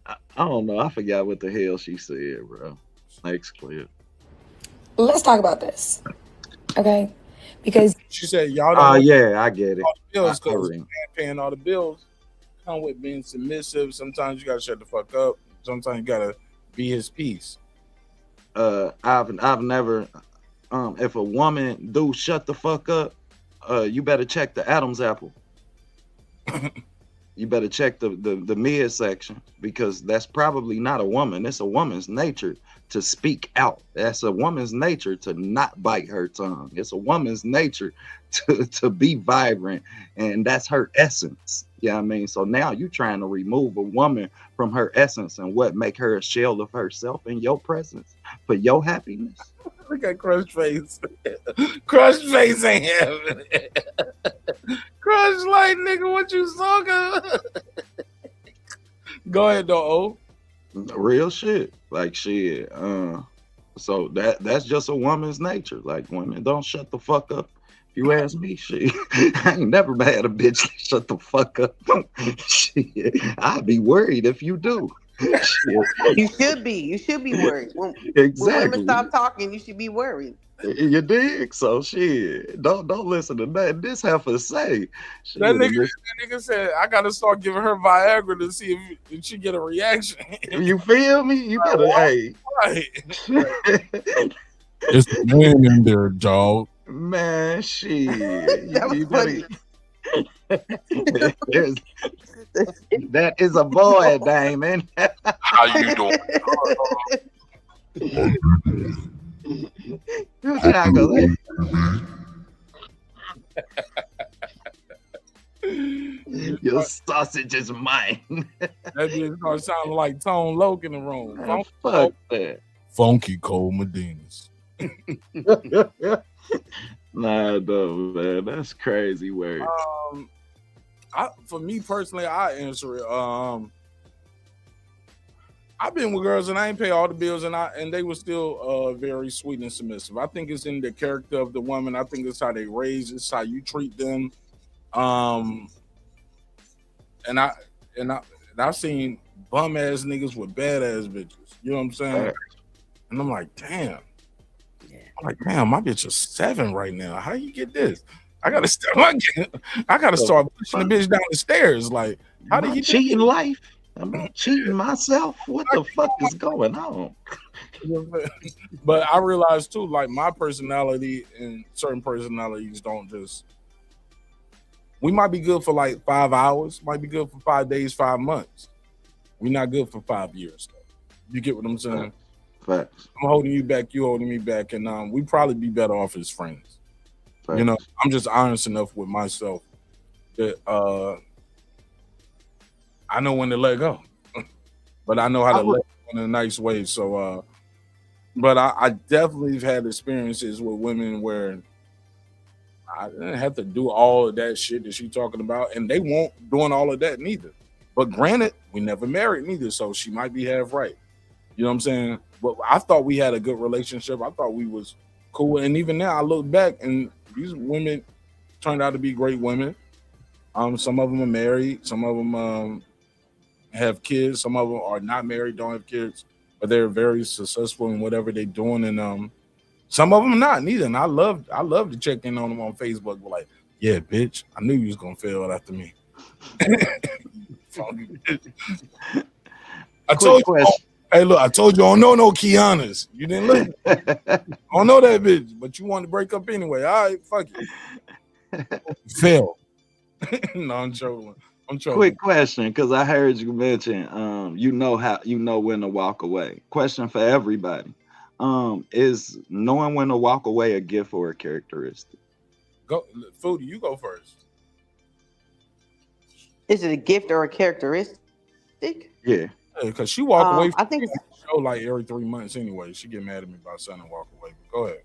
I don't know. I forgot what the hell she said, bro. Next clip. Let's talk about this, okay? Because she said y'all don't. Yeah, I get it. Bills, paying all the bills come with being submissive. Sometimes you gotta shut the fuck up. Sometimes you gotta be his peace. I've never. If a woman do shut the fuck up, you better check the Adam's apple. you better check the midsection, because that's probably not a woman. It's a woman's nature to speak out. That's a woman's nature to not bite her tongue. It's a woman's nature to be vibrant, and that's her essence. Yeah, I mean, so now you're trying to remove a woman from her essence and what make her a shell of herself in your presence for your happiness. Look at Crush Face. Crush Face ain't having it. Crush like, nigga, what you talking? Go ahead, though. Real shit. Like shit. So that's just a woman's nature. Like, women don't shut the fuck up. If you ask me, shit, I ain't never had a bitch that shut the fuck up. Shit, I'd be worried if you do. You should be. You should be worried. When women stop talking, you should be worried. You dig? So shit, don't listen to that. This heifer say. Shit, That nigga said, I gotta start giving her Viagra to see if she get a reaction. You feel me? You better, hey. Right. It's the man in there, dog. Man, shit. That was funny. That is a boy, Damon. How you doing? Your sausage is mine. That bitch gonna sound like Tone Loc in the room. Man, fuck that. Funky Cole Medina's. Nah, no, man, that's crazy work. For me personally, I answer it. I've been with girls and I ain't pay all the bills, and they were still very sweet and submissive. I think it's in the character of the woman. I think it's how they raise, it's how you treat them. And I've seen bum ass niggas with bad ass bitches. You know what I'm saying? And I'm like, damn. I'm like, damn, my bitch is 7 right now. How you get this? I gotta start pushing the bitch down the stairs. Like, how do you cheating life? I'm cheating myself. What the fuck is going on? But I realized too, like, my personality and certain personalities don't just. We might be good for like 5 hours, might be good for 5 days, 5 months. We're not good for 5 years. You get what I'm saying? Facts. I'm holding you back, you holding me back, and we probably be better off as friends. Facts. You know, I'm just honest enough with myself that I know when to let go, but I know how to let go in a nice way. So, but I definitely have had experiences with women where I didn't have to do all of that shit that she's talking about, and they won't doing all of that neither. But granted, we never married neither, so she might be half right. You know what I'm saying? But I thought we had a good relationship. I thought we was cool, and even now I look back, and these women turned out to be great women. Some of them are married, some of them have kids, some of them are not married, don't have kids, but they're very successful in whatever they're doing, and some of them not neither. And I love to check in on them on Facebook. But like, yeah, bitch, I knew you was gonna fail after me. I told you. Hey, look, I told you I don't know no Kianas. You didn't listen. I don't know that bitch, but you wanted to break up anyway. All right, fuck it. Fail. No, I'm trolling. Quick question, because I heard you mention you know when to walk away. Question for everybody. Is knowing when to walk away a gift or a characteristic? Go, Foodie, you go first. Is it a gift or a characteristic? Yeah. Because she walk away from I think the show like every 3 months anyway. She get mad at me about something and walk away. Go ahead.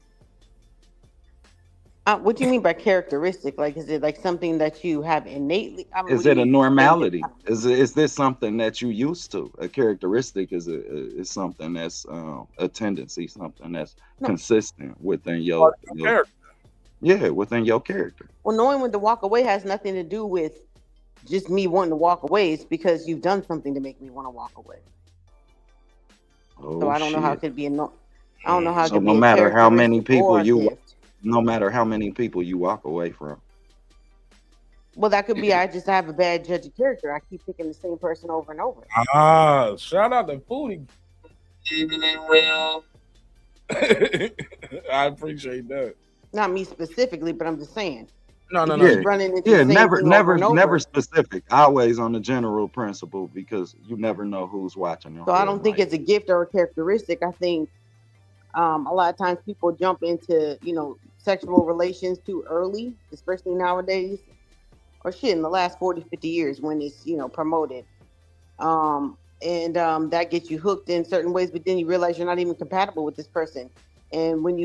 What do you mean by characteristic? Like, is it like something that you have innately? I mean, Is it a normality? Is this something that you used to? A characteristic is something that's a tendency, something that's consistent within your character. Yeah, within your character. Well, knowing when to walk away has nothing to do with just me wanting to walk away. It's because you've done something to make me want to walk away. Oh, so I don't know how it could be I don't know how. So no matter how many people no matter how many people you walk away from. Well, that could be I just have a bad judge of character. I keep picking the same person over and over. Shout out to Foodie. I appreciate that. Not me specifically, but I'm just saying. No, If no, you no. keep running into Yeah, the same thing over and never over. specific. Always on the general principle because you never know who's watching in So I real don't think life. it's a gift or a characteristic. I think a lot of times people jump into, sexual relations too early, especially nowadays, or shit in the last 40, 50 years when it's, promoted. And that gets you hooked in certain ways, but then you realize you're not even compatible with this person. And when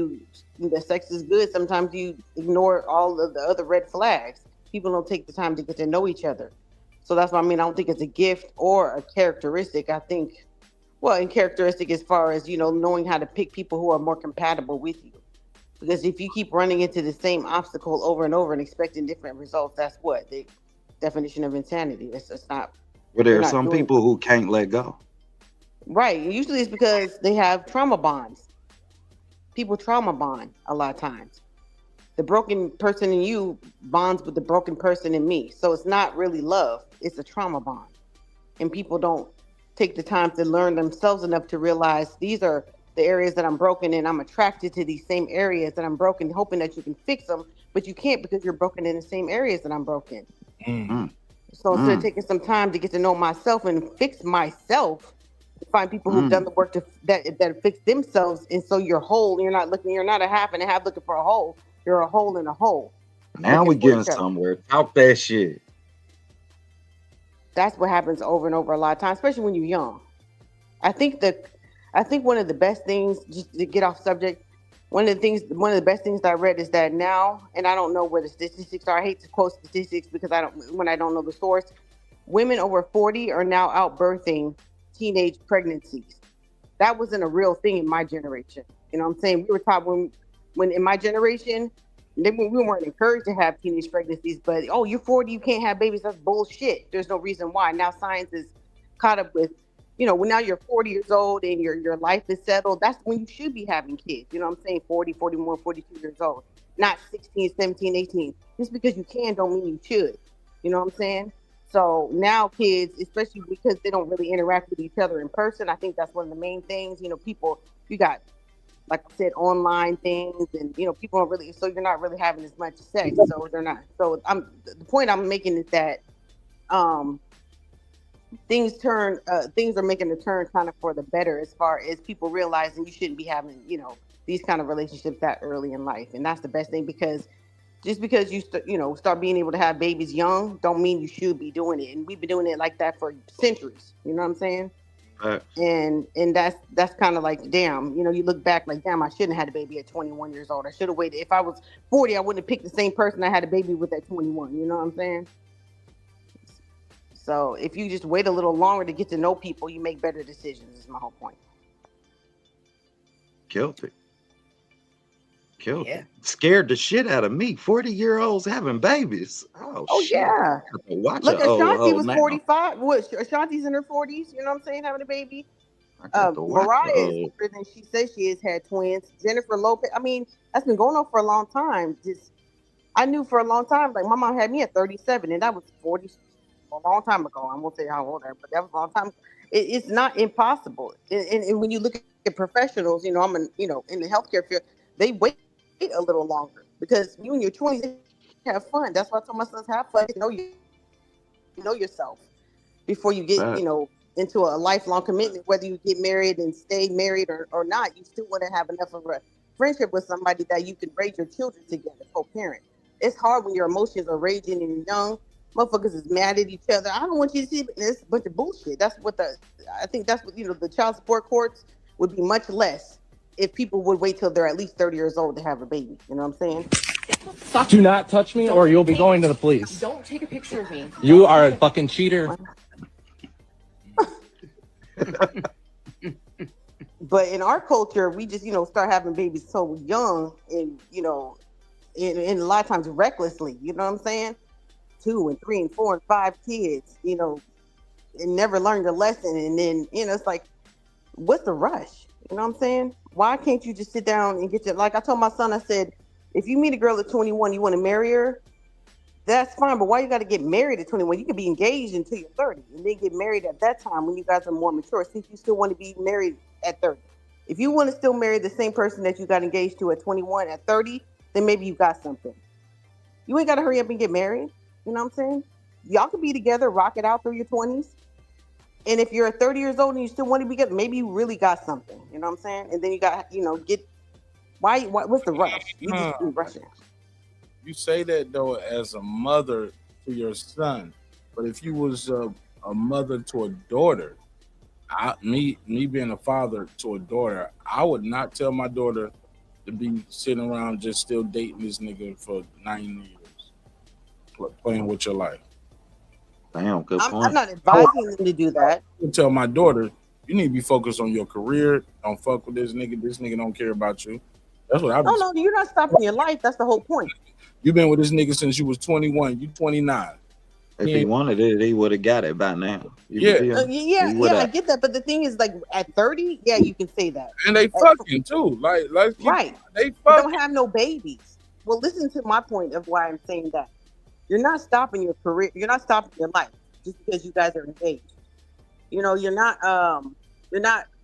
the sex is good, sometimes you ignore all of the other red flags. People don't take the time to get to know each other. So that's what I mean. I don't think it's a gift or a characteristic. I think, well, in characteristic as far as, knowing how to pick people who are more compatible with you. Because if you keep running into the same obstacle over and over and expecting different results, that's what the definition of insanity. It's not. But there You're are not some doing people who can't let go. right. Usually it's because they have trauma bonds. People trauma bond a lot of times. The broken person in you bonds with the broken person in me. So it's not really love. It's a trauma bond. And people don't take the time to learn themselves enough to realize these are the areas that I'm broken in. I'm attracted to these same areas that I'm broken, hoping that you can fix them, but you can't because you're broken in the same areas that I'm broken. So instead of taking some time to get to know myself and fix myself, find people who've done the work that fix themselves, and so you're whole. You're not a half and a half looking for a whole. You're a whole and a whole. Now we getting somewhere. Talk that shit. That's what happens over and over a lot of times, especially when you're young. I think one of the best things, just to get off subject, one of the best things that I read is that now, and I don't know where the statistics are. I hate to quote statistics because when I don't know the source. Women over 40 are now out birthing teenage pregnancies. That wasn't a real thing in my generation. You know what I'm saying? We were taught when in my generation, we weren't encouraged to have teenage pregnancies, but you're 40, you can't have babies. That's bullshit. There's no reason why. Now science is caught up with, when now you're 40 years old and your life is settled. That's when you should be having kids. You know what I'm saying? 40, 41, 42 years old, not 16, 17, 18. Just because you can don't mean you should. You know what I'm saying? So now kids, especially because they don't really interact with each other in person, I think that's one of the main things. People, you got, like I said, online things, and people don't really. So you're not really having as much sex. So they're not. So the point I'm making is that things are making a turn kind of for the better as far as people realizing you shouldn't be having these kind of relationships that early in life, and that's the best thing because. Just because you start being able to have babies young, don't mean you should be doing it. And we've been doing it like that for centuries. You know what I'm saying? And that's kind of like, damn. You look back like, damn, I shouldn't have had a baby at 21 years old. I should have waited. If I was 40, I wouldn't have picked the same person I had a baby with at 21. You know what I'm saying? So if you just wait a little longer to get to know people, you make better decisions. Is my whole point. Killed it. Scared the shit out of me. 40-year-olds having babies. Oh shit. Yeah. Watch Look, Ashanti was now. 45. Ashanti's in her 40s. You know what I'm saying? Having a baby. Mariah is older than she says she is. Had twins. Jennifer Lopez. I mean, that's been going on for a long time. I knew for a long time. Like my mom had me at 37, and that was 40 a long time ago. I won't say how old I am, but that was a long time. It's not impossible. And when you look at professionals, I'm in the healthcare field. They wait a little longer because you in your 20s have fun. That's why I told my sons have fun. Know yourself before you get into a lifelong commitment. Whether you get married and stay married or not, you still want to have enough of a friendship with somebody that you can raise your children together, co-parent. It's hard when your emotions are raging and you're young. Motherfuckers is mad at each other. I don't want you to see this. A bunch of bullshit. That's what I think that's what the child support courts would be much less if people would wait till they're at least 30 years old to have a baby. You know what I'm saying? Do not touch me or you'll be going to the police. Don't take a picture of me. You are a fucking cheater. But in our culture, we just, start having babies so young and, and a lot of times recklessly, you know what I'm saying? 2 and 3 and 4 and 5 kids, and never learn the lesson. And then, it's like, what's the rush? You know what I'm saying? Why can't you just sit down and get like I told my son, I said, if you meet a girl at 21, you want to marry her, that's fine. But why you got to get married at 21? You can be engaged until you're 30 and then get married at that time when you guys are more mature. See if you still want to be married at 30. If you want to still marry the same person that you got engaged to at 21 at 30, then maybe you got something. You ain't got to hurry up and get married. You know what I'm saying? Y'all could be together, rock it out through your 20s. And if you're 30 years old and you still want to be together, maybe you really got something. You know what I'm saying? And then you got, get, what's the rush? You just be rushing. You say that though as a mother to your son, but if you was a mother to a daughter, me being a father to a daughter, I would not tell my daughter to be sitting around just still dating this nigga for 9 years, playing with your life. Damn, good point. I'm not advising them to do that. I would tell my daughter, you need to be focused on your career. Don't fuck with this nigga. This nigga don't care about you. That's what I. No, you're not stopping your life. That's the whole point. You've been with this nigga since you was 21. You 29. If he wanted it, he would have got it by now. Yeah, I get that. But the thing is, like at 30, yeah, you can say that. And they fucking too. Like right. They don't have no babies. Well, listen to my point of why I'm saying that. You're not stopping your career. You're not stopping your life just because you guys are engaged. You know, you're not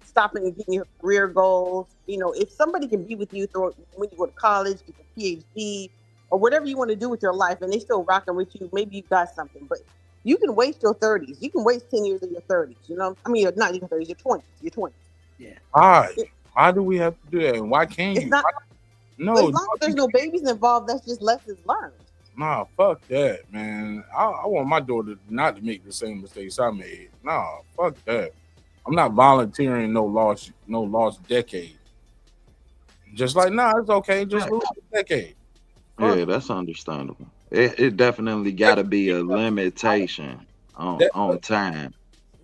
stopping and getting your career goals. You know, if somebody can be with you when you go to college, get a PhD, or whatever you want to do with your life, and they still rocking with you, maybe you got something. But you can waste your 30s. You can waste 10 years of your 30s. You know, I mean, not your 30s, your 20s. Your 20s. Yeah. Why do we have to do that? And why can't you? No, as long as there's no babies involved, that's just lessons learned. Nah, fuck that, man. I want my daughter not to make the same mistakes I made. Nah, fuck that. I'm not volunteering no lost decade. Just like, nah, it's okay. Just lose a decade. Yeah, that's understandable. It definitely got to be a limitation on time.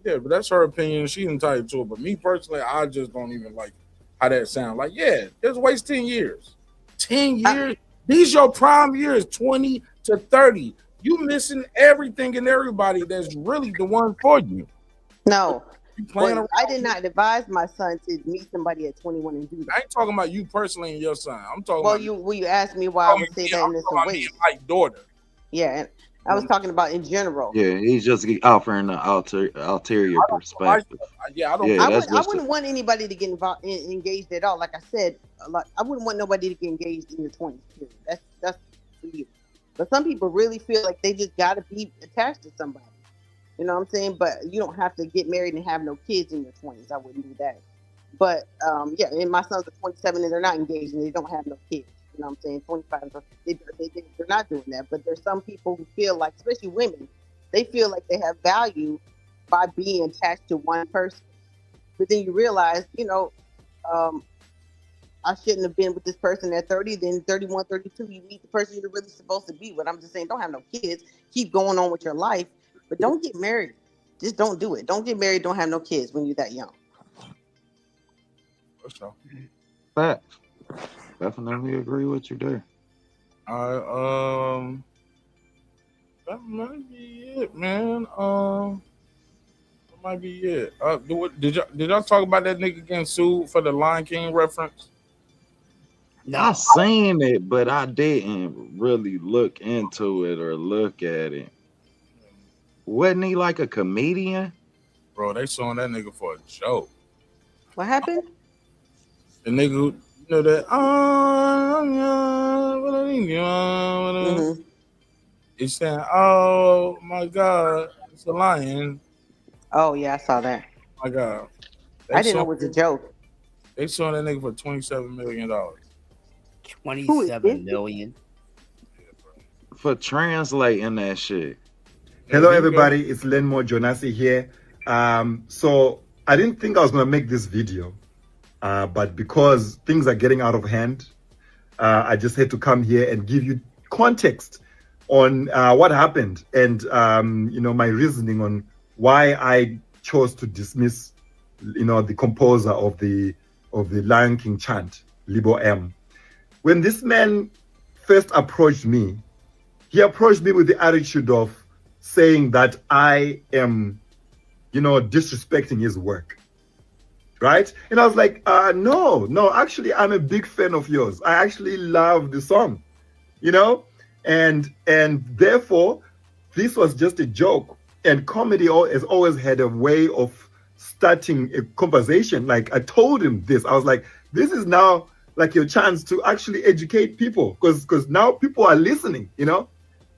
Yeah, but that's her opinion. She's entitled to it. But me personally, I just don't even like how that sounds. Like, yeah, just waste 10 years. 10 years? These your prime years, 20 to 30. You missing everything and everybody that's really the one for you. No. I did not advise my son to meet somebody at 21 and do that. I ain't talking about you personally and your son. I'm talking about you asked me why I would say that in this way. My daughter. Yeah, and I was talking about in general. Yeah, he's just offering an ulterior perspective. I wouldn't want anybody to get engaged at all. Like I said, I wouldn't want nobody to get engaged in your 20s. That's for you. But some people really feel like they just got to be attached to somebody. You know what I'm saying? But you don't have to get married and have no kids in your 20s. I wouldn't do that. But yeah, and my sons are 27 and they're not engaged and they don't have no kids. You know what I'm saying? 25, they're not doing that. But there's some people who feel like, especially women, they feel like they have value by being attached to one person. But then you realize, you know, I shouldn't have been with this person at 30. Then 31, 32, you meet the person you're really supposed to be with. I'm just saying, don't have no kids. Keep going on with your life. But don't get married. Just don't do it. Don't get married. Don't have no kids when you're that young. For sure. Facts. Definitely agree with you there. That might be it, man. That might be it. Did y'all talk about that nigga getting sued for the Lion King reference? I seen it, but I didn't really look into it or look at it. Wasn't he like a comedian? Bro, they suing that nigga for a joke. What happened? The nigga who, you know that, he's saying, oh my God, it's a lion. Oh, yeah, I saw that. Oh my God. I didn't know it was a joke. They suing that nigga for $27 million. 27 million? For translating that shit. Hello, everybody. It's Lenmo Jonasi here. So I didn't think I was going to make this video, but because things are getting out of hand, I just had to come here and give you context on what happened and, you know, my reasoning on why I chose to dismiss, you know, the composer of the Lion King chant, Libo M. When this man first approached me, he approached me with the attitude of saying that I am, you know, disrespecting his work, right? And I was like, no, actually, I'm a big fan of yours. I actually love the song, you know? And therefore, this was just a joke. And comedy has always had a way of starting a conversation. Like, I told him this. I was like, this is now like your chance to actually educate people, because now people are listening. You know,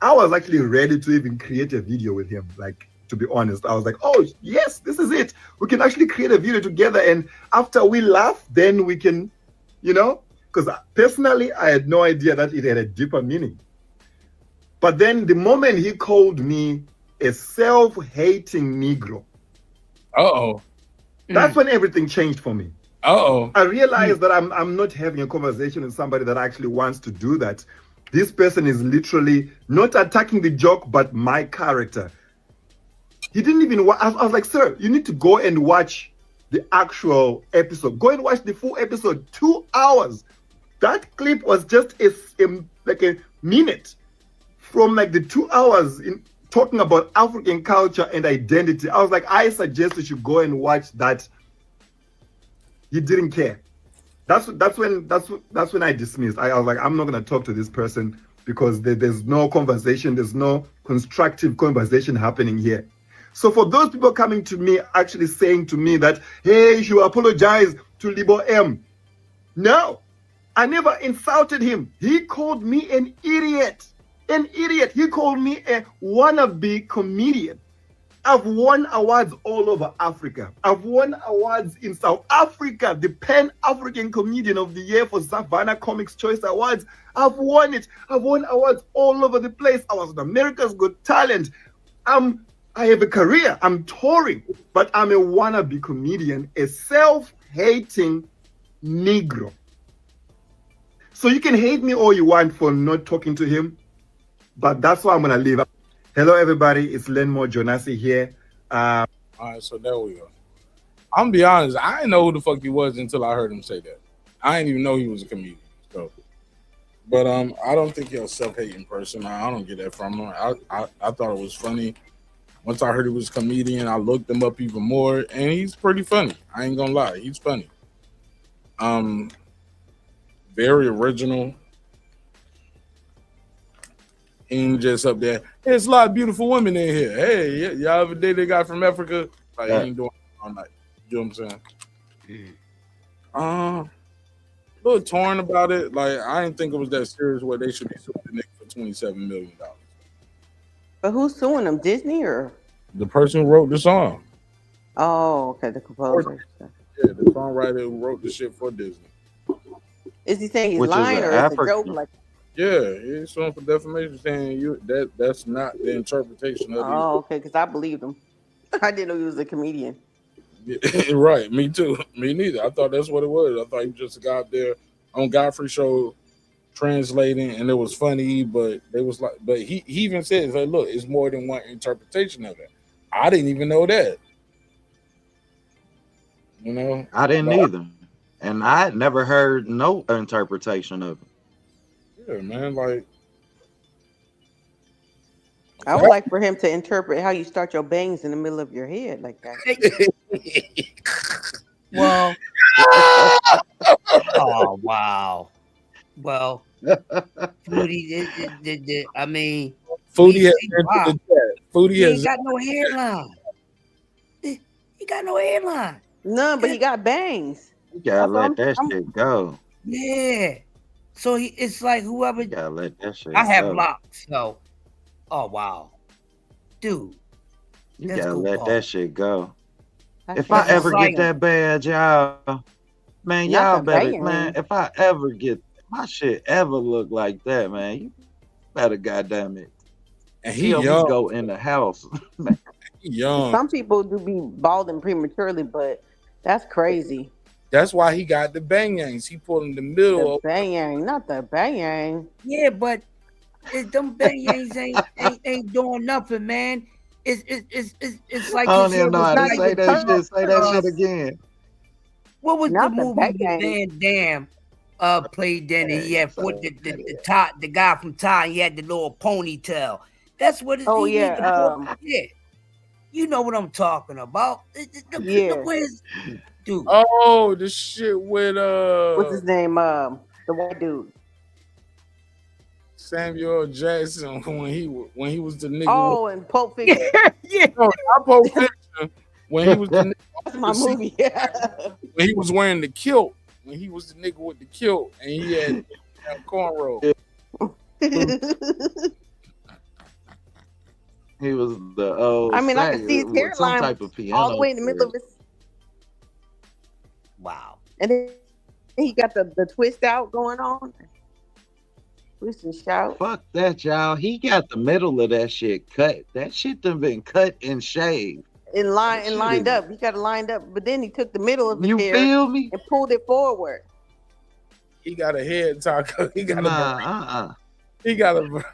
I was actually ready to even create a video with him. Like, to be honest, I was like, oh yes, this is it. We can actually create a video together, and after we laugh, then we can, you know, because personally, I had no idea that it had a deeper meaning. But then the moment he called me a self-hating Negro, that's when everything changed for me. I realized that I'm not having a conversation with somebody that actually wants to do that. This person is literally not attacking the joke, but my character. He didn't even I was like, sir, you need to go and watch the actual episode. Go and watch the full episode, 2 hours. That clip was just like a minute from like the 2 hours in talking about African culture and identity. I was like, I suggest you should go and watch that. He didn't care. That's when I dismissed. I was like, I'm not gonna talk to this person because there's no conversation, there's no constructive conversation happening here. So for those people coming to me, actually saying to me that, hey, you apologize to Libo M. No, I never insulted him. He called me an idiot. An idiot. He called me a wannabe comedian. I've won awards all over Africa. I've won awards in South Africa, the Pan-African Comedian of the Year for Savannah Comics Choice Awards. I've won it. I've won awards all over the place. I was on America's Got Talent. I have a career. I'm touring, but I'm a wannabe comedian, a self-hating Negro. So you can hate me all you want for not talking to him, but that's why I'm going to leave. Hello, everybody. It's Lenmore Jonasi here. All right, so there we go. I'm gonna be honest. I didn't know who the fuck he was until I heard him say that. I didn't even know he was a comedian. So, but I don't think he's a self-hating person. I don't get that from him. I thought it was funny. Once I heard he was a comedian, I looked him up even more, and he's pretty funny. I ain't gonna lie, he's funny. Very original. He ain't just up there. There's a lot of beautiful women in here. Hey, y'all ever date a guy from Africa? Like, he ain't doing it all night. You know what I'm saying? A little torn about it. Like, I didn't think it was that serious where they should be suing the nigga for $27 million. But who's suing him? Disney or the person who wrote the song? Oh, okay, the composer. Yeah, the songwriter who wrote the shit for Disney. Is he saying he's lying or is it a joke? Like, yeah, he's suing for defamation, saying that's not the interpretation of it. Oh, okay, because I believed him. I didn't know he was a comedian. Yeah, right, me too. Me neither. I thought that's what it was. I thought he was just a guy up there on Godfrey show translating, and it was funny, but they was like, but he even said, like, look, it's more than one interpretation of it. I didn't even know that. You know, I didn't either, and I had never heard no interpretation of it. Yeah, man, like I would like for him to interpret how you start your bangs in the middle of your head like that. Well, oh wow. Well, Foodie, I mean, Foodie has wow. Foodie he has ain't got no hairline. He got no hairline. None, but he got bangs. You gotta let that shit go. Yeah. So it's like whoever. You gotta let that shit I have go. locks, so. Oh wow, dude. You gotta let that shit go. That's If I ever exciting. get that badge, y'all, man, Not y'all the better, band. man. If I ever get my shit ever look like that, man, you better goddamn it. And he he young. go in the house. Man. He young. Some people do be balding prematurely, but that's crazy. That's why he got the bangs. He pulled in the middle. The bang, not the bang. Yeah, but them bangs ain't doing nothing, man. It's like I don't even know how to like say the that shit. Say that Turtles. shit again. What was Not the the movie with Bang. Van Damme played then? And he had the guy from Thai. He had the little ponytail. That's what it Oh, he yeah, need to put- yeah. You know what I'm talking about? Yeah. Dude. Oh, the shit with What's his name? The white dude. Samuel Jackson when he was the nigga. Oh, and Pulp Fiction. Yeah. No, not Pulp Fiction. When he was the nigga, That's my movie. when he was wearing the kilt when he was the nigga with the kilt and he had cornrow. He was the old. I mean, I can see his some hairline type of piano. all the way in the middle of his. Wow. And then he got the twist out going on. Twist and shout. Fuck that, y'all. He got the middle of that shit cut. That shit done been cut and shaved. And lined up. He got it lined up, but then he took the middle of his You hair feel me? and pulled it forward. He got a head taco. He got a. He got a.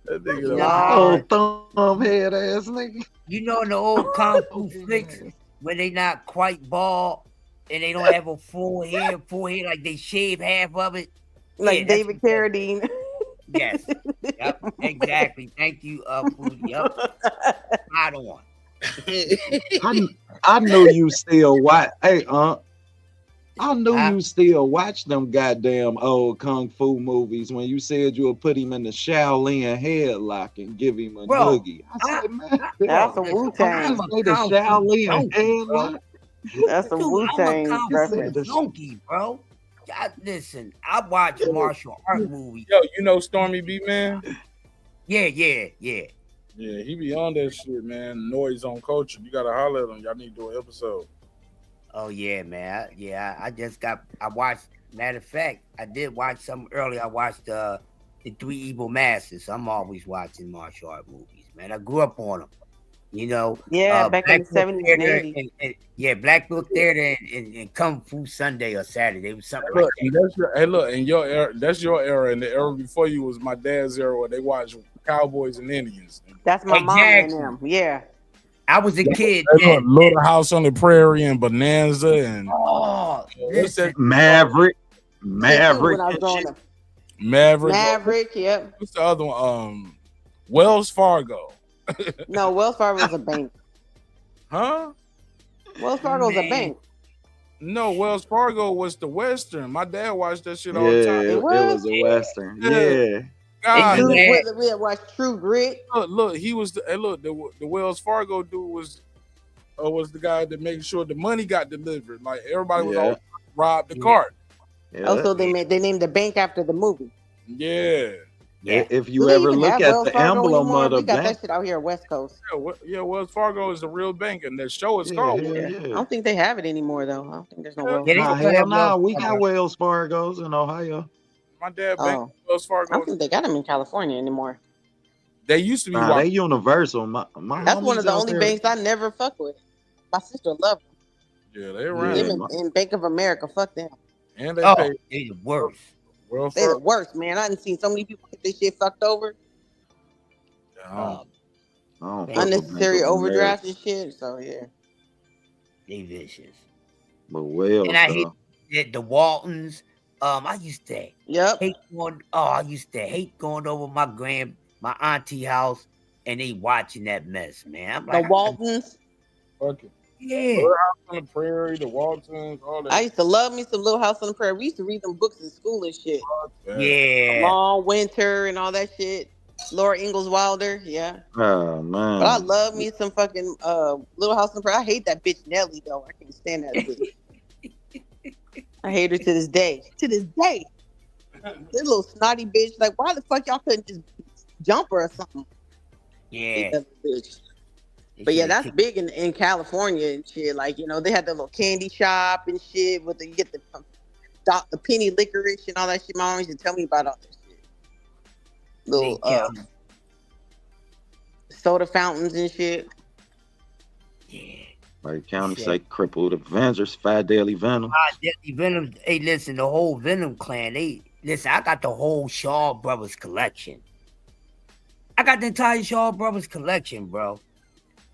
That nigga, thumb head ass nigga. You know, in the old kung fu flicks where they not quite bald and they don't have a full head, like they shave half of it. Like David Carradine. Yes. Yep. Exactly. Thank you, Food. Yep. I don't want. I know you still watch. Hey, I knew you still watch them goddamn old kung fu movies when you said you would put him in the Shaolin headlock and give him a noogie. I said, man, that's a Wu-Tang. The Shaolin headlock. That's a Wu-Tang reference. Donkey, bro. Listen, I watch martial art movies. Yo, you know Stormy B, man? Yeah. Yeah, he be on that shit, man. Noise on culture. You gotta holler at him. Y'all need to do an episode. Oh yeah, man. I watched. Matter of fact, I did watch some earlier. I watched the Three Evil Masters. I'm always watching martial art movies, man. I grew up on them. You know. Yeah, back in the 70s and 80s. Yeah, Black Book Theater and Kung Fu Sunday or Saturday. It was something like that. In your era, that's your era, and the era before you was my dad's era where they watched Cowboys and Indians. That's my mom and them. Yeah. I was a kid. Little House on the Prairie and Bonanza and Maverick. Maverick, yep. What's the other one? Wells Fargo. No, Wells Fargo is a bank. Huh? Wells Fargo's a bank. No, Wells Fargo was the Western. My dad watched that shit all the time. It was a Western. Yeah. God, we had watched True Grit. Look, he was the Wells Fargo dude was the guy that made sure the money got delivered. Like everybody was all robbed the cart. Yeah. Also, they named the bank after the movie. Yeah. If you ever look at the emblem of the we got bank, that shit out here West Coast. Yeah, Wells Fargo is a real bank, and the show is called. I don't think they have it anymore, though. I don't think there's no Wells Fargo. Fargo. Nah, we got Wells Fargos in Ohio. My dad banked Wells Fargo. I don't think they got them in California anymore. They used to be. They universal. That's one of the only banks I never fuck with. My sister loved them. Yeah, they around. In Bank of America, fuck them. And they pay. They the worst. They the worst, man. I done seen so many people get this shit fucked over. Unnecessary overdraft and shit. So yeah, they vicious. But well, and I hate the Waltons. I used to hate going over my auntie house and they watching that mess, man. I'm like, the Waltons. Okay. Yeah. Little House on the Prairie, the Waltons, all that. I used to love me some Little House on the Prairie. We used to read them books in school and shit. Yeah. Long Winter and all that shit. Laura Ingalls Wilder, yeah. Oh man. But I love me some fucking Little House on the Prairie. I hate that bitch Nelly though. I can't stand that bitch. I hate her to this day. To this day. This little snotty bitch. Like, why the fuck y'all couldn't just jump her or something? Yeah. Bitch. But yeah, that's big in California and shit. Like, you know, they had the little candy shop and shit with you get the penny licorice and all that shit. My mom used to tell me about all that shit. Little soda fountains and shit. Yeah. Like County say crippled Avengers, 5 Daily Venom. Venom. Hey, listen, the whole Venom clan. I got the whole Shaw Brothers collection. I got the entire Shaw Brothers collection, bro.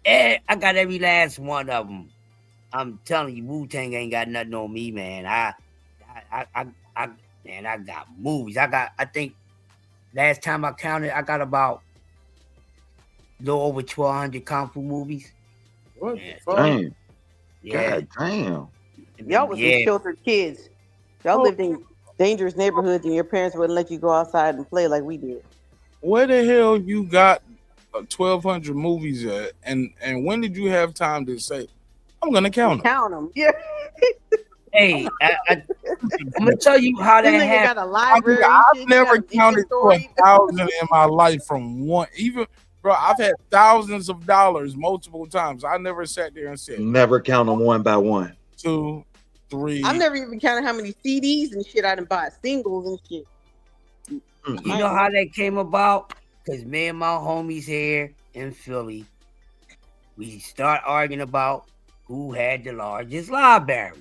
I got every last one of them. I'm telling you, Wu-Tang ain't got nothing on me, man. I got movies. I think last time I counted, I got about a little over 1,200 Kung Fu movies. What the fuck? Damn. Yeah. God damn. Y'all was some sheltered kids. Y'all lived in dangerous neighborhoods and your parents wouldn't let you go outside and play like we did. Where the hell you got 1,200 movies at? And when did you have time to say, I'm gonna count them. Count them. Yeah. Hey, I'm gonna tell you how that This nigga happened. got a library. I've never counted to 1,000 in my life from one. Even bro, I've had thousands of dollars multiple times. I never sat there and said, Never count them one by one. 2, 3. I've never even counted how many CDs and shit I done bought, singles and shit. You know how that came about? Because me and my homies here in Philly, we start arguing about who had the largest library.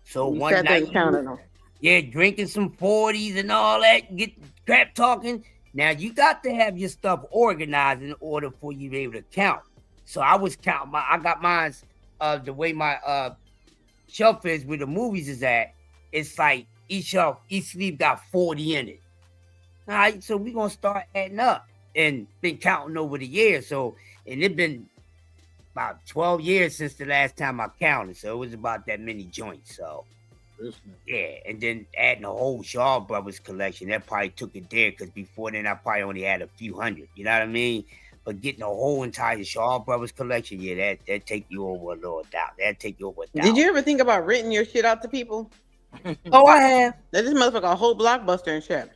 So You one sat there night, and counted them. yeah, drinking some 40s and all that, get crap talking. Now you got to have your stuff organized in order for you to be able to count. So I was counting I got mine the way my shelf is where the movies is at. It's like each sleeve got 40 in it. All right, so we're gonna start adding up and been counting over the years. So, and it been about 12 years since the last time I counted. So it was about that many joints. So yeah, and then adding the whole Shaw Brothers collection, that probably took it there because before then I probably only had a few hundred. You know what I mean? But getting the whole entire Shaw Brothers collection, yeah, that take you over a little doubt. That take you over a doubt. Did you ever think about renting your shit out to people? Oh, I have. That this motherfucker a whole Blockbuster and shit.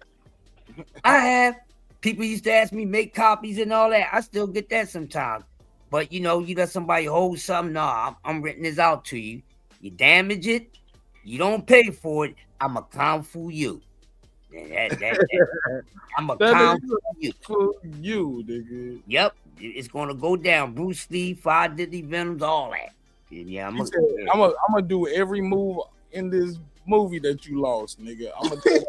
I have. People used to ask me make copies and all that. I still get that sometimes. But you know, you got somebody hold something. No, I'm renting this out to you. You damage it, you don't pay for it. I'm a clown for you. I'm a clown for you. Nigga. Yep, it's gonna go down. Bruce Lee, 5 Deadly Venoms, all that. Yeah, I'm gonna do every move in this movie that you lost, nigga. I'm gonna take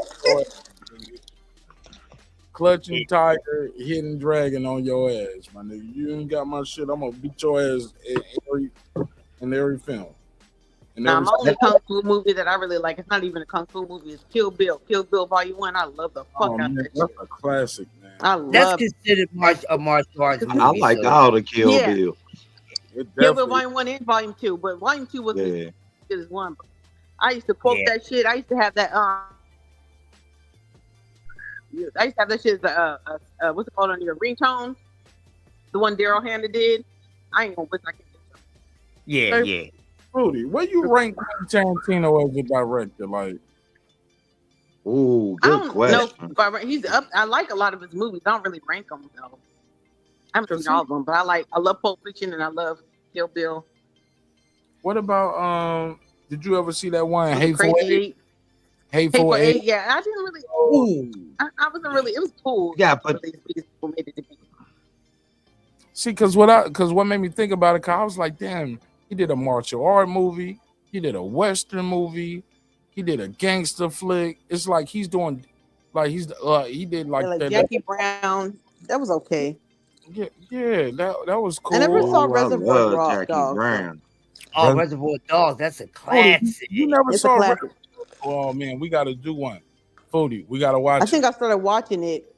Clutching Tiger, Hidden Dragon on your ass, my nigga. You ain't got my shit. I'm gonna beat your ass in every film. My only kung fu movie that I really like, it's not even a kung fu movie, it's Kill Bill. Kill Bill Volume 1. I love the fuck out of that That's shit. a classic, man. I love That's considered a martial arts movie. I like all the Kill Bill. Kill Bill Volume 1 and Volume 2, but Volume 2 was as good as 1. I used to quote that shit. I used to have that I used to have that shit as what's it called on your ringtone? The one Daryl Hannah did. I ain't gonna wish I could get Yeah, yeah. Rudy, where you rank Tarantino as a director? Like, ooh, good question. No, he's up. I like a lot of his movies. I don't really rank them though. I haven't seen all of them, but I love Pulp Fiction and I love Kill Bill. what about did you ever see that one Hateful Crazy Eight? Eight. Hateful Eight. Yeah, I didn't really. I wasn't really. It was cool. Yeah, but these people made it to be. See, because what made me think about it, cause I was like, damn, he did a martial art movie, he did a Western movie, he did a gangster flick. It's like he's doing, like he did like that. Jackie Brown. That was okay. Yeah, that was cool. I never saw Reservoir Jackie Dogs. Brown. Oh, Reservoir Dogs, that's a classic. You never It's a saw classic. Oh man, we gotta do one. Foodie, we gotta watch. I think I started watching it.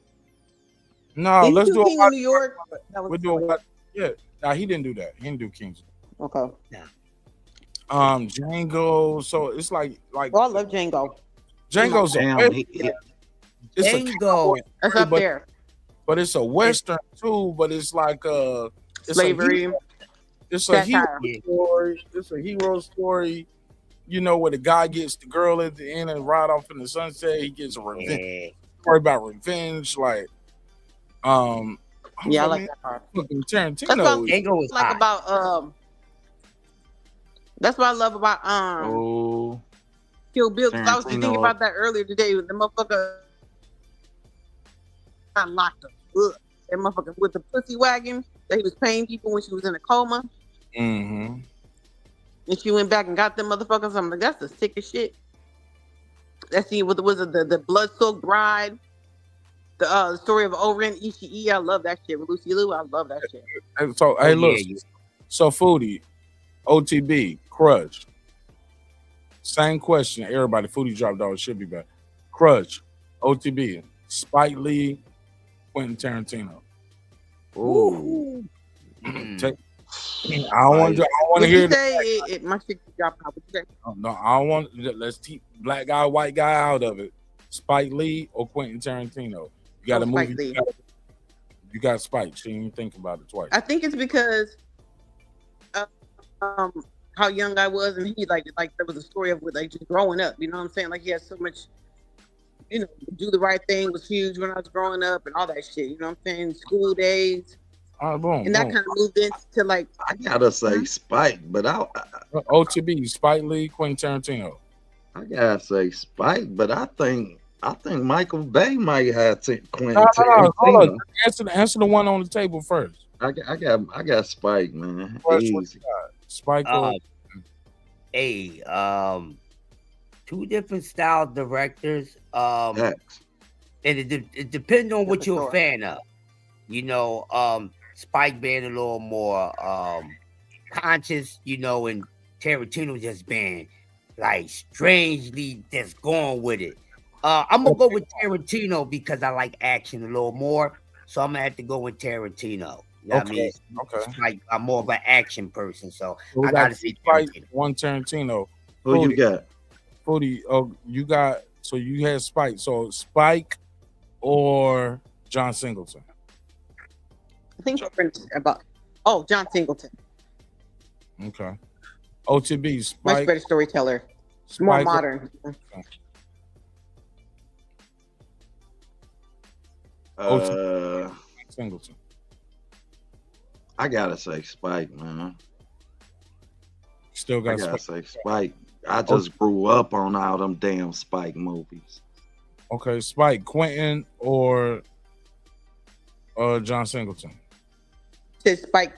No, Didn't let's you do King a of New York. That was We're doing what? Yeah, nah, he didn't do that. He didn't do Kings. okay. Django. So it's like Oh, I love Django. Django's Damn, it's Django. That's up there. but it's a Western too. But it's like it's Slavery. It's a hero Satire. story. It's a hero story. You know, where the guy gets the girl at the end and ride off in the sunset. He gets a revenge. Story about revenge. Like, Yeah, I like that part. fucking That's what Tarantino. Django is I like hot. about That's what I love about Oh, Kill Bill. Because I was just thinking Tarantino. about that earlier today. The motherfucker got locked up. Ugh. That motherfucker with the pussy wagon that he was paying people when she was in a coma. mm-hmm. And she went back and got them motherfuckers. I'm like, that's the sickest shit. That scene with the blood-soaked bride. The story of Oren Ishii. I love that shit. With Lucy Liu, I love that shit. So hey, look. yeah. So Foodie, OTB, Crutch. Same question. Everybody, Foodie dropped out. Should be back. Crutch, OTB, Spike Lee, Quentin Tarantino. Ooh. I don't want to hear You that. say my shit dropped out. What you say? No, I don't want. Let's keep black guy, white guy out of it. Spike Lee or Quentin Tarantino. You got a Spike movie. Lee. You got Spike. So you didn't think about it twice. I think it's because how how young I was, and he like there was a story of like just growing up. You know what I'm saying? Like he had so much, you know, do the right thing was huge when I was growing up and all that shit. You know what I'm saying? School days. All right, boom, And that kind of moved into like. I gotta say Spike, but OTB, Spike Lee, Quentin Tarantino. I gotta say Spike, but I think Michael Bay might have Quentin No, Tarantino. hold on. Answer the one on the table first. I got Spike, man. Easy. Spike. Two different style directors. And it depends on what you're a fan of. You know, Spike being a little more conscious, you know, and Tarantino just being like strangely just going with it. I'm gonna go with Tarantino because I like action a little more, so I'm gonna have to go with Tarantino. You know what I mean? Okay. Like I'm more of an action person, so We I gotta got say Spike, Tarantino. one Tarantino. Who you got? Foodie. Oh, you got. So you had Spike. So Spike or John Singleton. I think about John Singleton. Okay. OTB, Spike. Much better storyteller. Spike More modern. Singleton. I gotta say Spike, man. Still got I gotta Spike. say Spike. I just grew up on all them damn Spike movies. Okay, Spike, Quentin or John Singleton. Said Spike.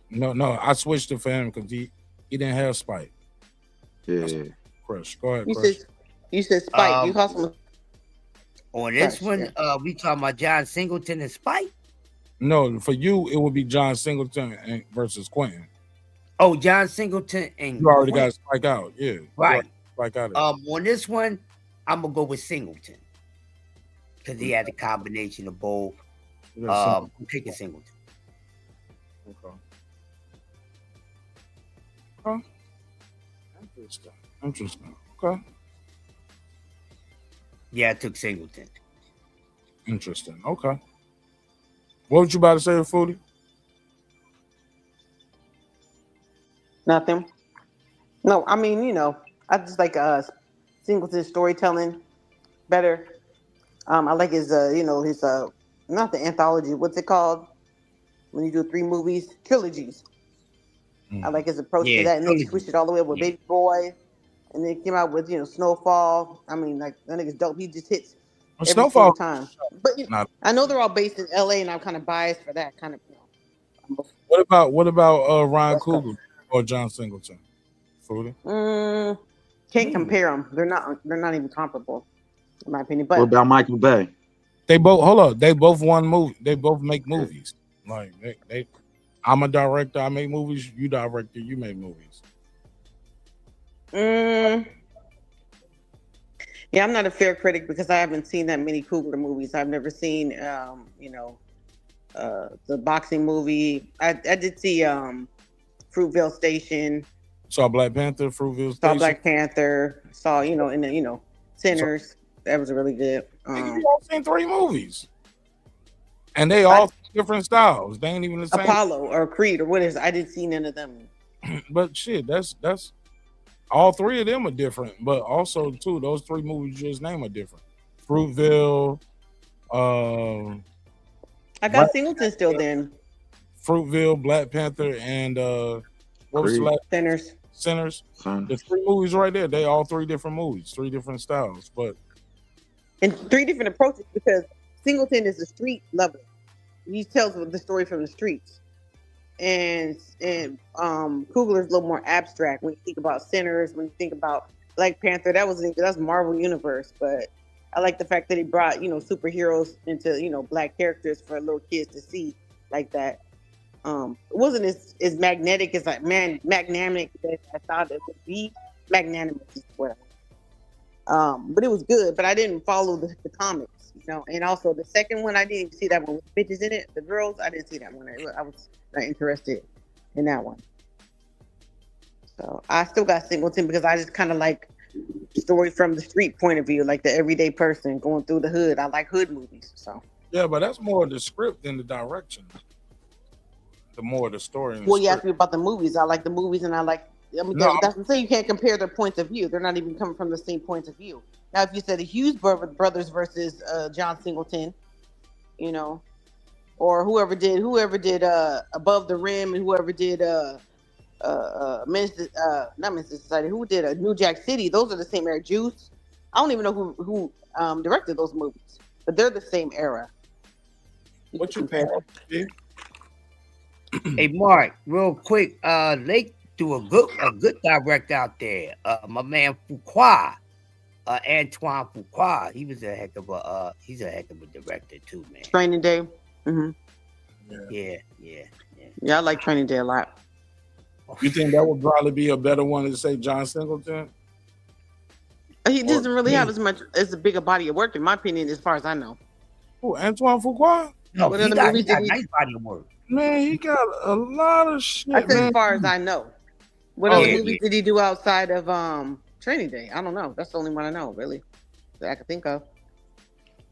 No, I switched it for him because he didn't have Spike. Yeah. Crush. Go ahead, You Crush. said Spike. You called him. On this one, we talking about John Singleton and Spike. No, for you it would be John Singleton versus Quentin. Oh, John Singleton and You already Quentin. got Spike out, yeah. Right. Spike out. On this one, I'm gonna go with Singleton because he had a combination of both. I'm taking Singleton. Okay. Interesting. Okay. Yeah, I took Singleton. Interesting. Okay. What was you about to say, Foodie? Nothing. No, I mean, you know, I just like Singleton's storytelling better. I like his his not the anthology, what's it called? When you do 3 movies, trilogies. I like his approach to that, and then he switched it all the way up with Baby Boy, and then came out with Snowfall. I mean, like that nigga's dope. He just hits every Snowfall single time. But I know they're all based in LA, and I'm kind of biased for that kind of. What about Ryan Coogler or John Singleton? Foodie? Can't compare them. They're not even comparable, in my opinion. But What about Michael Bay? They both They both won movie. They both make movies. Like they I'm a director. I make movies. You director. You make movies. Yeah, I'm not a fair critic because I haven't seen that many Coogler movies. I've never seen, the boxing movie. I did see Fruitvale Station. Saw Black Panther, Fruitvale Station. Saw Black Panther. Saw Sinners. That was really good. You all seen 3 movies, and they all different styles. They ain't even the same. Apollo or Creed or what is? I didn't see none of them. But shit, that's all 3 of them are different. But also too, those 3 movies you just named are different. Fruitvale. I got Singleton still then. Fruitvale, Black Panther, and what was the last? Sinners. The 3 movies right there. They all 3 different movies, 3 different styles, but and 3 different approaches because Singleton is a street lover. He tells the story from the streets, and Coogler's a little more abstract. When you think about Sinners, when you think about Black Panther, that's Marvel Universe. But I like the fact that he brought superheroes into black characters for little kids to see like that. It wasn't as magnetic as magnanimous as I thought it would be. Magnanimous is what but it was good. But I didn't follow the comics, And also the second one, I didn't even see that one with bitches in it. The girls, I didn't see that one. I was not interested in that one. So I still got Singleton because I just kind of like story from the street point of view, like the everyday person going through the hood. I like hood movies. So yeah, but that's more the script than the direction. the more the story. And the Well, you asked script. me about the movies. I like the movies, and I like. I mean, No, that's what I'm saying. You can't compare their points of view. They're not even coming from the same points of view. Now, if you said the Hughes brothers versus John Singleton, you know, or whoever did Above the Rim, and whoever did not Minister Society, who did New Jack City, those are the same era. Juice. I don't even know who directed those movies, but they're the same era. What you think? Hey, Mark, real quick, they do a good direct out there. My man Fuqua, Antoine Fuqua, he's a heck of a director too, man. Training Day. Mm-hmm. Yeah, I like Training Day a lot. You think that would probably be a better one to say John Singleton? He doesn't really have as a bigger body of work, in my opinion, as far as I know. Who, Antoine Fuqua? No, What he other got movies did he- nice body of work. Man, he got a lot of shit. I said man. as far as I know. What other movies did he do outside of Training Day? I don't know. That's the only one I know, really, that I can think of.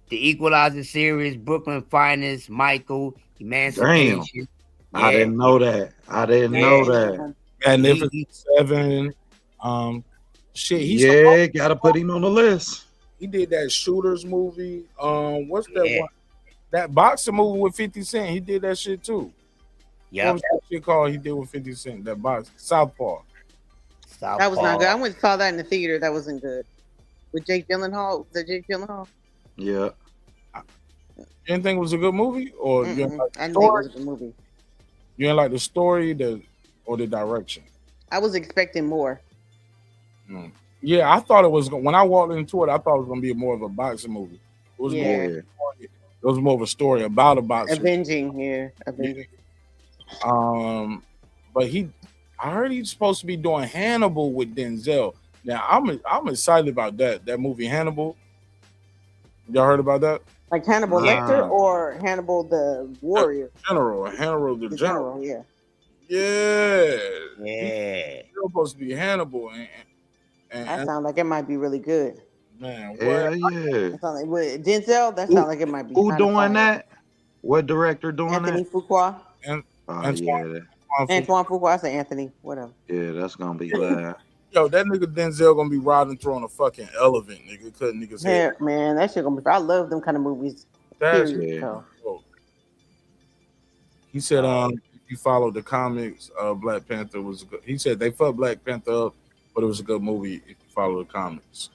The Equalizer series, Brooklyn Finest, Michael, Emancipation. I didn't know that. I didn't know that. Magnificent Seven. Shit. He's gotta put him on the list. He did that Shooters movie. What's that one? That boxing movie with 50 Cent. He did that shit too. Yeah. What was that shit called? He did with 50 Cent. That box. Southpaw. That was not good. I went and saw that in the theater. That wasn't good. With Jake Gyllenhaal. Was that Jake Gyllenhaal? Yeah. You didn't think it was a good movie, or you didn't like the I didn't think it story? was a good movie. You didn't like the story, or the direction? I was expecting more. Yeah, I thought it was. When I walked into it, I thought it was going to be more of a boxing movie. It was more of a story about a boxer. Avenging. But I heard he's supposed to be doing Hannibal with Denzel. Now I'm excited about that movie Hannibal. Y'all heard about that? Like Hannibal Lecter or Hannibal the Warrior? Hannibal the General. Yeah. He's supposed to be Hannibal. That sounds like it might be really good. Man, Hell yeah. That sound like, with Denzel, that sounds like it might be. Who kinda doing fire. that? What director doing Anthony that? Fuqua. Antoine Fuqua. I say Anthony. Whatever. Yeah, that's gonna be glad. Yo, that nigga Denzel gonna be riding through on a fucking elephant, nigga. Cutting niggas head. Yeah, man, that shit gonna be. I love them kind of movies. That's period, so. He said, if you follow the comics, Black Panther was good. He said they fucked Black Panther up, but it was a good movie if you follow the comics.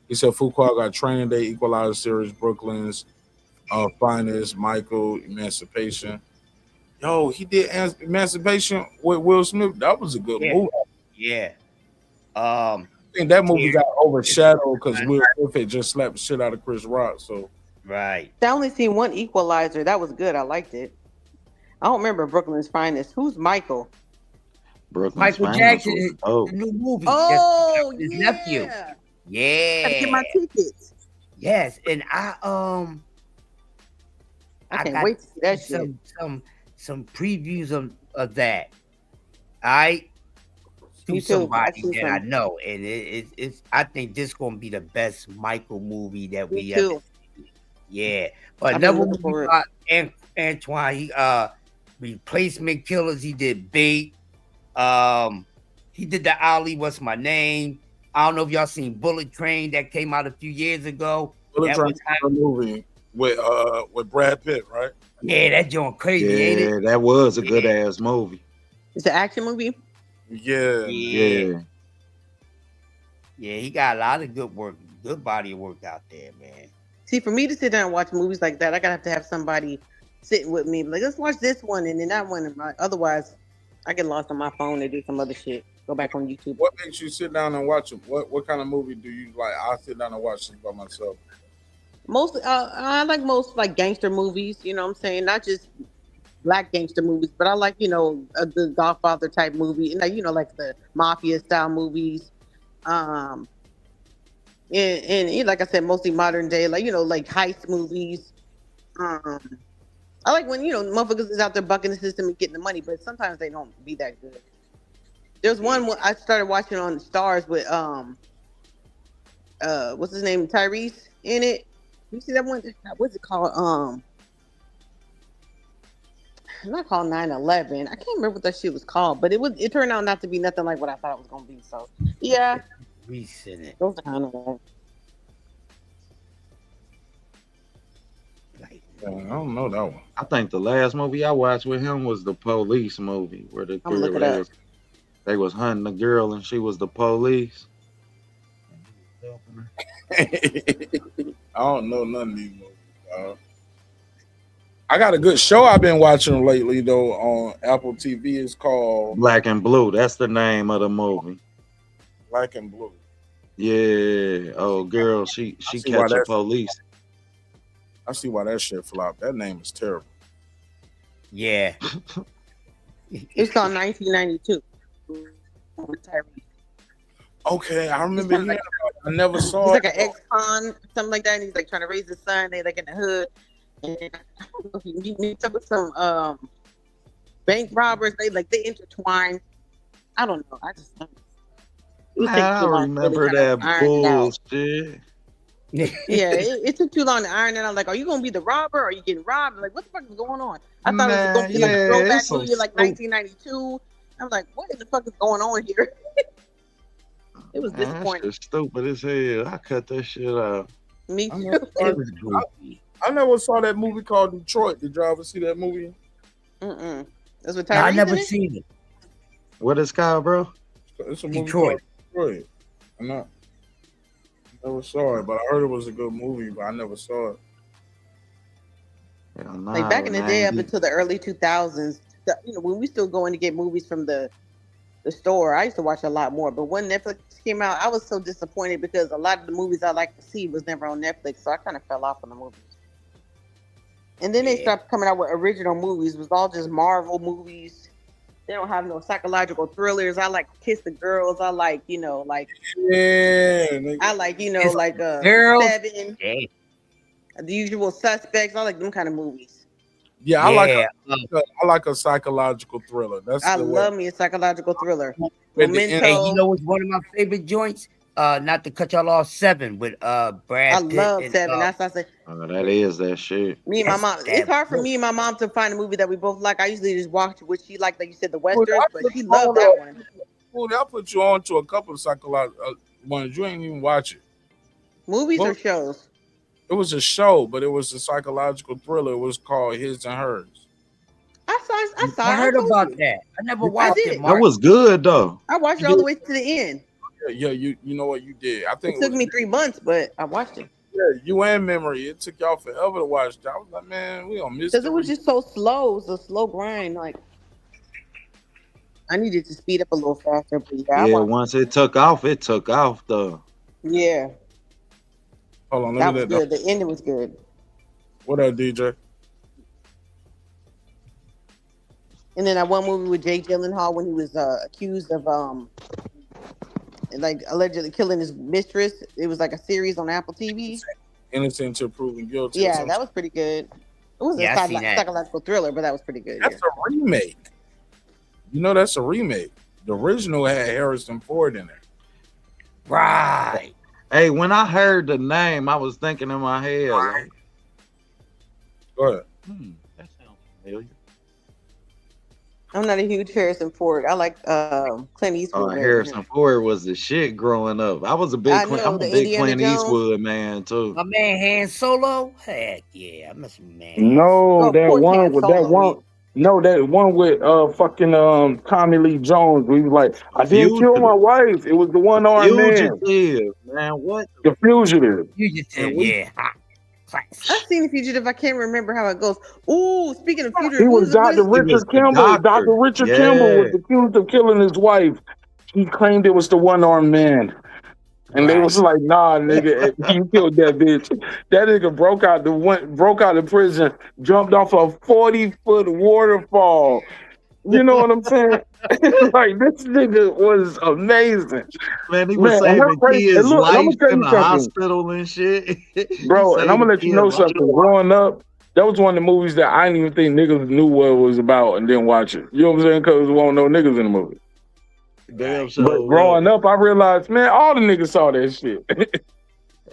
He said Fuqua got Training Day, Equalizer series, Brooklyn's Finest, Michael, Emancipation. Yo, he did Emancipation with Will Smith. That was a good movie. Yeah. I think that movie got overshadowed because Will Smith had just slapped the shit out of Chris Rock. So right. I only seen one Equalizer. That was good. I liked it. I don't remember Brooklyn's Finest. Who's Michael? Michael Jackson, the new movie. Oh, his yeah. nephew. Gotta Yeah. get my tickets. Yes, and I can't got wait to see that shit. Some previews of that. I Me to too. somebody I've seen that I some. know, and it's. I think this gonna be the best Michael movie that Me we too. ever. Yeah, but I've been another looking for movie it. about Antoine. He Replacement Killers. He did Bait. He did the Ali. What's my name? I don't know if y'all seen Bullet Train that came out a few years ago. Bullet That Train was- was a movie with Brad Pitt, right? Yeah, that joint crazy, ain't it? Yeah, that was a good ass movie. It's an action movie. Yeah. Yeah, he got a lot of good body of work out there, man. See, for me to sit down and watch movies like that, I gotta have to have somebody sitting with me. Like, let's watch this one and then that one. Otherwise, I get lost on my phone and do some other shit. Go back on YouTube. What makes you sit down and watch them? What kind of movie do you like? I sit down and watch them by myself. Most I like most like gangster movies, you know what I'm saying? Not just black gangster movies, but I like, the Godfather type movie, and like the mafia style movies. And like I said, mostly modern day, like heist movies. I like when motherfuckers is out there bucking the system and getting the money, but sometimes they don't be that good. There's one I started watching on Stars with what's his name, Tyrese in it. You see that one? What's it called? not called 9/11. I can't remember what that shit was called, but it turned out not to be nothing like what I thought it was gonna be. So yeah, Recent. those are kind of I don't know that one. I think the last movie I watched with him was the Police movie, where the I'm gonna look girl it up. they was hunting the girl and she was the police. I don't know none of these movies. I got a good show I've been watching lately though on Apple TV. It's called Black and Blue. That's the name of the movie. Black and Blue. Yeah. Oh, girl, she see why catch a that's- police. I see why that shit flopped. That name is terrible. Yeah. It's called 1992. With Tirade. Okay, I remember He's hearing like- about it. I never He's saw like it. an ex-con, something like that. And he's like trying to raise his son. They like in the hood. And I don't know if he meets up with some bank robbers. They intertwine. I don't know. I remember that bullshit. Yeah, it took too long to iron it out. Like, are you gonna be the robber? Or are you getting robbed? Like, what the fuck is going on? I thought it was gonna be like a throwback it's so movie, like 1992. I'm like, what in the fuck is going on here? It was Man, that disappointing. shit stupid as hell. I cut that shit out. Me I too. never saw that movie called Detroit. Did y'all ever see that movie? Mm-mm. That's what No, I Tyrese never in it? seen it. What is called, bro? It's a movie Detroit. called Detroit. I never saw it, but I heard it was a good movie, but I never saw it. Like back in the day, up until the early 2000s, when we still going to get movies from the store, I used to watch a lot more. But when Netflix came out, I was so disappointed because a lot of the movies I like to see was never on Netflix, so I kind of fell off on the movies. And then they stopped coming out with original movies. It was all just Marvel movies. They don't have no psychological thrillers. I like Kiss the Girls. I like, I like, Girls. Seven, The Usual Suspects. I like them kind of movies. Yeah, I like a psychological thriller. That's I the love way. me a psychological thriller. At the end- Hey, Memento. you know what's one of my favorite joints? Not to cut y'all off, Seven with Brad I Pitt. love and, Seven. That's what I say. That is that shit. Me and my mom. It's hard for me and my mom to find a movie that we both like. I usually just watch what she liked, like you said, the westerns, but she loved that one. Well, I'll put you on to a couple of psychological ones. You ain't even watch it. Movies or shows? It was a show, but it was a psychological thriller. It was called His and Hers. I saw. I heard told about you. that. I never watched did. it. That was good though. I watched it all the way to the end. Yeah, you know what you did. I think It took me 3 months, but I watched it Yeah, you and Memory. It took y'all forever to watch that. I was like, man, we gonna miss because it was just so slow. It was a slow grind. Like I needed to speed up a little faster, but yeah, I Yeah, watched once it took off though. it. Yeah, Hold on, that look was at good. that. The ending was good. What up, DJ? And then that one movie with Jake Gyllenhaal when he was accused of like allegedly killing his mistress. It was like a series on Apple TV. Innocent to proven guilty. or Yeah, something. that was pretty good. It was Yeah, I a seen that. psychological thriller, but that was pretty good. That's a remake. You know that's a remake. The original had Harrison Ford in it. Right. Hey, when I heard the name, I was thinking in my head, like, Go ahead. that sounds familiar. I'm not a huge Harrison Ford. I like Clint Eastwood. Harrison Ford was the shit growing up. I was a big I know, I'm a the big Indiana Clint Jones. Eastwood man too. My man Han Solo. Heck yeah, I'm a man. No, that poor one Han with Solo, that one. No, that one with fucking Tommy Lee Jones. We was like, I didn't kill my wife. It was the one armed man. Fugitive, man. What? The fugitive. Fugitive, yeah. I've seen The Fugitive. I can't remember how it goes. Ooh, speaking of Fugitive, He was what is- Dr. Richard Kimball. Dr. Richard Kimball was accused of killing his wife. He claimed it was the one-armed man. And they was like, nah, nigga, you killed that bitch. That nigga broke out of prison, jumped off a 40-foot waterfall. You know what I'm saying? Like, this nigga was amazing. Man, he was saving kids' life in the hospital and shit. Bro, and I'm gonna let you know something. Growing up, that was one of the movies that I didn't even think niggas knew what it was about and didn't watch it. You know what I'm saying? Because there wasn't no niggas in the movie. Damn But growing up, I realized, man, all the niggas saw that shit.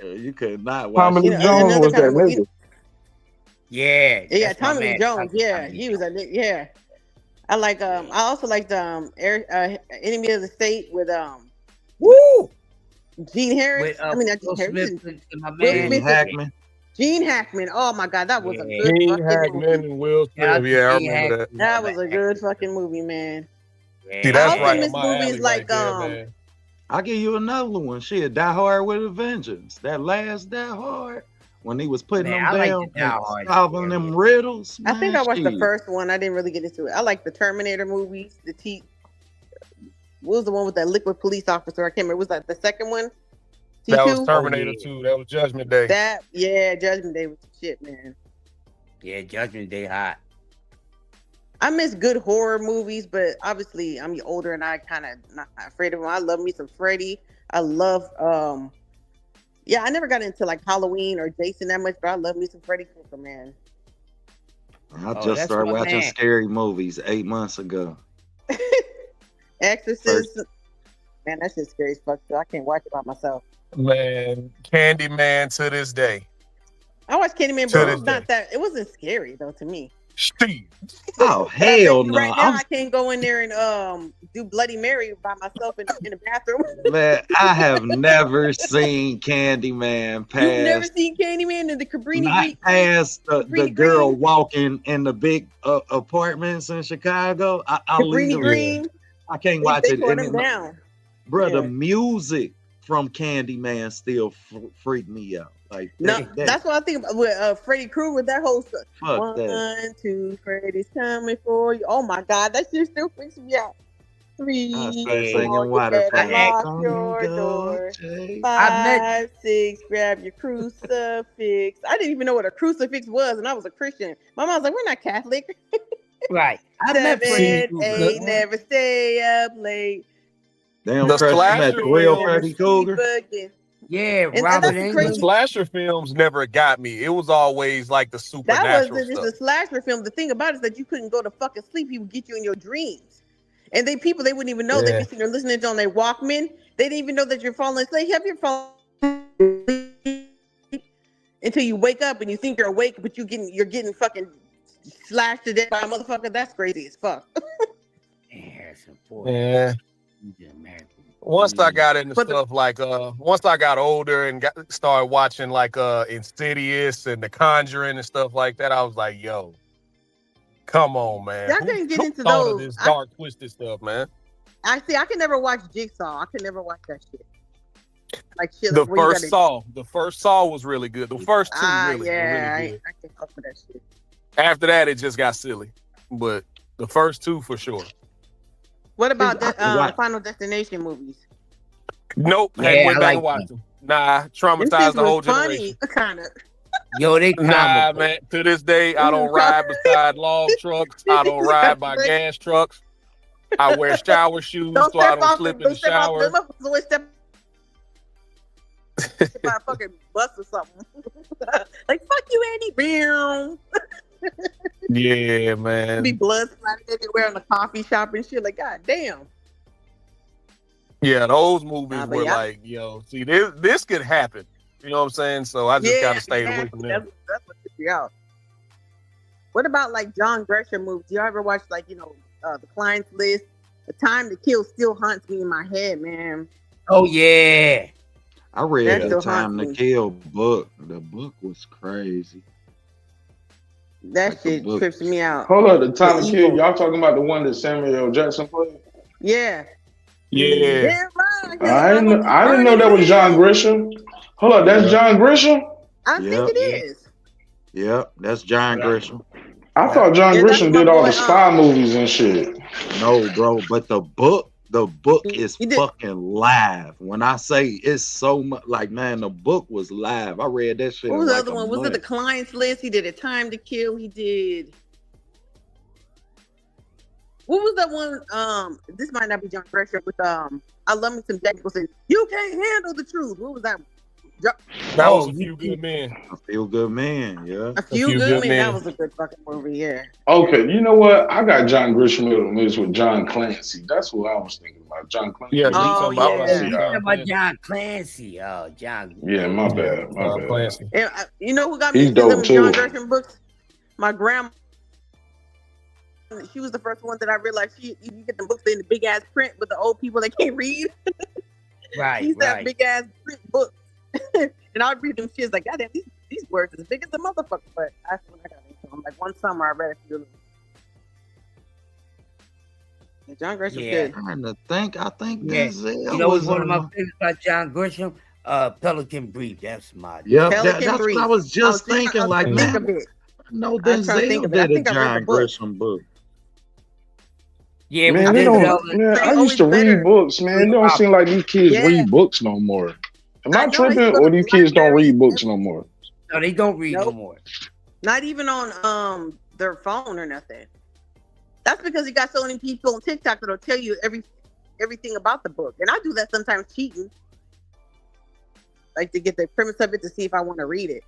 You could not watch Tommy Lee it. Jones was that nigga. Yeah, Yeah, that's my Tommy Lee man. Jones. Yeah, he was a yeah. I like I also liked Enemy of the State with Woo! Gene Harris. With I mean not Will Gene Harris. Smith and my Will man Smith. Hackman. Gene Hackman. Oh my God, that was a good Gene fucking Hackman movie. and Will Shout out Smith. to Yeah, I Gene remember that. Hackman. That was a good fucking movie, man. Yeah. See, that's I also right miss up my movies alley like right there, man. I'll give you another one. Shit, Die Hard with a Vengeance. That last Die Hard, when he was putting Man, them I like down the Die and Hard solving them riddles. I think I man, watched the shit. first one. I didn't really get into it. I like the Terminator movies. What was the one with that liquid police officer? I can't remember. Was that the second one? T2? That was Terminator 2. That was Judgment Day. Judgment Day was the shit, man. Yeah, Judgment Day hot. I miss good horror movies, but obviously I'm older and I kind of not afraid of them. I love me some Freddy. I love, I never got into like Halloween or Jason that much, but I love me some Freddy Krueger, man. I just started watching scary movies 8 months ago. Exorcist. Man, that shit's scary as fuck. So I can't watch it by myself. Man, Candyman to this day. I watched Candyman, but it wasn't scary though to me. Steve. Oh hell no! Right now, I can't go in there and do Bloody Mary by myself in the bathroom. Man, I have never seen Candyman past. You've never seen Candyman in the Cabrini Not Green? past the girl walking in the big apartments in Chicago. I Cabrini Green. I can't watch they it. tore them down. Bro, the music from Candyman still freak me out. Like that's what I think about with Freddy Krueger. That whole stuff. Fuck that. 1, 2, Freddy's coming for you. Oh my God, that shit still freaks me out. 3, 4, you better lock your door. 5, 6, grab your crucifix. I didn't even know what a crucifix was, and I was a Christian. My mom was like, "We're not Catholic." Right. 7, 8, never stay up late. Damn, The Crush, slasher that real film- Freddy Krueger. Yeah, And Robert that's Englund. crazy. The slasher films never got me. It was always like the That supernatural wasn't just a slasher film. The thing about it is that you couldn't go to fucking sleep. He would get you in your dreams. And they wouldn't even know. They'd be sitting there listening to on their Walkman. They didn't even know that you're falling asleep. Have your phone until you wake up and you think you're awake, but you're getting fucking slashed to death by a motherfucker. That's crazy as fuck. Yeah. Once I got into stuff like once I got older and started watching like Insidious and The Conjuring and stuff like that, I was like, yo, come on, man. I couldn't get Who into thought those. of this dark, twisted stuff, man? I can never watch Jigsaw. I could never watch that shit. Like shit. The like where you first gotta- Saw. The first Saw was really good. The first two really yeah, really good. I can't fuck with that shit. After that, it just got silly. But the first two for sure. What about the Final Destination movies? Nope. Yeah, Hadn't went I back like and watched them. Nah, traumatized the whole generation. Kind of. Yo, they Nah, man. To this day, I don't ride beside log trucks. I don't ride by gas trucks. I wear shower shoes so I don't slip in the shower. Always step by a fucking bus or something. Like fuck you, Andy. Bam. Yeah, man. Be blood splattered everywhere in the coffee shop and shit. Like, god damn. Yeah, those movies but were yeah. like, yo, see, this could happen. You know what I'm saying? So I just gotta stay away from them. That's what gets you out. What about like John Gresham movies? Do you ever watch like The Client's List? The Time to Kill still haunts me in my head, man. Oh yeah. I read That the still Time haunts to me. Kill book. The book was crazy. That shit trips me out. Hold up, the Time to The Kill. evil. Y'all talking about the one that Samuel L. Jackson played? Yeah. Yeah. I didn't know that was John Grisham. Hold up, that's John Grisham? I think it is. Yep, that's John Grisham. I thought John Yeah, that's Grisham my did all boy, the spy movies and shit. No, bro, but the book is fucking live. When I say it's so much, like, man, the book was live. I read that shit. What in was the like other a one? Was it month. The Client's List? He did A Time to Kill. He did. What was that one? This might not be John Gresham, but I love me some Jack Nicholson. You can't handle the truth. What was that one? That was A Few Good Men. A Few Good Men, yeah. A Few Good Men. That was a good fucking movie, yeah. Okay, you know what? I got John Grisham in the mix with John Clancy. That's what I was thinking about. John Clancy. Yeah, Oh, yeah. You talking about John Clancy? Oh, John. Yeah, my bad. Clancy. And, you know who got me He's into them dope, John too. Gresham books? My grandma, she was the first one that I realized you get the books in the big ass print with the old people that can't read. Right, She used to have right. big ass print books. And I'd read them shits like, goddamn, these words as big as a motherfucker. But that's when I got into them. Like one summer I read a few of them. Yeah, John Grisham's good. Trying to think. I think Yeah. Denzel You know what's was one of my on. favorites about John Grisham? Pelican Brief. That's my Yep, Pelican that's Brief. what I was just thinking. Like, trying to think man, of it. no, I was trying to think Denzel of it. I did a think I read the John book. Grisham book. Yeah, it was Man, they Denzel. don't. Man, I always used to read better. books. Man, it don't seem like these kids Yeah. read books no more. Am I I know, I used to tripping, go or to these the kids don't library. read books no more? No, they don't read no Nope. more. Not even on their phone or nothing. That's because you got so many people on TikTok that'll tell you everything about the book. And I do that sometimes cheating. Like to get the premise of it to see if I want to read it.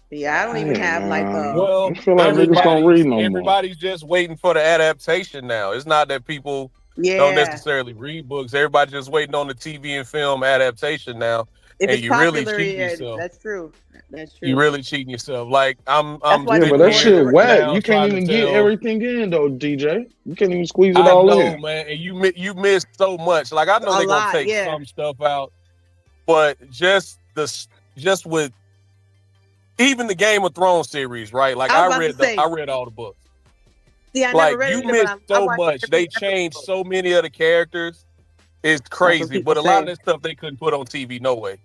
But yeah, I don't even have like Well, I feel like niggas don't read no more. everybody's just waiting for the adaptation now. It's not that people don't yeah. necessarily read books. Everybody's just waiting on the TV and film adaptation now. If And it's you really popular, cheating yeah, yourself. that's true. That's true. You really cheating yourself. Like I'm That's why Yeah, sitting but that here shit whack. now You can't trying to even get tell. everything in though, DJ. You can't even squeeze it I all know, in. man, and you missed so much. Like I know A they're gonna lot, take yeah. some stuff out, but just with even the Game of Thrones series, right? Like I was I about to say. read all the books. See, I Like never read you it, but missed I so watched much. every They episode. changed so many of the characters. It's That's what crazy, people but a lot of say. that stuff they couldn't put on TV. No way.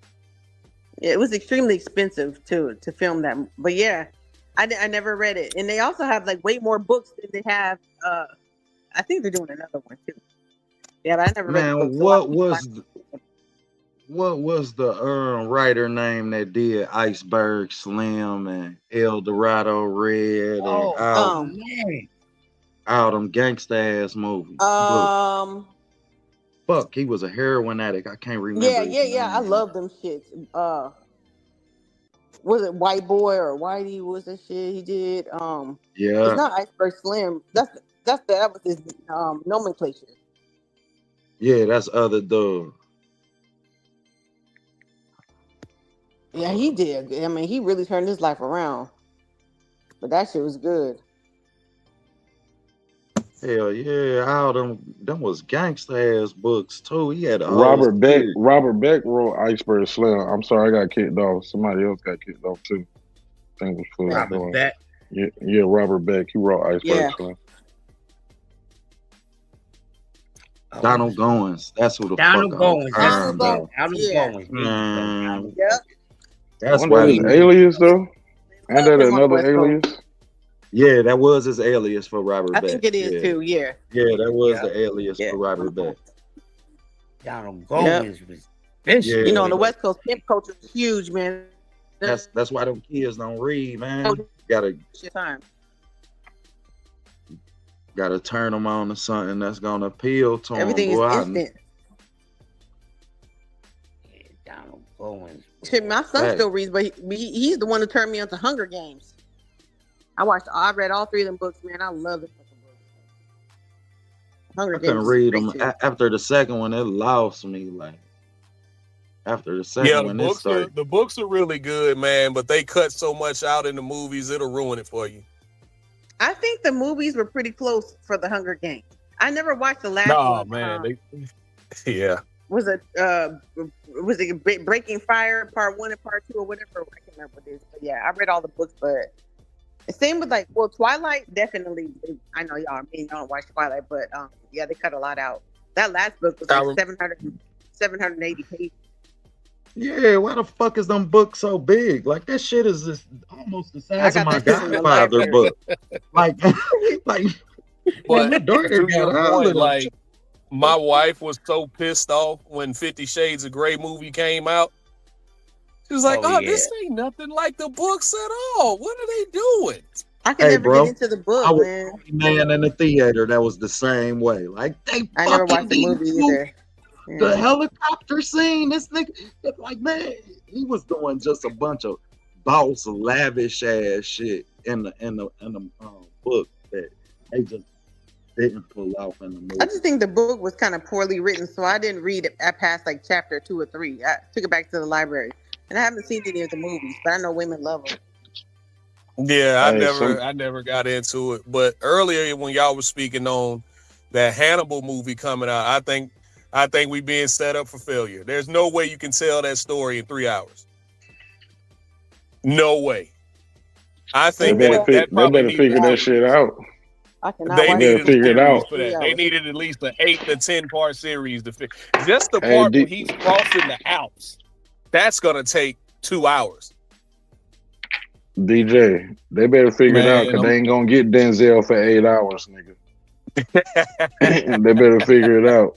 Yeah, it was extremely expensive to film that. But yeah, I never read it. And they also have like way more books than they have. I think they're doing another one too. Yeah, but I never read the Man, book. So a lot of what was the writer name that did Iceberg Slim and El Dorado Red and Oh, all man. them gangsta ass movies? Fuck, he was a heroin addict. I can't remember. yeah. his I name. love them shits. Was it White Boy or Whitey? Was the shit he did? It's Yeah, not Iceberg Slim. That was his nomenclature. yeah, that's other dude. Yeah, he did. I mean, he really turned his life around. But that shit was good. Hell yeah, all them was gangsta ass books too. He had a whole Robert Beck series. wrote Iceberg Slim. I'm sorry, I got kicked off. Somebody else got kicked off too. I think it was Robert Beck. Yeah, Robert Beck. He wrote Iceberg Yeah. Slim. Donald Goins. That's who the Donald fuck Goins. I'm That's talking the about. Donald Yeah. Goins. Man, Yep. that's Wasn't why that he. his alias though? And that Him on another West Coast. alias? Yeah, that was his alias for Robert I Beck. think it is Yeah. too. Yeah. Yeah, that was Yeah. the alias Yeah. for Robert Beck. Donald Goins was vicious. Yeah. You know, on the West Coast, pimp culture is huge, man. That's why them kids don't read, man. Gotta Shit time. turn them on to something that's gonna appeal to them. Everything is Boy, instant. Donald Goins. Shit, my son Hey. still reads, but he's the one who turned me on to Hunger Games. I read all three of them books, man. I love the fucking books. Hunger I Games. couldn't is read great, them too. after the second one. It lost me. Like after the second Yeah, one, it started. the books are really good, man. But they cut so much out in the movies, it'll ruin it for you. I think the movies were pretty close for the Hunger Games. I never watched the last Nah, one. man. Yeah. Was it Breaking Fire Part 1 and Part 2 or whatever? I can't remember what it is. But yeah, I read all the books, but same with Twilight, definitely. I know y'all don't watch Twilight, but yeah, they cut a lot out. That last book was like 780 pages. Yeah, why the fuck is them books so big? Like that shit is just almost the size of my Godfather book. Like my But daughter to got your all point, of them. like my wife was so pissed off when 50 Shades of Grey movie came out. She was like, Oh, this ain't nothing like the books at all. What are they doing? I can never get into the book, I was man. the only man in the theater that was the same way. Like they I never fucking watched the movie either. The Yeah. helicopter scene, this nigga, like man, he was doing just a bunch of boss lavish ass shit in the book that they just didn't pull off in the movie. I just think the book was kind of poorly written, so I didn't read it. I passed like chapter 2 or 3. I took it back to the library, and I haven't seen any of the movies, but I know women love them. Yeah, Hey, I never got into it. But earlier when y'all was speaking on that Hannibal movie coming out, I think we being set up for failure. There's no way you can tell that story in 3 hours. No way. I They think better that probably better needed figure a that shit series. out. I cannot They They watch better needed a figure it series out. for that. They needed at least an 8 to 10 part series to fit. Just the Hey, part where he's crossing the Alps. That's gonna take 2 hours. DJ, they better figure it out Man, because they ain't gonna get Denzel for 8 hours, nigga. They better figure it out.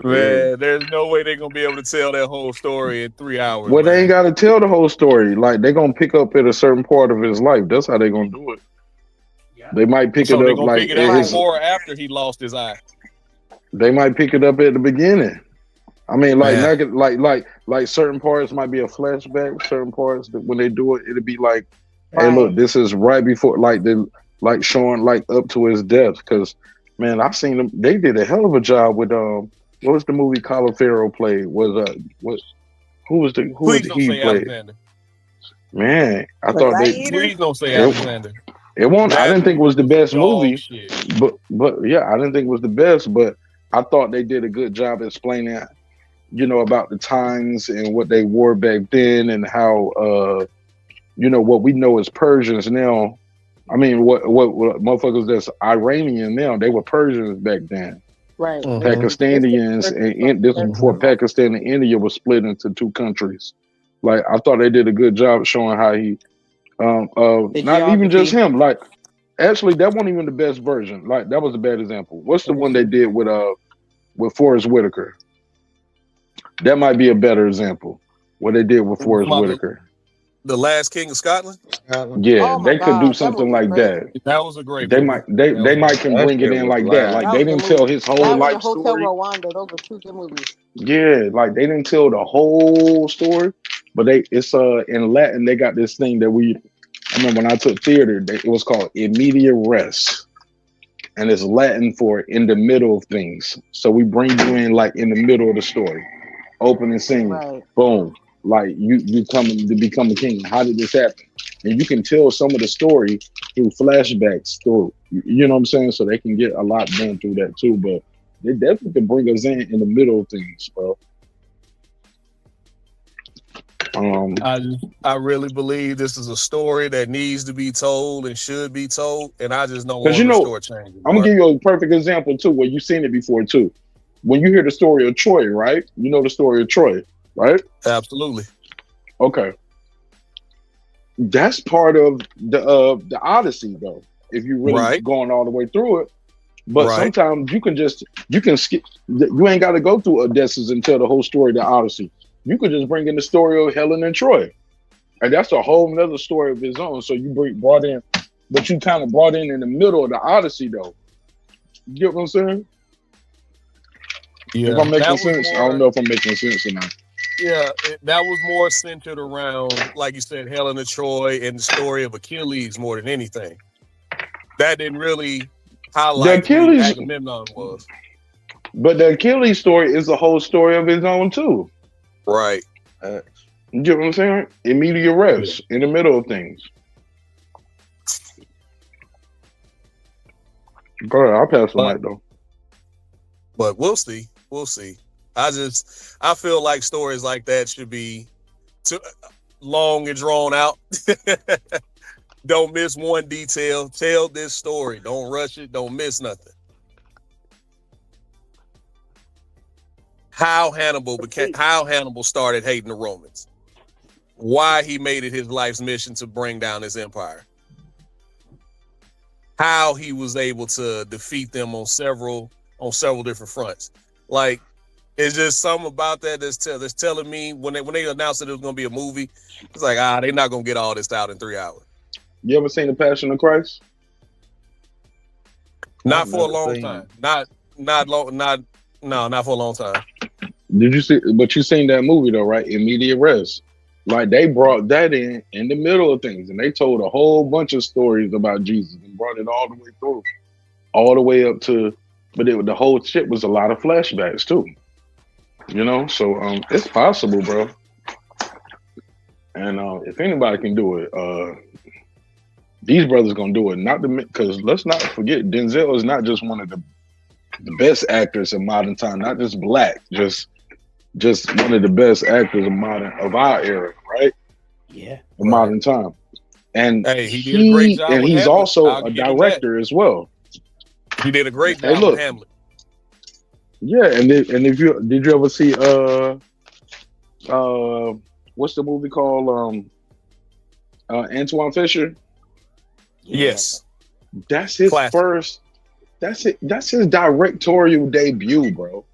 man, there's no way they're gonna be able to tell that whole story in 3 hours, Well, they ain't man. got to tell the whole story. Like they gonna pick up at a certain part of his life. That's how they gonna do it. They might pick So it they're up gonna like pick it at up his. before or after he lost his eye. They might pick it up at the beginning. I mean, like Man. like certain parts might be a flashback. Certain parts that when they do it, it'll be like, hey, Right. look, this is right before, like showing like up to his death. Because man, I seen them. They did a hell of a job with what was the movie Colin Farrell played? Who was Please don't he say played? Alexander. Man, I The thought Please don't say it, Alexander. it won't. I That didn't think it movie was the was best dog movie, shit. but yeah, I didn't think it was the best. But I thought they did a good job explaining, about the times and what they wore back then and how what we know as Persians now. I mean, what motherfuckers that's Iranian now, they were Persians back then. Right. Pakistanians and this was before Pakistan and India was split into two countries. Like I thought they did a good job showing how he not even just geography. him, like actually that wasn't even the best version. Like that was a bad example. What's the one they did with Forrest Whitaker? That might be a better example. What they did with Forrest Whitaker. The Last King of Scotland? Yeah, Oh my they could do God, that something movie's like crazy. that. That was a great They movie. they might can That bring it shit in was like that. live. Like That they was a didn't tell movie. his whole That and life Hotel story. Rwanda. Those are two good movies. Yeah, like they didn't tell the whole story, but it's in Latin they got this thing that I remember when I took theater, it was called immediate res. And it's Latin for in the middle of things. So we bring you in like in the middle of the story. Opening scene, Right. boom. Like you coming to become a king. How did this happen? And you can tell some of the story through flashbacks through. You know what I'm saying? So they can get a lot done through that too. But they definitely can bring us in the middle of things, bro. I really believe this is a story that needs to be told and should be told, and I just don't Because want to shortchange it. I'm gonna give you a perfect example too, where you've seen it before too. When you hear the story of Troy, right? You know the story of Troy, right? Absolutely. Okay. That's part of the Odyssey, though. If you really going all the way through it, but sometimes you can skip. You ain't got to go through Odysseus and tell the whole story of the Odyssey. You could just bring in the story of Helen and Troy, and that's a whole nother story of his own. So you brought in, but you kind of brought in the middle of the Odyssey, though. You get what I'm saying? Yeah, if I'm making that was sense, I don't know if I'm making sense or not. Yeah, that was more centered around, like you said, Helen of Troy and the story of Achilles more than anything. That didn't really highlight who Agamemnon was. But the Achilles story is a whole story of his own too. Right. You get what I'm saying? Immediate rest in the middle of things. Go ahead, I'll pass the mic though. But we'll see. We'll see. I feel like stories like that should be too long and drawn out. Don't miss one detail. Tell this story. Don't rush it. Don't miss nothing. How Hannibal started hating the Romans. Why he made it his life's mission to bring down his empire. How he was able to defeat them on several different fronts. Like, it's just something about that that's telling me when they announced that it was going to be a movie, it's like, they're not going to get all this out in 3 hours. You ever seen The Passion of Christ? Not for a long time. Not for a long time. Did you see? But you seen that movie though, right? Immediate Rest. Like they brought that in the middle of things, and they told a whole bunch of stories about Jesus and brought it all the way through, all the way up to. But the whole shit was a lot of flashbacks too. You know, so it's possible, bro. And if anybody can do it, these brothers gonna do it. Not because let's not forget, Denzel is not just one of the best actors of modern time, not just black, just one of the best actors of our era, right? Yeah, of modern time. And Hey, he did a great job with he's Hamlet. also I'll a give him director as well. He did a great Hey, job look. with Hamlet. Yeah, and if you did you ever see what's the movie called Antoine Fisher? Yes. That's his Classic. first. That's his directorial debut, bro.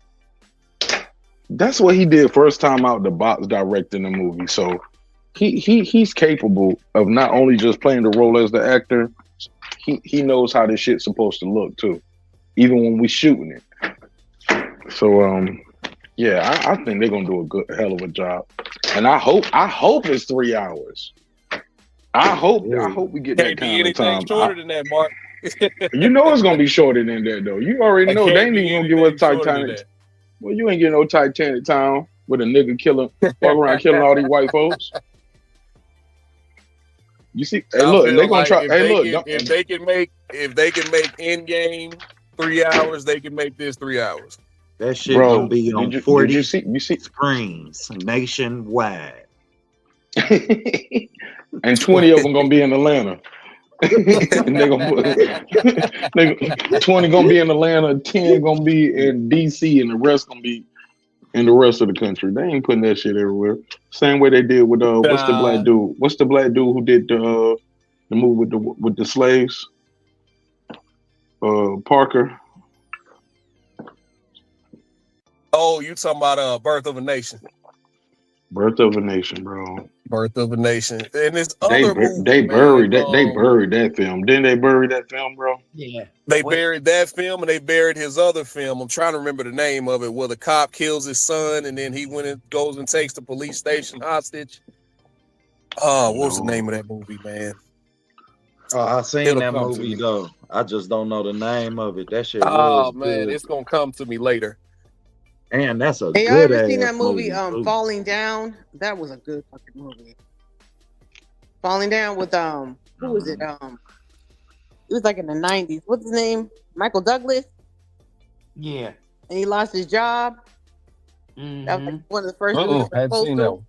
That's what he did first time out the box directing a movie. So he's capable of not only just playing the role as the actor, he knows how this shit's supposed to look too, even when we shooting it. So yeah, I think they're gonna do a good hell of a job, and I hope it's 3 hours. I hope we get that Can't be kind of anything time. shorter than that, Mark. You know it's gonna be shorter than that though. You already know they ain't even gonna give us Titanic. Well, you ain't getting no Titanic town with a nigga walk around killing all these white folks. You see, hey, look, they gonna try. Hey, look, if they can make Endgame 3 hours, they can make this 3 hours. That shit Bro, gonna be on 40 you see screens nationwide. And 20 of them gonna be in Atlanta. And they gonna put 20 gonna be in Atlanta, 10 gonna be in DC, and the rest gonna be in the rest of the country. They ain't putting that shit everywhere. Same way they did with what's the black dude? What's the black dude who did the movie with the slaves? Parker. Oh, you talking about Birth of a Nation? Birth of a Nation, bro. Birth of a Nation, and this They other movie, buried that. They buried that film. Didn't they bury that film, bro? Yeah. They buried that film, and they buried his other film. I'm trying to remember the name of it, where the cop kills his son, and then he goes and takes the police station hostage. Oh, what was the name of that movie, man? Oh, I seen It'll that come to movie me. though. I just don't know the name of it. That shit Oh was man, good. it's gonna come to me later. And that's a Hey, y'all good ever ass seen that movie, too. Falling Down? That was a good fucking movie. Falling Down with who was it? It was like in the 90s. What's his name? Michael Douglas. Yeah. And he lost his job. That was like one of the first movies. I hadn't seen that one.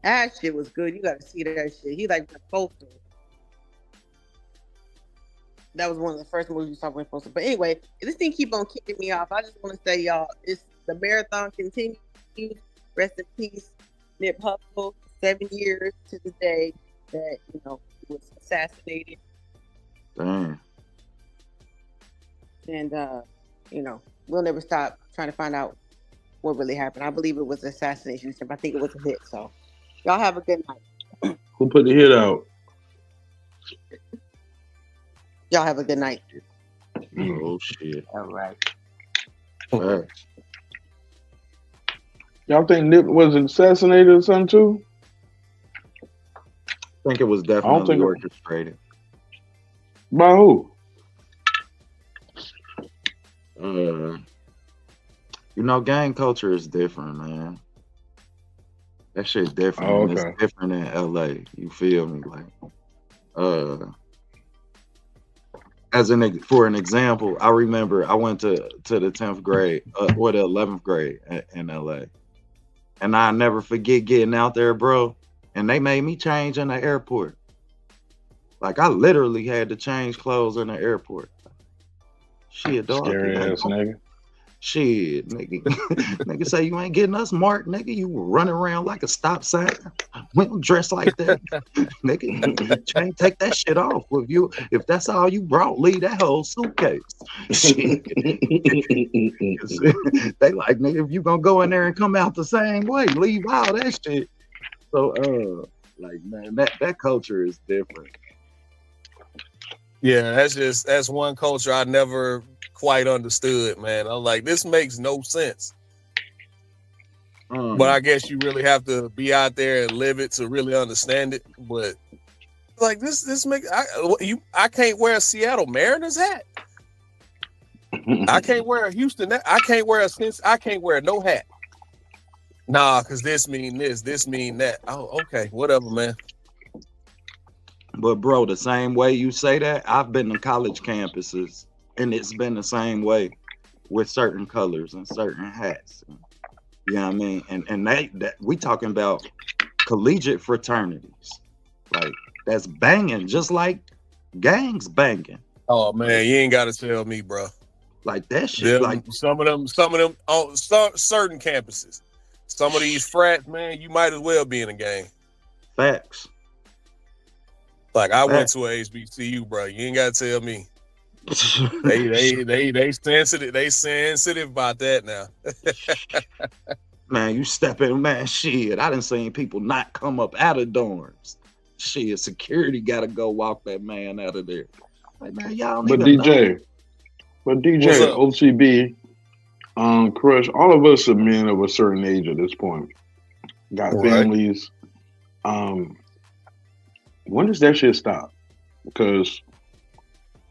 That shit was good. You gotta see that shit. He like the poster. That was one of the first movies I went poster. But anyway, this thing keep on kicking me off. I just want to say, y'all, it's the marathon continues. Rest in peace, Nip Hussle. 7 years to the day that he was assassinated. Damn. And we'll never stop trying to find out what really happened. I believe it was an assassination attempt. I think it was a hit. So y'all have a good night. Who put the hit out? Y'all have a good night. Oh shit. All right. Y'all think Nip was assassinated or something too? I think it was definitely orchestrated. By who? Gang culture is different, man. That shit's different. Oh, and okay. It's different in LA. You feel me? Like, for an example, I remember I went to the 10th grade, or the 11th grade in LA, and I never forget getting out there, bro. And they made me change in the airport. Like I literally had to change clothes in the airport. Shit, dog. Scary ass nigga. Shit, nigga. Nigga say you ain't getting us, Mark. Nigga, you running around like a stop sign. We don't dress like that. Nigga, you can't take that shit off. If that's all you brought, leave that whole suitcase. Shit. They like, nigga, if you gonna go in there and come out the same way, leave all that shit. So, like, man, that culture is different. Yeah, that's one culture I never quite understood, man. I'm like, this makes no sense. But I guess you really have to be out there and live it to really understand it. But like this makes I can't wear a Seattle Mariners hat. I can't wear a Houston. I can't wear no hat. Nah, because this mean this mean that. Oh, okay, whatever, man. But bro, the same way you say that, I've been to college campuses, and it's been the same way with certain colors and certain hats. You know what I mean? And that we talking about collegiate fraternities, like that's banging, just like gangs banging. Oh man, you ain't got to tell me, bro. Like that shit. Like some of them on certain campuses, some of these frats, man, you might as well be in a gang. Facts. Like I went to a HBCU, bro. You ain't got to tell me. They sensitive. They sensitive about that now. Man, you step in, man. Shit, I done seen people not come up out of dorms. Shit, security got to go walk that man out of there. Like, man, y'all don't even know. But DJ, OTB, Crush, all of us are men of a certain age at this point. Got families. When does that shit stop? Because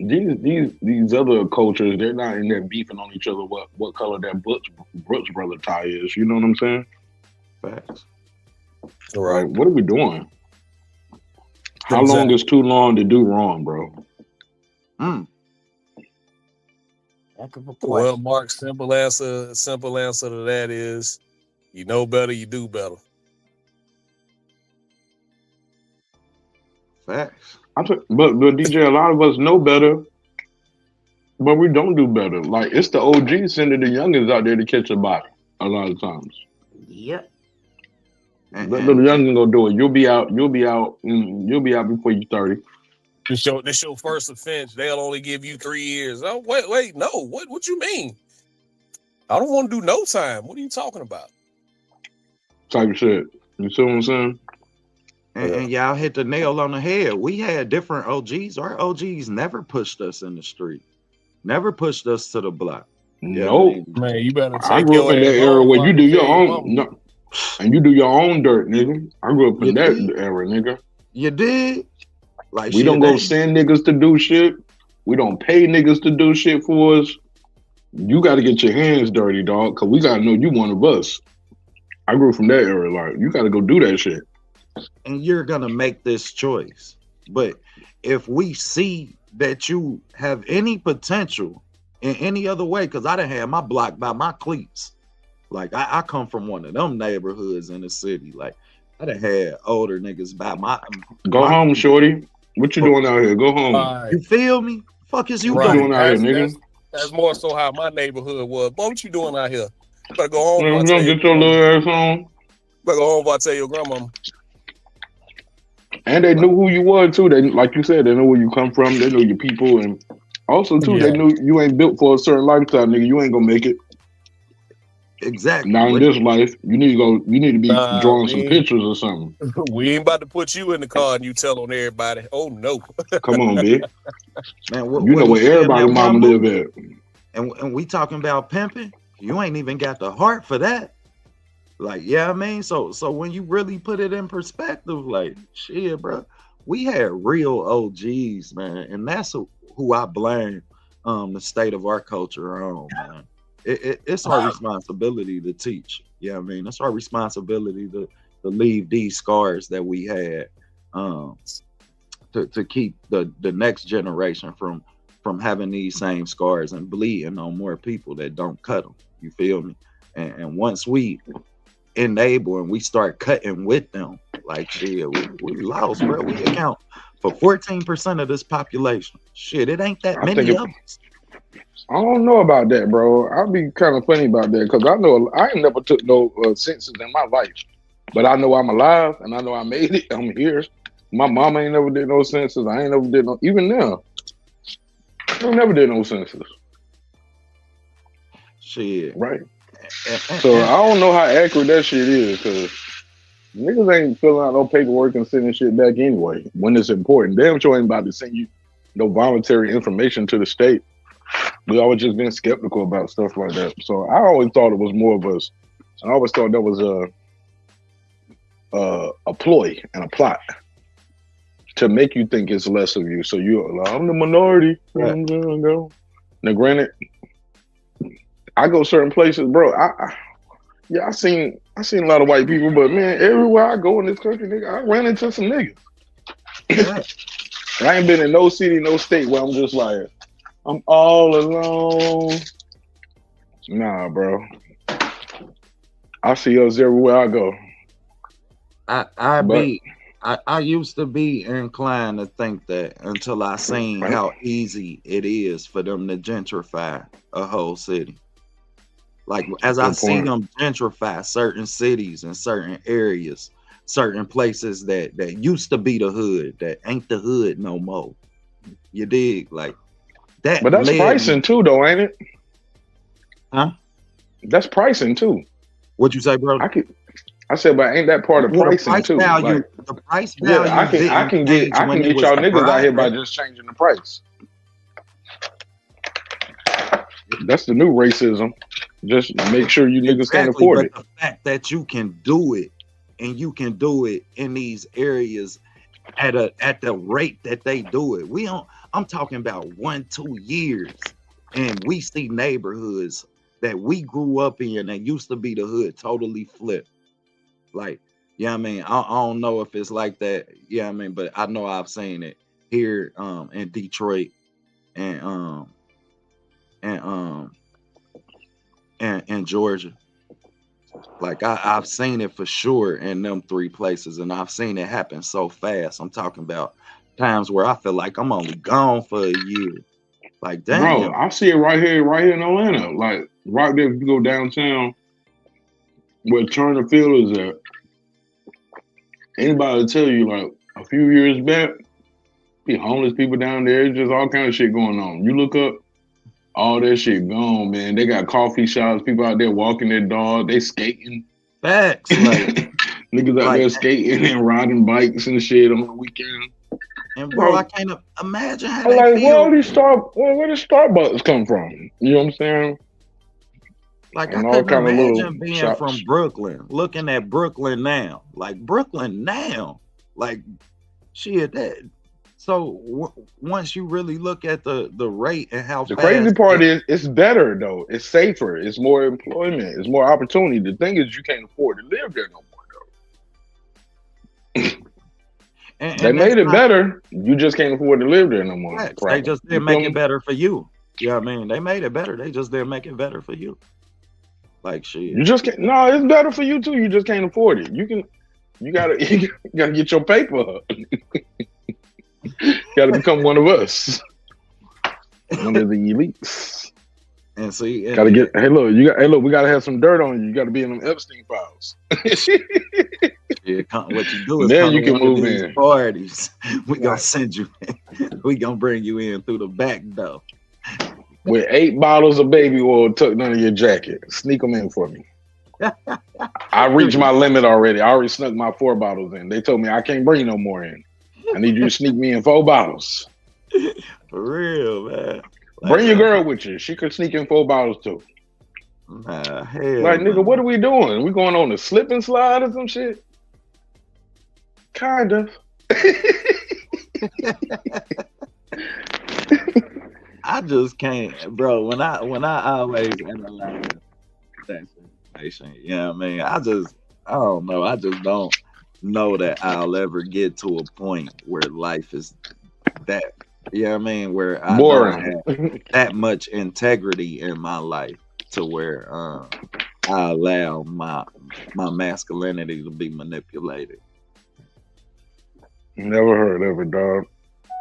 these other cultures, they're not in there beefing on each other what color that Brooks brother tie is. You know what I'm saying? Facts. Right. What are we doing? How long is too long to do wrong, bro? Well, Mark, simple answer to that is, you know better, you do better. Facts. But DJ, a lot of us know better, but we don't do better. Like, it's the OGs sending the youngins out there to catch a body a lot of times. Yep. Let the youngin go do it. You'll be out before you're 30. This your first offense. They'll only give you 3 years. Oh, wait, no. What you mean? I don't want to do no time. What are you talking about? Type of shit. You see what I'm saying? And y'all hit the nail on the head. We had different OGs. Our OGs never pushed us in the street. Never pushed us to the block. Nope. Man, you better take I grew up in that era where you do your own and you do your own dirt, nigga. I grew up in that era, nigga. You did? Like, we don't go send niggas to do shit. We don't pay niggas to do shit for us. You got to get your hands dirty, dog, because we got to know you one of us. I grew from that era. Like, you got to go do that shit. And you're going to make this choice. But if we see that you have any potential in any other way, because I done had my block by my cleats. Like, I come from one of them neighborhoods in the city. Like, I done had older niggas by my... Go home, shorty. What you doing out here? Go home. You feel me? Fuck is you doing out here, nigga? That's more so how my neighborhood was. Boy, what you doing out here? You better go home. You don't get your little ass home. Better go home before I tell your grandma. And they knew who you were too. They, like you said, they know where you come from. They know your people, and also too, they knew you ain't built for a certain lifestyle, nigga. You ain't gonna make it. Exactly. Now in this life, you need to go. You need to be drawing some pictures or something. We ain't about to put you in the car and you tell on everybody. Oh no! Come on, big man. You know where everybody mama live at. And we talking about pimping. You ain't even got the heart for that. Like, yeah, I mean, so when you really put it in perspective, like, shit, bro, we had real OGs, man, and that's who I blame the state of our culture on, man. It's our responsibility to teach. Yeah, I mean, it's our responsibility to leave these scars that we had, to keep the next generation from having these same scars and bleeding on more people that don't cut them. You feel me? And once we enable and we start cutting with them, like, shit, we lost, bro. We account for 14% of this population. Shit, it ain't that many of us. I don't know about that, bro. I'll be kind of funny about that because I know I ain't never took no census in my life, but I know I'm alive and I know I made it. I'm here. My mama ain't never did no census. I ain't never did no. Even now, I never did no census. Shit, right. So I don't know how accurate that shit is because niggas ain't filling out no paperwork and sending shit back anyway when it's important. Damn sure ain't about to send you no voluntary information to the state. We always just been skeptical about stuff like that. So I always thought it was more of us. I always thought that was a ploy and a plot to make you think it's less of you. So you're like, I'm the minority. Right. Now, granted, I go certain places, bro. I seen a lot of white people, but man, everywhere I go in this country, nigga, I ran into some niggas. I ain't been in no city, no state where I'm just like, I'm all alone. Nah, bro. I see us everywhere I go. I used to be inclined to think that until I seen how easy it is for them to gentrify a whole city. Like as I see them gentrify certain cities and certain areas, certain places that used to be the hood, that ain't the hood no more. You dig? Like that. But that's pricing too, though, ain't it? Huh? That's pricing too. What'd you say, bro? I said, but ain't that part of pricing too? Value, like, the price value. Yeah, I can get y'all niggas out here by just changing the price. That's the new racism. Just make sure you niggas can't afford it. The fact that you can do it, and you can do it in these areas at the rate that they do it. I'm talking about 1-2 years, and we see neighborhoods that we grew up in that used to be the hood totally flipped. Like, yeah, I mean, I don't know if it's like that. Yeah, I mean, but I know I've seen it here in Detroit and Georgia. Like I've seen it for sure in them 3 places, and I've seen it happen so fast. I'm talking about times where I feel like I'm only gone for a year. Like, damn. Bro, I see it right here in Atlanta. Like right there, if you go downtown where Turner Field is at, anybody will tell you like a few years back, be homeless people down there, just all kind of shit going on. You look up, all that shit gone, man. They got coffee shops, people out there walking their dog, they skating. Facts, like niggas out there skating and riding bikes and shit on the weekend. And bro, I can't imagine how I'm they like, feel. where did Starbucks come from? You know what I'm saying? Like, and I couldn't imagine being from Brooklyn, looking at Brooklyn now. Like, Brooklyn now. Like, shit, that. So, once you really look at the rate and how the fast crazy part is, it's better, though. It's safer. It's more employment. It's more opportunity. The thing is, you can't afford to live there no more, though. They made it better. You just can't afford to live there no more. They just didn't make it better for you. You know what I mean? They made it better. They just didn't make it better for you. Like, shit. You just can't. No, it's better for you too. You just can't afford it. You gotta get your paper up. Gotta become one of us. One of the elites. And see, gotta get. Hey, look, we gotta have some dirt on you. You gotta be in them Epstein files. Yeah, what you do is then you can move these in. Parties. We gonna send you in. We gonna bring you in through the back door. With 8 bottles of baby oil tucked under your jacket. Sneak them in for me. I reached my limit already. I already snuck my 4 bottles in. They told me I can't bring no more in. I need you to sneak me in 4 bottles. For real, man. Bring your girl with you. She could sneak in 4 bottles too. Hell, like, nigga, what are we doing? We going on a slip and slide or some shit? Kind of. I just can't, bro. When I always analyze that situation, you know what I mean? I don't know. I just don't know that I'll ever get to a point where life is that, you know what I mean? Where I don't have that much integrity in my life to where I allow my masculinity to be manipulated. Never heard of it, dog.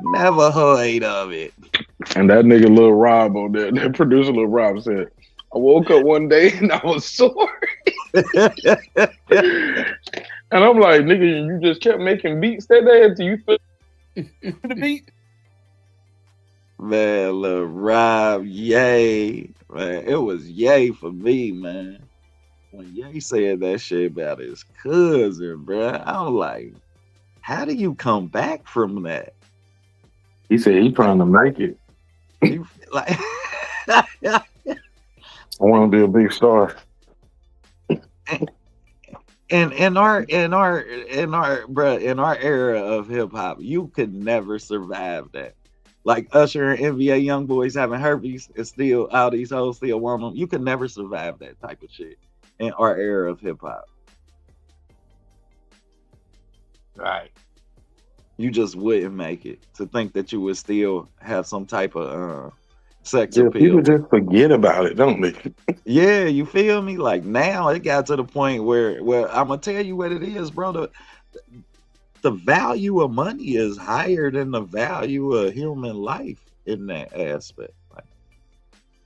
Never heard of it. And that nigga Lil Rob on there, that producer Lil Rob said, I woke up one day and I was sore. And I'm like, nigga, you just kept making beats that day until you feel the beat. Man, Lil Rob, yay. Man, it was yay for me, man. When Ye said that shit about his cousin, bro, I was like, how do you come back from that? He said he's trying to make it. Like, I want to be a big star. And in our era of hip hop, you could never survive that. Like Usher and NBA YoungBoys having herpes and still all these hoes still want them. You could never survive that type of shit in our era of hip hop. Right. you just wouldn't make it. To think that you would still have some type of sex Yeah, appeal. people just forget about it, don't they? Yeah, you feel me? Like now it got to the point where I'm gonna tell you what it is, bro. The value of money is higher than the value of human life in that aspect.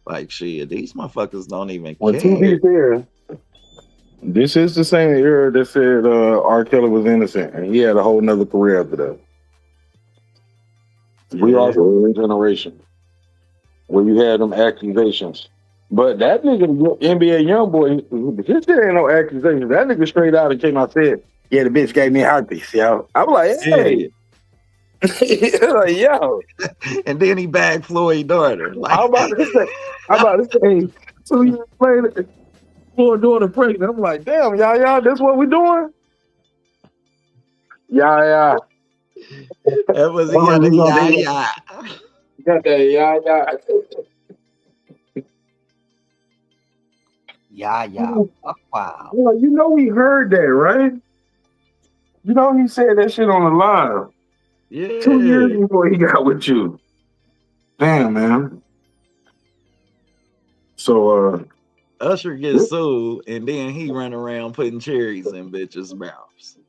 Like shit, these motherfuckers don't even Well, to be care. fair, this is the same era that said R. Kelly was innocent, and he had a whole nother career after that. We Yeah. also in a generation where you had them accusations. But that nigga, NBA Youngboy, his shit ain't no accusation. That nigga straight out and came out and said, yeah, the bitch gave me a heartpiece, yo. I'm like, hey. Like, yo. And then he bagged Floyd's daughter. Like, I'm about to say, 2 years later, Floyd's daughter pregnant. I'm like, damn, y'all, this what we doing? Yeah. That was yeah. Got that, Yeah. Wow. Well, you know we heard that, right? You know he said that shit on the live. Yeah. 2 years before he got with you. Damn, man. So Usher gets sued, and then he run around putting cherries in bitches' mouths.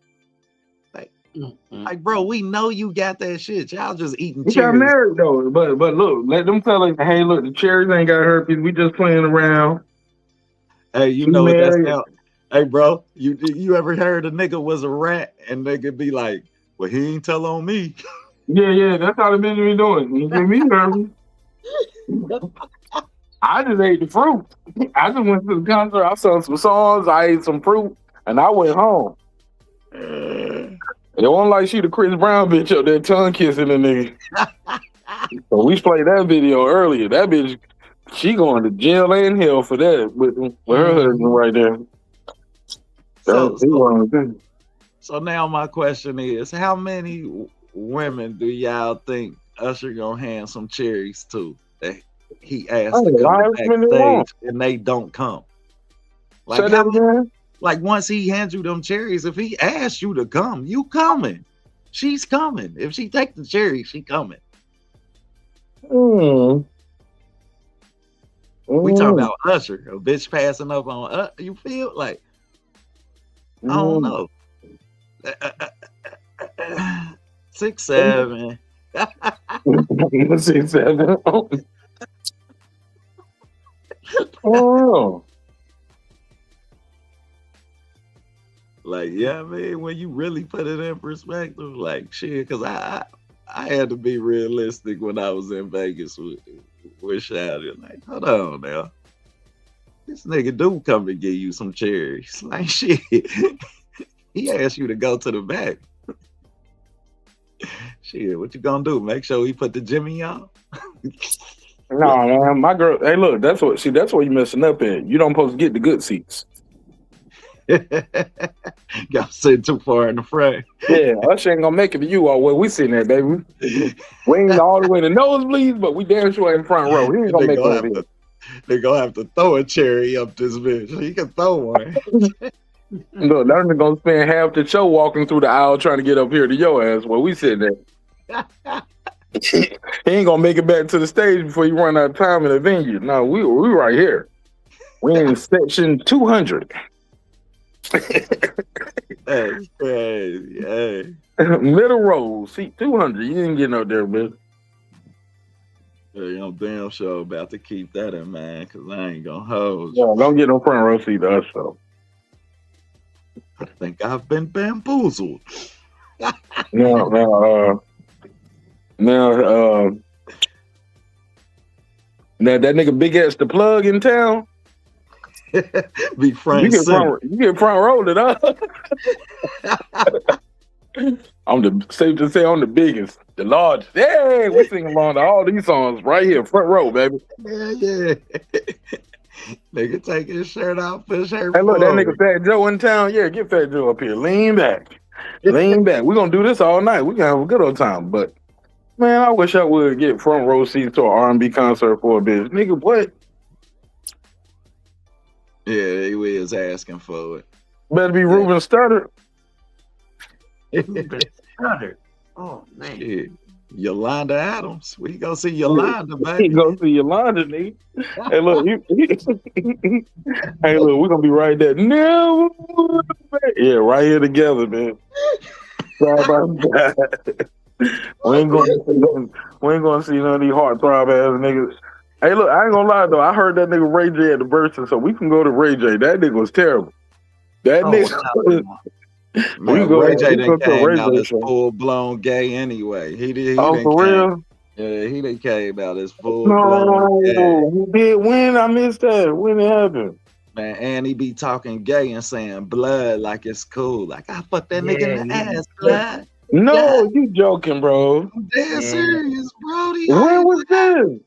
Like, bro, we know you got that shit. Y'all just eating he got cherries. married though. But look, let them tell us, hey, look, the cherries ain't got herpes. We just playing around. Hey, you know what that's now? Hey, bro, you ever heard a nigga was a rat and nigga be like, well, he ain't tell on me. Yeah, that's how the bitch be doing. You give me herpes. I just ate the fruit. I just went to the concert. I saw some songs. I ate some fruit, and I went home. It wasn't like she the Chris Brown bitch up there tongue kissing the nigga. So we played that video earlier. That bitch, she going to jail and hell for that with her husband right there. So now my question is, how many women do y'all think Usher gonna hand some cherries to that he asked to come backstage and they don't come? Like, like once he hands you them cherries, if he asks you to come, you coming. She's coming. If she take the cherries, she coming. We talk about Usher, a bitch passing up on you feel like I don't know. 6, 7. 6, 7. Oh. Like, yeah, I mean, when you really put it in perspective, like shit, because I had to be realistic when I was in Vegas with Shouty. Like, hold on now. This nigga do come and give you some cherries. Like shit. He asked you to go to the back. Shit, what you gonna do? Make sure he put the Jimmy on? No, man, my girl. Hey, look, that's what you messing up in. You don't supposed to get the good seats. Got sit too far in the front. Yeah, Usher ain't gonna make it to you all where we sitting there, baby. We ain't all the way to nosebleeds, but we damn sure in front row. He ain't gonna make it. They gonna have to throw a cherry up this bitch. He can throw one. Look, that nigga gonna spend half the show walking through the aisle trying to get up here to your ass where we sitting there. He ain't gonna make it back to the stage before you run out of time in the venue. No, we right here. We in section 200. That's crazy. Hey. Middle row, seat 200. You didn't get no there, bitch. Yeah, I'm damn sure about to keep that in mind because I ain't gonna hold you. Yeah, don't get no front row seat to us, though. I think I've been bamboozled. Now that nigga Big Ass the plug in town. Be front you get front row to that. I'm safe to say I'm the biggest, the largest. Hey, we sing along to all these songs right here, front row, baby. Yeah. Nigga take his shirt off, push her Hey, look, forward. that nigga Fat Joe in town. Yeah, get Fat Joe up here. Lean back. Lean back. We're gonna do this all night. We're gonna have a good old time. But man, I wish I would get front row seats to an R&B concert for a bitch. Nigga, what? Yeah, he was asking for it. Better be Ruben Studdard. Oh man. Yeah. Yolanda Adams. We go see Yolanda, He baby. go see Yolanda, nigga. Hey, look, hey, look, we're gonna be right there. Never would have been. Yeah, right here together, man. Side by side. We ain't gonna see none of these heartthrob ass niggas. Hey, look, I ain't gonna lie though. I heard that nigga Ray J at the verses, so we can go to Ray J. That nigga was terrible. That nigga. Man, Ray J we done go to a came Ray out J as show. full blown gay anyway. He Oh, done for came. real? Yeah, he done came out as full blown gay. No, he did when? I missed that. When it happened? Man, and he be talking gay and saying blood like it's cool. Like I fucked that nigga in the ass, blood. No, you joking, bro. I'm dead serious, Brody. When was this?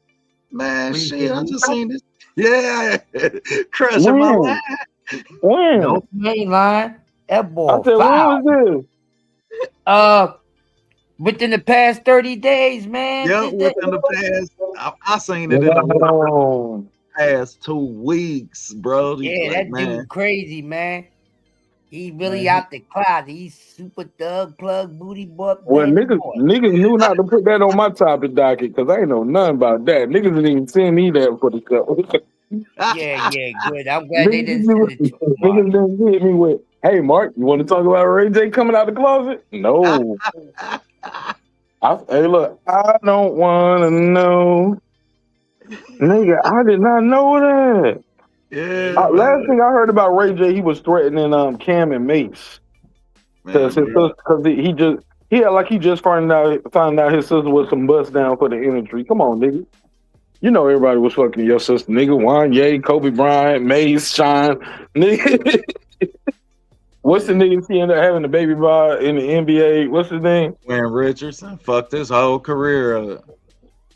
Man, shit, I just seen this. Yeah, crushing my When? line. When? No, he ain't lying. That boy I said, foul. when was Within the past 30 days, man. Yeah, within the past, I seen it in the past 2 weeks, bro. Yeah, Like, that man, dude crazy, man. He really out the closet. He's super thug, plug, booty boy. Well, baby niggas boy. knew not to put that on my topic docket because I ain't know nothing about that. Niggas didn't even send me that for the show. Yeah, good. I'm glad they didn't Niggas send it to him, Mark. didn't hit me with, hey, Mark, you want to talk about Ray J coming out the closet? No. Hey, look, I don't want to know. Nigga, I did not know that. Yeah, last thing I heard about Ray J, he was threatening Cam and Mace because he just found out his sister was some bust down for the industry. Come on, nigga. You know everybody was fucking your sister, nigga. Wanye, Kobe Bryant, Mace, Sean, nigga. What's the nigga he ended up having the baby by in the NBA? What's his name? When Richardson fucked his whole career up.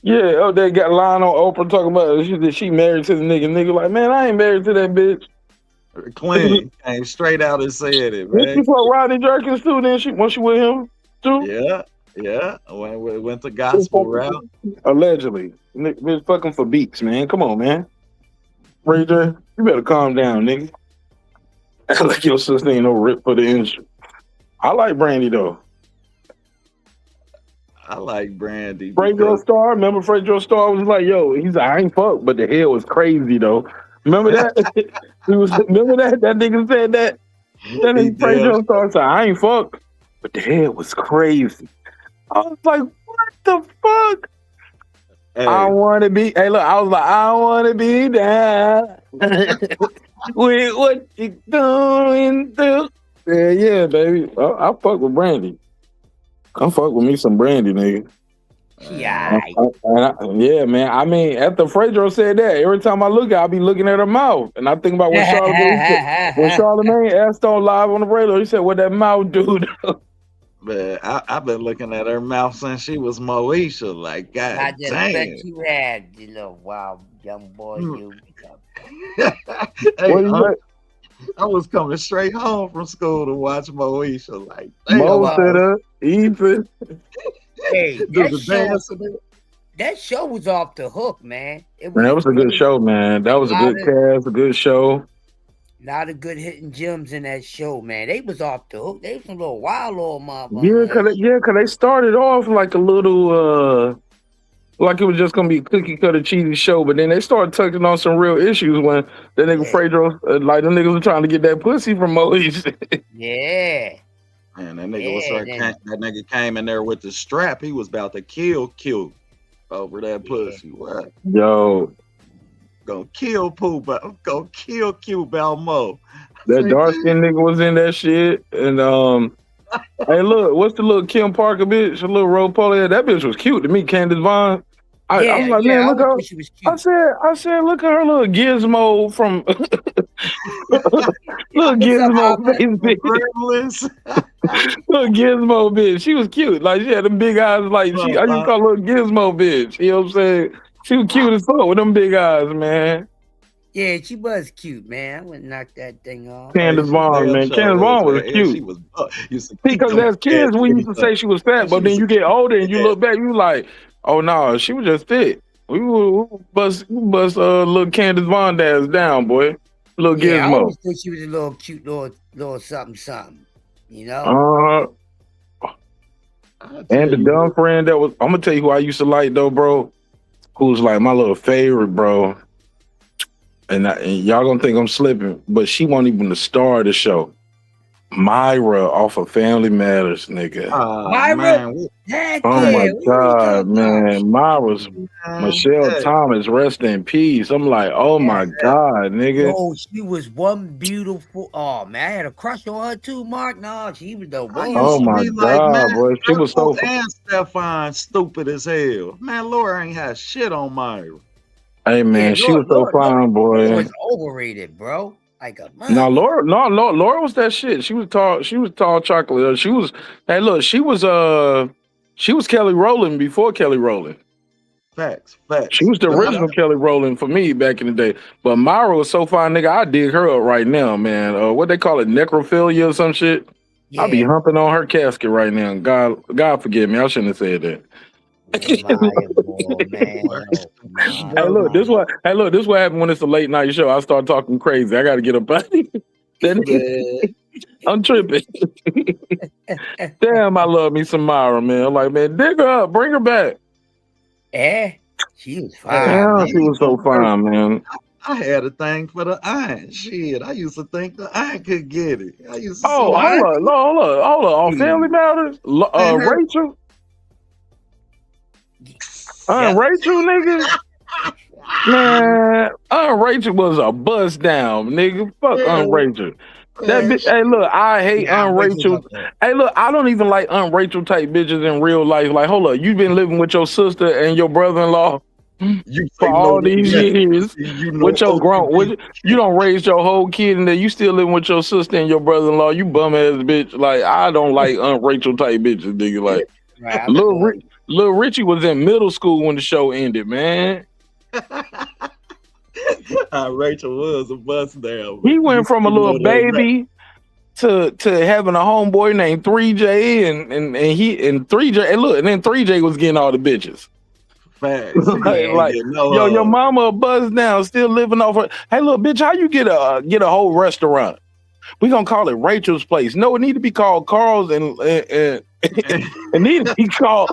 Yeah, they got a line on Oprah talking about she married to the nigga. Nigga like, man, I ain't married to that bitch. Clean came straight out and said it, Did she man. fuck Rodney Jerkins too? Then once she with him too? Yeah. When we went the gospel route. Allegedly, bitch fucking for beats, man. Come on, man. Ray J, you better calm down, nigga. Act like your sister ain't no rip for the industry. I like Brandy though. I like Brandy. Fredo Star, remember Fredo Star was like, yo, he's like, I ain't fuck, but the hell was crazy though. Remember that? Remember that nigga said that? That nigga Fredo Star said, I ain't fuck, but the hell was crazy. I was like, what the fuck? Hey. I wanna be, hey look, I was like, I wanna be down with what you doing through. Yeah, baby. I fuck with Brandy. Come fuck with me some Brandy, nigga. Yeah. Yeah, man. I mean, after Fredo said that, every time I look at her, I be looking at her mouth. And I think about when Charlamagne asked on live on the radio, he said, what that mouth do? Man, I've been looking at her mouth since she was Moesha. Like, God I just damn. bet you had, you little wild young boy. You. Hey, I was coming straight home from school to watch Moesha. Like, Mo set up, Ethan. Hey, There's that show was off the hook, man. Man, that was a good show, man. That was a good cast, a good show. A lot of good hitting gems in that show, man. They was off the hook. They was some little wild little motherfuckers. Yeah, cause they started off like a little like it was just gonna be a cookie cutter cheesy show, but then they started touching on some real issues when that nigga Fredo, like them niggas were trying to get that pussy from Moesha. Yeah. Man, that nigga that nigga came in there with the strap. He was about to kill Q over that pussy. What? Yo. Gonna kill Gonna kill Q Balmo. That dark skinned nigga was in that shit. And hey, look, what's the little Kim Parker bitch? A little role player. That bitch was cute to me, Candace Vaughn. I was like, man, look at her. I said, look at her little gizmo from little gizmo bitch. Little gizmo bitch. She was cute. Like she had them big eyes. Like I used to call her little gizmo bitch. You know what I'm saying? She was cute as fuck with them big eyes, man. Yeah, she was cute, man. I wouldn't knock that thing off. Candace Vaughn, man. Candace Vaughn was cute. Because as kids, we used to say she was fat, but then you get older and you look back, you like, oh no, she was just fit. We bust little Candace Vaughn ass down, boy. Little I gizmo. always thought she was a little cute, little something, you know. And the dumb friend that was, I'm gonna tell you who I used to like though, bro. Who's like my little favorite, bro. And y'all gonna think I'm slipping, but she wasn't even the star of the show. Myra off of Family Matters, nigga. Myra, Man, Oh my God, man. Myra's Michelle Thomas, rest in peace. I'm like, oh my God, nigga. Yo, she was one beautiful. Oh man, I had a crush on her too, Mark. No, she was the one. Oh my God, boy. She was so and Stefan stupid as hell. Man, Laura ain't had shit on Myra. Hey man, she was so fine, boy. Laura was overrated, bro. Like a No, Laura was that shit. She was tall chocolate. She was Kelly Rowland before Kelly Rowland. Facts. She was the original Kelly Rowland for me back in the day. But Myra was so fine, nigga. I dig her up right now, man. What they call it, necrophilia or some shit. Yeah. I'll be humping on her casket right now. God forgive me. I shouldn't have said that. Hey, look, this what happened when it's a late night show. I start talking crazy. I got to get up out of here. I'm tripping. Damn, I love me some Myra, man. I'm like, man, dig her up, bring her back. She was fine. Yeah, she was so fine, man. I had a thing for the iron. Shit, I used to think the iron could get it. I used to hold on. On Family Matters, Rachel. Rachel, nigga. Man, Rachel was a bust down, nigga. Fuck Rachel. That bitch. Hey, look, I hate Rachel. Hey, look, I don't even like Rachel type bitches in real life. Like, hold up, you've been living with your sister and your brother-in-law for all these years with your you don't raise your whole kid and then you still living with your sister and your brother-in-law. You bum ass bitch. Like, I don't like Rachel type bitches, nigga. Like, Lil Richie was in middle school when the show ended, man. Rachel was a bust down. He went from a little baby to having a homeboy named 3J and 3J. And look, and then 3J was getting all the bitches. Facts. Your mama a buzz down, still living off her. Hey, little bitch, how you get a whole restaurant? We gonna call it Rachel's Place. No, it need to be called Carl's and it need to be called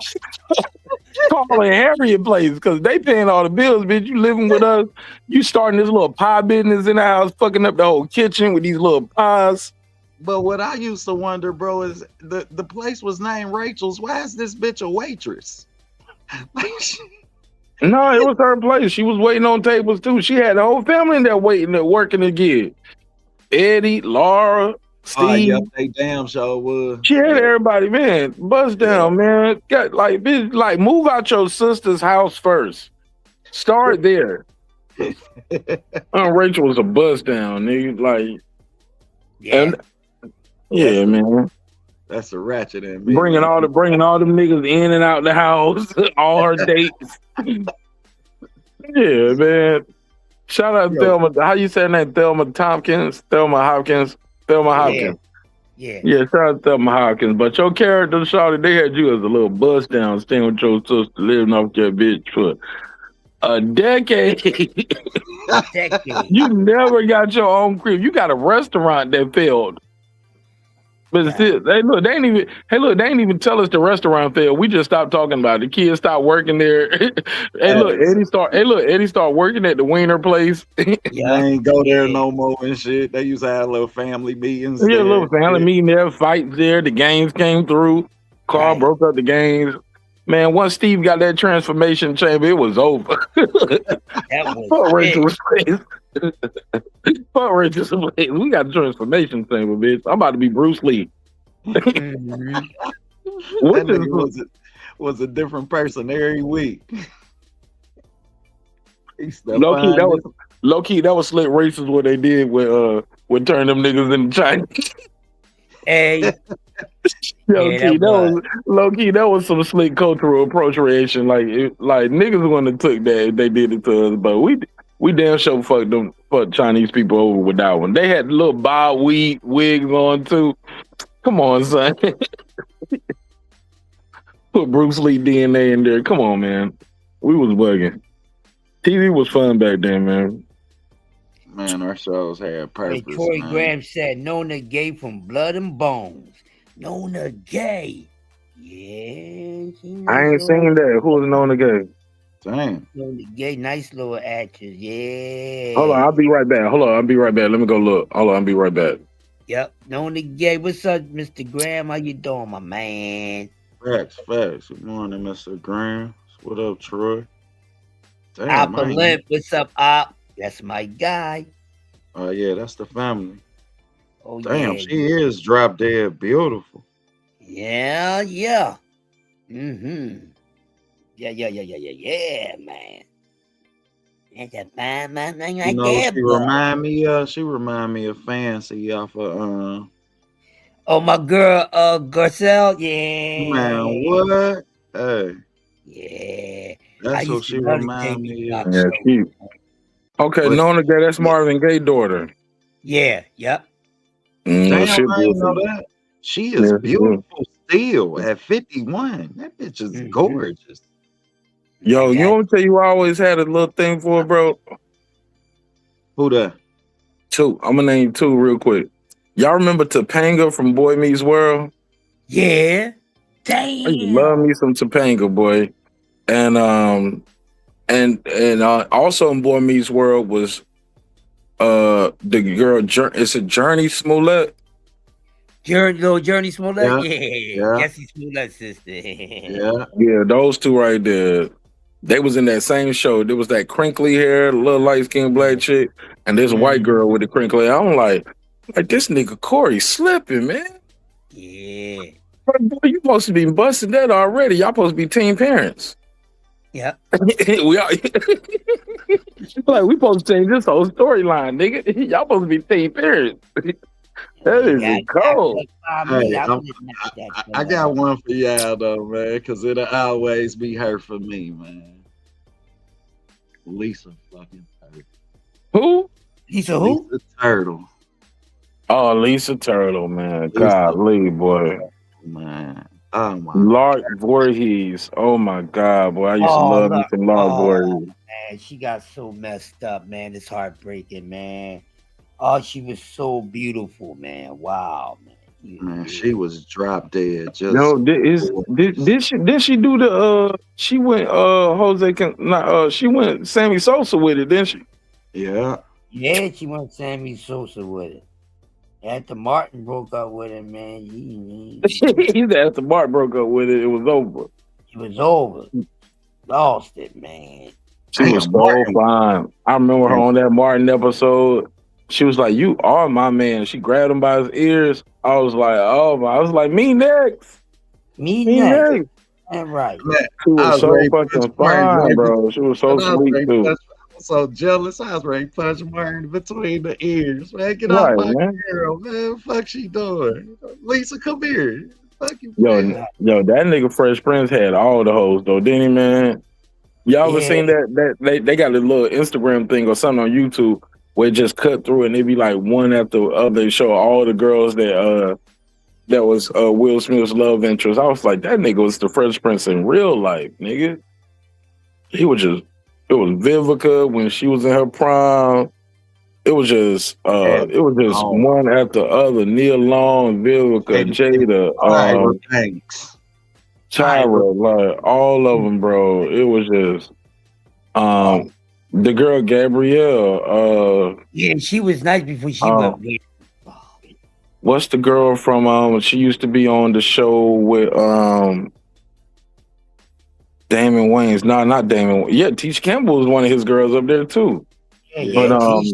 Carl and Harriet Place because they paying all the bills, bitch. You living with us. You starting this little pie business in the house, fucking up the whole kitchen with these little pies. But what I used to wonder, bro, is the place was named Rachel's. Why is this bitch a waitress? No, it was her place. She was waiting on tables too. She had the whole family in there waiting and working again. Eddie, Laura, Steve. Yeah, they damn sure was. She had everybody, man. Buzz down, man. Got like, bitch, like move out your sister's house first. Start there. Rachel was a buzz down, nigga. Like, yeah, man. That's a ratchet in me. Bringing all them niggas in and out the house, all her dates. Yeah, man. Shout out Thelma. How you say her name? Thelma Hopkins. Yeah, shout out Thelma Hopkins. But your character, Shawty, they had you as a little bust down, staying with your sister, living off your bitch for a decade. You never got your own crib. You got a restaurant that failed. But they ain't even tell us the restaurant failed. We just stopped talking about it. The kids stopped working there. Eddie started working at the Wiener place. They ain't go there no more and shit. They used to have little family meetings. Yeah, little family meeting there, fights there. The games came through. Carl broke up the games. Man, once Steve got that transformation chamber, it was over. Fuck Rachel's place. Fuck Rachel's place. We got a transformation chamber, bitch. I'm about to be Bruce Lee. That was a different person every week. Low key, that was slick racist what they did with turn them niggas into Chinese. Hey. That was some slick cultural appropriation. Like niggas wouldn't have took that if they did it to us, but we damn sure fucked Chinese people over with that one. They had little bob wigs on too. Come on, son. Put Bruce Lee DNA in there. Come on, man. We was bugging. TV was fun back then, man. Man, our shows had purpose. Hey, Troy Graham said, Nona Gay from Blood and Bones. Nona Gay. Yeah, she I nice ain't little, seen that. Who was known to gay? Damn. gay, nice little actress. Hold on, Yeah. I'll be right back. Hold on, I'll be right back. Let me go look. Hold on, I'll be right back. Yep. Known to gay. What's up, Mr. Graham? How you doing, my man? Facts. Good morning, Mr. Graham. What up, Troy? Damn, Oppa I ain't. Limp. What's up, Op? That's my guy. Oh yeah, that's the family. Oh Damn, yeah. she is drop dead beautiful. Yeah. Mm-hmm. Yeah, man. That's a fine man thing You right know, there, boy. she remind me of Fancy off of Oh, my girl, Garcelle. Yeah. man, what? Hey, Yeah. I that's who used to she love the remind TV me talk of. Yeah, show. she. Okay, But known to gay. That's Marvin Gaye's daughter. Yeah. Yep. damn, She I ain't know beautiful. that. She is Yeah, yeah. beautiful still at 51. That bitch is Mm-hmm. gorgeous. Yo, you Yeah. want to tell you who I always had a little thing for, bro? Who that? Two. I'm gonna name two real quick. Y'all remember Topanga from Boy Meets World? Yeah. I used to Damn. love me some Topanga, boy. And also in Boy Meets World was the girl. It's a Journey Smollett. Journey Smollett? Yeah, Yeah. yeah, Jesse Smollett's sister. yeah. Yeah, those two right there. They was in that same show. There was that crinkly hair, little light skinned black chick, and this white girl with the crinkly hair. I'm like this nigga Corey slipping, man. Yeah. But boy, you supposed to be busting that already. Y'all supposed to be teen parents. Yep. we are, like we supposed to change this whole storyline, nigga. Y'all supposed to be teen parents. That is cold. Hey, I I got one for y'all though, man, because it'll always be her for me, man. Lisa fucking Turtle. Who? Lisa who? Lisa Turtle. Oh, Lisa Turtle, man. Lisa Golly, boy. Man. Oh my Lark Voorhees. Oh my God, boy. I used to love me some Lark Voorhees. Man, she got so messed up, man. It's heartbreaking, man. Oh, she was so beautiful, man. Wow, man. Man, she was drop dead. Just No, did she do the she went she went Sammy Sosa with it, didn't she? Yeah. Yeah, she went Sammy Sosa with it. After Martin broke up with him, man, He said after Mark broke up with it was over. it was over. Lost it, man. She was so fine. I remember her on that Martin episode. She was like, "You are my man." She grabbed him by his ears. I was like, "Oh my!" I was like, "Me next, me next." That's right. Man, She was so ready to fucking punch Martin, fine, baby. bro. She was so And I was sweet ready to too. punch- I was so jealous. I was ready to punch Martin between the ears. Man, get Right, off my man. girl, man. Fuck she doing? Lisa, come here. Fuck you, Yo, man. that nigga Fresh Prince had all the hoes though, didn't he, man? Y'all ever seen that they got a little Instagram thing or something on YouTube where it just cut through and it be like one after the other. They show all the girls that was Will Smith's love interest. I was like, that nigga was the Fresh Prince in real life, nigga. It was Vivica when she was in her prime. It was just one after the other. Neil Long, Vivica, Jada, Thanks. Tyra, like all of them, bro. It was just the girl Gabrielle. Yeah, she was nice before she went weird. What's the girl from she used to be on the show with Damon Wayans? No, not Damon. Yeah, Tisha Campbell was one of his girls up there too. Yeah, But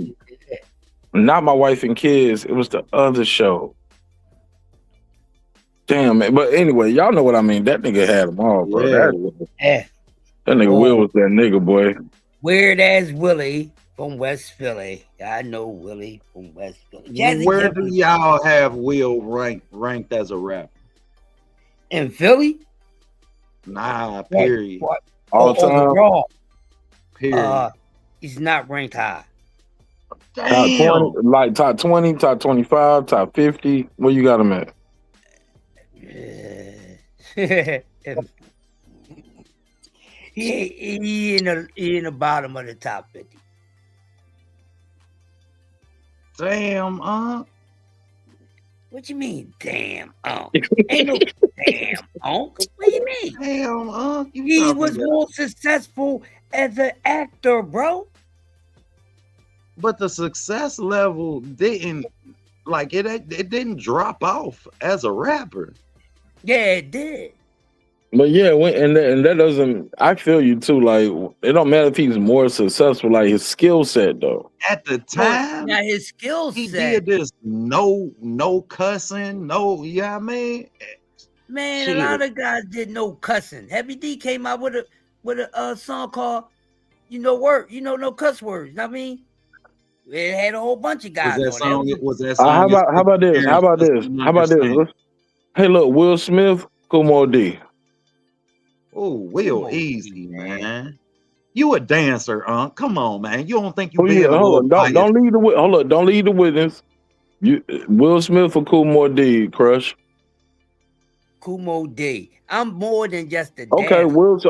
not My Wife and Kids. It was the other show. Damn, man. But anyway, y'all know what I mean. That nigga had them all, bro. Yeah. That nigga Will was that nigga, boy. Weird ass Willie from West Philly. I know Willie from West Philly. Jazzy Where Jeff do y'all have Will ranked as a rapper? in Philly? Nah, period. All time. Overall, Period. he's not ranked high. Top 20, like top 20, top 25, top 50. Where you got him at? he in the bottom of the top 50. Damn, What you mean, damn, Ain't no damn, What do you mean? Damn, you He talking was about- more successful as an actor, bro. But the success level didn't like it didn't drop off as a rapper. Yeah, it did. But yeah, and that doesn't. I feel you too. Like it don't matter if he's more successful. Like his skill set, though. At the time, Now his skill he set, did this no cussing, no, you know what I mean? man. Shit. A lot of guys did no cussing. Heavy D came out with a song called, no cuss words. You know what I mean, it had a whole bunch of guys Was that on song? it. Was that How song? about this? How about this? Hey, look, Will Smith, Kumo D. Oh, Will, easy, man. You a dancer, Come on, man. You don't think you Oh, being yeah, a hold little on. Don't leave the don't leave the witness. You Will Smith or Kumo D, Crush. Kumo D. I'm more than just a Okay, dancer. Will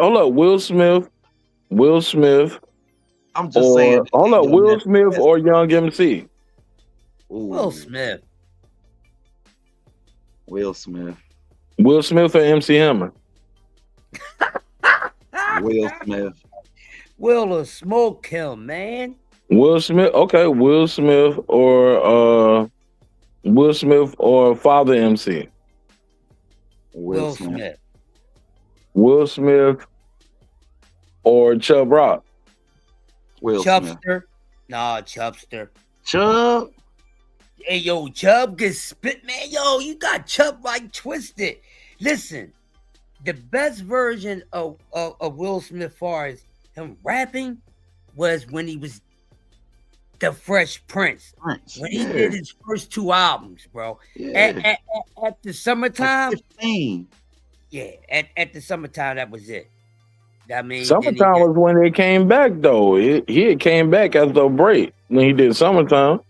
Smith. I'm just saying. Hold up, Will Smith or Young MC. Will Smith. Will Smith. Will Smith or MC Hammer. Will Smith. Will smoke him, man. Will Smith. Okay, Will Smith or Father MC. Will Smith. Will Smith or Chubb Rock. Will Smith. Chubster. Nah, Chubster. Chubb. Hey, yo, Chubb can spit, man. Yo, you got Chubb like twisted. Listen, the best version of Will Smith, far as him rapping, was when he was the Fresh Prince. When he did his first 2 albums, bro. Yeah. At the summertime. 15. Yeah, at the summertime, that was it. I mean, Summertime was when they came back, though. He had came back after a break when he did Summertime.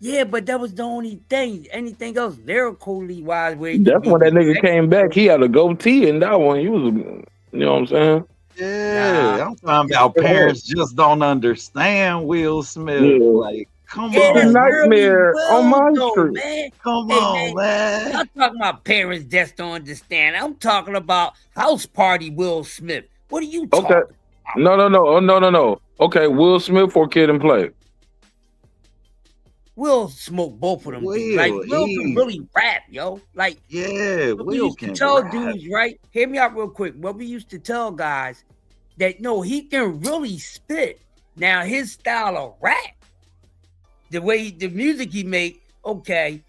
yeah, but that was the only thing. Anything else, lyrically wise, where he That's could when be that nigga direct- came back. He had a goatee in that one. He was, you know what I'm saying? Yeah, I'm talking about parents just don't understand Will Smith. Yeah. Like, come Yeah, on, that's Nightmare really on my though, street. man. Come Hey, on, man. I'm talking about parents just don't understand. I'm talking about House Party Will Smith. What are you talking? Okay. No. Okay, Will Smith or Kid and Play. Will smoke both of them. dudes. Like Will can really rap, yo. Like yeah, what we Will used to can tell rap. dudes, right? Hear me out real quick. What we used to tell guys that no, he can really spit. Now his style of rap, the music he make, okay,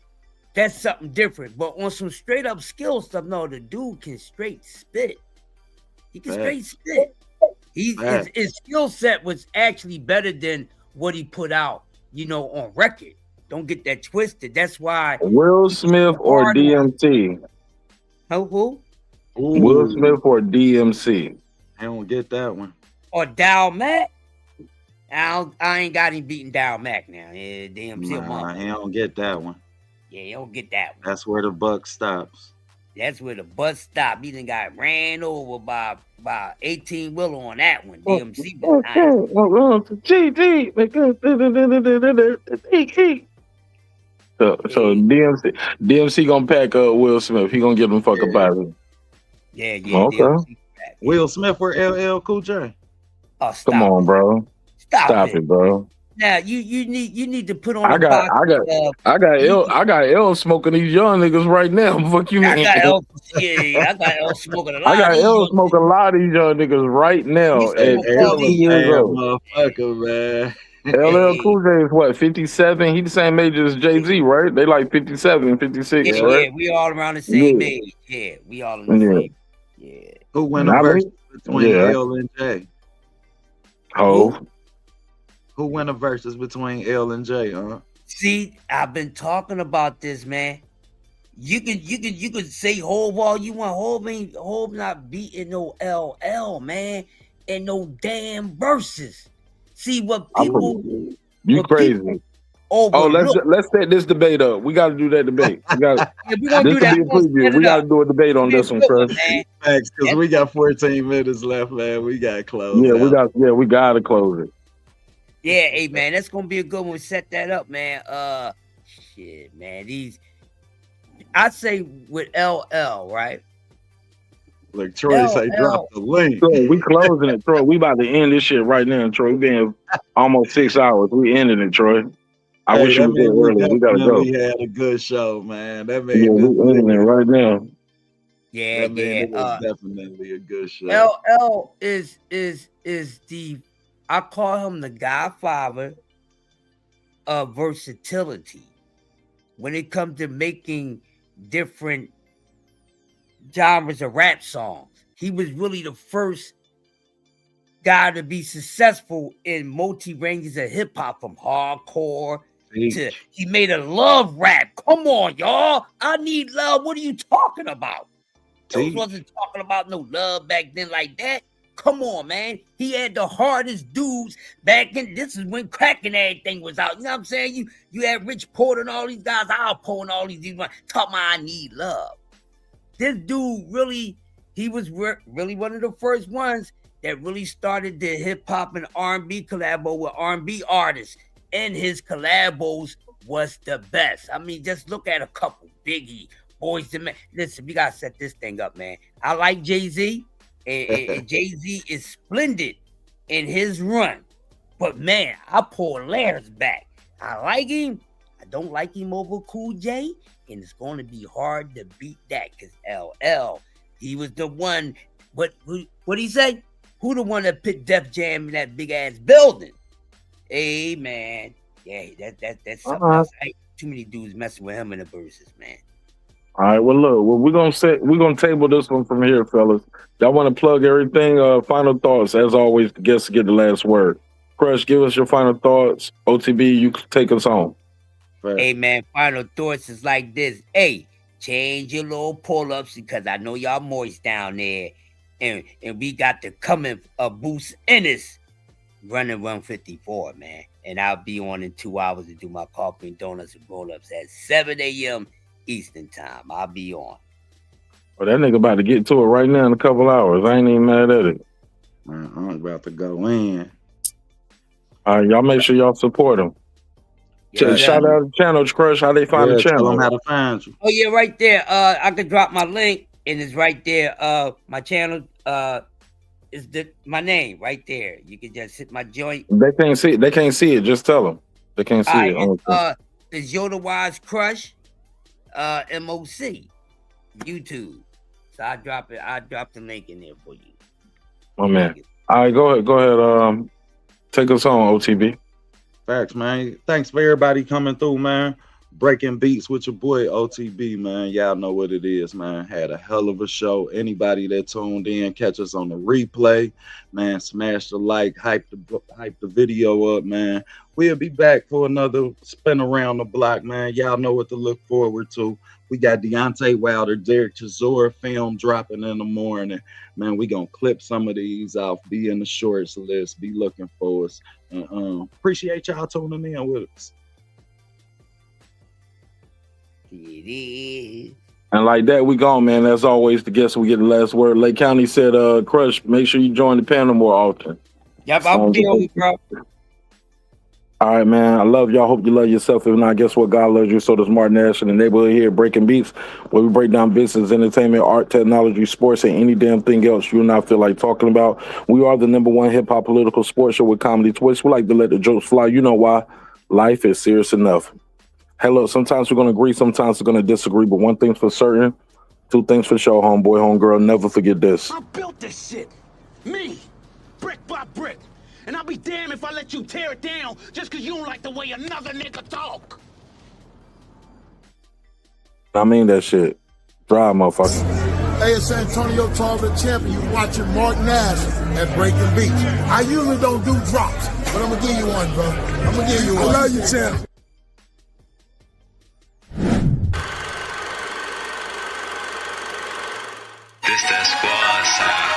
that's something different. But on some straight up skill stuff, no, the dude can straight spit. He can straight spit. His skill set was actually better than what he put out, on record. Don't get that twisted. That's why Will Smith or DMC. Who? Will Smith or DMC. I don't get that one. Or Dow Mac. I ain't got him beating Dow Mac now. Yeah, DMC. Nah, I don't get that one. Yeah, you don't get that one. That's where the buck stops. That's where the bus stopped. He done got ran over by 18 wheeler on that one. DMC was So DMC gonna pack up Will Smith. He gonna get him fuck up out of him. Yeah. Okay. DMC. Will Smith or LL Cool J? Oh, stop. Come on, bro. Stop it, bro. Now you need to put on. I got L smoking these young niggas right now. Fuck you, I mean? got L. Yeah, I got L smoking a lot. I got of these L young smoking a lot of these young niggas right now at 50 years old. Motherfucker, man. LL Cool J is what, 57? He the same age as Jay-Z, right? They like 57, 56, right? Yeah, we all around the same age. Yeah, we all in the same. Yeah. Who win a verse between L and J? Who win a versus between L and J, See, I've been talking about this, man. You can say Hov all you want. Hov not beating no LL, man, and no damn verses. See what people You crazy. Let's set this debate up. We gotta do that debate. We gotta this will be a preview. We gotta do a debate on this one, Chris. Thanks, because we got 14 minutes left, man. We got to close. We gotta close it. Yeah, hey man, that's gonna be a good one. Set that up, man. Shit, man. I say with LL, right? Like Troy say, drop the link. Troy, we closing it, Troy. We about to end this shit right now, Troy. We been almost 6 hours. We ending it, Troy. I Hey, wish you that was there means we earlier. We gotta go. definitely had a good show, man. That Yeah, made this we ending it right now. Yeah, that made it was yeah. definitely a good show. LL is the, I call him the godfather of versatility when it comes to making different genres of rap songs. He was really the first guy to be successful in multi ranges of hip hop, from hardcore to he made a love rap. Come on, y'all. I need love. What are you talking about? Those wasn't talking about no love back then like that. Come on, man. He had the hardest dudes back then. This is when crack and everything was out. You know what I'm saying? You had Rich Porter and all these guys, Al Poe and all these dudes talking about I need love. This dude really, he was really one of the first ones that really started the hip hop and R&B collabo with R&B artists. And his collabos was the best. I mean, just look at a couple. Biggie, Boys II Men. Listen, we gotta set this thing up, man. I like Jay-Z, and Jay-Z is splendid in his run. But man, I pull layers back. I like him. I don't like him over Cool J, and it's going to be hard to beat that because LL, he was the one. What he say? Who the one that put Def Jam in that big ass building? Hey man, yeah, that's something else. I ain't too many dudes messing with him in the verses, man. All right, well, look, we're gonna table this one from here, fellas. Y'all want to plug everything? Final thoughts, as always. The guests get the last word. Crush, give us your final thoughts. OTB, you can take us home. Hey man, final thoughts is like this. Hey, change your little pull-ups because I know y'all moist down there, and we got the coming boost in this running 154, man. And I'll be on in 2 hours to do my coffee and donuts and roll-ups at 7 a.m. Eastern time. I'll be on. Well, that nigga about to get to it right now in a couple hours. I ain't even mad at it. Man, I'm about to go in. All right, y'all make sure y'all support him. Yeah, Shout out to the channel, Crush. How they find the channel? Tell them how to find you. Oh yeah, right there. I could drop my link, and it's right there. My channel is my name right there. You can just hit my joint. They can't see it. They can't see it. Just tell them. They can't see it. It's Yoda Wise Crush, MOC, YouTube. So I drop it. I drop the link in there for you. Oh man. All right, go ahead. Take us on, OTB. Facts, man. Thanks for everybody coming through, man. Breaking beats with your boy OTB, man. Y'all know what it is, man. Had a hell of a show. Anybody that tuned in, catch us on the replay, man. Smash the like, hype the video up, man. We'll be back for another spin around the block, man. Y'all know what to look forward to. We got Deontay Wilder, Derek Chisora film dropping in the morning. Man, we gonna clip some of these off. Be in the shorts list. Be looking for us. Appreciate y'all tuning in with us. It is. And like that, we gone, man. As always, the guests will get the last word. Lake County said, Crush, make sure you join the panel more often. Yep, I'll be on, bro. All right, man. I love y'all. Hope you love yourself. If not, guess what? God loves you. So does Marq Nash in the neighborhood here, Breaking Beats, where we break down business, entertainment, art, technology, sports, and any damn thing else you not feel like talking about. We are the #1 hip-hop political sports show with comedy twists. We like to let the jokes fly. You know why? Life is serious enough. Hey, look, sometimes we're going to agree, sometimes we're going to disagree, but one thing's for certain, two things for sure, homeboy, homegirl, never forget this. I built this shit. Me. Brick by brick. And I'll be damned if I let you tear it down just because you don't like the way another nigga talk. I mean that shit. Drive, motherfucker. Hey, it's Antonio Tarver Champion. You watching Marq Nash at Breaking Beats. I usually don't do drops, but I'm going to give you one, bro. I'm going to give you one. I love you, champ. This that squad sound.